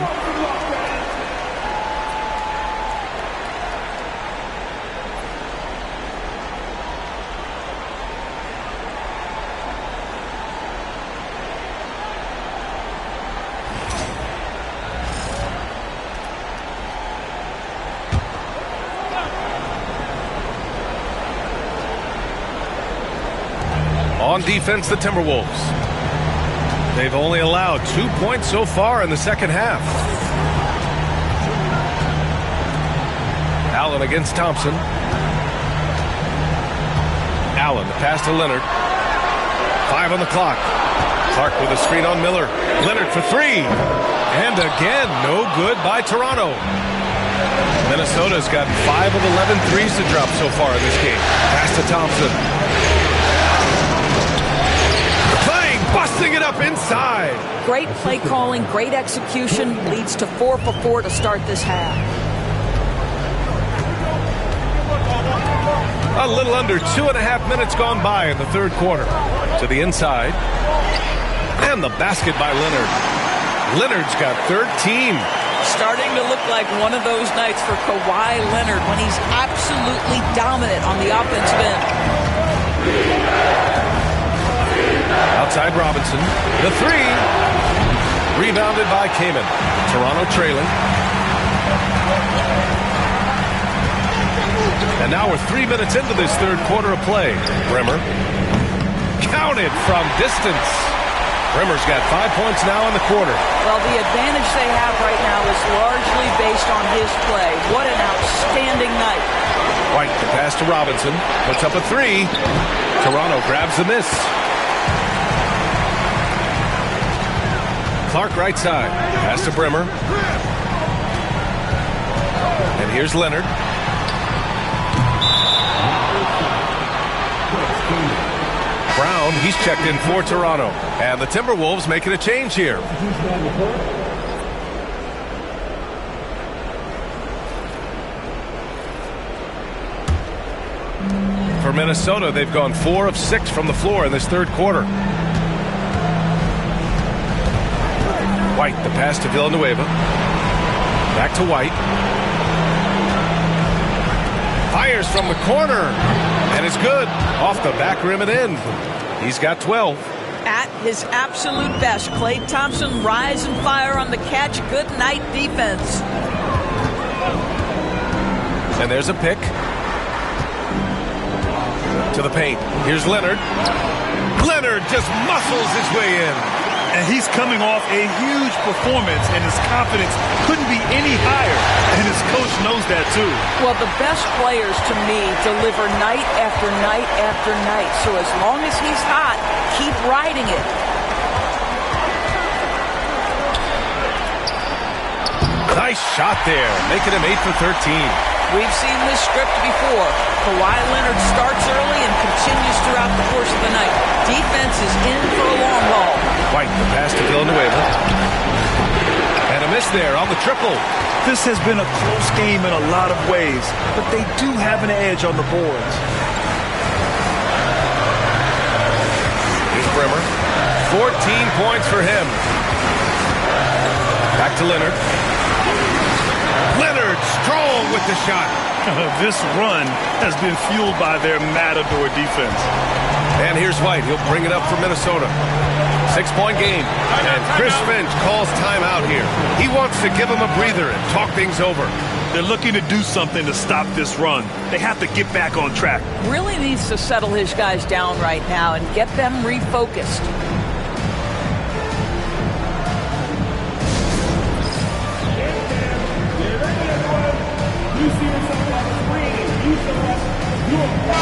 On defense, the Timberwolves. They've only allowed 2 points so far in the second half. Allen against Thompson. Allen, the pass to Leonard. 5 on the clock. Clark with a screen on Miller. Leonard for 3. And again, no good by Toronto. Minnesota's got 5 of 11 threes to drop so far in this game. Pass to Thompson. Busting it up inside. Great play calling, great execution, leads to 4 for 4 to start this half. A little under 2.5 minutes gone by in the third quarter. To the inside. And the basket by Leonard. Leonard's got 13. Starting to look like one of those nights for Kawhi Leonard when he's absolutely dominant on the offensive end. Outside Robinson. The 3. Rebounded by Kaman. Toronto trailing. And now we're 3 minutes into this third quarter of play. Brimmer. Counted from distance. Brimmer's got 5 points now in the quarter. Well, the advantage they have right now is largely based on his play. What an outstanding night. White, the pass to Robinson. Puts up a 3. Toronto grabs the miss. Clark right side. Pass to Brimmer. And here's Leonard. Brown, he's checked in for Toronto. And the Timberwolves making a change here. For Minnesota, they've gone 4 of 6 from the floor in this third quarter. White, the pass to Villanueva. Back to White. Fires from the corner. And it's good. Off the back rim and in. He's got 12. At his absolute best, Klay Thompson rise and fire on the catch. Good night defense. And there's a pick. To the paint. Here's Leonard. Leonard just muscles his way in. And he's coming off a huge performance, and his confidence couldn't be any higher. And his coach knows that, too. Well, the best players, to me, deliver night after night after night. So as long as he's hot, keep riding it. Nice shot there, making him 8 for 13. We've seen this script before. Kawhi Leonard starts early and continues throughout the course of the night. Defense is in for a long haul. White, the pass to Villanueva. And a miss there on the triple. This has been a close game in a lot of ways, but they do have an edge on the boards. 14 points for him. Back to Leonard. Leonard strong with the shot. This run has been fueled by their matador defense. And here's White. He'll bring it up for Minnesota. 6-point game. And Chris Finch calls timeout here. He wants to give him a breather and talk things over. They're looking to do something to stop this run. They have to get back on track. Really needs to settle his guys down right now and get them refocused.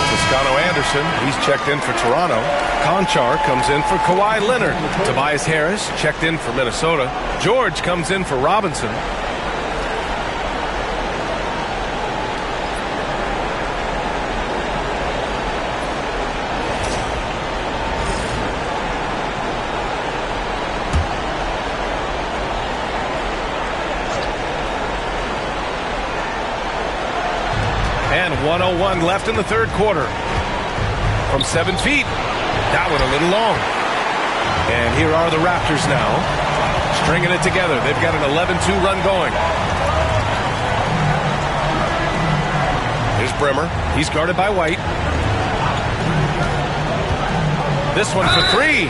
Toscano-Anderson, he's checked in for Toronto. Conchar comes in for Kawhi Leonard. Tobias Harris checked in for Minnesota. George comes in for Robinson. And 1:01 left in the third quarter. From 7 feet. That one a little long. And here are the Raptors now. Stringing it together. They've got an 11-2 run going. Here's Bremer. He's guarded by White. This one for three.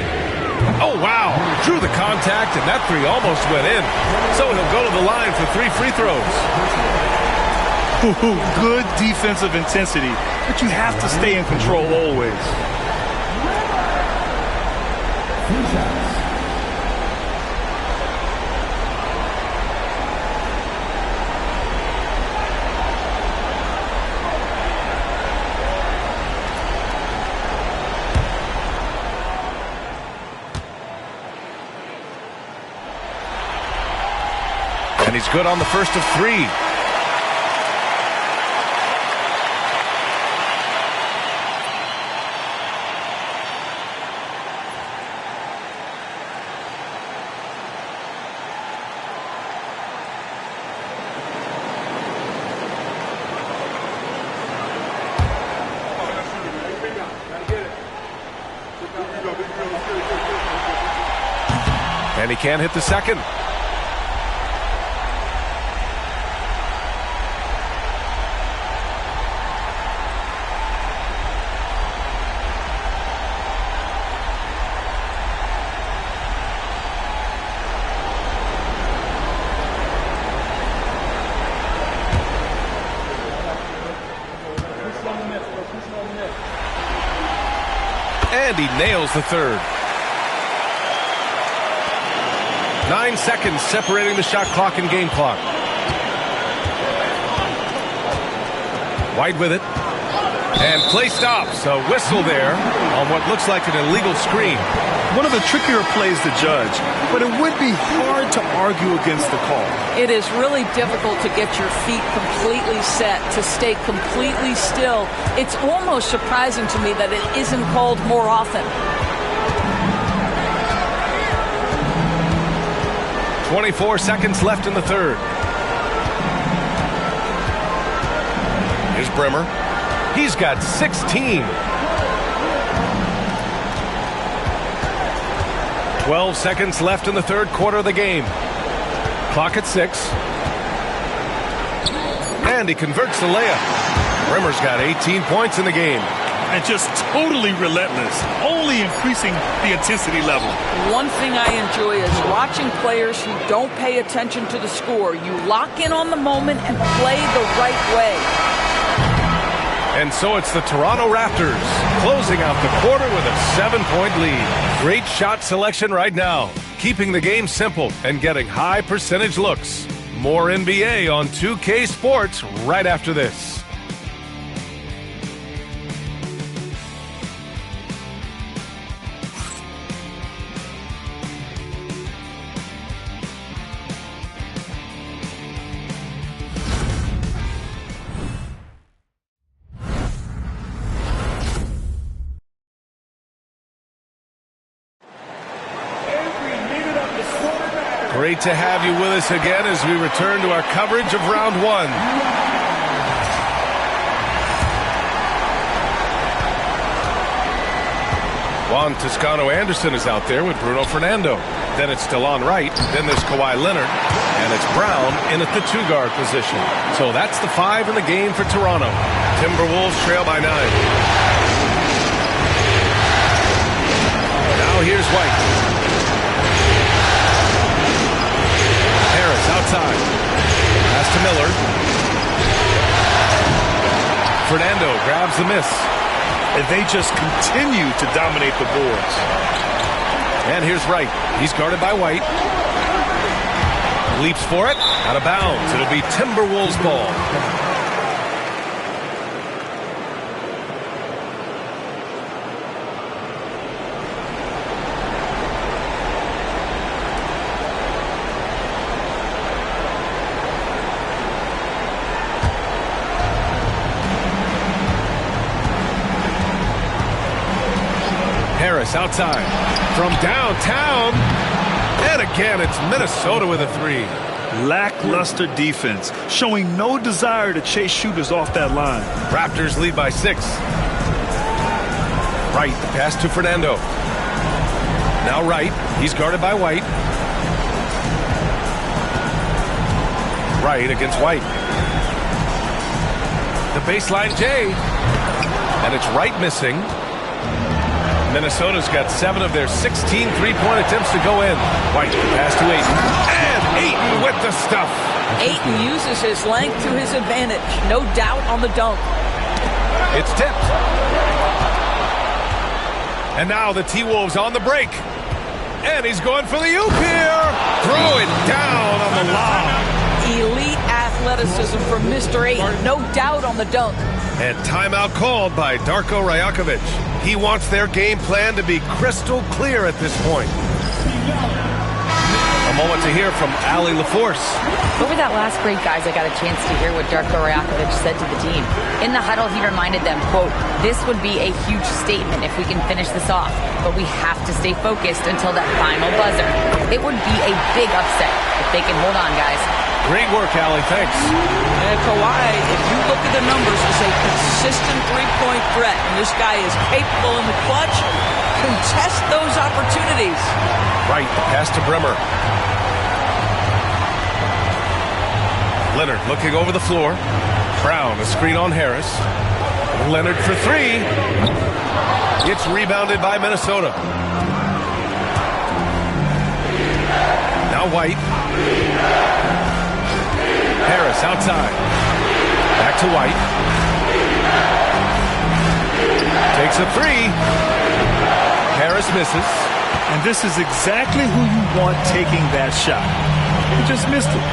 Oh, wow. Drew the contact, and that three almost went in. So he'll go to the line for 3 free throws. Good defensive intensity, but you have to stay in control always. And he's good on the first of 3. And he can't hit the second. And he nails the third. 9 seconds separating the shot clock and game clock. White with it. And play stops. A whistle there on what looks like an illegal screen. One of the trickier plays to judge, but it would be hard to argue against the call. It is really difficult to get your feet completely set, to stay completely still. It's almost surprising to me that it isn't called more often. 24 seconds left in the third. Here's Bremer. He's got 16. 12 seconds left in the third quarter of the game. Clock at 6. And he converts the layup. Bremer's got 18 points in the game. And just totally relentless, only increasing the intensity level. One thing I enjoy is watching players who don't pay attention to the score. You lock in on the moment and play the right way. And so it's the Toronto Raptors closing out the quarter with a 7-point lead. Great shot selection right now, keeping the game simple and getting high percentage looks. More NBA on 2K Sports right after this. Great to have you with us again as we return to our coverage of round 1. Juan Toscano-Anderson is out there with Bruno Fernando. Then it's still on right. Then there's Kawhi Leonard. And it's Brown in at the 2-guard position. So that's the 5 in the game for Toronto. Timberwolves trail by 9. Now here's White. Harris outside. Pass to Miller. Fernando grabs the miss. And they just continue to dominate the boards. And here's Wright. He's guarded by White. Leaps for it. Out of bounds. It'll be Timberwolves ball. Harris outside from downtown. And again, it's Minnesota with a 3. Lackluster defense, showing no desire to chase shooters off that line. Raptors lead by 6. Wright, the pass to Fernando. Now Wright, he's guarded by White. Wright against White. The baseline J. And it's Wright missing. Minnesota's got 7 of their 16 3-point attempts to go in. White, pass to Ayton. And Ayton with the stuff. Ayton uses his length to his advantage. No doubt on the dunk. It's tipped. And now the T-Wolves on the break. And he's going for the oop here. Throw it down on the lob. Elite athleticism from Mr. Ayton. No doubt on the dunk. And timeout called by Darko Rajakovic. He wants their game plan to be crystal clear at this point. A moment to hear from Allie LaForce. Over that last break, guys, I got a chance to hear what Darko Rajakovic said to the team. In the huddle, he reminded them, quote, "This would be a huge statement if we can finish this off, but we have to stay focused until that final buzzer. It would be a big upset if they can hold on, guys." Great work, Allie. Thanks. And Kawhi, if you look at the numbers, is a consistent three-point threat. And this guy is capable in the clutch. Contest those opportunities. Right, pass to Bremer. Leonard looking over the floor. Brown, a screen on Harris. Leonard for 3. It's rebounded by Minnesota. Now White. Harris outside. Back to White. Takes a 3. Harris misses. And this is exactly who you want taking that shot. He just missed it.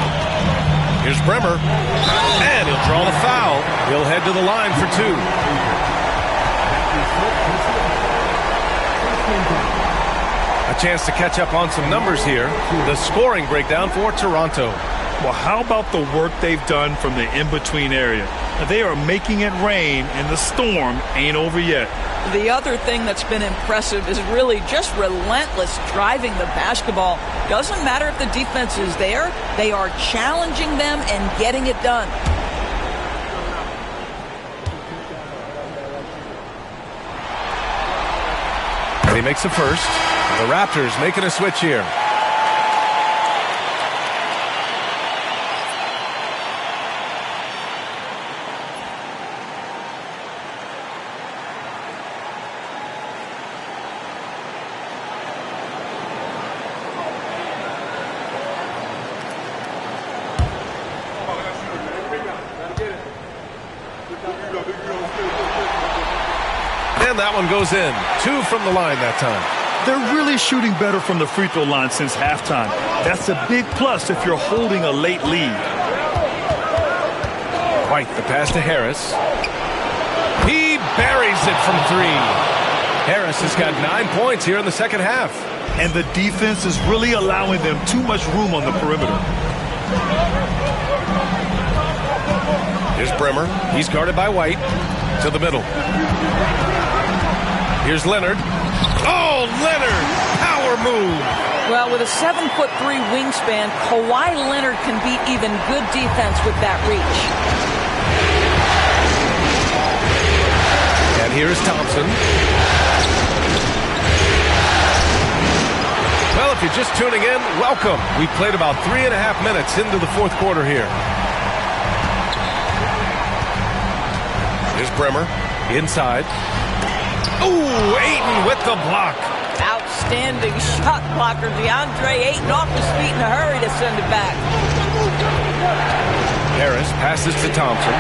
Here's Bremer. And he'll draw the foul. He'll head to the line for 2. A chance to catch up on some numbers here. The scoring breakdown for Toronto. Well, how about the work they've done from the in-between area? They are making it rain, and the storm ain't over yet. The other thing that's been impressive is really just relentless driving the basketball. Doesn't matter if the defense is there. They are challenging them and getting it done. And he makes the first. The Raptors making a switch here. And that one goes in. 2 from the line that time. They're really shooting better from the free throw line since halftime. That's a big plus if you're holding a late lead. White, the pass to Harris. He buries it from 3. Harris has got 9 points here in the second half. And the defense is really allowing them too much room on the perimeter. Here's Bremer. He's guarded by White. To the middle. Here's Leonard. Oh, Leonard! Power move! Well, with a 7'3" wingspan, Kawhi Leonard can beat even good defense with that reach. And here's Thompson. if you're just tuning in, welcome. We played about 3.5 minutes into the fourth quarter here. Here's Bremer inside. Ooh, Ayton with the block. Outstanding shot blocker. DeAndre Ayton off his feet in a hurry to send it back. Harris passes to Thompson.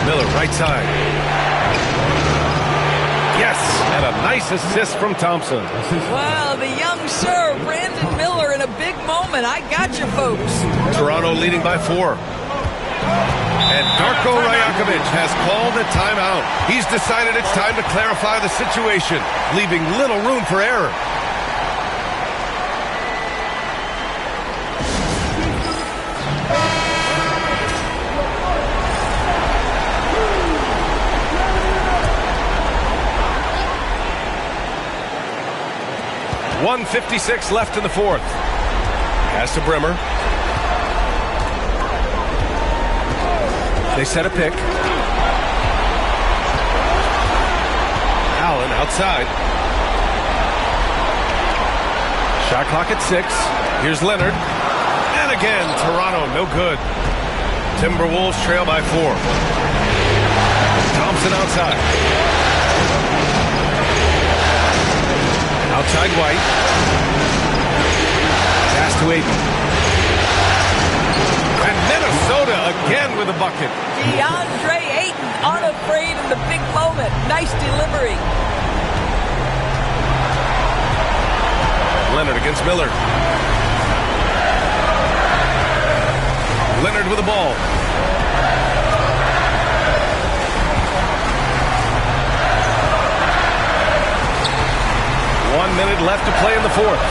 Miller, right side. Yes, and a nice assist from Thompson. Well, the young sir, Brandon Miller, in a big moment. I got you, folks. Toronto leading by 4. And Darko Rajakovic has called a timeout. He's decided it's time to clarify the situation, leaving little room for error. .156 left in the fourth. Pass to Bremer. They set a pick. Allen outside. Shot clock at 6. Here's Leonard. And again, Toronto, no good. Timberwolves trail by 4. Thompson outside. Outside White. Pass to Ayton. And Minnesota again with a bucket. DeAndre Ayton unafraid in the big moment. Nice delivery. Leonard against Miller. Leonard with the ball. One minute left to play in the fourth.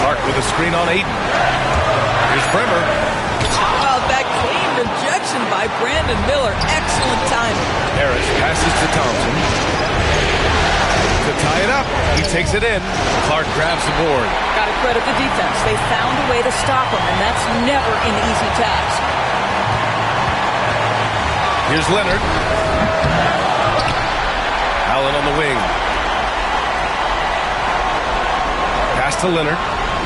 Clark with a screen on Ayton. Here's Bremer. How about that clean rejection by Brandon Miller? Excellent timing. Harris passes to Thompson. To tie it up, he takes it in. Clark grabs the board. Got to credit the defense. They found a way to stop him, and that's never an easy task. Here's Leonard. Allen on the wing. Pass to Leonard.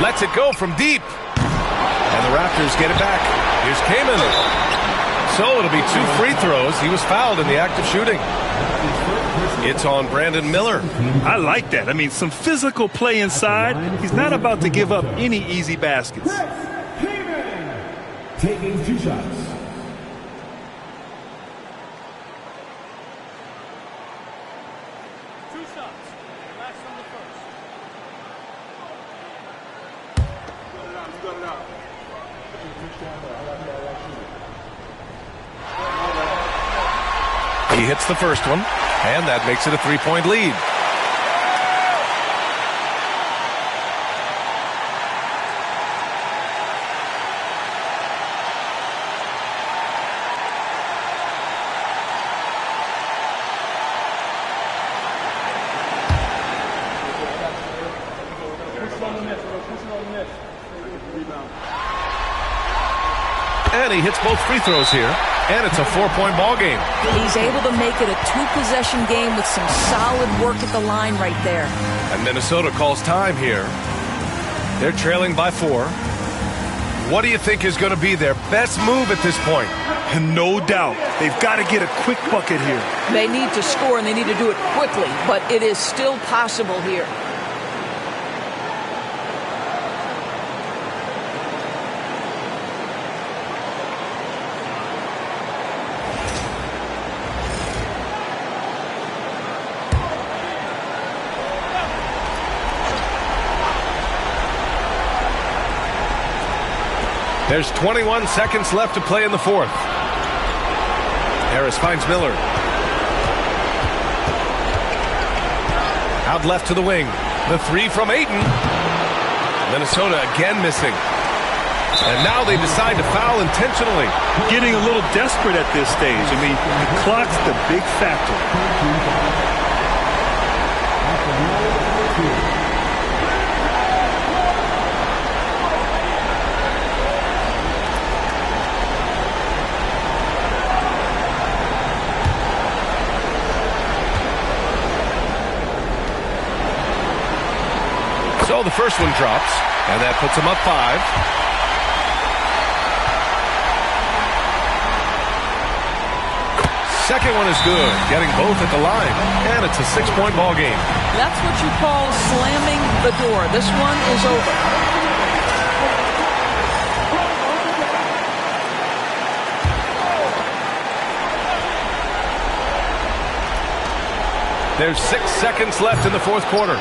Lets it go from deep. And the Raptors get it back. Here's Kaman. So it'll be 2 free throws. He was fouled in the act of shooting. It's on Brandon Miller. I like that. I mean, some physical play inside. He's not about to give up any easy baskets. Taking 2 shots. He hits the first one, and that makes it a 3-point lead. And he hits both free throws here. And it's a 4-point ball game. He's able to make it a 2-possession game with some solid work at the line right there. And Minnesota calls time here. They're trailing by 4. What do you think is going to be their best move at this point? And no doubt, they've got to get a quick bucket here. They need to score, and they need to do it quickly, but it is still possible here. There's 21 seconds left to play in the fourth. Harris finds Miller. Out left to the wing. The 3 from Ayton. Minnesota again missing. And now they decide to foul intentionally. Getting a little desperate at this stage. I mean, the clock's the big factor. So the first one drops, and that puts them up 5. Second one is good, getting both at the line, and it's a 6-point ball game. That's what you call slamming the door. This one is over. There's 6 seconds left in the fourth quarter.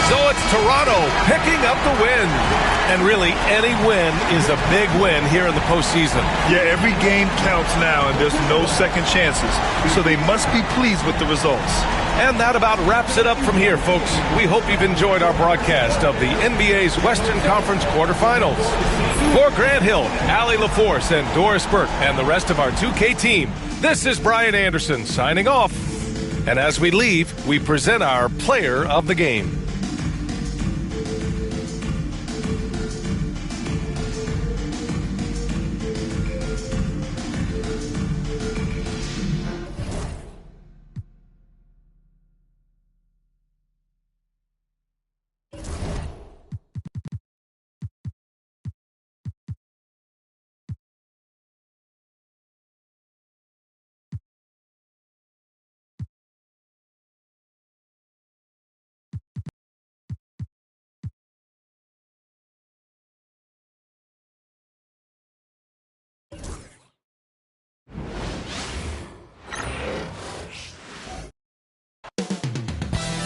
So it's Toronto picking up the win. And really, any win is a big win here in the postseason. Yeah, every game counts now, and there's no second chances. So they must be pleased with the results. And that about wraps it up from here, folks. We hope you've enjoyed our broadcast of the NBA's Western Conference quarterfinals. For Grant Hill, Allie LaForce, and Doris Burke, and the rest of our 2K team, this is Brian Anderson signing off. And as we leave, we present our player of the game.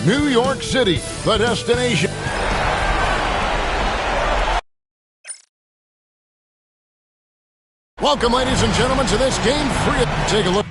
New York City, the destination. Welcome, ladies and gentlemen, to this game 3. Take a look.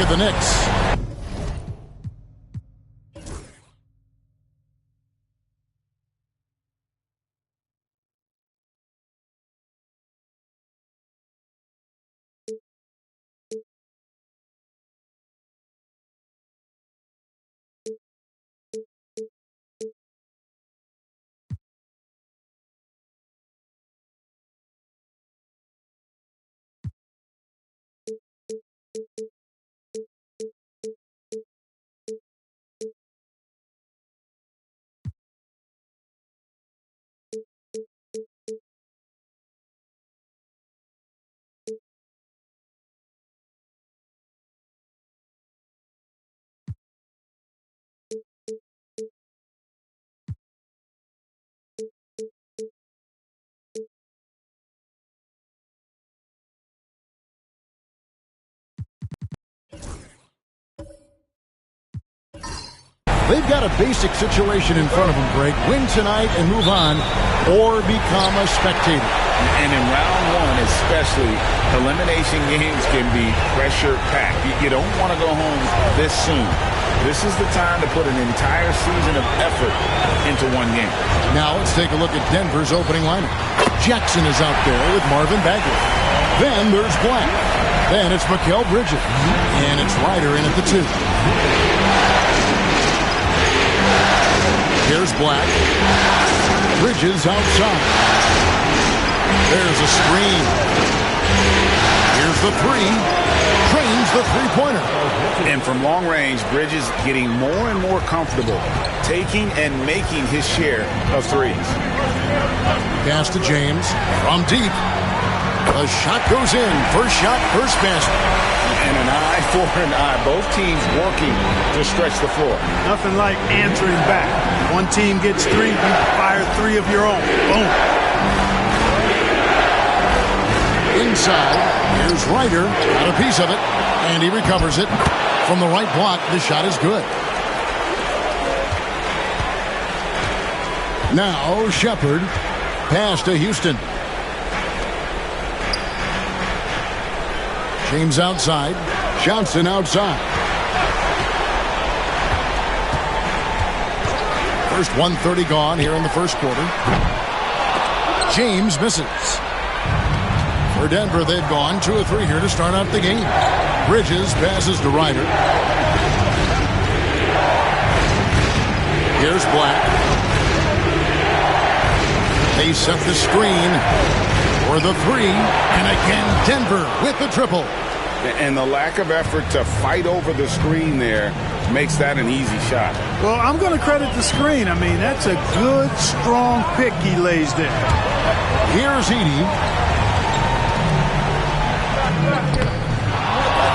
The Knicks. They've got a basic situation in front of them, Greg. Win tonight and move on, or become a spectator. And in round one especially, elimination games can be pressure-packed. You don't want to go home this soon. This is the time to put an entire season of effort into one game. Now let's take a look at Denver's opening lineup. Jackson is out there with Marvin Bagley. Then there's Black. Then it's Mikal Bridges. And it's Ryder in at the 2. Here's Black. Bridges outside. There's a screen. Here's There's the three. Drains the three-pointer. And from long range, Bridges getting more and more comfortable taking and making his share of threes. Pass to James from deep. The shot goes in. First shot, first basket. And an eye for an eye. Both teams working to stretch the floor. Nothing like answering back. One team gets three, you fire three of your own. Boom. Inside, here's Ryder. Got a piece of it, and he recovers it. From the right block, the shot is good. Now, Shepard. Pass to Houston. James outside. Johnson outside. First 1:30 gone here in the first quarter. James misses. For Denver, they've gone 2 of 3 here to start out the game. Bridges passes to Ryder. Here's Black. They set the screen for the 3. And again, Denver with the triple. And the lack of effort to fight over the screen there makes that an easy shot. Well, I'm going to credit the screen. I mean, that's a good, strong pick he lays there. Here's Edey.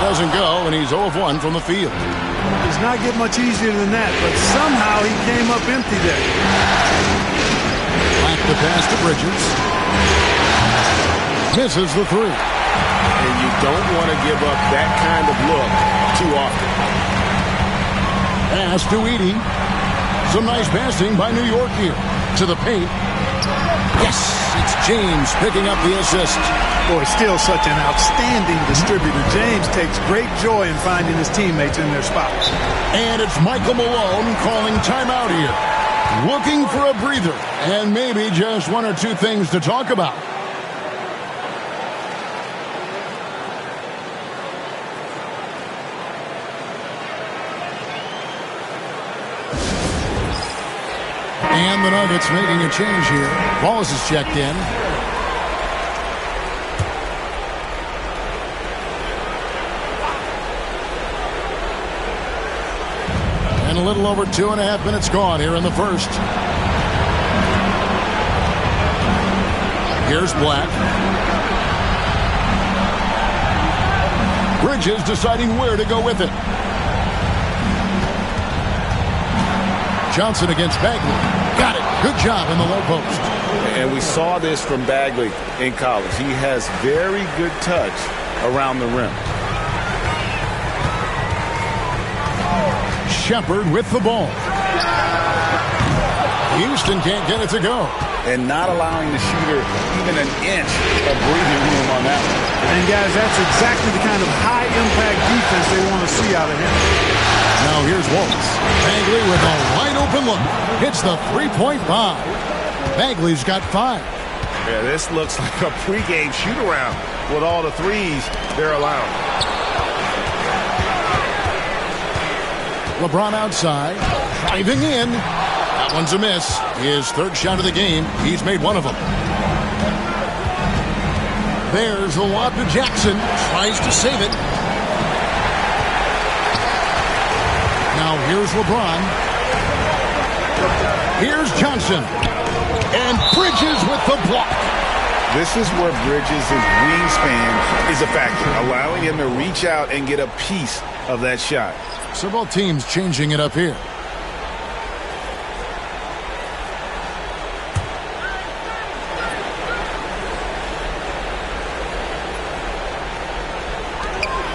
Doesn't go, and he's 0 of 1 from the field. Does not get much easier than that, but somehow he came up empty there. Back the pass to Bridges. Misses the 3. And you don't want to give up that kind of look too often. Pass to Edey. Some nice passing by New York here. To the paint. Yes, it's James picking up the assist. Boy, still such an outstanding distributor. James takes great joy in finding his teammates in their spots. And it's Michael Malone calling timeout here. Looking for a breather and maybe just 1 or 2 things to talk about. And the Nuggets making a change here. Wallace is checked in. And a little over 2.5 minutes gone here in the first. Here's Black. Bridges deciding where to go with it. Johnson against Bagley. Got it. Good job in the low post. And we saw this from Bagley in college. He has very good touch around the rim. Shepard with the ball. Houston can't get it to go. And not allowing the shooter even an inch of breathing room on that one. And guys, that's exactly the kind of high-impact defense they want to see out of him. Now here's Wallace. Bagley with a wide-open look. Hits the three-point bomb. Bagley's got 5. Yeah, this looks like a pregame shoot-around with all the threes they're allowing. LeBron outside. Driving in. That one's a miss. His 3rd shot of the game. He's made 1 of them. There's the lob to Jackson. Tries to save it. Now here's LeBron. Here's Johnson. And Bridges with the block. This is where Bridges' wingspan is a factor, allowing him to reach out and get a piece of that shot. So both teams changing it up here.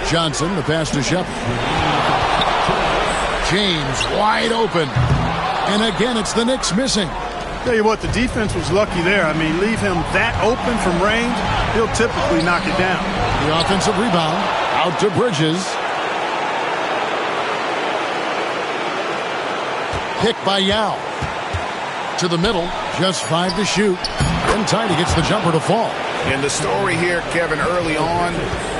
Johnson, the pass to Shepard. James wide open. And again, it's the Knicks missing. Tell you what, the defense was lucky there. I mean, leave him that open from range, he'll typically knock it down. The offensive rebound out to Bridges. Picked by Yao. To the middle, just 5 to shoot. In time, he gets the jumper to fall. And the story here, Kevin, early on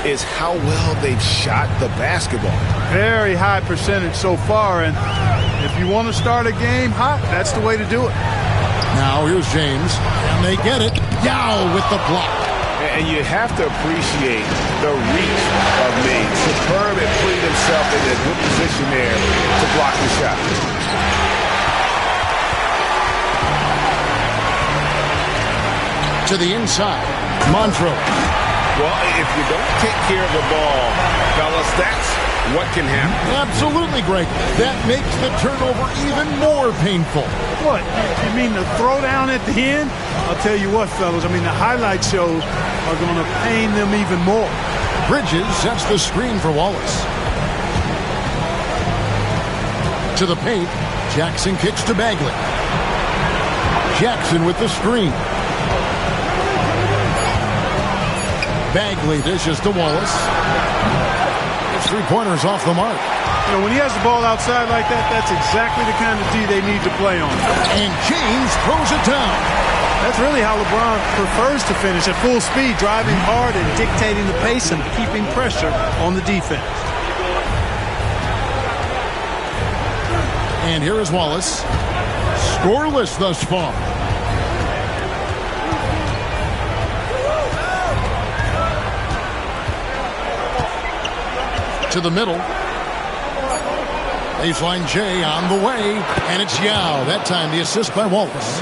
is how well they've shot the basketball. Very high percentage so far, and if you want to start a game hot, that's the way to do it. Now here's James, and they get it. Yao with the block. And you have to appreciate the reach of Nate. Superb at putting himself in a good position there to block the shot. To the inside, Montrose. Well, if you don't take care of the ball, fellas, that's what can happen. Absolutely, Greg. That makes the turnover even more painful. What? You mean the throwdown at the end? I'll tell you what, fellas. I mean, the highlight shows are going to pain them even more. Bridges sets the screen for Wallace. To the paint, Jackson kicks to Bagley. Jackson with the screen. Bagley dishes to Wallace. His three-pointers off the mark. You know, when he has the ball outside like that, that's exactly the kind of D they need to play on. And James throws it down. That's really how LeBron prefers to finish, at full speed, driving hard and dictating the pace and keeping pressure on the defense. And here is Wallace. Scoreless thus far. To the middle. Baseline J on the way. And it's Yao. That time the assist by Wallace.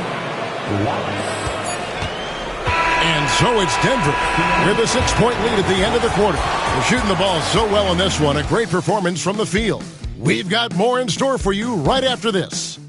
And so it's Denver with a 6-point lead at the end of the quarter. They're shooting the ball so well in this one. A great performance from the field. We've got more in store for you right after this.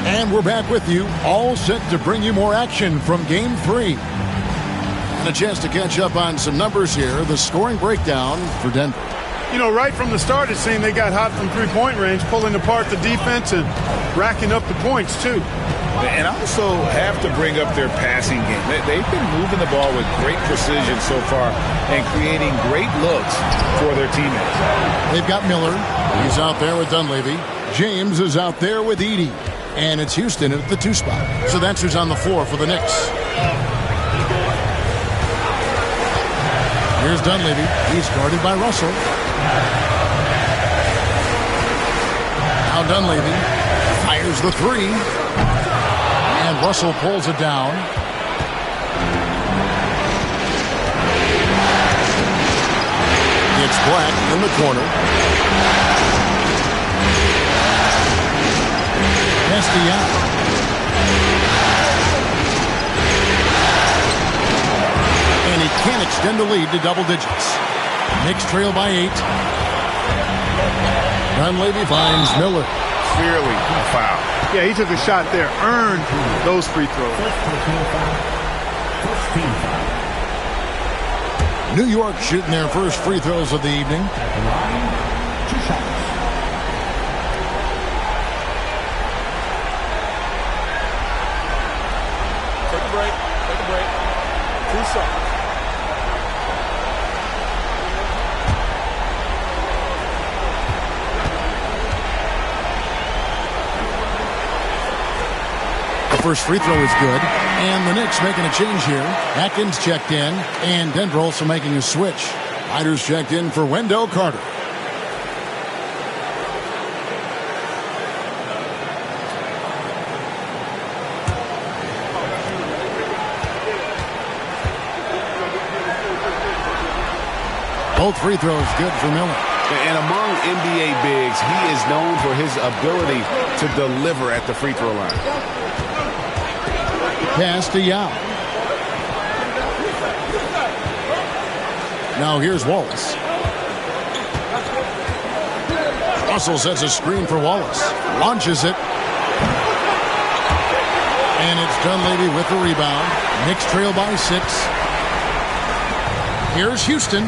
And we're back with you, all set to bring you more action from Game 3. And a chance to catch up on some numbers here. The scoring breakdown for Denver. You know, right from the start, it seemed they got hot from three-point range, pulling apart the defense and racking up the points, too. And also have to bring up their passing game. They've been moving the ball with great precision so far and creating great looks for their teammates. They've got Miller. He's out there with Dunleavy. James is out there with Edey. And it's Houston at the 2 spot. So that's who's on the floor for the Knicks. Here's Dunleavy. He's guarded by Russell. Now Dunleavy fires the 3. And Russell pulls it down. It's Black in the corner. And he can't extend the lead to double digits. Knicks trail by 8. Dunleavy finds Miller. Clearly foul. Yeah, he took a shot there, earned those free throws. New York shooting their first free throws of the evening. First free throw is good, and the Knicks making a change here. Atkins checked in, and Denver also making a switch. Riders checked in for Wendell Carter. Both free throws good for Miller. And among NBA bigs, he is known for his ability to deliver at the free throw line. Pass to Yao. Now here's Wallace. Russell sets a screen for Wallace. Launches it. And it's Dunleavy with the rebound. Knicks trail by 6. Here's Houston.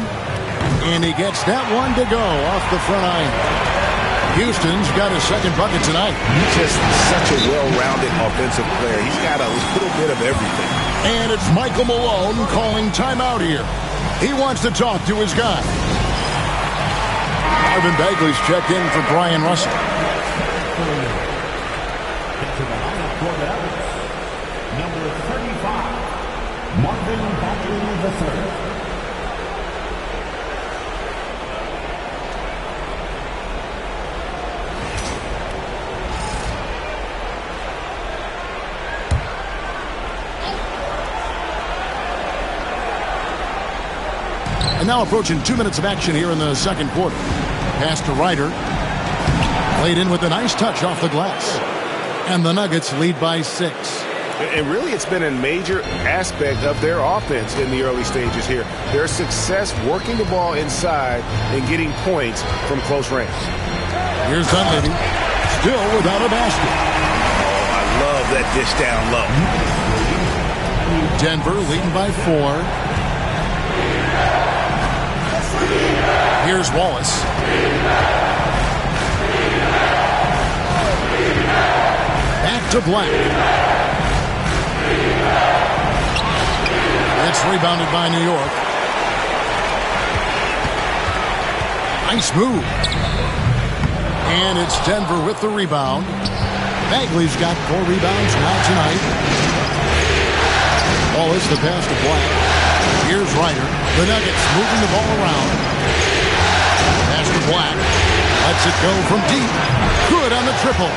And he gets that one to go off the front iron. Houston's got his second bucket tonight. He's just such a well-rounded offensive player. He's got a little bit of everything. And it's Michael Malone calling timeout here. He wants to talk to his guy. Marvin Bagley's checked in for Brian Russell. Into the lineup for the Nuggets, number 35, Marvin Bagley III. And now approaching 2 minutes of action here in the second quarter. Pass to Ryder. Played in with a nice touch off the glass. And the Nuggets lead by 6. And really, it's been a major aspect of their offense in the early stages here. Their success working the ball inside and getting points from close range. Here's Dunleavy. Still without a basket. Oh, I love that dish down low. Denver leading by 4. Here's Wallace. Back to Black. It's rebounded by New York. Nice move. And it's Denver with the rebound. Bagley's got 4 rebounds now tonight. Wallace, the pass to Black. Here's Ryder. The Nuggets moving the ball around. Pass to Black. Lets it go from deep. Good on the triple.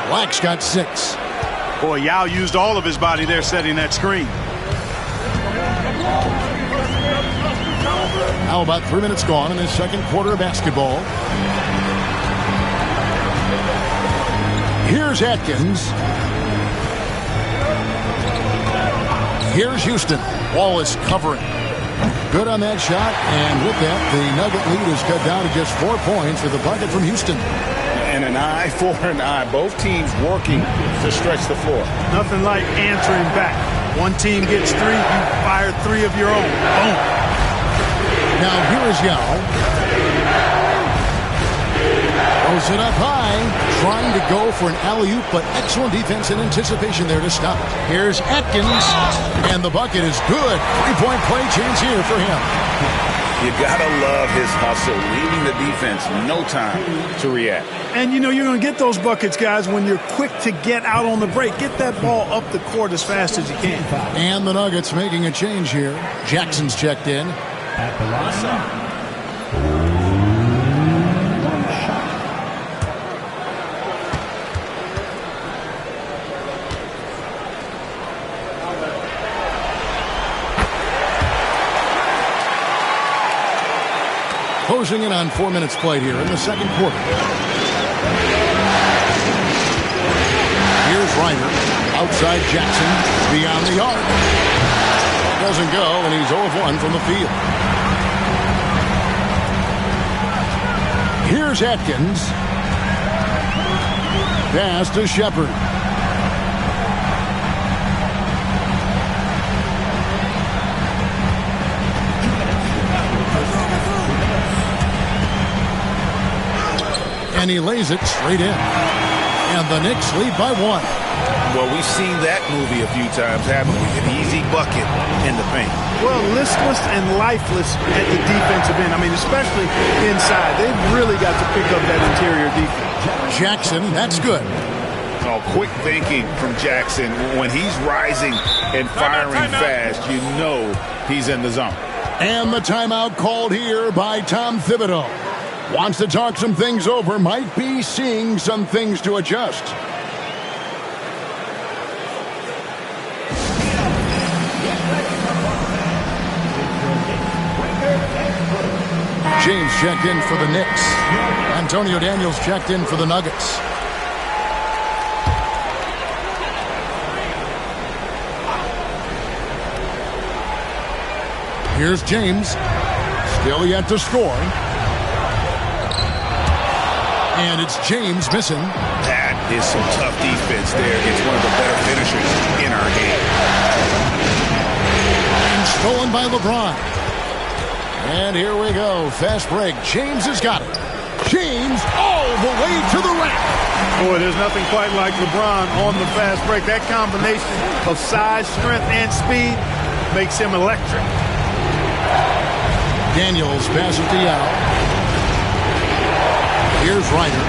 Black's got 6. Boy, Yao used all of his body there setting that screen. Now about 3 minutes gone in the second quarter of basketball. Here's Atkins. Here's Houston. Wallace covering. Good on that shot, and with that, the Nugget lead is cut down to just 4 points with a bucket from Houston. And an eye for an eye. Both teams working to stretch the floor. Nothing like answering back. One team gets 3, you fire 3 of your own. Boom. Now here is Yao. Throws it up high, trying to go for an alley-oop, but excellent defense and anticipation there to stop it. Here's Atkins, and the bucket is good. 3-point play chance here for him. You gotta love his hustle, leaving the defense no time to react. And you know you're going to get those buckets, guys, when you're quick to get out on the break. Get that ball up the court as fast as you can. And the Nuggets making a change here. Jackson's checked in. At the line, closing in on 4 minutes played here in the second quarter. Here's Ryder. Outside Jackson. Beyond the arc. Doesn't go, and he's 0 of 1 from the field. Here's Atkins. Pass to Shepard. And he lays it straight in. And the Knicks lead by 1. Well, we've seen that movie a few times, haven't we? An easy bucket in the paint. Well, listless and lifeless at the defensive end. I mean, especially inside. They've really got to pick up that interior defense. Jackson, that's good. Oh, quick thinking from Jackson. When he's rising and firing fast, you know he's in the zone. And the timeout called here by Tom Thibodeau. Wants to talk some things over, might be seeing some things to adjust. James checked in for the Knicks. Antonio Daniels checked in for the Nuggets. Here's James. Still yet to score. And it's James missing. That is some tough defense there. It's one of the better finishers in our game. And stolen by LeBron. And here we go. Fast break. James has got it. James all the way to the rack. Boy, there's nothing quite like LeBron on the fast break. That combination of size, strength, and speed makes him electric. Daniels passes to Yao. Here's Ryder.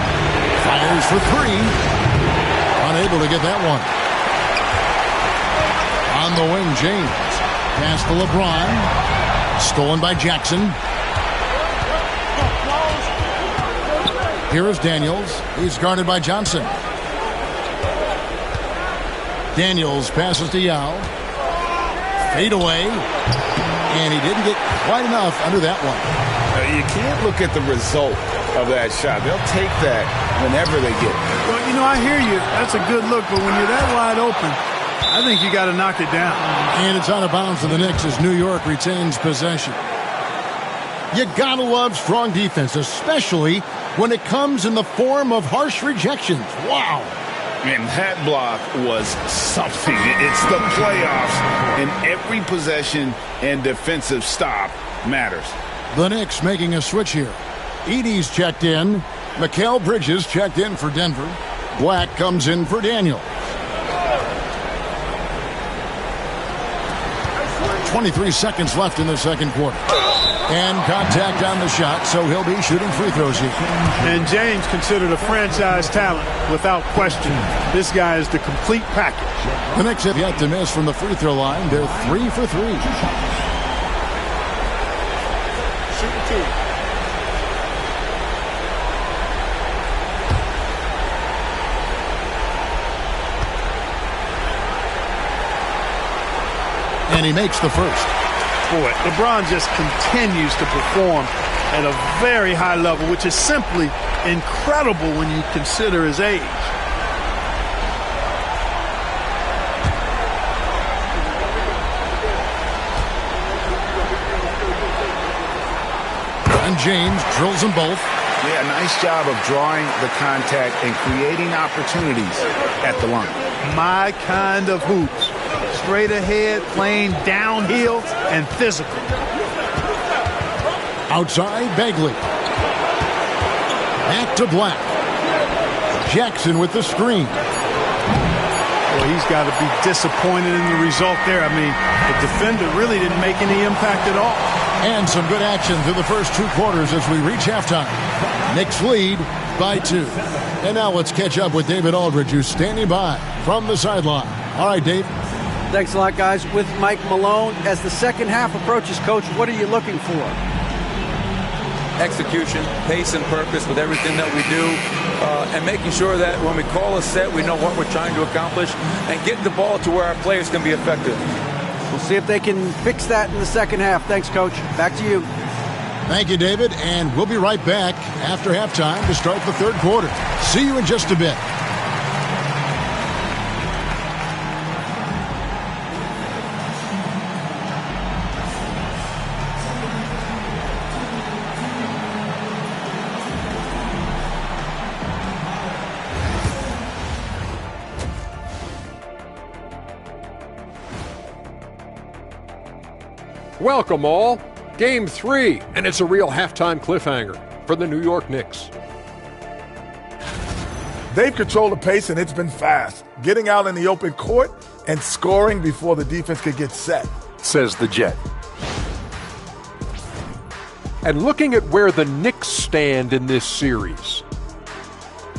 Fires for three. Unable to get that one. On the wing, James. Pass to LeBron. Stolen by Jackson. Here is Daniels. He's guarded by Johnson. Daniels passes to Yao. Fade away. And he didn't get quite enough under that one. You can't look at the result of that shot. They'll take that whenever they get it. Well, you know, I hear you. That's a good look. But when you're that wide open, I think you got to knock it down. And it's out of bounds for the Knicks as New York retains possession. You gotta love strong defense, especially when it comes in the form of harsh rejections. Wow. And that block was something. It's the playoffs, and every possession and defensive stop matters. The Knicks making a switch here. Edey's checked in. Mikal Bridges checked in for Denver. Black comes in for Daniel. 23 seconds left in the second quarter. And contact on the shot, so he'll be shooting free throws here. And James considered a franchise talent without question. This guy is the complete package. The Knicks have yet to miss from the free throw line. They're 3 for 3. And he makes the first. Boy, LeBron just continues to perform at a very high level, which is simply incredible when you consider his age. And James drills them both. Yeah, nice job of drawing the contact and creating opportunities at the line. My kind of hoops. Straight ahead, playing downhill and physical. Outside, Bagley. Back to Black. Jackson with the screen. Well, he's got to be disappointed in the result there. I mean, the defender really didn't make any impact at all. And some good action through the first 2 quarters as we reach halftime. Knicks lead by 2. And now let's catch up with David Aldridge, who's standing by from the sideline. All right, Dave. Thanks a lot, guys. With Mike Malone, as the second half approaches, Coach, what are you looking for? Execution, pace, and purpose with everything that we do, and making sure that when we call a set, we know what we're trying to accomplish, and get the ball to where our players can be effective. We'll see if they can fix that in the second half. Thanks, Coach. Back to you. Thank you, David, and we'll be right back after halftime to start the third quarter. See you in just a bit. Welcome all. Game 3, and it's a real halftime cliffhanger for the New York Knicks. They've controlled the pace, and it's been fast. Getting out in the open court and scoring before the defense could get set. Says the Jet. And looking at where the Knicks stand in this series,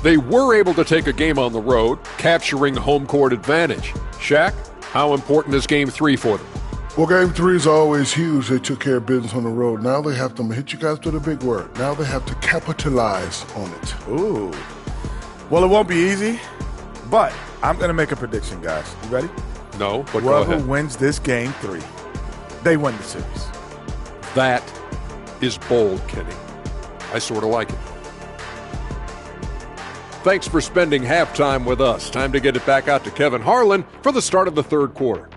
they were able to take a game on the road, capturing home court advantage. Shaq, how important is Game 3 for them? Well, Game 3 is always huge. They took care of business on the road. Now they have to hit you guys with a big word. Now they have to capitalize on it. Ooh. Well, it won't be easy, but I'm going to make a prediction, guys. You ready? No, but go ahead. Whoever wins this Game 3, they win the series. That is bold, Kenny. I sort of like it. Thanks for spending halftime with us. Time to get it back out to Kevin Harlan for the start of the third quarter.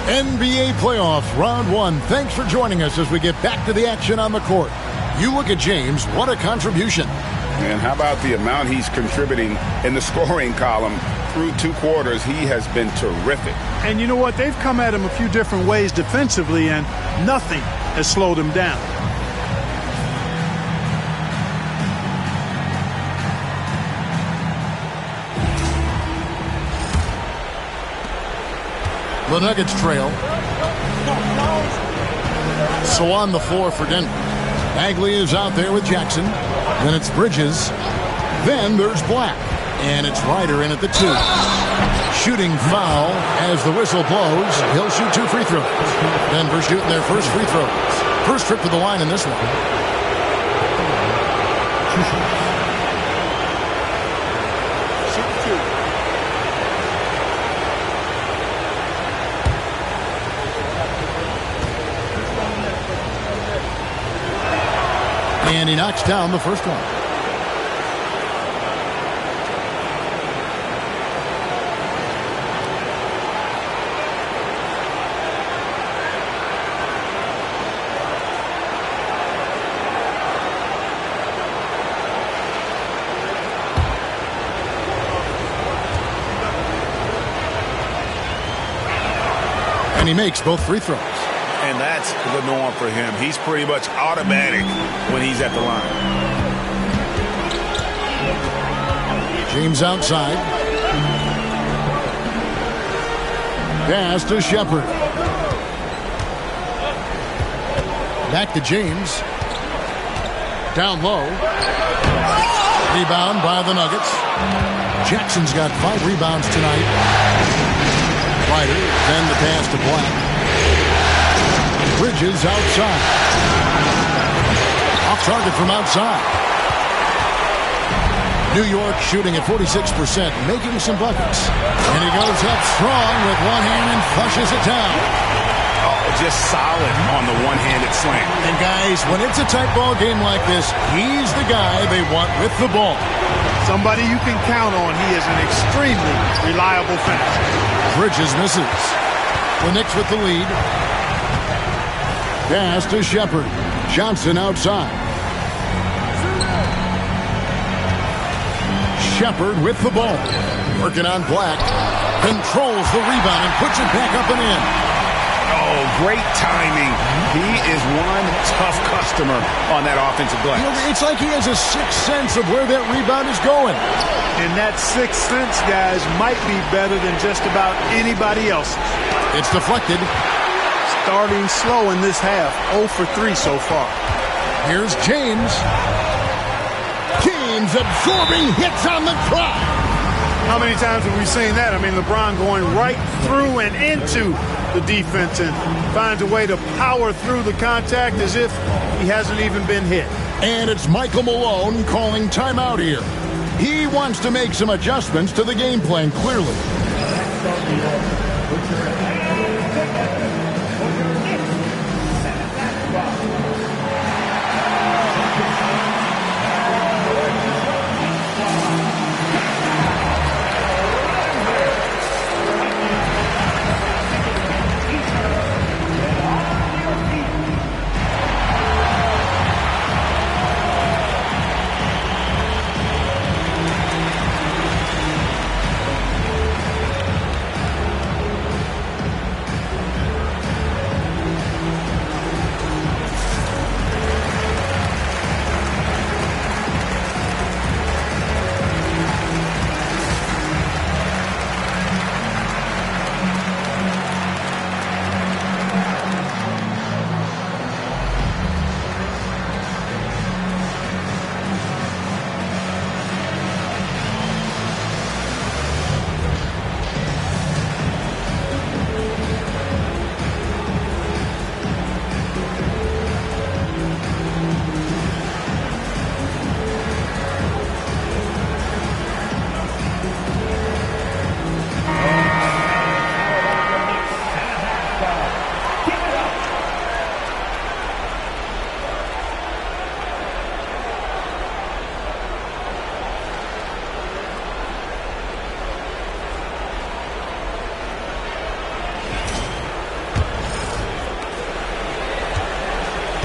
NBA playoffs, round 1. Thanks for joining us as we get back to the action on the court. You look at James, what a contribution. And how about the amount he's contributing in the scoring column through 2 quarters? He has been terrific. And you know what? They've come at him a few different ways defensively, and nothing has slowed him down. The Nuggets trail. So on the floor for Denver. Bagley is out there with Jackson. Then it's Bridges. Then there's Black. And it's Ryder in at the 2. Shooting foul as the whistle blows. He'll shoot 2 free throws. Denver shooting their first free throws. First trip to the line in this one. And he knocks down the first one. And he makes both free throws. And that's the norm for him. He's pretty much automatic when he's at the line. James outside. Pass to Shepard. Back to James. Down low. Rebound by the Nuggets. Jackson's got 5 rebounds tonight. Ryder, then the pass to Black. Bridges outside. Off target from outside. New York shooting at 46%, making some buckets. And he goes up strong with one hand and flushes it down. Oh, just solid on the one-handed slam. And guys, when it's a tight ball game like this, he's the guy they want with the ball. Somebody you can count on. He is an extremely reliable finisher. Bridges misses. The Knicks with the lead. Pass to Shepard. Johnson outside. Shepard with the ball. Working on Black. Controls the rebound and puts it back up and in. Oh, great timing. He is one tough customer on that offensive glass. You know, it's like he has a sixth sense of where that rebound is going. And that sixth sense, guys, might be better than just about anybody else's. It's deflected. Starting slow in this half. 0 for 3 so far. Here's James. James absorbing hits on the drop. How many times have we seen that? I mean, LeBron going right through and into the defense and finds a way to power through the contact as if he hasn't even been hit. And it's Michael Malone calling timeout here. He wants to make some adjustments to the game plan, clearly.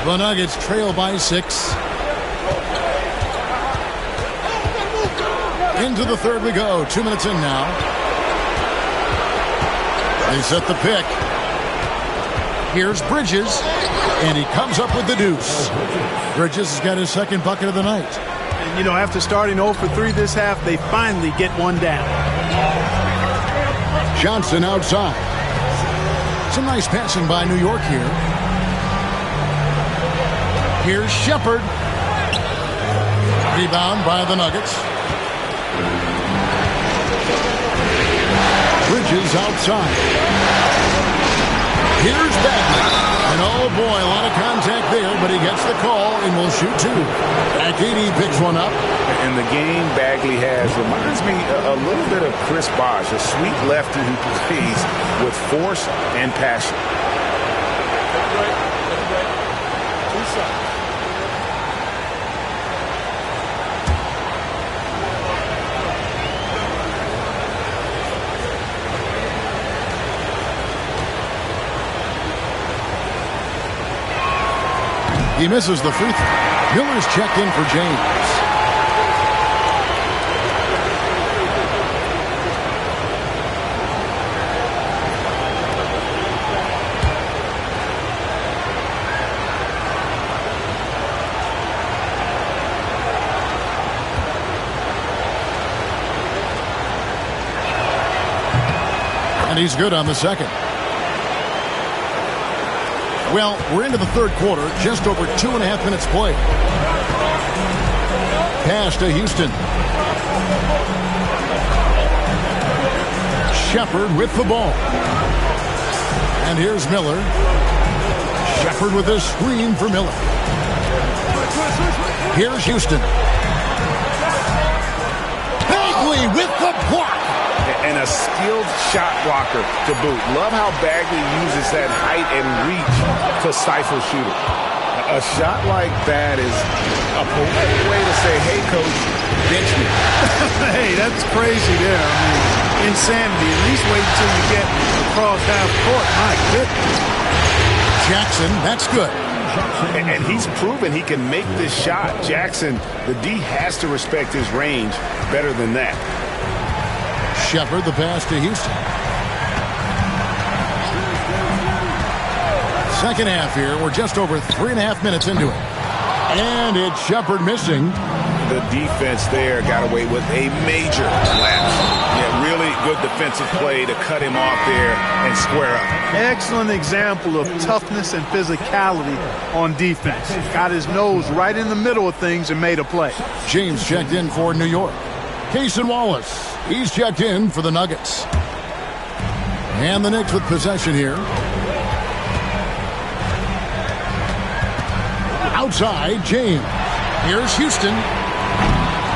The Nuggets trail by 6. Into the third we go. 2 minutes in now. They set the pick. Here's Bridges. And he comes up with the deuce. Bridges has got his second bucket of the night. And, you know, after starting 0 for 3 this half, they finally get one down. Johnson outside. Some nice passing by New York here. Here's Shepard. Rebound by the Nuggets. Bridges outside. Here's Bagley. And oh boy, a lot of contact there, but he gets the call and will shoot two. Akidi picks one up. And the game Bagley has reminds me a little bit of Chris Bosh, a sweet lefty who plays with force and passion. He misses the free throw. Miller's checked in for James. And he's good on the second. Well, we're into the third quarter, just over 2.5 minutes played. Pass to Houston. Shepard with the ball. And here's Miller. Shepard with a screen for Miller. Here's Houston. Bagley with the block. And a skilled shot blocker to boot. Love how Bagley uses that height and reach to stifle shooter. A shot like that is a polite way to say, hey, coach, bench me. Hey, that's crazy there. I mean, insanity. At least wait until you get across half court. My goodness. Jackson, that's good. And he's proven he can make this shot. Jackson, the D has to respect his range better than that. Shepard, the pass to Houston. Second half here. We're just over 3.5 minutes into it. And it's Shepard missing. The defense there got away with a major lapse. Yeah, really good defensive play to cut him off there and square up. Excellent example of toughness and physicality on defense. Got his nose right in the middle of things and made a play. James checked in for New York. Cason Wallace. He's checked in for the Nuggets. And the Knicks with possession here. Outside, James. Here's Houston.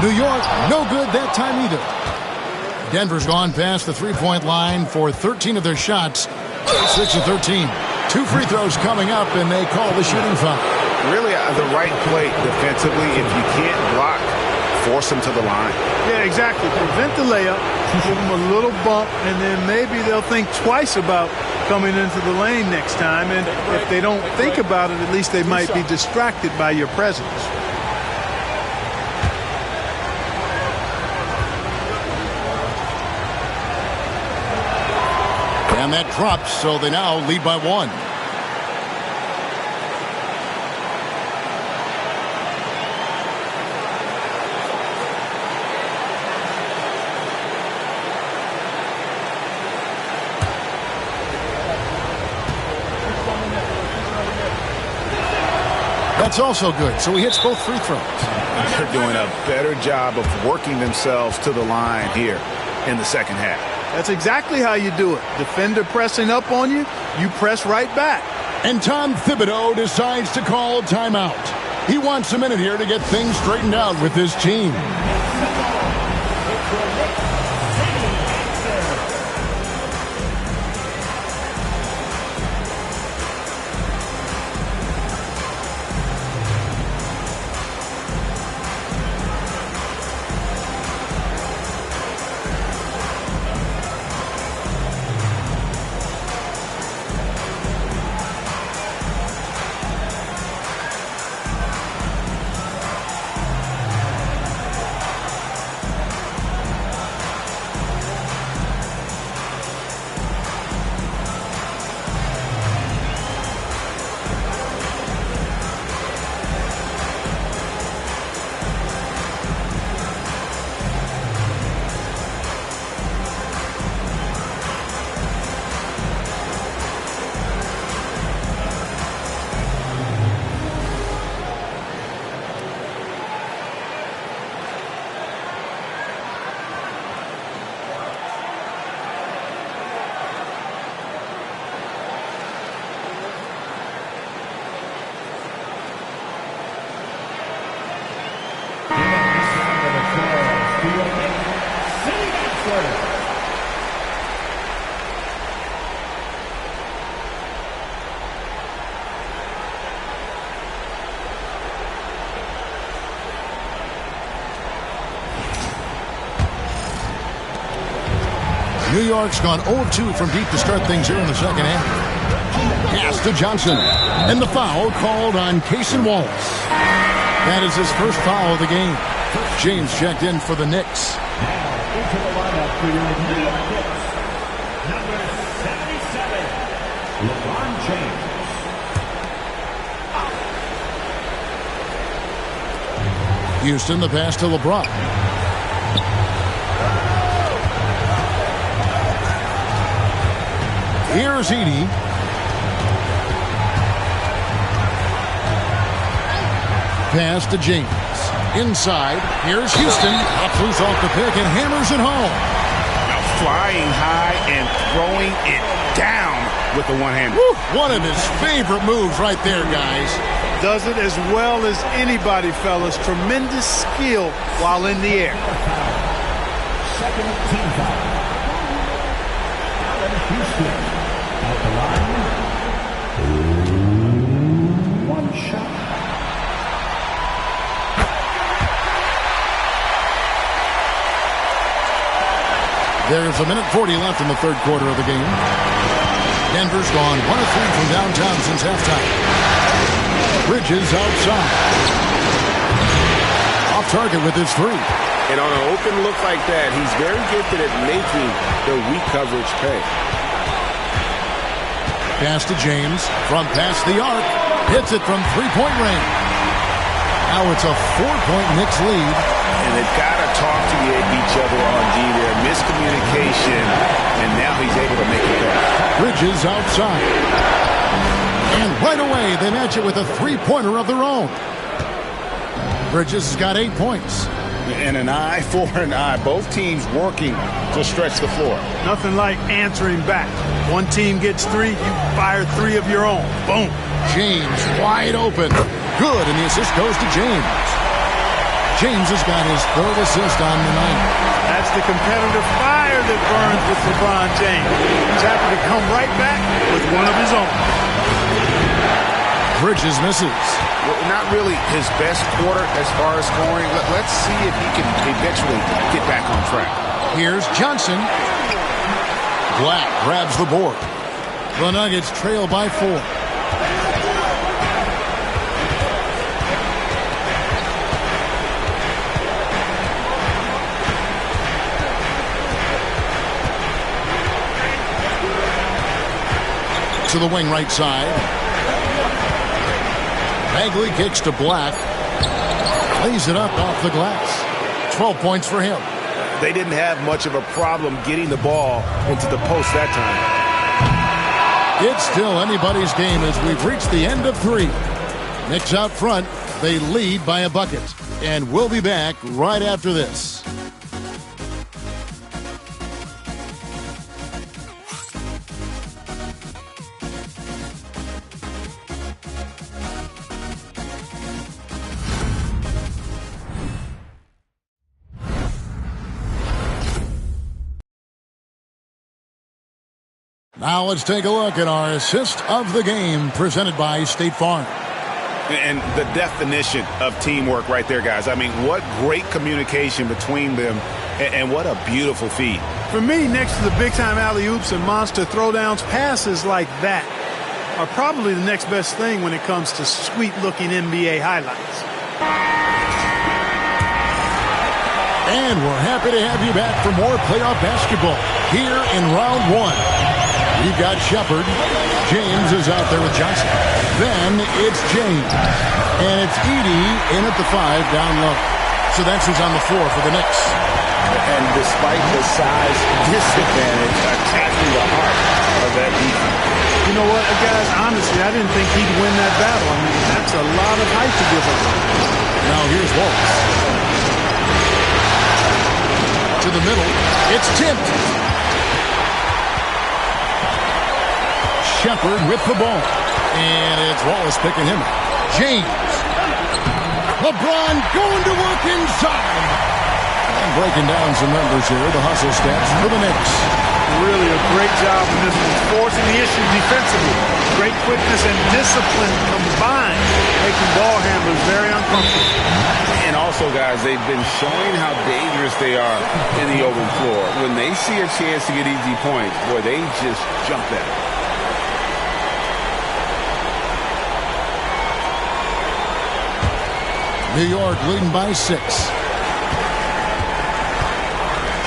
New York, no good that time either. Denver's gone past the three-point line for 13 of their shots. 6 of 13. 2 free throws coming up, and they call the shooting foul. Really the right play defensively. If you can't block, force them to the line. Yeah, exactly. Prevent the layup, give them a little bump, and then maybe they'll think twice about coming into the lane next time. And if they don't think about it, at least they might be distracted by your presence. And that drops, so they now lead by 1. That's also good, so he hits both free throws. They're doing a better job of working themselves to the line here in the second half. That's exactly how you do it. Defender pressing up on you, you press right back. And Tom Thibodeau decides to call timeout. He wants a minute here to get things straightened out with his team. New York's gone 0-2 from deep to start things here in the second half. Pass to Johnson. And the foul called on Cason Wallace. That is his first foul of the game. James checked in for the Knicks. Into the lineup for your New York Knicks, number 77, LeBron James. Houston, the pass to LeBron. Here's Edey. Pass to James. Inside. Here's Houston. Pops loose off the pick and hammers it home. Now flying high and throwing it down with the one-hander. One of his favorite moves right there, guys. Does it as well as anybody, fellas. Tremendous skill while in the air. Second team foul. Allen Houston at the line. One shot. There's a minute 40 left in the third quarter of the game. Denver's gone 1 of 3 from downtown since halftime. Bridges outside. Off target with his three. And on an open look like that, he's very gifted at making the weak coverage pay. Pass to James from past the arc. Hits it from three-point range. Now it's a 4-point Knicks lead. And they've got to talk to each other on D there. Miscommunication, and now he's able to make it back. Bridges outside. And right away, they match it with a three-pointer of their own. Bridges has got 8 points. And an eye for an eye. Both teams working to stretch the floor. Nothing like answering back. One team gets 3, you fire 3 of your own. Boom. James wide open. Good, and the assist goes to James. James has got his 3rd assist on the night. That's the competitive fire that burns with LeBron James. He's happy to come right back with one of his own. Bridges misses. Well, not really his best quarter as far as scoring. Let's see if he can eventually get back on track. Here's Johnson. Black grabs the board. The Nuggets trail by 4. To the wing right side. Bagley kicks to Black. Lays it up off the glass. 12 points for him. They didn't have much of a problem getting the ball into the post that time. It's still anybody's game as we've reached the end of 3. Knicks out front. They lead by a bucket. And we'll be back right after this. Now let's take a look at our assist of the game presented by State Farm. And the definition of teamwork right there, guys. I mean, what great communication between them, and what a beautiful feed. For me, next to the big-time alley-oops and monster throwdowns, passes like that are probably the next best thing when it comes to sweet-looking NBA highlights. And we're happy to have you back for more playoff basketball here in round 1. We've got Shepard. James is out there with Johnson. Then it's James. And it's Edey in at the 5 down low. So that's who's on the floor for the Knicks. And despite the size disadvantage, attacking the heart of that defense. You know what, guys? Honestly, I didn't think he'd win that battle. I mean, that's a lot of height to give up. Now here's Wallace. To the middle. It's tipped. Shepard with the ball. And it's Wallace picking him up. James. LeBron going to work inside. And breaking down some numbers here. The hustle stats for the Knicks. Really a great job in this one. Forcing the issue defensively. Great quickness and discipline combined. Making ball handlers very uncomfortable. And also also, guys, they've been showing how dangerous they are in the open floor. When they see a chance to get easy points, boy, they just jump at it. New York leading by 6.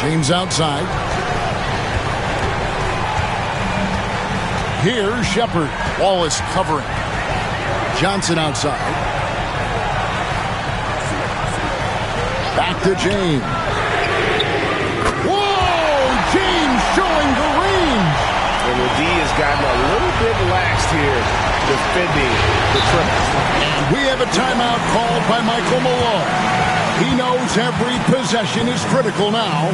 James outside. Here's Shepard. Wallace covering. Johnson outside. Back to James. Whoa! James showing the range. And the D has gotten a little bit lax here defending the triple. And we have a timeout called by Michael Malone. He knows every possession is critical now.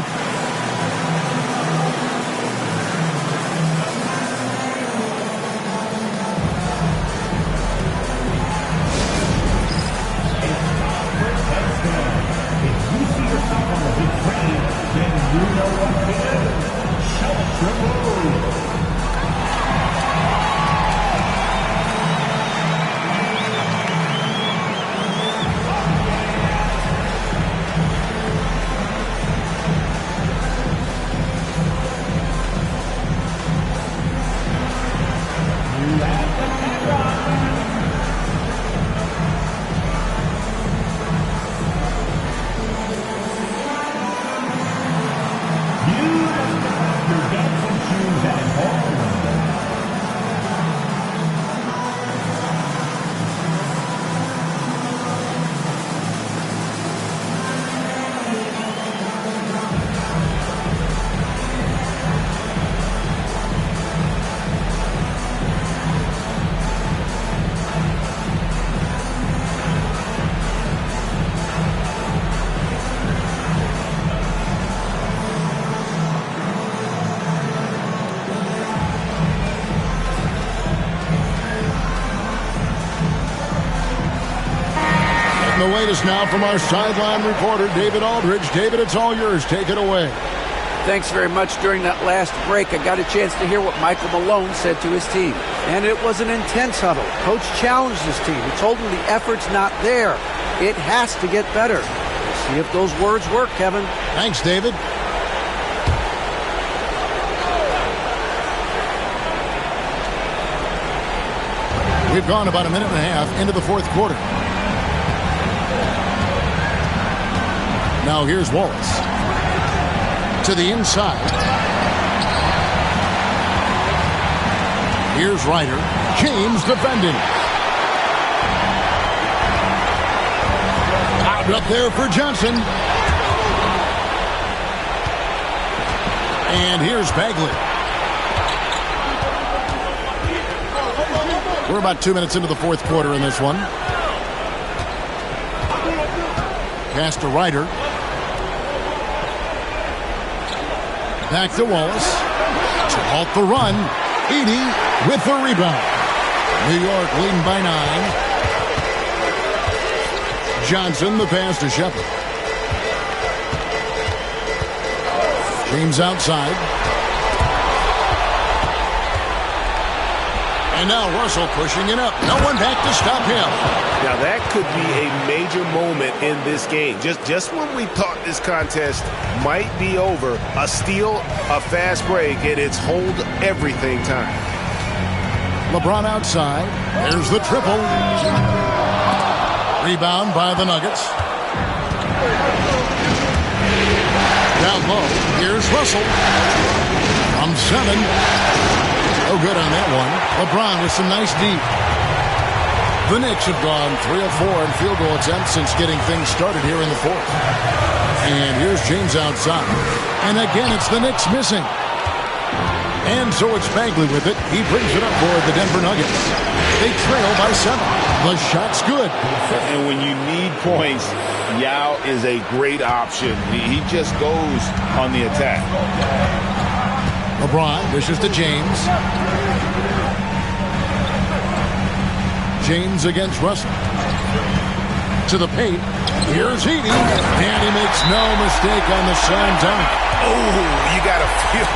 The latest now from our sideline reporter, David Aldridge. David, it's all yours. Take it away. Thanks very much. During that last break, I got a chance to hear what Michael Malone said to his team. And it was an intense huddle. Coach challenged his team. He told them the effort's not there. It has to get better. See if those words work, Kevin. Thanks, David. We've gone about a minute and a half into the fourth quarter. Now here's Wallace. To the inside. Here's Ryder. James defending. Out up there for Johnson. And here's Bagley. We're about 2 minutes into the fourth quarter in this one. Pass to Ryder. Back to Wallace. To halt the run. Edey with the rebound. New York leading by 9. Johnson the pass to Shepard. James outside. And now Russell pushing it up. No one back to stop him. Now that could be a major moment in this game. Just when we thought this contest might be over, a steal, a fast break, and it's hold everything time. LeBron outside. There's the triple. Rebound by the Nuggets. Down low. Here's Russell. From 7. No good on that one. LeBron with some nice deep. The Knicks have gone 3 of 4 in field goal attempts since getting things started here in the fourth. And here's James outside. And again, it's the Knicks missing. And so it's Bagley with it. He brings it up for the Denver Nuggets. They trail by 7. The shot's good. And when you need points, Yao is a great option. He just goes on the attack. LeBron dishes to James. James against Russell. To the paint. Here's Edey. And he makes no mistake on the slam dunk. Oh, you got to feel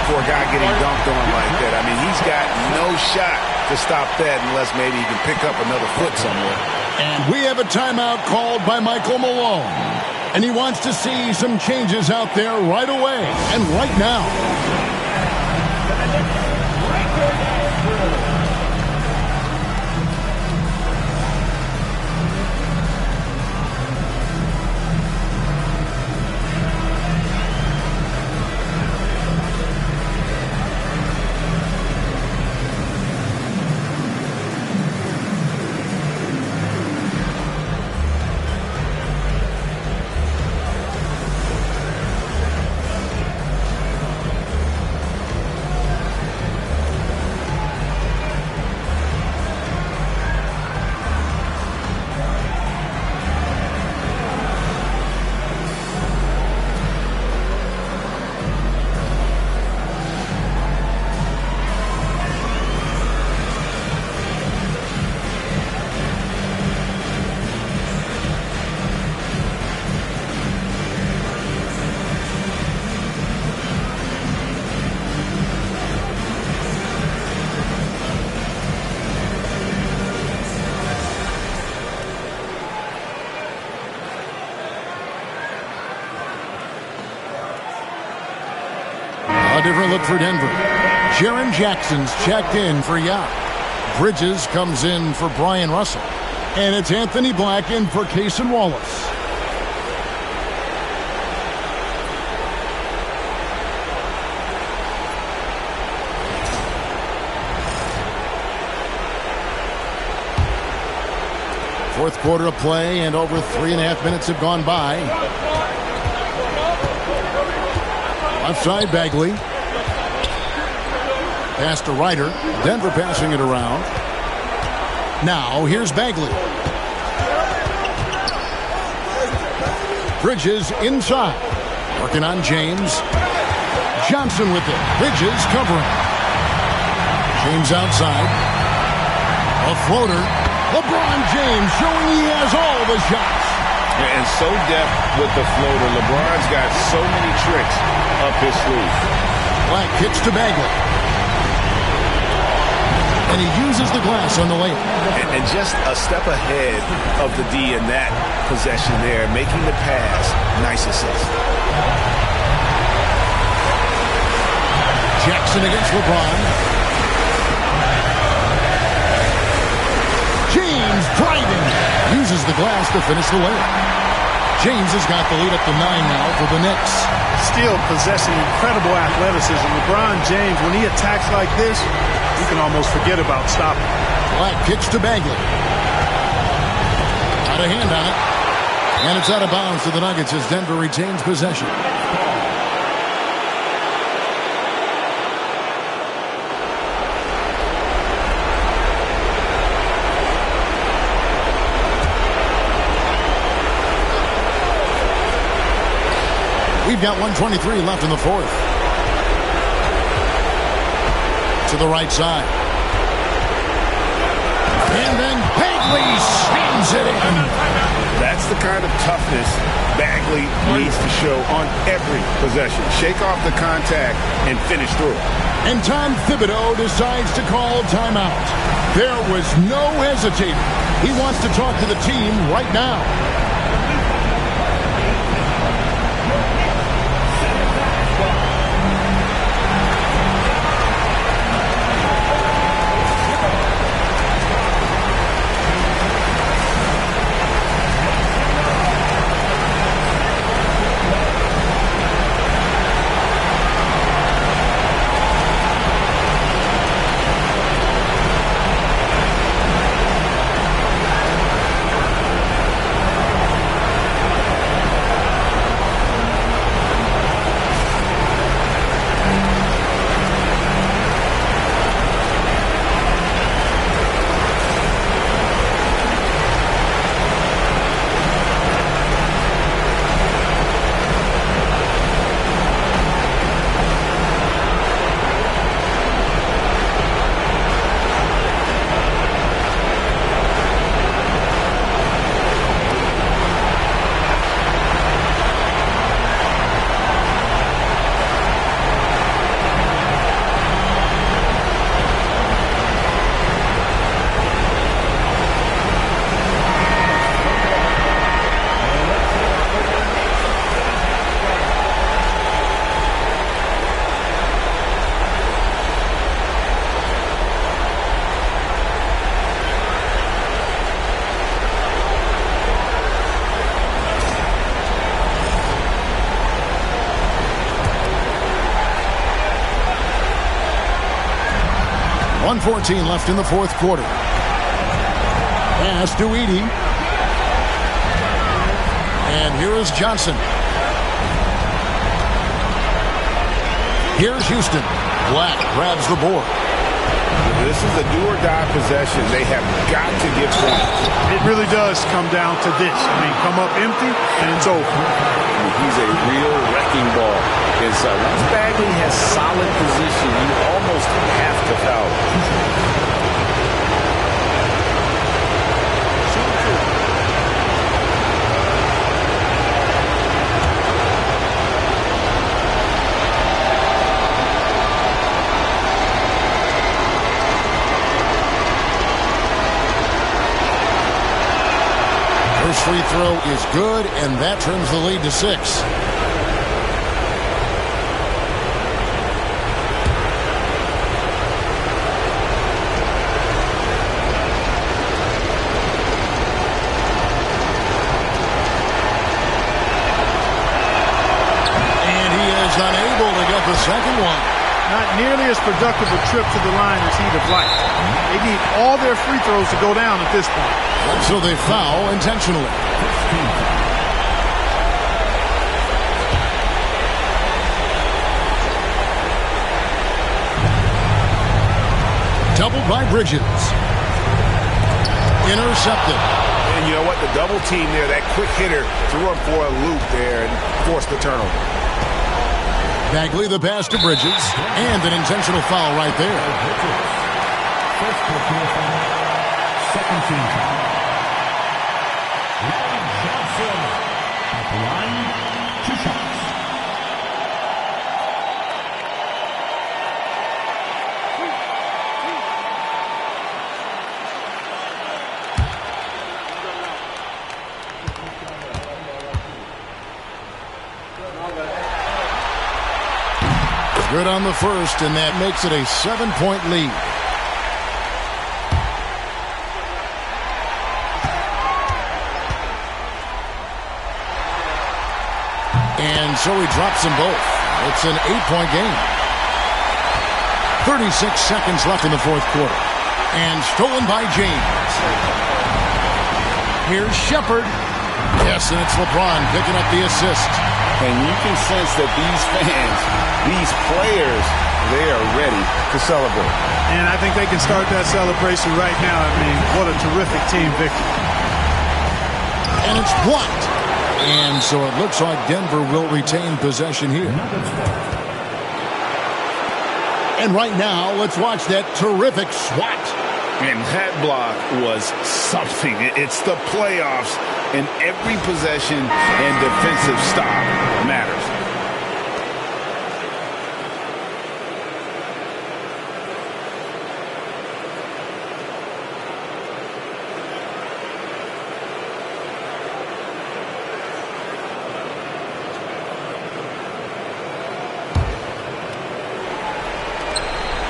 for a guy getting dunked on like that. I mean, he's got no shot to stop that unless maybe he can pick up another foot somewhere. And we have a timeout called by Michael Malone. And he wants to see some changes out there right away and right now. A different look for Denver. Jaren Jackson's checked in for Yap. Bridges comes in for Brian Russell. And it's Anthony Black in for Cason Wallace. Fourth quarter of play, and over 3.5 minutes have gone by. Left side, Bagley. Pass to Ryder. Denver passing it around. Now, here's Bagley. Bridges inside. Working on James. Johnson with it. Bridges covering. James outside. A floater. LeBron James showing he has all the shots. And so deft with the floater. LeBron's got so many tricks up his sleeve. Black kicks to Bagley. And he uses the glass on the layup. And just a step ahead of the D in that possession there, making the pass. Nice assist. Jackson against LeBron. James driving. Uses the glass to finish the layup. James has got the lead up to 9 now for the Knicks. Still possessing incredible athleticism. LeBron James, when he attacks like this, you can almost forget about stopping. Black kicks to Bagley. Got a hand on it. And it's out of bounds to the Nuggets as Denver retains possession. We've got 1:23 left in the fourth. To the right side. And then Bagley slams it in. That's the kind of toughness Bagley needs to show on every possession. Shake off the contact and finish through. And Tom Thibodeau decides to call timeout. There was no hesitating. He wants to talk to the team right now. 1:14 left in the fourth quarter. Pass to Edey. And here is Johnson. Here's Houston. Black grabs the board. This is a do-or-die possession. They have got to get points. It really does come down to this. I mean, come up empty, and it's over. He's a real wrecking ball inside. Once Bagley has solid position, you almost have to foul. First free throw is good, and that trims the lead to 6. And he is unable to get the second one. Not nearly as productive a trip to the line as he'd have liked. They need all their free throws to go down at this point. So they foul intentionally. Doubled by Bridges. Intercepted. And you know what? The double team there, that quick hitter threw him for a loop there and forced the turnover. Bagley the pass to Bridges. And an intentional foul right there. First personal foul. Second team foul. Johnson at the line, 2 shots. Good on the first, and that makes it a 7-point lead. And so he drops them both. It's an 8-point game. 36 seconds left in the fourth quarter. And stolen by James. Here's Shepard. Yes, and it's LeBron picking up the assist. And you can sense that these fans, these players, they are ready to celebrate. And I think they can start that celebration right now. I mean, what a terrific team victory. And it's blocked. And so it looks like Denver will retain possession here. And right now, let's watch that terrific swat. And that block was something. It's the playoffs, and every possession and defensive stop matters.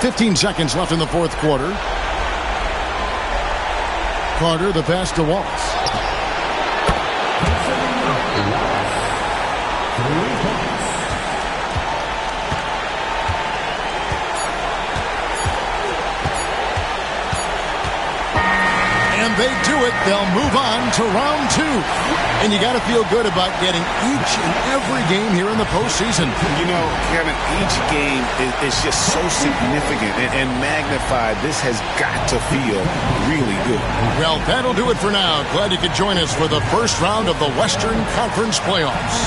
.15 seconds left in the fourth quarter. Carter, the pass to Wallace. And they do it. They'll move on to round 2. And you got to feel good about getting each and every game here in the postseason. You know, Kevin, each game is just so significant and magnified. This has got to feel really good. Well, that'll do it for now. Glad you could join us for the first round of the Western Conference Playoffs.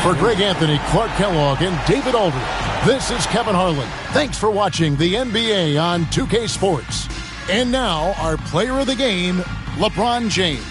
For Greg Anthony, Clark Kellogg, and David Aldridge, this is Kevin Harlan. Thanks for watching the NBA on 2K Sports. And now, our player of the game, LeBron James.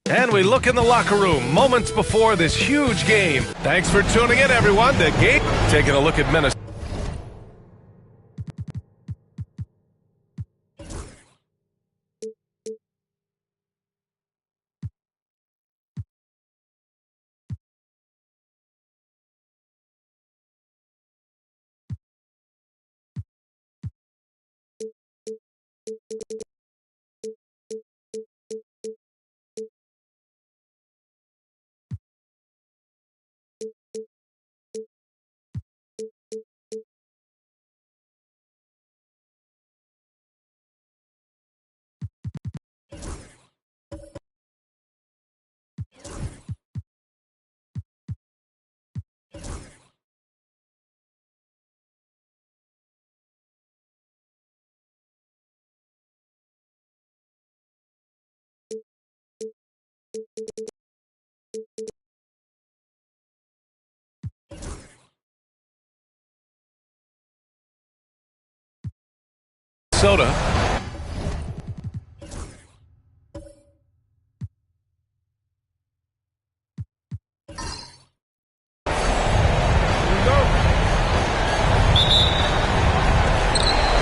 And we look in the locker room moments before this huge game. Thanks for tuning in, everyone. The game taking a look at Minnesota.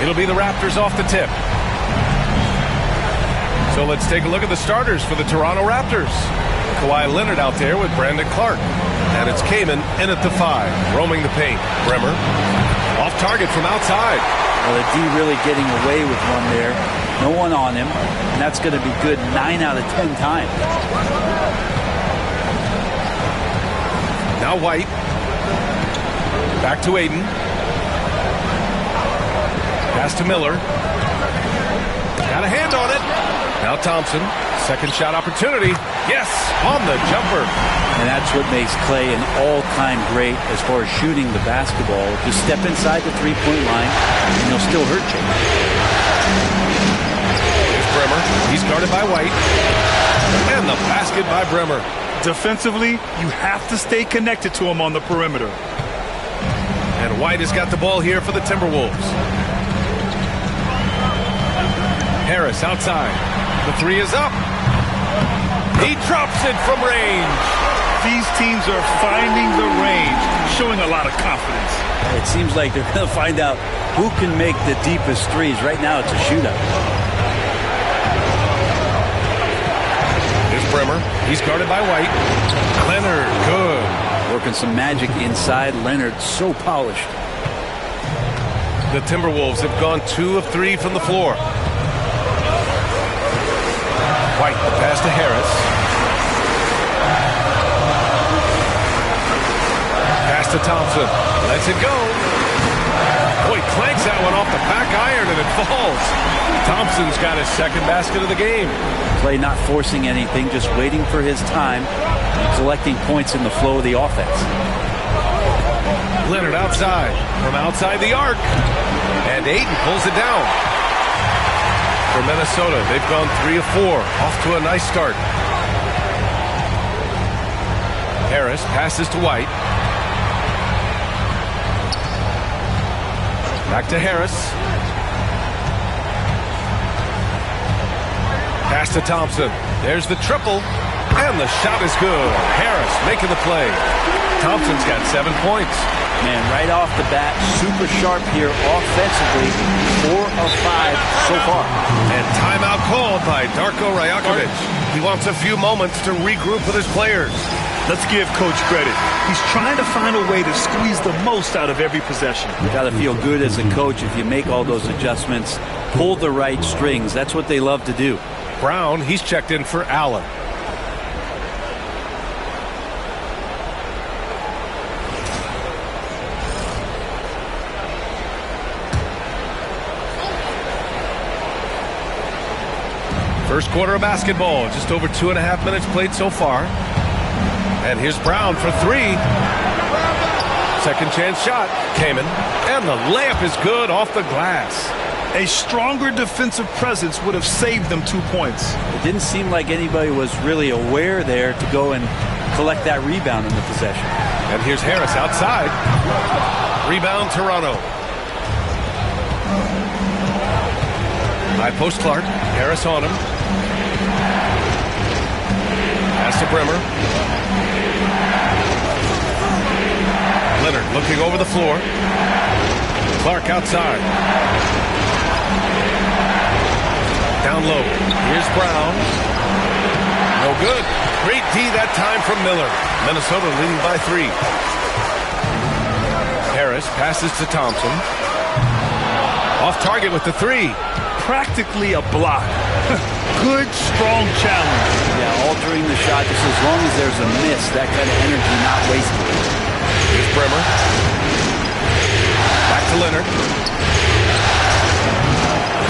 It'll be the Raptors off the tip. So let's take a look at the starters for the Toronto Raptors. Kawhi Leonard out there with Brandon Clark. And it's Kaman in at the 5, roaming the paint. Bremer off target from outside. Well, the D really getting away with one there. No one on him. And that's going to be good 9 out of 10 times. Now White. Back to Aiden. Pass to Miller. Got a hand on it. Now Thompson. Second shot opportunity. Yes, on the jumper. And that's what makes Clay an all-time great as far as shooting the basketball. Just step inside the three-point line, and he'll still hurt you. Here's Bremer. He's guarded by White. And the basket by Bremer. Defensively, you have to stay connected to him on the perimeter. And White has got the ball here for the Timberwolves. Harris outside. The 3 is up. He drops it from range. These teams are finding the range, showing a lot of confidence. It seems like they're going to find out who can make the deepest threes. Right now, it's a shootout. Here's Bremer. He's guarded by White. Leonard, good. Working some magic inside. Leonard, so polished. The Timberwolves have gone 2 of 3 from the floor. White, the pass to Harris. Pass to Thompson. Lets it go. Boy, clanks that one off the back iron and it falls. Thompson's got his second basket of the game. Clay not forcing anything, just waiting for his time and collecting points in the flow of the offense. Leonard outside, from outside the arc. And Ayton pulls it down. For Minnesota, they've gone 3 of 4. Off to a nice start. Harris passes to White. Back to Harris. Pass to Thompson. There's the triple. And the shot is good. Harris making the play. Thompson's got 7 points. Man, right off the bat, super sharp here offensively. 4 of 5 so far. And timeout called by Darko Rajakovic. He wants a few moments to regroup with his players. Let's give Coach credit. He's trying to find a way to squeeze the most out of every possession. You got to feel good as a coach if you make all those adjustments, pull the right strings. That's what they love to do. Brown, he's checked in for Allen. First quarter of basketball, just over 2.5 minutes played so far. And here's Brown for 3. Second chance shot, Kaman. And the layup is good off the glass. A stronger defensive presence would have saved them 2 points. It didn't seem like anybody was really aware there to go and collect that rebound in the possession. And here's Harris outside. Rebound, Toronto. High post Clark. Harris on him. Pass to Bremer. Leonard looking over the floor. Clark outside. Down low. Here's Brown. No good. Great D that time from Miller. Minnesota leading by 3. Harris passes to Thompson. Off target with the 3. Practically a block. Good, strong challenge. Yeah, altering the shot just as long as there's a miss. That kind of energy not wasted. Here's Bremer. Back to Leonard.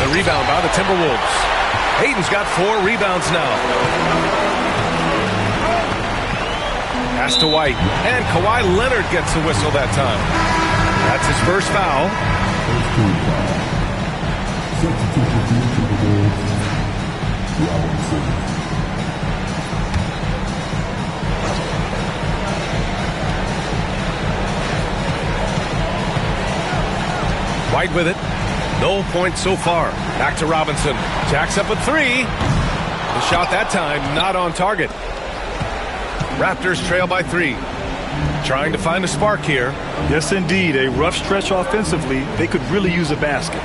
The rebound by the Timberwolves. Hayden's got 4 rebounds now. Pass to White. And Kawhi Leonard gets the whistle that time. That's his first foul. White with it. No points so far. Back to Robinson. Jacks up a 3. The shot that time not on target. Raptors trail by 3. Trying to find a spark here. Yes, indeed. A rough stretch offensively. They could really use a basket.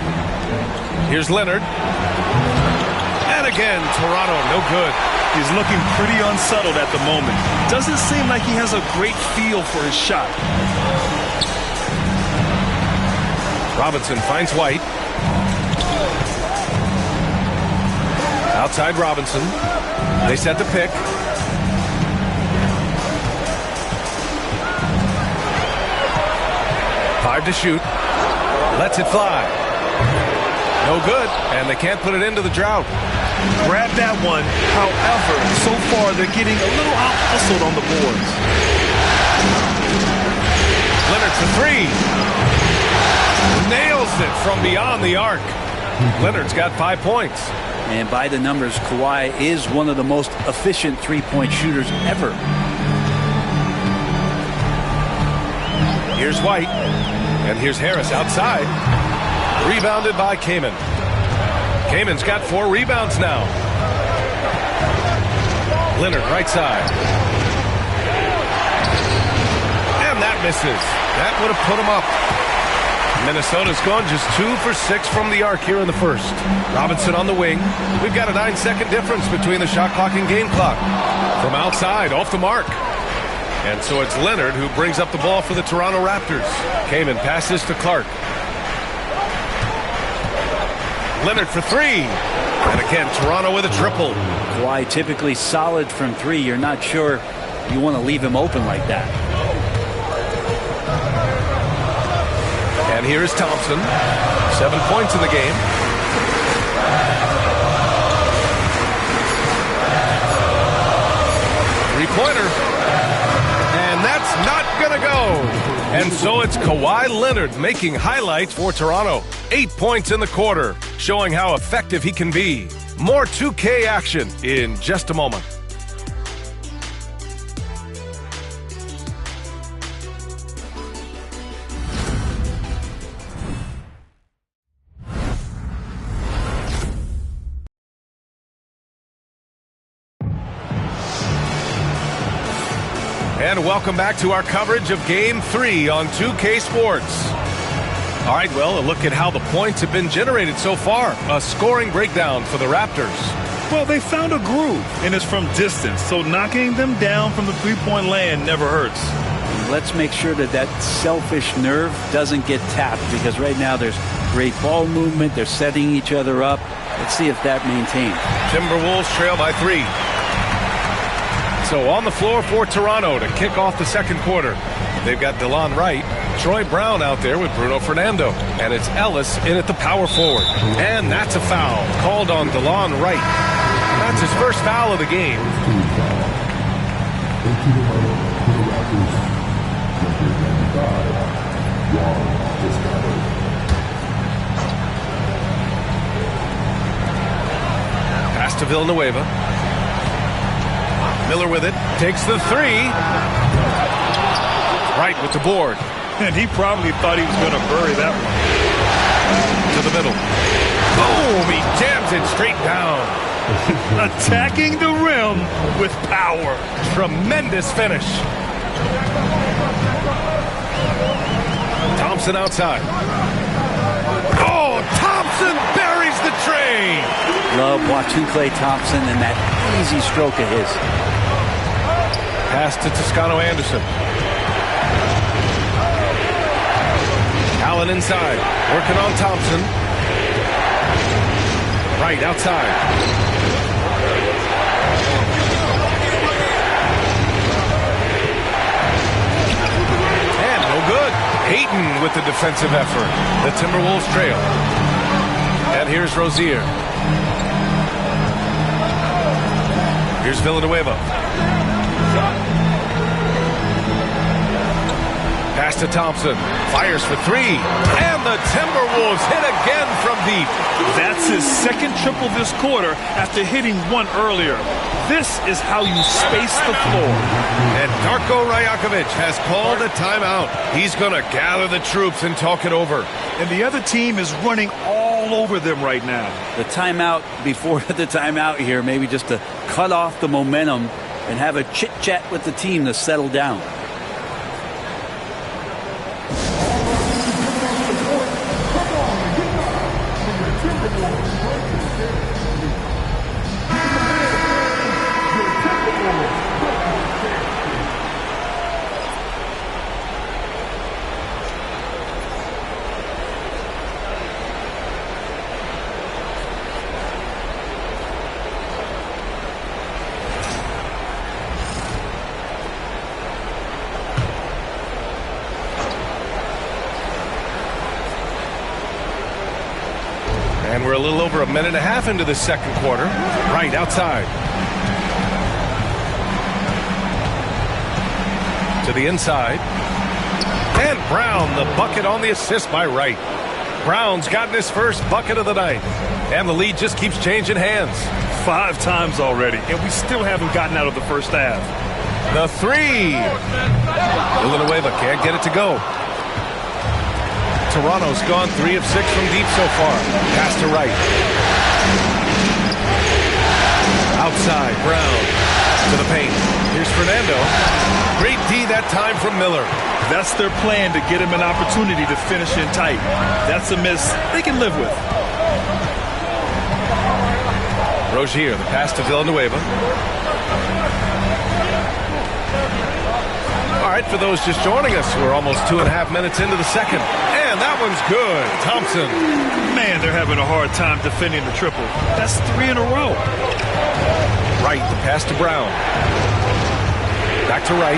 Here's Leonard. And again, Toronto, no good. He's looking pretty unsettled at the moment. Doesn't seem like he has a great feel for his shot. Robinson finds White. Outside Robinson. They set the pick. Five to shoot. Lets it fly. No good. And they can't put it into the drought. Grab that one. However, so far they're getting a little out-hustled on the boards. Leonard for 3. Nails it from beyond the arc. Leonard's got 5 points. And by the numbers, Kawhi is one of the most efficient three-point shooters ever. Here's White. And here's Harris outside. Rebounded by Kaman. Kaman's got 4 rebounds now. Leonard right side. And that misses. That would have put him up. Minnesota's gone just 2 for 6 from the arc here in the first. Robinson on the wing. We've got a 9-second difference between the shot clock and game clock. From outside, off the mark. And so it's Leonard who brings up the ball for the Toronto Raptors. Kaman passes to Clark. Leonard for 3. And again, Toronto with a triple. Kawhi typically solid from 3. You're not sure you want to leave him open like that. And here's Thompson. 7 points in the game. Three-pointer. And that's not going to go. And so it's Kawhi Leonard making highlights for Toronto. 8 points in the quarter, showing how effective he can be. More 2K action in just a moment. And welcome back to our coverage of Game 3 on 2K Sports. All right, well, a look at how the points have been generated so far. A scoring breakdown for the Raptors. Well, they found a groove, and it's from distance, so knocking them down from the three-point land never hurts. Let's make sure that that selfish nerve doesn't get tapped, because right now there's great ball movement. They're setting each other up. Let's see if that maintains. Timberwolves trail by 3. So on the floor for Toronto to kick off the second quarter. They've got DeLon Wright, Troy Brown out there with Bruno Fernando. And it's Ellis in at the power forward. And that's a foul called on DeLon Wright. That's his first foul of the game. Pass to Villanueva. Miller with it, takes the 3. Right with the board. And he probably thought he was going to bury that one. To the middle. Boom, he jams it straight down. Attacking the rim with power. Tremendous finish. Thompson outside. Oh, Thompson buries the train. Love watching Klay Thompson and that easy stroke of his. Pass to Toscano Anderson. Allen inside, working on Thompson. Right outside. And no good. Ayton with the defensive effort. The Timberwolves trail. And here's Rozier. Here's Villanueva. Pass to Thompson. Fires for three. And the Timberwolves hit again from deep. That's his second triple this quarter after hitting one earlier. This is how you space the floor. And Darko Rajakovic has called a timeout. He's going to gather the troops and talk it over. And the other team is running all over them right now. The timeout before the timeout here, maybe just to cut off the momentum and have a chit-chat with the team to settle down. And we're a little over a minute and a half into the second quarter. Right outside. To the inside. And Brown, the bucket on the assist by Wright. Brown's gotten his first bucket of the night. And the lead just keeps changing hands. 5 times already, and we still haven't gotten out of the first half. The three. Villanueva can't get it to go. Toronto's gone 3 of 6 from deep so far. Pass to Wright. Outside, Brown to the paint. Here's Fernando. Great D that time from Miller. That's their plan, to get him an opportunity to finish in tight. That's a miss they can live with. Rozier, the pass to Villanueva. All right, for those just joining us, we're almost 2.5 minutes into the second. And that one's good. Thompson. Man, they're having a hard time defending the triple. That's 3 in a row. Wright, the pass to Brown. Back to Wright.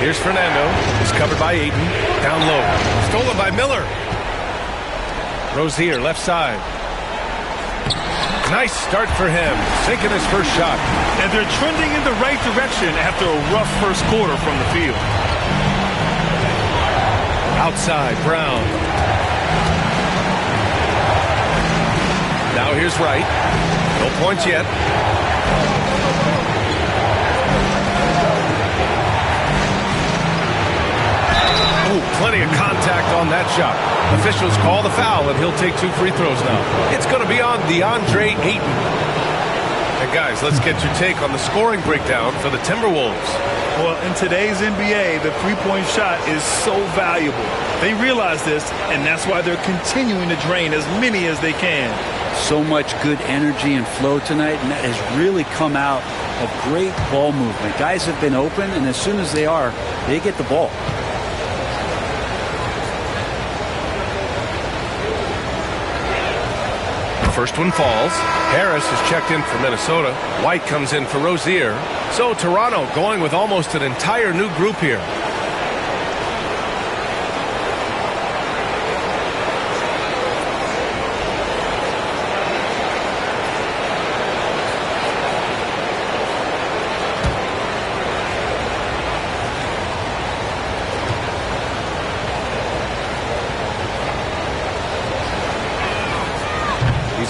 Here's Fernando. He's covered by Ayton. Down low. Stolen by Miller. Rozier, left side. Nice start for him. Sinking his first shot. And they're trending in the right direction after a rough first quarter from the field. Outside, Brown. Now here's Wright. No points yet. Oh, plenty of contact on that shot. Officials call the foul, and he'll take 2 free throws now. It's going to be on DeAndre Ayton. And guys, let's get your take on the scoring breakdown for the Timberwolves. Well, in today's NBA, the three-point shot is so valuable. They realize this, and that's why they're continuing to drain as many as they can. So much good energy and flow tonight, and that has really come out of great ball movement. Guys have been open, and as soon as they are, they get the ball. First one falls. Harris is checked in for Minnesota. White comes in for Rozier. So Toronto going with almost an entire new group here.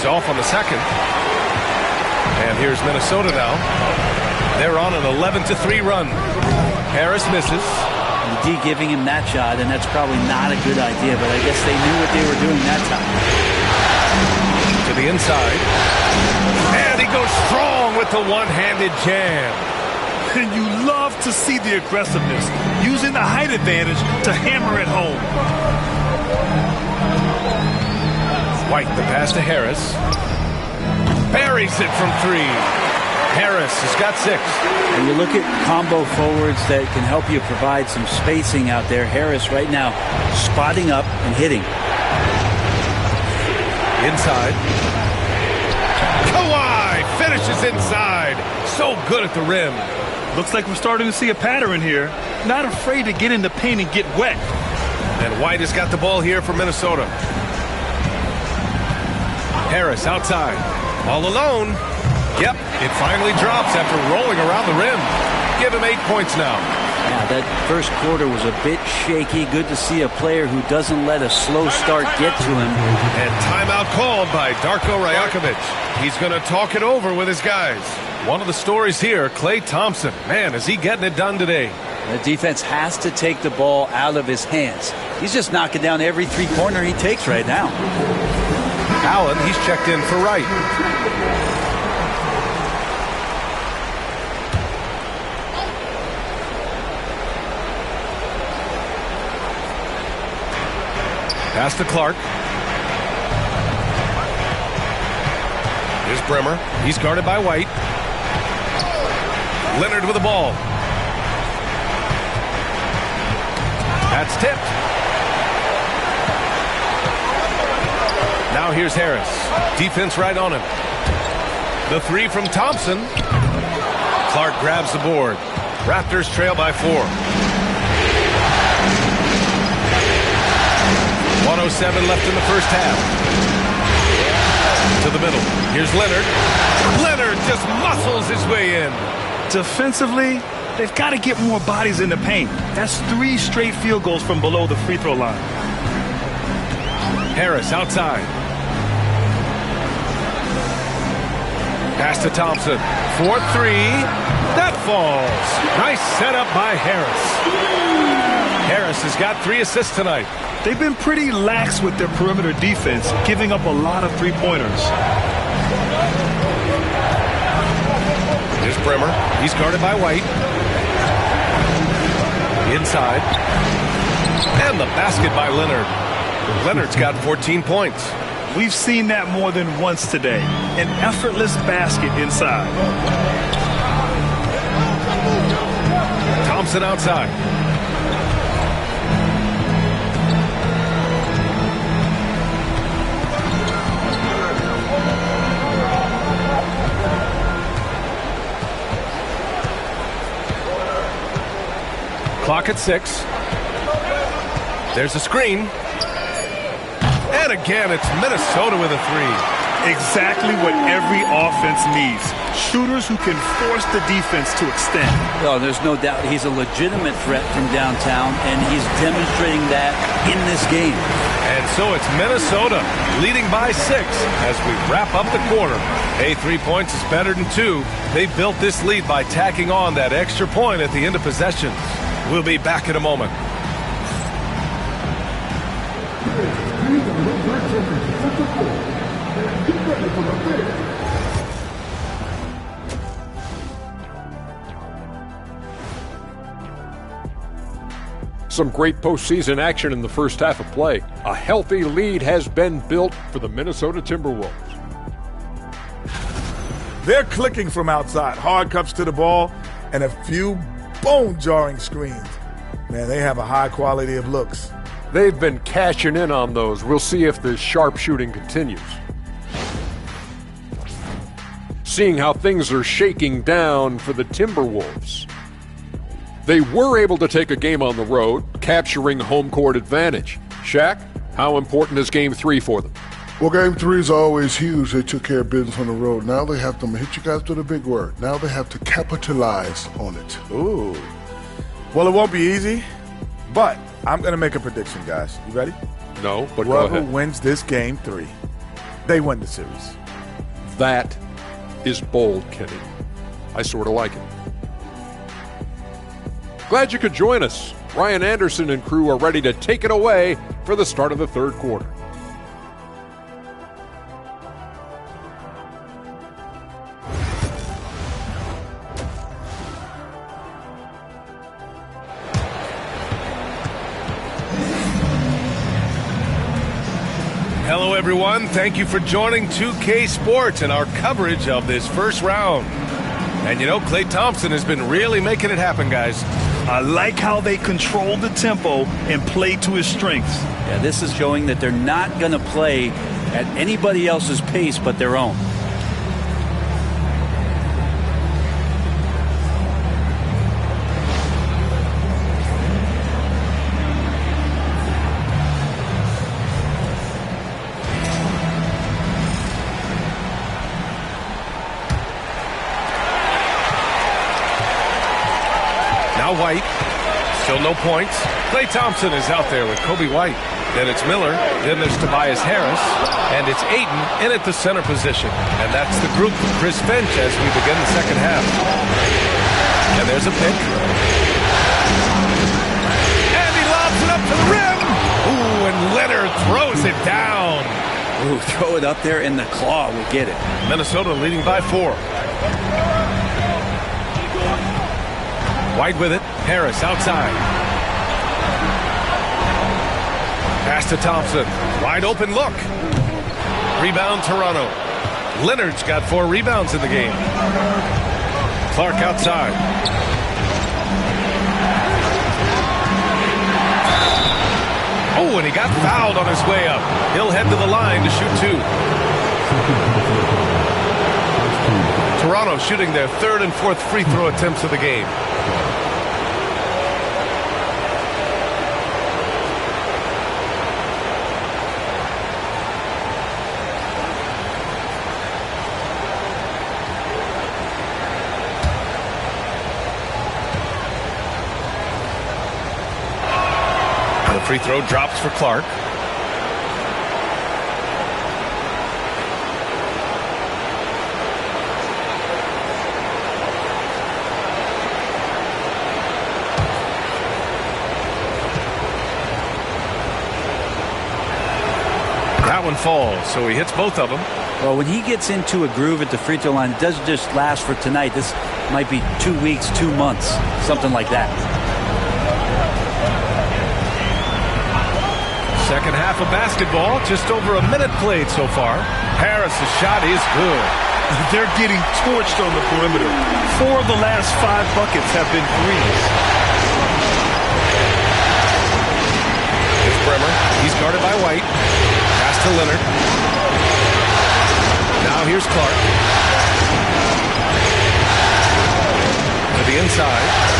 Off on the second. And here's Minnesota now. They're on an 11-3 run. Harris misses. The D giving him that shot, and that's probably not a good idea, but I guess they knew what they were doing that time. To the inside. with the one-handed jam. And you love to see the aggressiveness, using the height advantage to hammer it home. White, the pass to Harris. Buries it from 3. Harris has got 6. And you look at combo forwards that can help you provide some spacing out there. Harris right now spotting up and hitting. Inside. Kawhi finishes inside. So good at the rim. Looks like we're starting to see a pattern here. Not afraid to get in the paint and get wet. And White has got the ball here for Minnesota. Harris outside. All alone. Yep, it finally drops after rolling around the rim. Give him 8 points now. Yeah, that first quarter was a bit shaky. Good to see a player who doesn't let a slow start get to him. And timeout called by Darko Rajakovic. He's going to talk it over with his guys. One of the stories here, Klay Thompson. Man, is he getting it done today. The defense has to take the ball out of his hands. He's just knocking down every three-pointer he takes right now. Allen, he's checked in for Wright. Pass to Clark. Here's Bremer. He's guarded by White. Leonard with the ball. That's tipped. Now here's Harris. Defense right on him. The 3 from Thompson. Clark grabs the board. Raptors trail by 4. 1:07 left in the first half. To the middle. Here's Leonard. Leonard just muscles his way in. Defensively, they've got to get more bodies in the paint. That's 3 straight field goals from below the free throw line. Harris outside. Pass to Thompson. 4-3. That falls. Nice setup by Harris. Harris has got 3 assists tonight. They've been pretty lax with their perimeter defense, giving up a lot of three-pointers. Here's Bremer. He's guarded by White. Inside. And the basket by Leonard. Leonard's got 14 points. We've seen that more than once today. An effortless basket inside. Thompson outside. Clock at 6. There's a screen. And again, it's Minnesota with a 3. Exactly what every offense needs. Shooters who can force the defense to extend. Oh, there's no doubt he's a legitimate threat from downtown, and he's demonstrating that in this game. And so it's Minnesota leading by 6 as we wrap up the quarter. Hey, 3 points is better than 2. They built this lead by tacking on that extra point at the end of possessions. We'll be back in a moment. Some great postseason action in the first half of play. A healthy lead has been built for the Minnesota Timberwolves. They're clicking from outside. Hard cups to the ball and a few bone-jarring screens. Man, they have a high quality of looks. They've been cashing in on those. We'll see if the sharp shooting continues. Seeing how things are shaking down for the Timberwolves. They were able to take a game on the road, capturing home court advantage. Shaq, how important is Game 3 for them? Well, Game 3 is always huge. They took care of business on the road. Now they have to hit you guys with a big word. Now they have to capitalize on it. Ooh. Well, it won't be easy, but I'm going to make a prediction, guys. You ready? No, but whoever go ahead. wins this Game 3, they win the series. That is bold, Kenny. I sort of like it. Glad you could join us. Ryan Anderson and crew are ready to take it away for the start of the third quarter. everyone. Thank you for joining 2K Sports and our coverage of this first round. And you know, Klay Thompson has been really making it happen, guys. I like how they control the tempo and play to his strengths. Yeah, this is showing that they're not going to play at anybody else's pace but their own. White, still no points. Klay Thompson is out there with Kobe White. Then it's Miller. Then there's Tobias Harris. And it's Ayton in at the center position. And that's the group for Chris Finch as we begin the second half. And there's a pick. And he lobs it up to the rim. Ooh, and Leonard throws it down. Ooh, throw it up there and the claw will get it. Minnesota leading by 4. White with it. Harris outside. Pass to Thompson. Wide open look. Rebound Toronto. Leonard's got 4 rebounds in the game. Clark outside. Oh, and he got fouled on his way up. He'll head to the line to shoot 2. Toronto shooting their 3rd and 4th free throw attempts of the game. Free throw drops for Clark. That one falls, so he hits both of them. Well, when he gets into a groove at the free throw line, it doesn't just last for tonight. This might be 2 weeks, 2 months, something like that. Second half of basketball, just over a minute played so far. Harris's shot is good. They're getting torched on the perimeter. 4 of the last 5 buckets have been threes. Here's Bremer. He's guarded by White. Pass to Leonard. Now here's Clark. To the inside.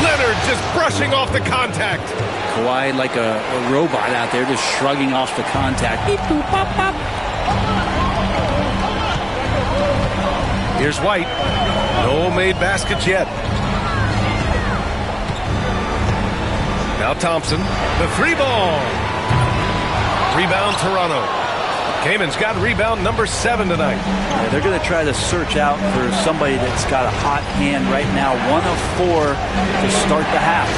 Leonard just brushing off the contact. Kawhi like a robot out there just shrugging off the contact. Beep, boop, pop, pop. Here's White. No made baskets yet. Now Thompson. The 3 ball. Rebound Toronto. Kaman's got rebound number 7 tonight. Yeah, they're going to try to search out for somebody that's got a hot hand right now. 1 of 4 to start the half.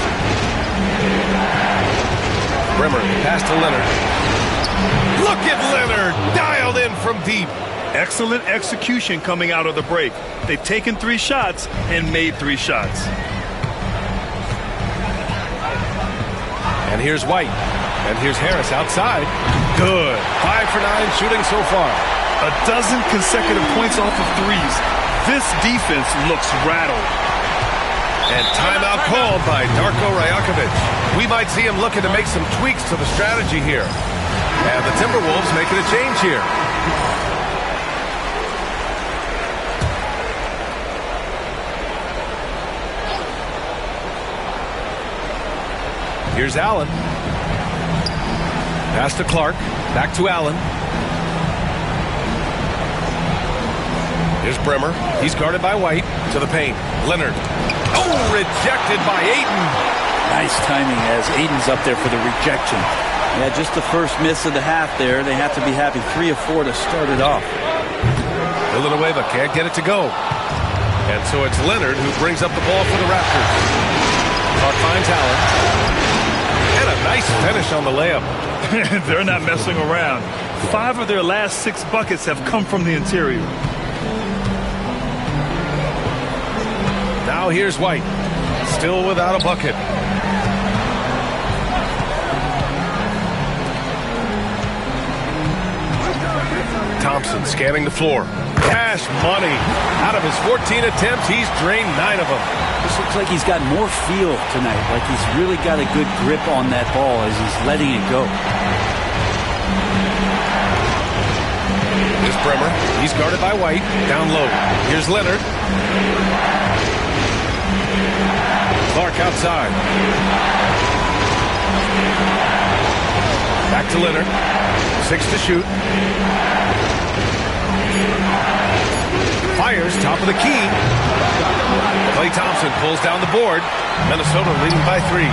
Bremer, pass to Leonard. Look at Leonard, dialed in from deep. Excellent execution coming out of the break. They've taken 3 shots and made 3 shots. And here's White. And here's Harris outside. Good. 5 for 9 shooting so far. A dozen consecutive points off of threes. This defense looks rattled. And timeout called by Darko Rajakovic. We might see him looking to make some tweaks to the strategy here. And the Timberwolves making a change here. Here's Allen. Pass to Clark. Back to Allen. Here's Bremer. He's guarded by White. To the paint. Leonard. Oh, rejected by Ayton. Nice timing as Ayton's up there for the rejection. Yeah, just the first miss of the half there. They have to be happy. 3 of 4 to start it off. Villanueva can't get it to go. And so it's Leonard who brings up the ball for the Raptors. Clark finds Allen. And a nice finish on the layup. They're not messing around. 5 of their last 6 buckets have come from the interior. Now here's White. Still without a bucket. Thompson scanning the floor. Cash money. Out of his 14 attempts, he's drained 9 of them. This looks like he's got more feel tonight, like he's really got a good grip on that ball as he's letting it go. Here's Bremer. He's guarded by White. Down low. Here's Leonard. Clark outside. Back to Leonard. 6 to shoot. Fires top of the key. Klay Thompson pulls down the board. Minnesota leading by 3.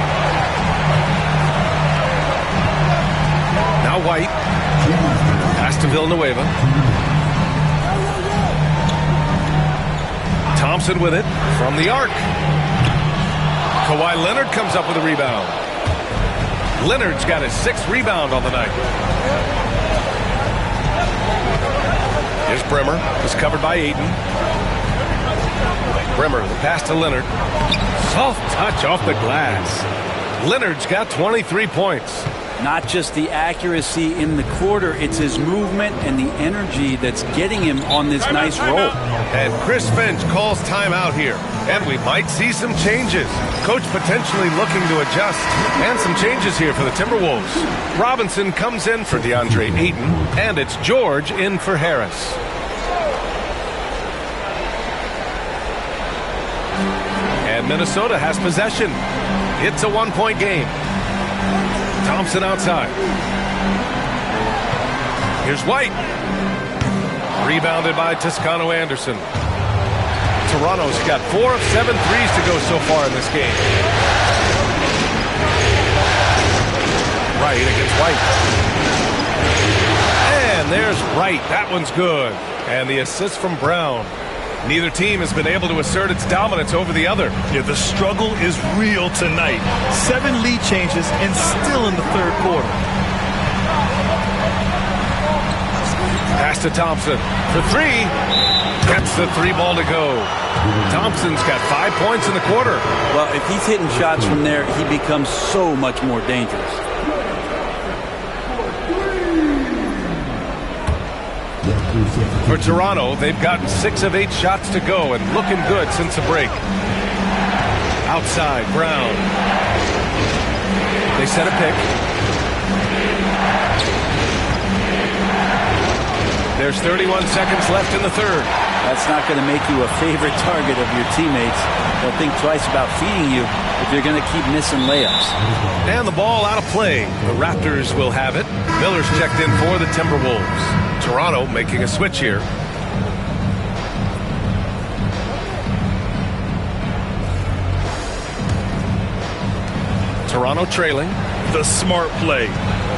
Now White. Pass to Villanueva. Thompson with it from the arc. Kawhi Leonard comes up with a rebound. Leonard's got his 6th rebound on the night. Here's Bremer. He's covered by Ayton. Bremer, the pass to Leonard. Soft touch off the glass. Leonard's got 23 points. Not just the accuracy in the quarter, it's his movement and the energy that's getting him on this nice roll. And Chris Finch calls timeout here. And we might see some changes. Coach potentially looking to adjust. And some changes here for the Timberwolves. Robinson comes in for DeAndre Ayton. And it's George in for Harris. And Minnesota has possession. It's a 1-point game. Thompson outside. Here's White. Rebounded by Toscano Anderson. Toronto's got 4 of 7 threes to go so far in this game. Wright against White. And there's Wright. That one's good. And the assist from Brown. Neither team has been able to assert its dominance over the other. Yeah, the struggle is real tonight. 7 lead changes and still in the 3rd quarter. Pass to Thompson for 3. Gets the 3 ball to go. Thompson's got 5 points in the quarter. Well, if he's hitting shots from there, he becomes so much more dangerous. For Toronto, they've gotten 6 of 8 shots to go and looking good since the break. Outside, Brown. They set a pick. There's 31 seconds left in the 3rd. That's not going to make you a favorite target of your teammates. They'll think twice about feeding you if you're going to keep missing layups. And the ball out of play. The Raptors will have it. Miller's checked in for the Timberwolves. Toronto making a switch here. Toronto trailing. The smart play.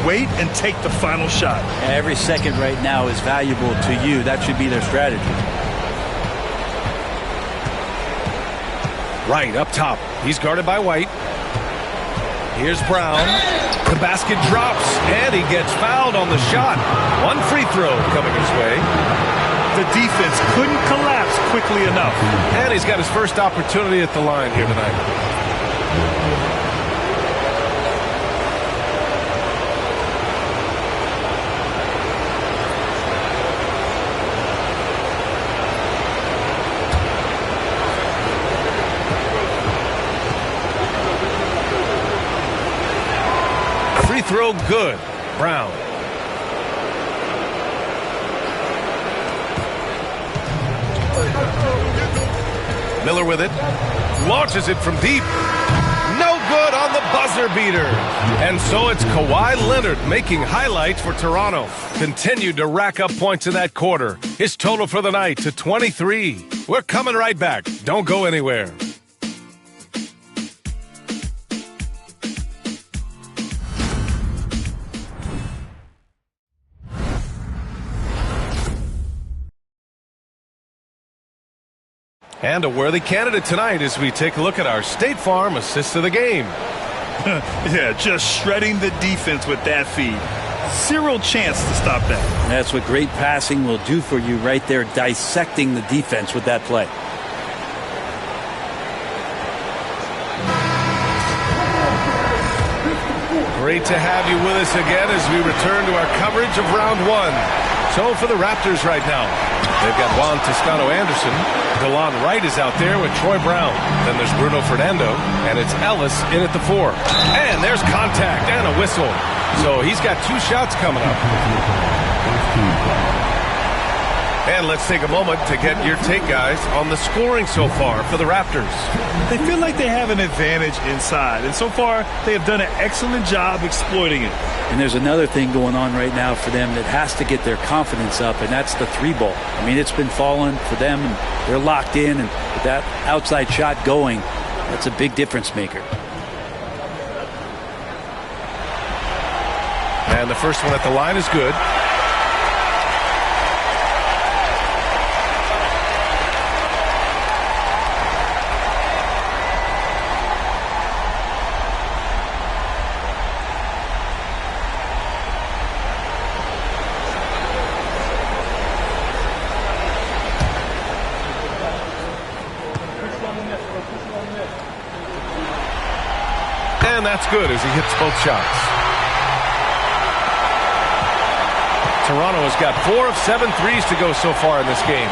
Wait and take the final shot. Every second right now is valuable to you. That should be their strategy. Right up top. He's guarded by White. Here's Brown. The basket drops, and he gets fouled on the shot. 1 free throw coming his way. The defense couldn't collapse quickly enough. And he's got his first opportunity at the line here tonight. Throw good. Brown. Miller with it. Launches it from deep. No good on the buzzer beater. And so it's Kawhi Leonard making highlights for Toronto. Continued to rack up points in that quarter. His total for the night to 23. We're coming right back. Don't go anywhere. And a worthy candidate tonight as we take a look at our State Farm assist of the game. Yeah, just shredding the defense with that feed. 0 chance to stop that. That's what great passing will do for you right there, dissecting the defense with that play. Great to have you with us again as we return to our coverage of round 1. So for the Raptors right now, they've got Juan Toscano-Anderson. DeLon Wright is out there with Troy Brown. Then there's Bruno Fernando, and it's Ellis in at the 4. And there's contact and a whistle. So he's got 2 shots coming up. And let's take a moment to get your take, guys, on the scoring so far for the Raptors. They feel like they have an advantage inside, and so far they have done an excellent job exploiting it. And there's another thing going on right now for them that has to get their confidence up, and that's the 3-ball. I mean, it's been falling for them, and they're locked in, and with that outside shot going, that's a big difference maker. And the first one at the line is good. And that's good as he hits both shots. Toronto has got 4 of 7 threes to go so far in this game.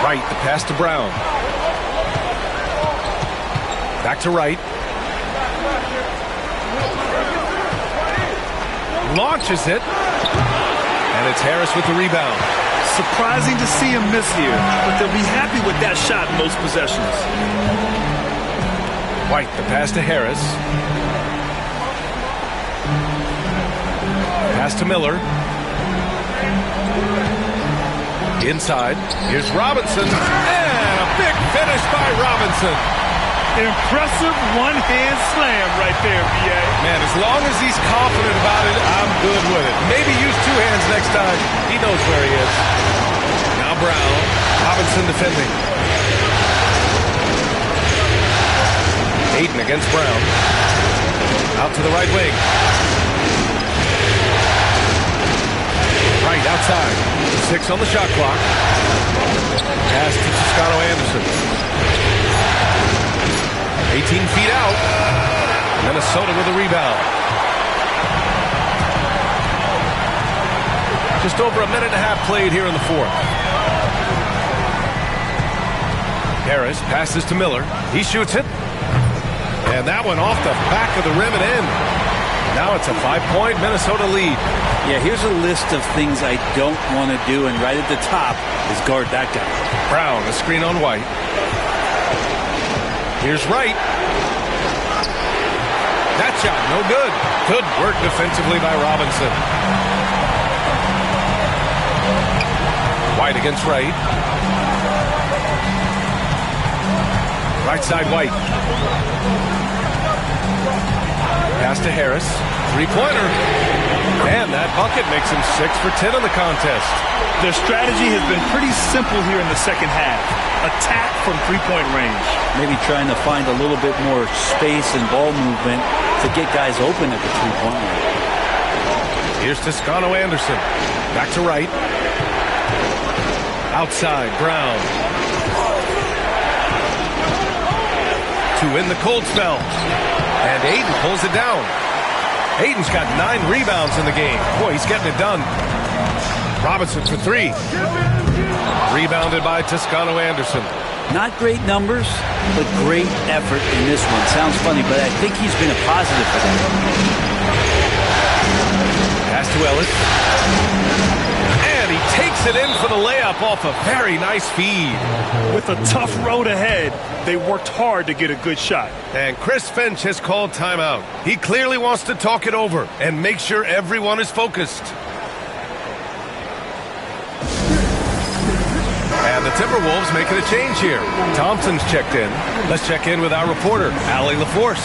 Wright, the pass to Brown. Back to Wright. Launches it. And it's Harris with the rebound. Surprising to see him miss here, but they'll be happy with that shot in most possessions. White, the pass to Harris. Pass to Miller. Inside. Here's Robinson. And a big finish by Robinson. Impressive one-hand slam right there, B.A. Man, as long as he's confident about it, I'm good with it. Maybe use 2 hands next time. He knows where he is. Now Brown. Robinson defending. Ayton against Brown. Out to the right wing. Right outside. 6 on the shot clock. Pass to Toscano-Anderson. 18 feet out. Minnesota with a rebound. Just over a minute and a half played here in the 4th. Harris passes to Miller. He shoots it. And that one off the back of the rim and in. Now it's a 5-point Minnesota lead. Yeah, here's a list of things I don't want to do, and right at the top is guard that guy. Brown, a screen on White. Here's Wright. That shot, no good. Good work defensively by Robinson. White against Wright. Right side White. Pass to Harris. 3-pointer. And that bucket makes him 6 for 10 in the contest. Their strategy has been pretty simple here in the second half. Attack from 3-point range. Maybe trying to find a little bit more space and ball movement to get guys open at the 3-point line. Here's Toscano-Anderson. Back to Wright. Outside, Brown. To win the cold spell. And Ayton pulls it down. Ayton's got 9 rebounds in the game. Boy, he's getting it done. Robinson for 3. Rebounded by Toscano-Anderson. Not great numbers, but great effort in this one. Sounds funny, but I think he's been a positive for them. Pass to Ellis. And he takes it in for the layup off a very nice feed. With a tough road ahead, they worked hard to get a good shot. And Chris Finch has called timeout. He clearly wants to talk it over and make sure everyone is focused. And the Timberwolves making a change here. Thompson's checked in. Let's check in with our reporter, Allie LaForce.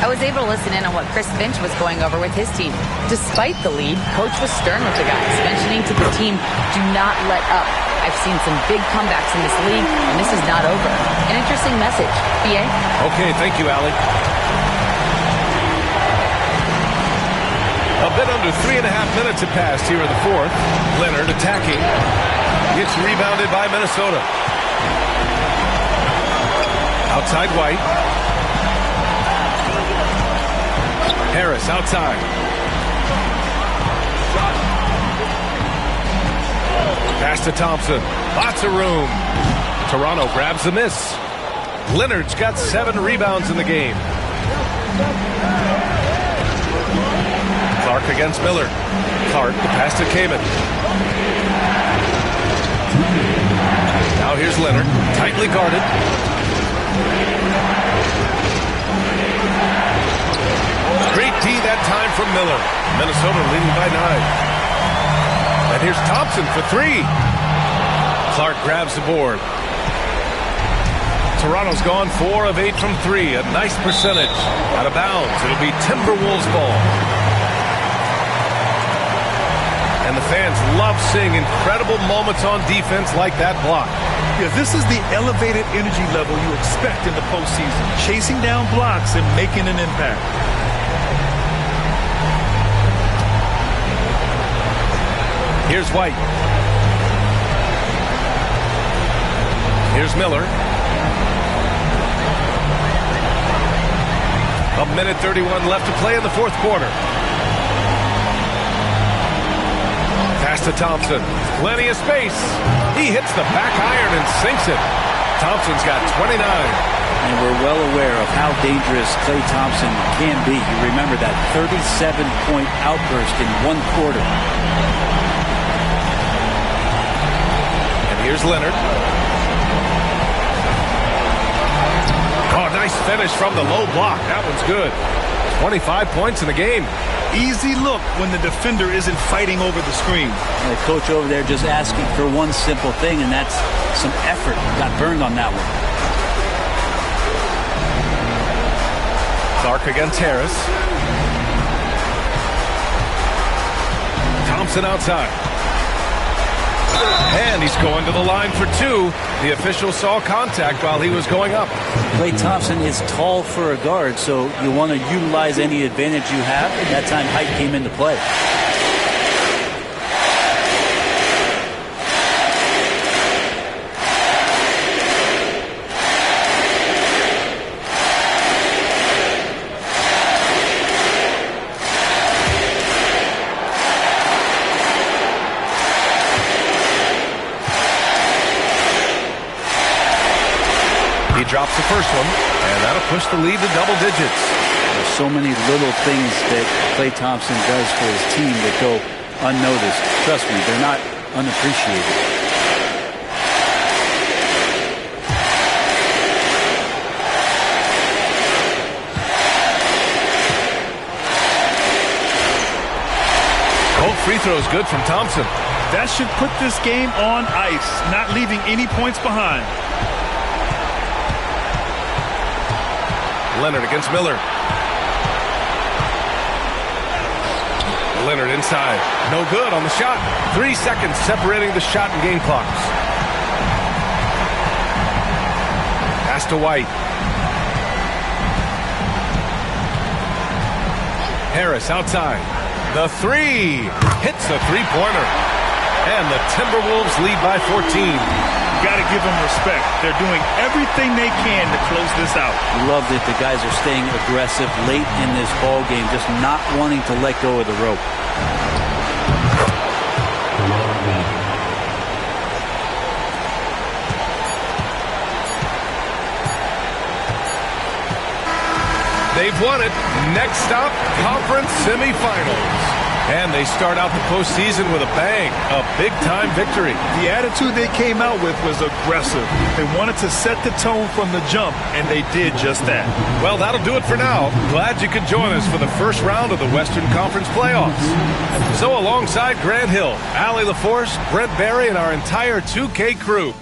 I was able to listen in on what Chris Finch was going over with his team. Despite the lead, Coach was stern with the guys, mentioning to the team, do not let up. I've seen some big comebacks in this league, and this is not over. An interesting message. B.A.? Okay, thank you, Allie. A bit under 3.5 minutes have passed here in the 4th. Leonard attacking. Gets rebounded by Minnesota. Outside White. Harris outside. Pass to Thompson. Lots of room. Toronto grabs the miss. Leonard's got 7 rebounds in the game. Clark against Miller. Clark, the pass to Kamen. Now here's Leonard, tightly guarded. Great D that time from Miller. Minnesota leading by 9. And here's Thompson for 3. Clark grabs the board. Toronto's gone 4 of 8 from 3. A nice percentage. Out of bounds. It'll be Timberwolves ball. And the fans love seeing incredible moments on defense like that block. Yeah, this is the elevated energy level you expect in the postseason. Chasing down blocks and making an impact. Here's White. Here's Miller. A minute 31 left to play in the 4th quarter. Pass to Thompson. Plenty of space. He hits the back iron and sinks it. Thompson's got 29. And we're well aware of how dangerous Klay Thompson can be. You remember that 37-point outburst in 1 quarter. And here's Leonard. Oh, nice finish from the low block. That one's good. 25 points in the game. Easy look when the defender isn't fighting over the screen. And the coach over there just asking for one simple thing, and that's some effort. Got burned on that one. Clark against Harris. Thompson outside. And he's going to the line for 2. The official saw contact while he was going up. Klay Thompson is tall for a guard, so you want to utilize any advantage you have. At that time, height came into play. Drops the first one, and that'll push the lead to double digits. There's so many little things that Klay Thompson does for his team that go unnoticed. Trust me, they're not unappreciated. Both free throws good from Thompson. That should put this game on ice, not leaving any points behind. Leonard against Miller. Leonard inside. No good on the shot. 3 seconds separating the shot and game clocks. Pass to White. Harris outside. The 3. Hits the 3-pointer. And the Timberwolves lead by 14. Got to give them respect. They're doing everything they can to close this out. Love that the guys are staying aggressive late in this ball game, just not wanting to let go of the rope. They've won it. Next stop, conference semifinals. And they start out the postseason with a bang, a big-time victory. The attitude they came out with was aggressive. They wanted to set the tone from the jump, and they did just that. Well, that'll do it for now. Glad you could join us for the first round of the Western Conference playoffs. So alongside Grant Hill, Allie LaForce, Brent Barry, and our entire 2K crew,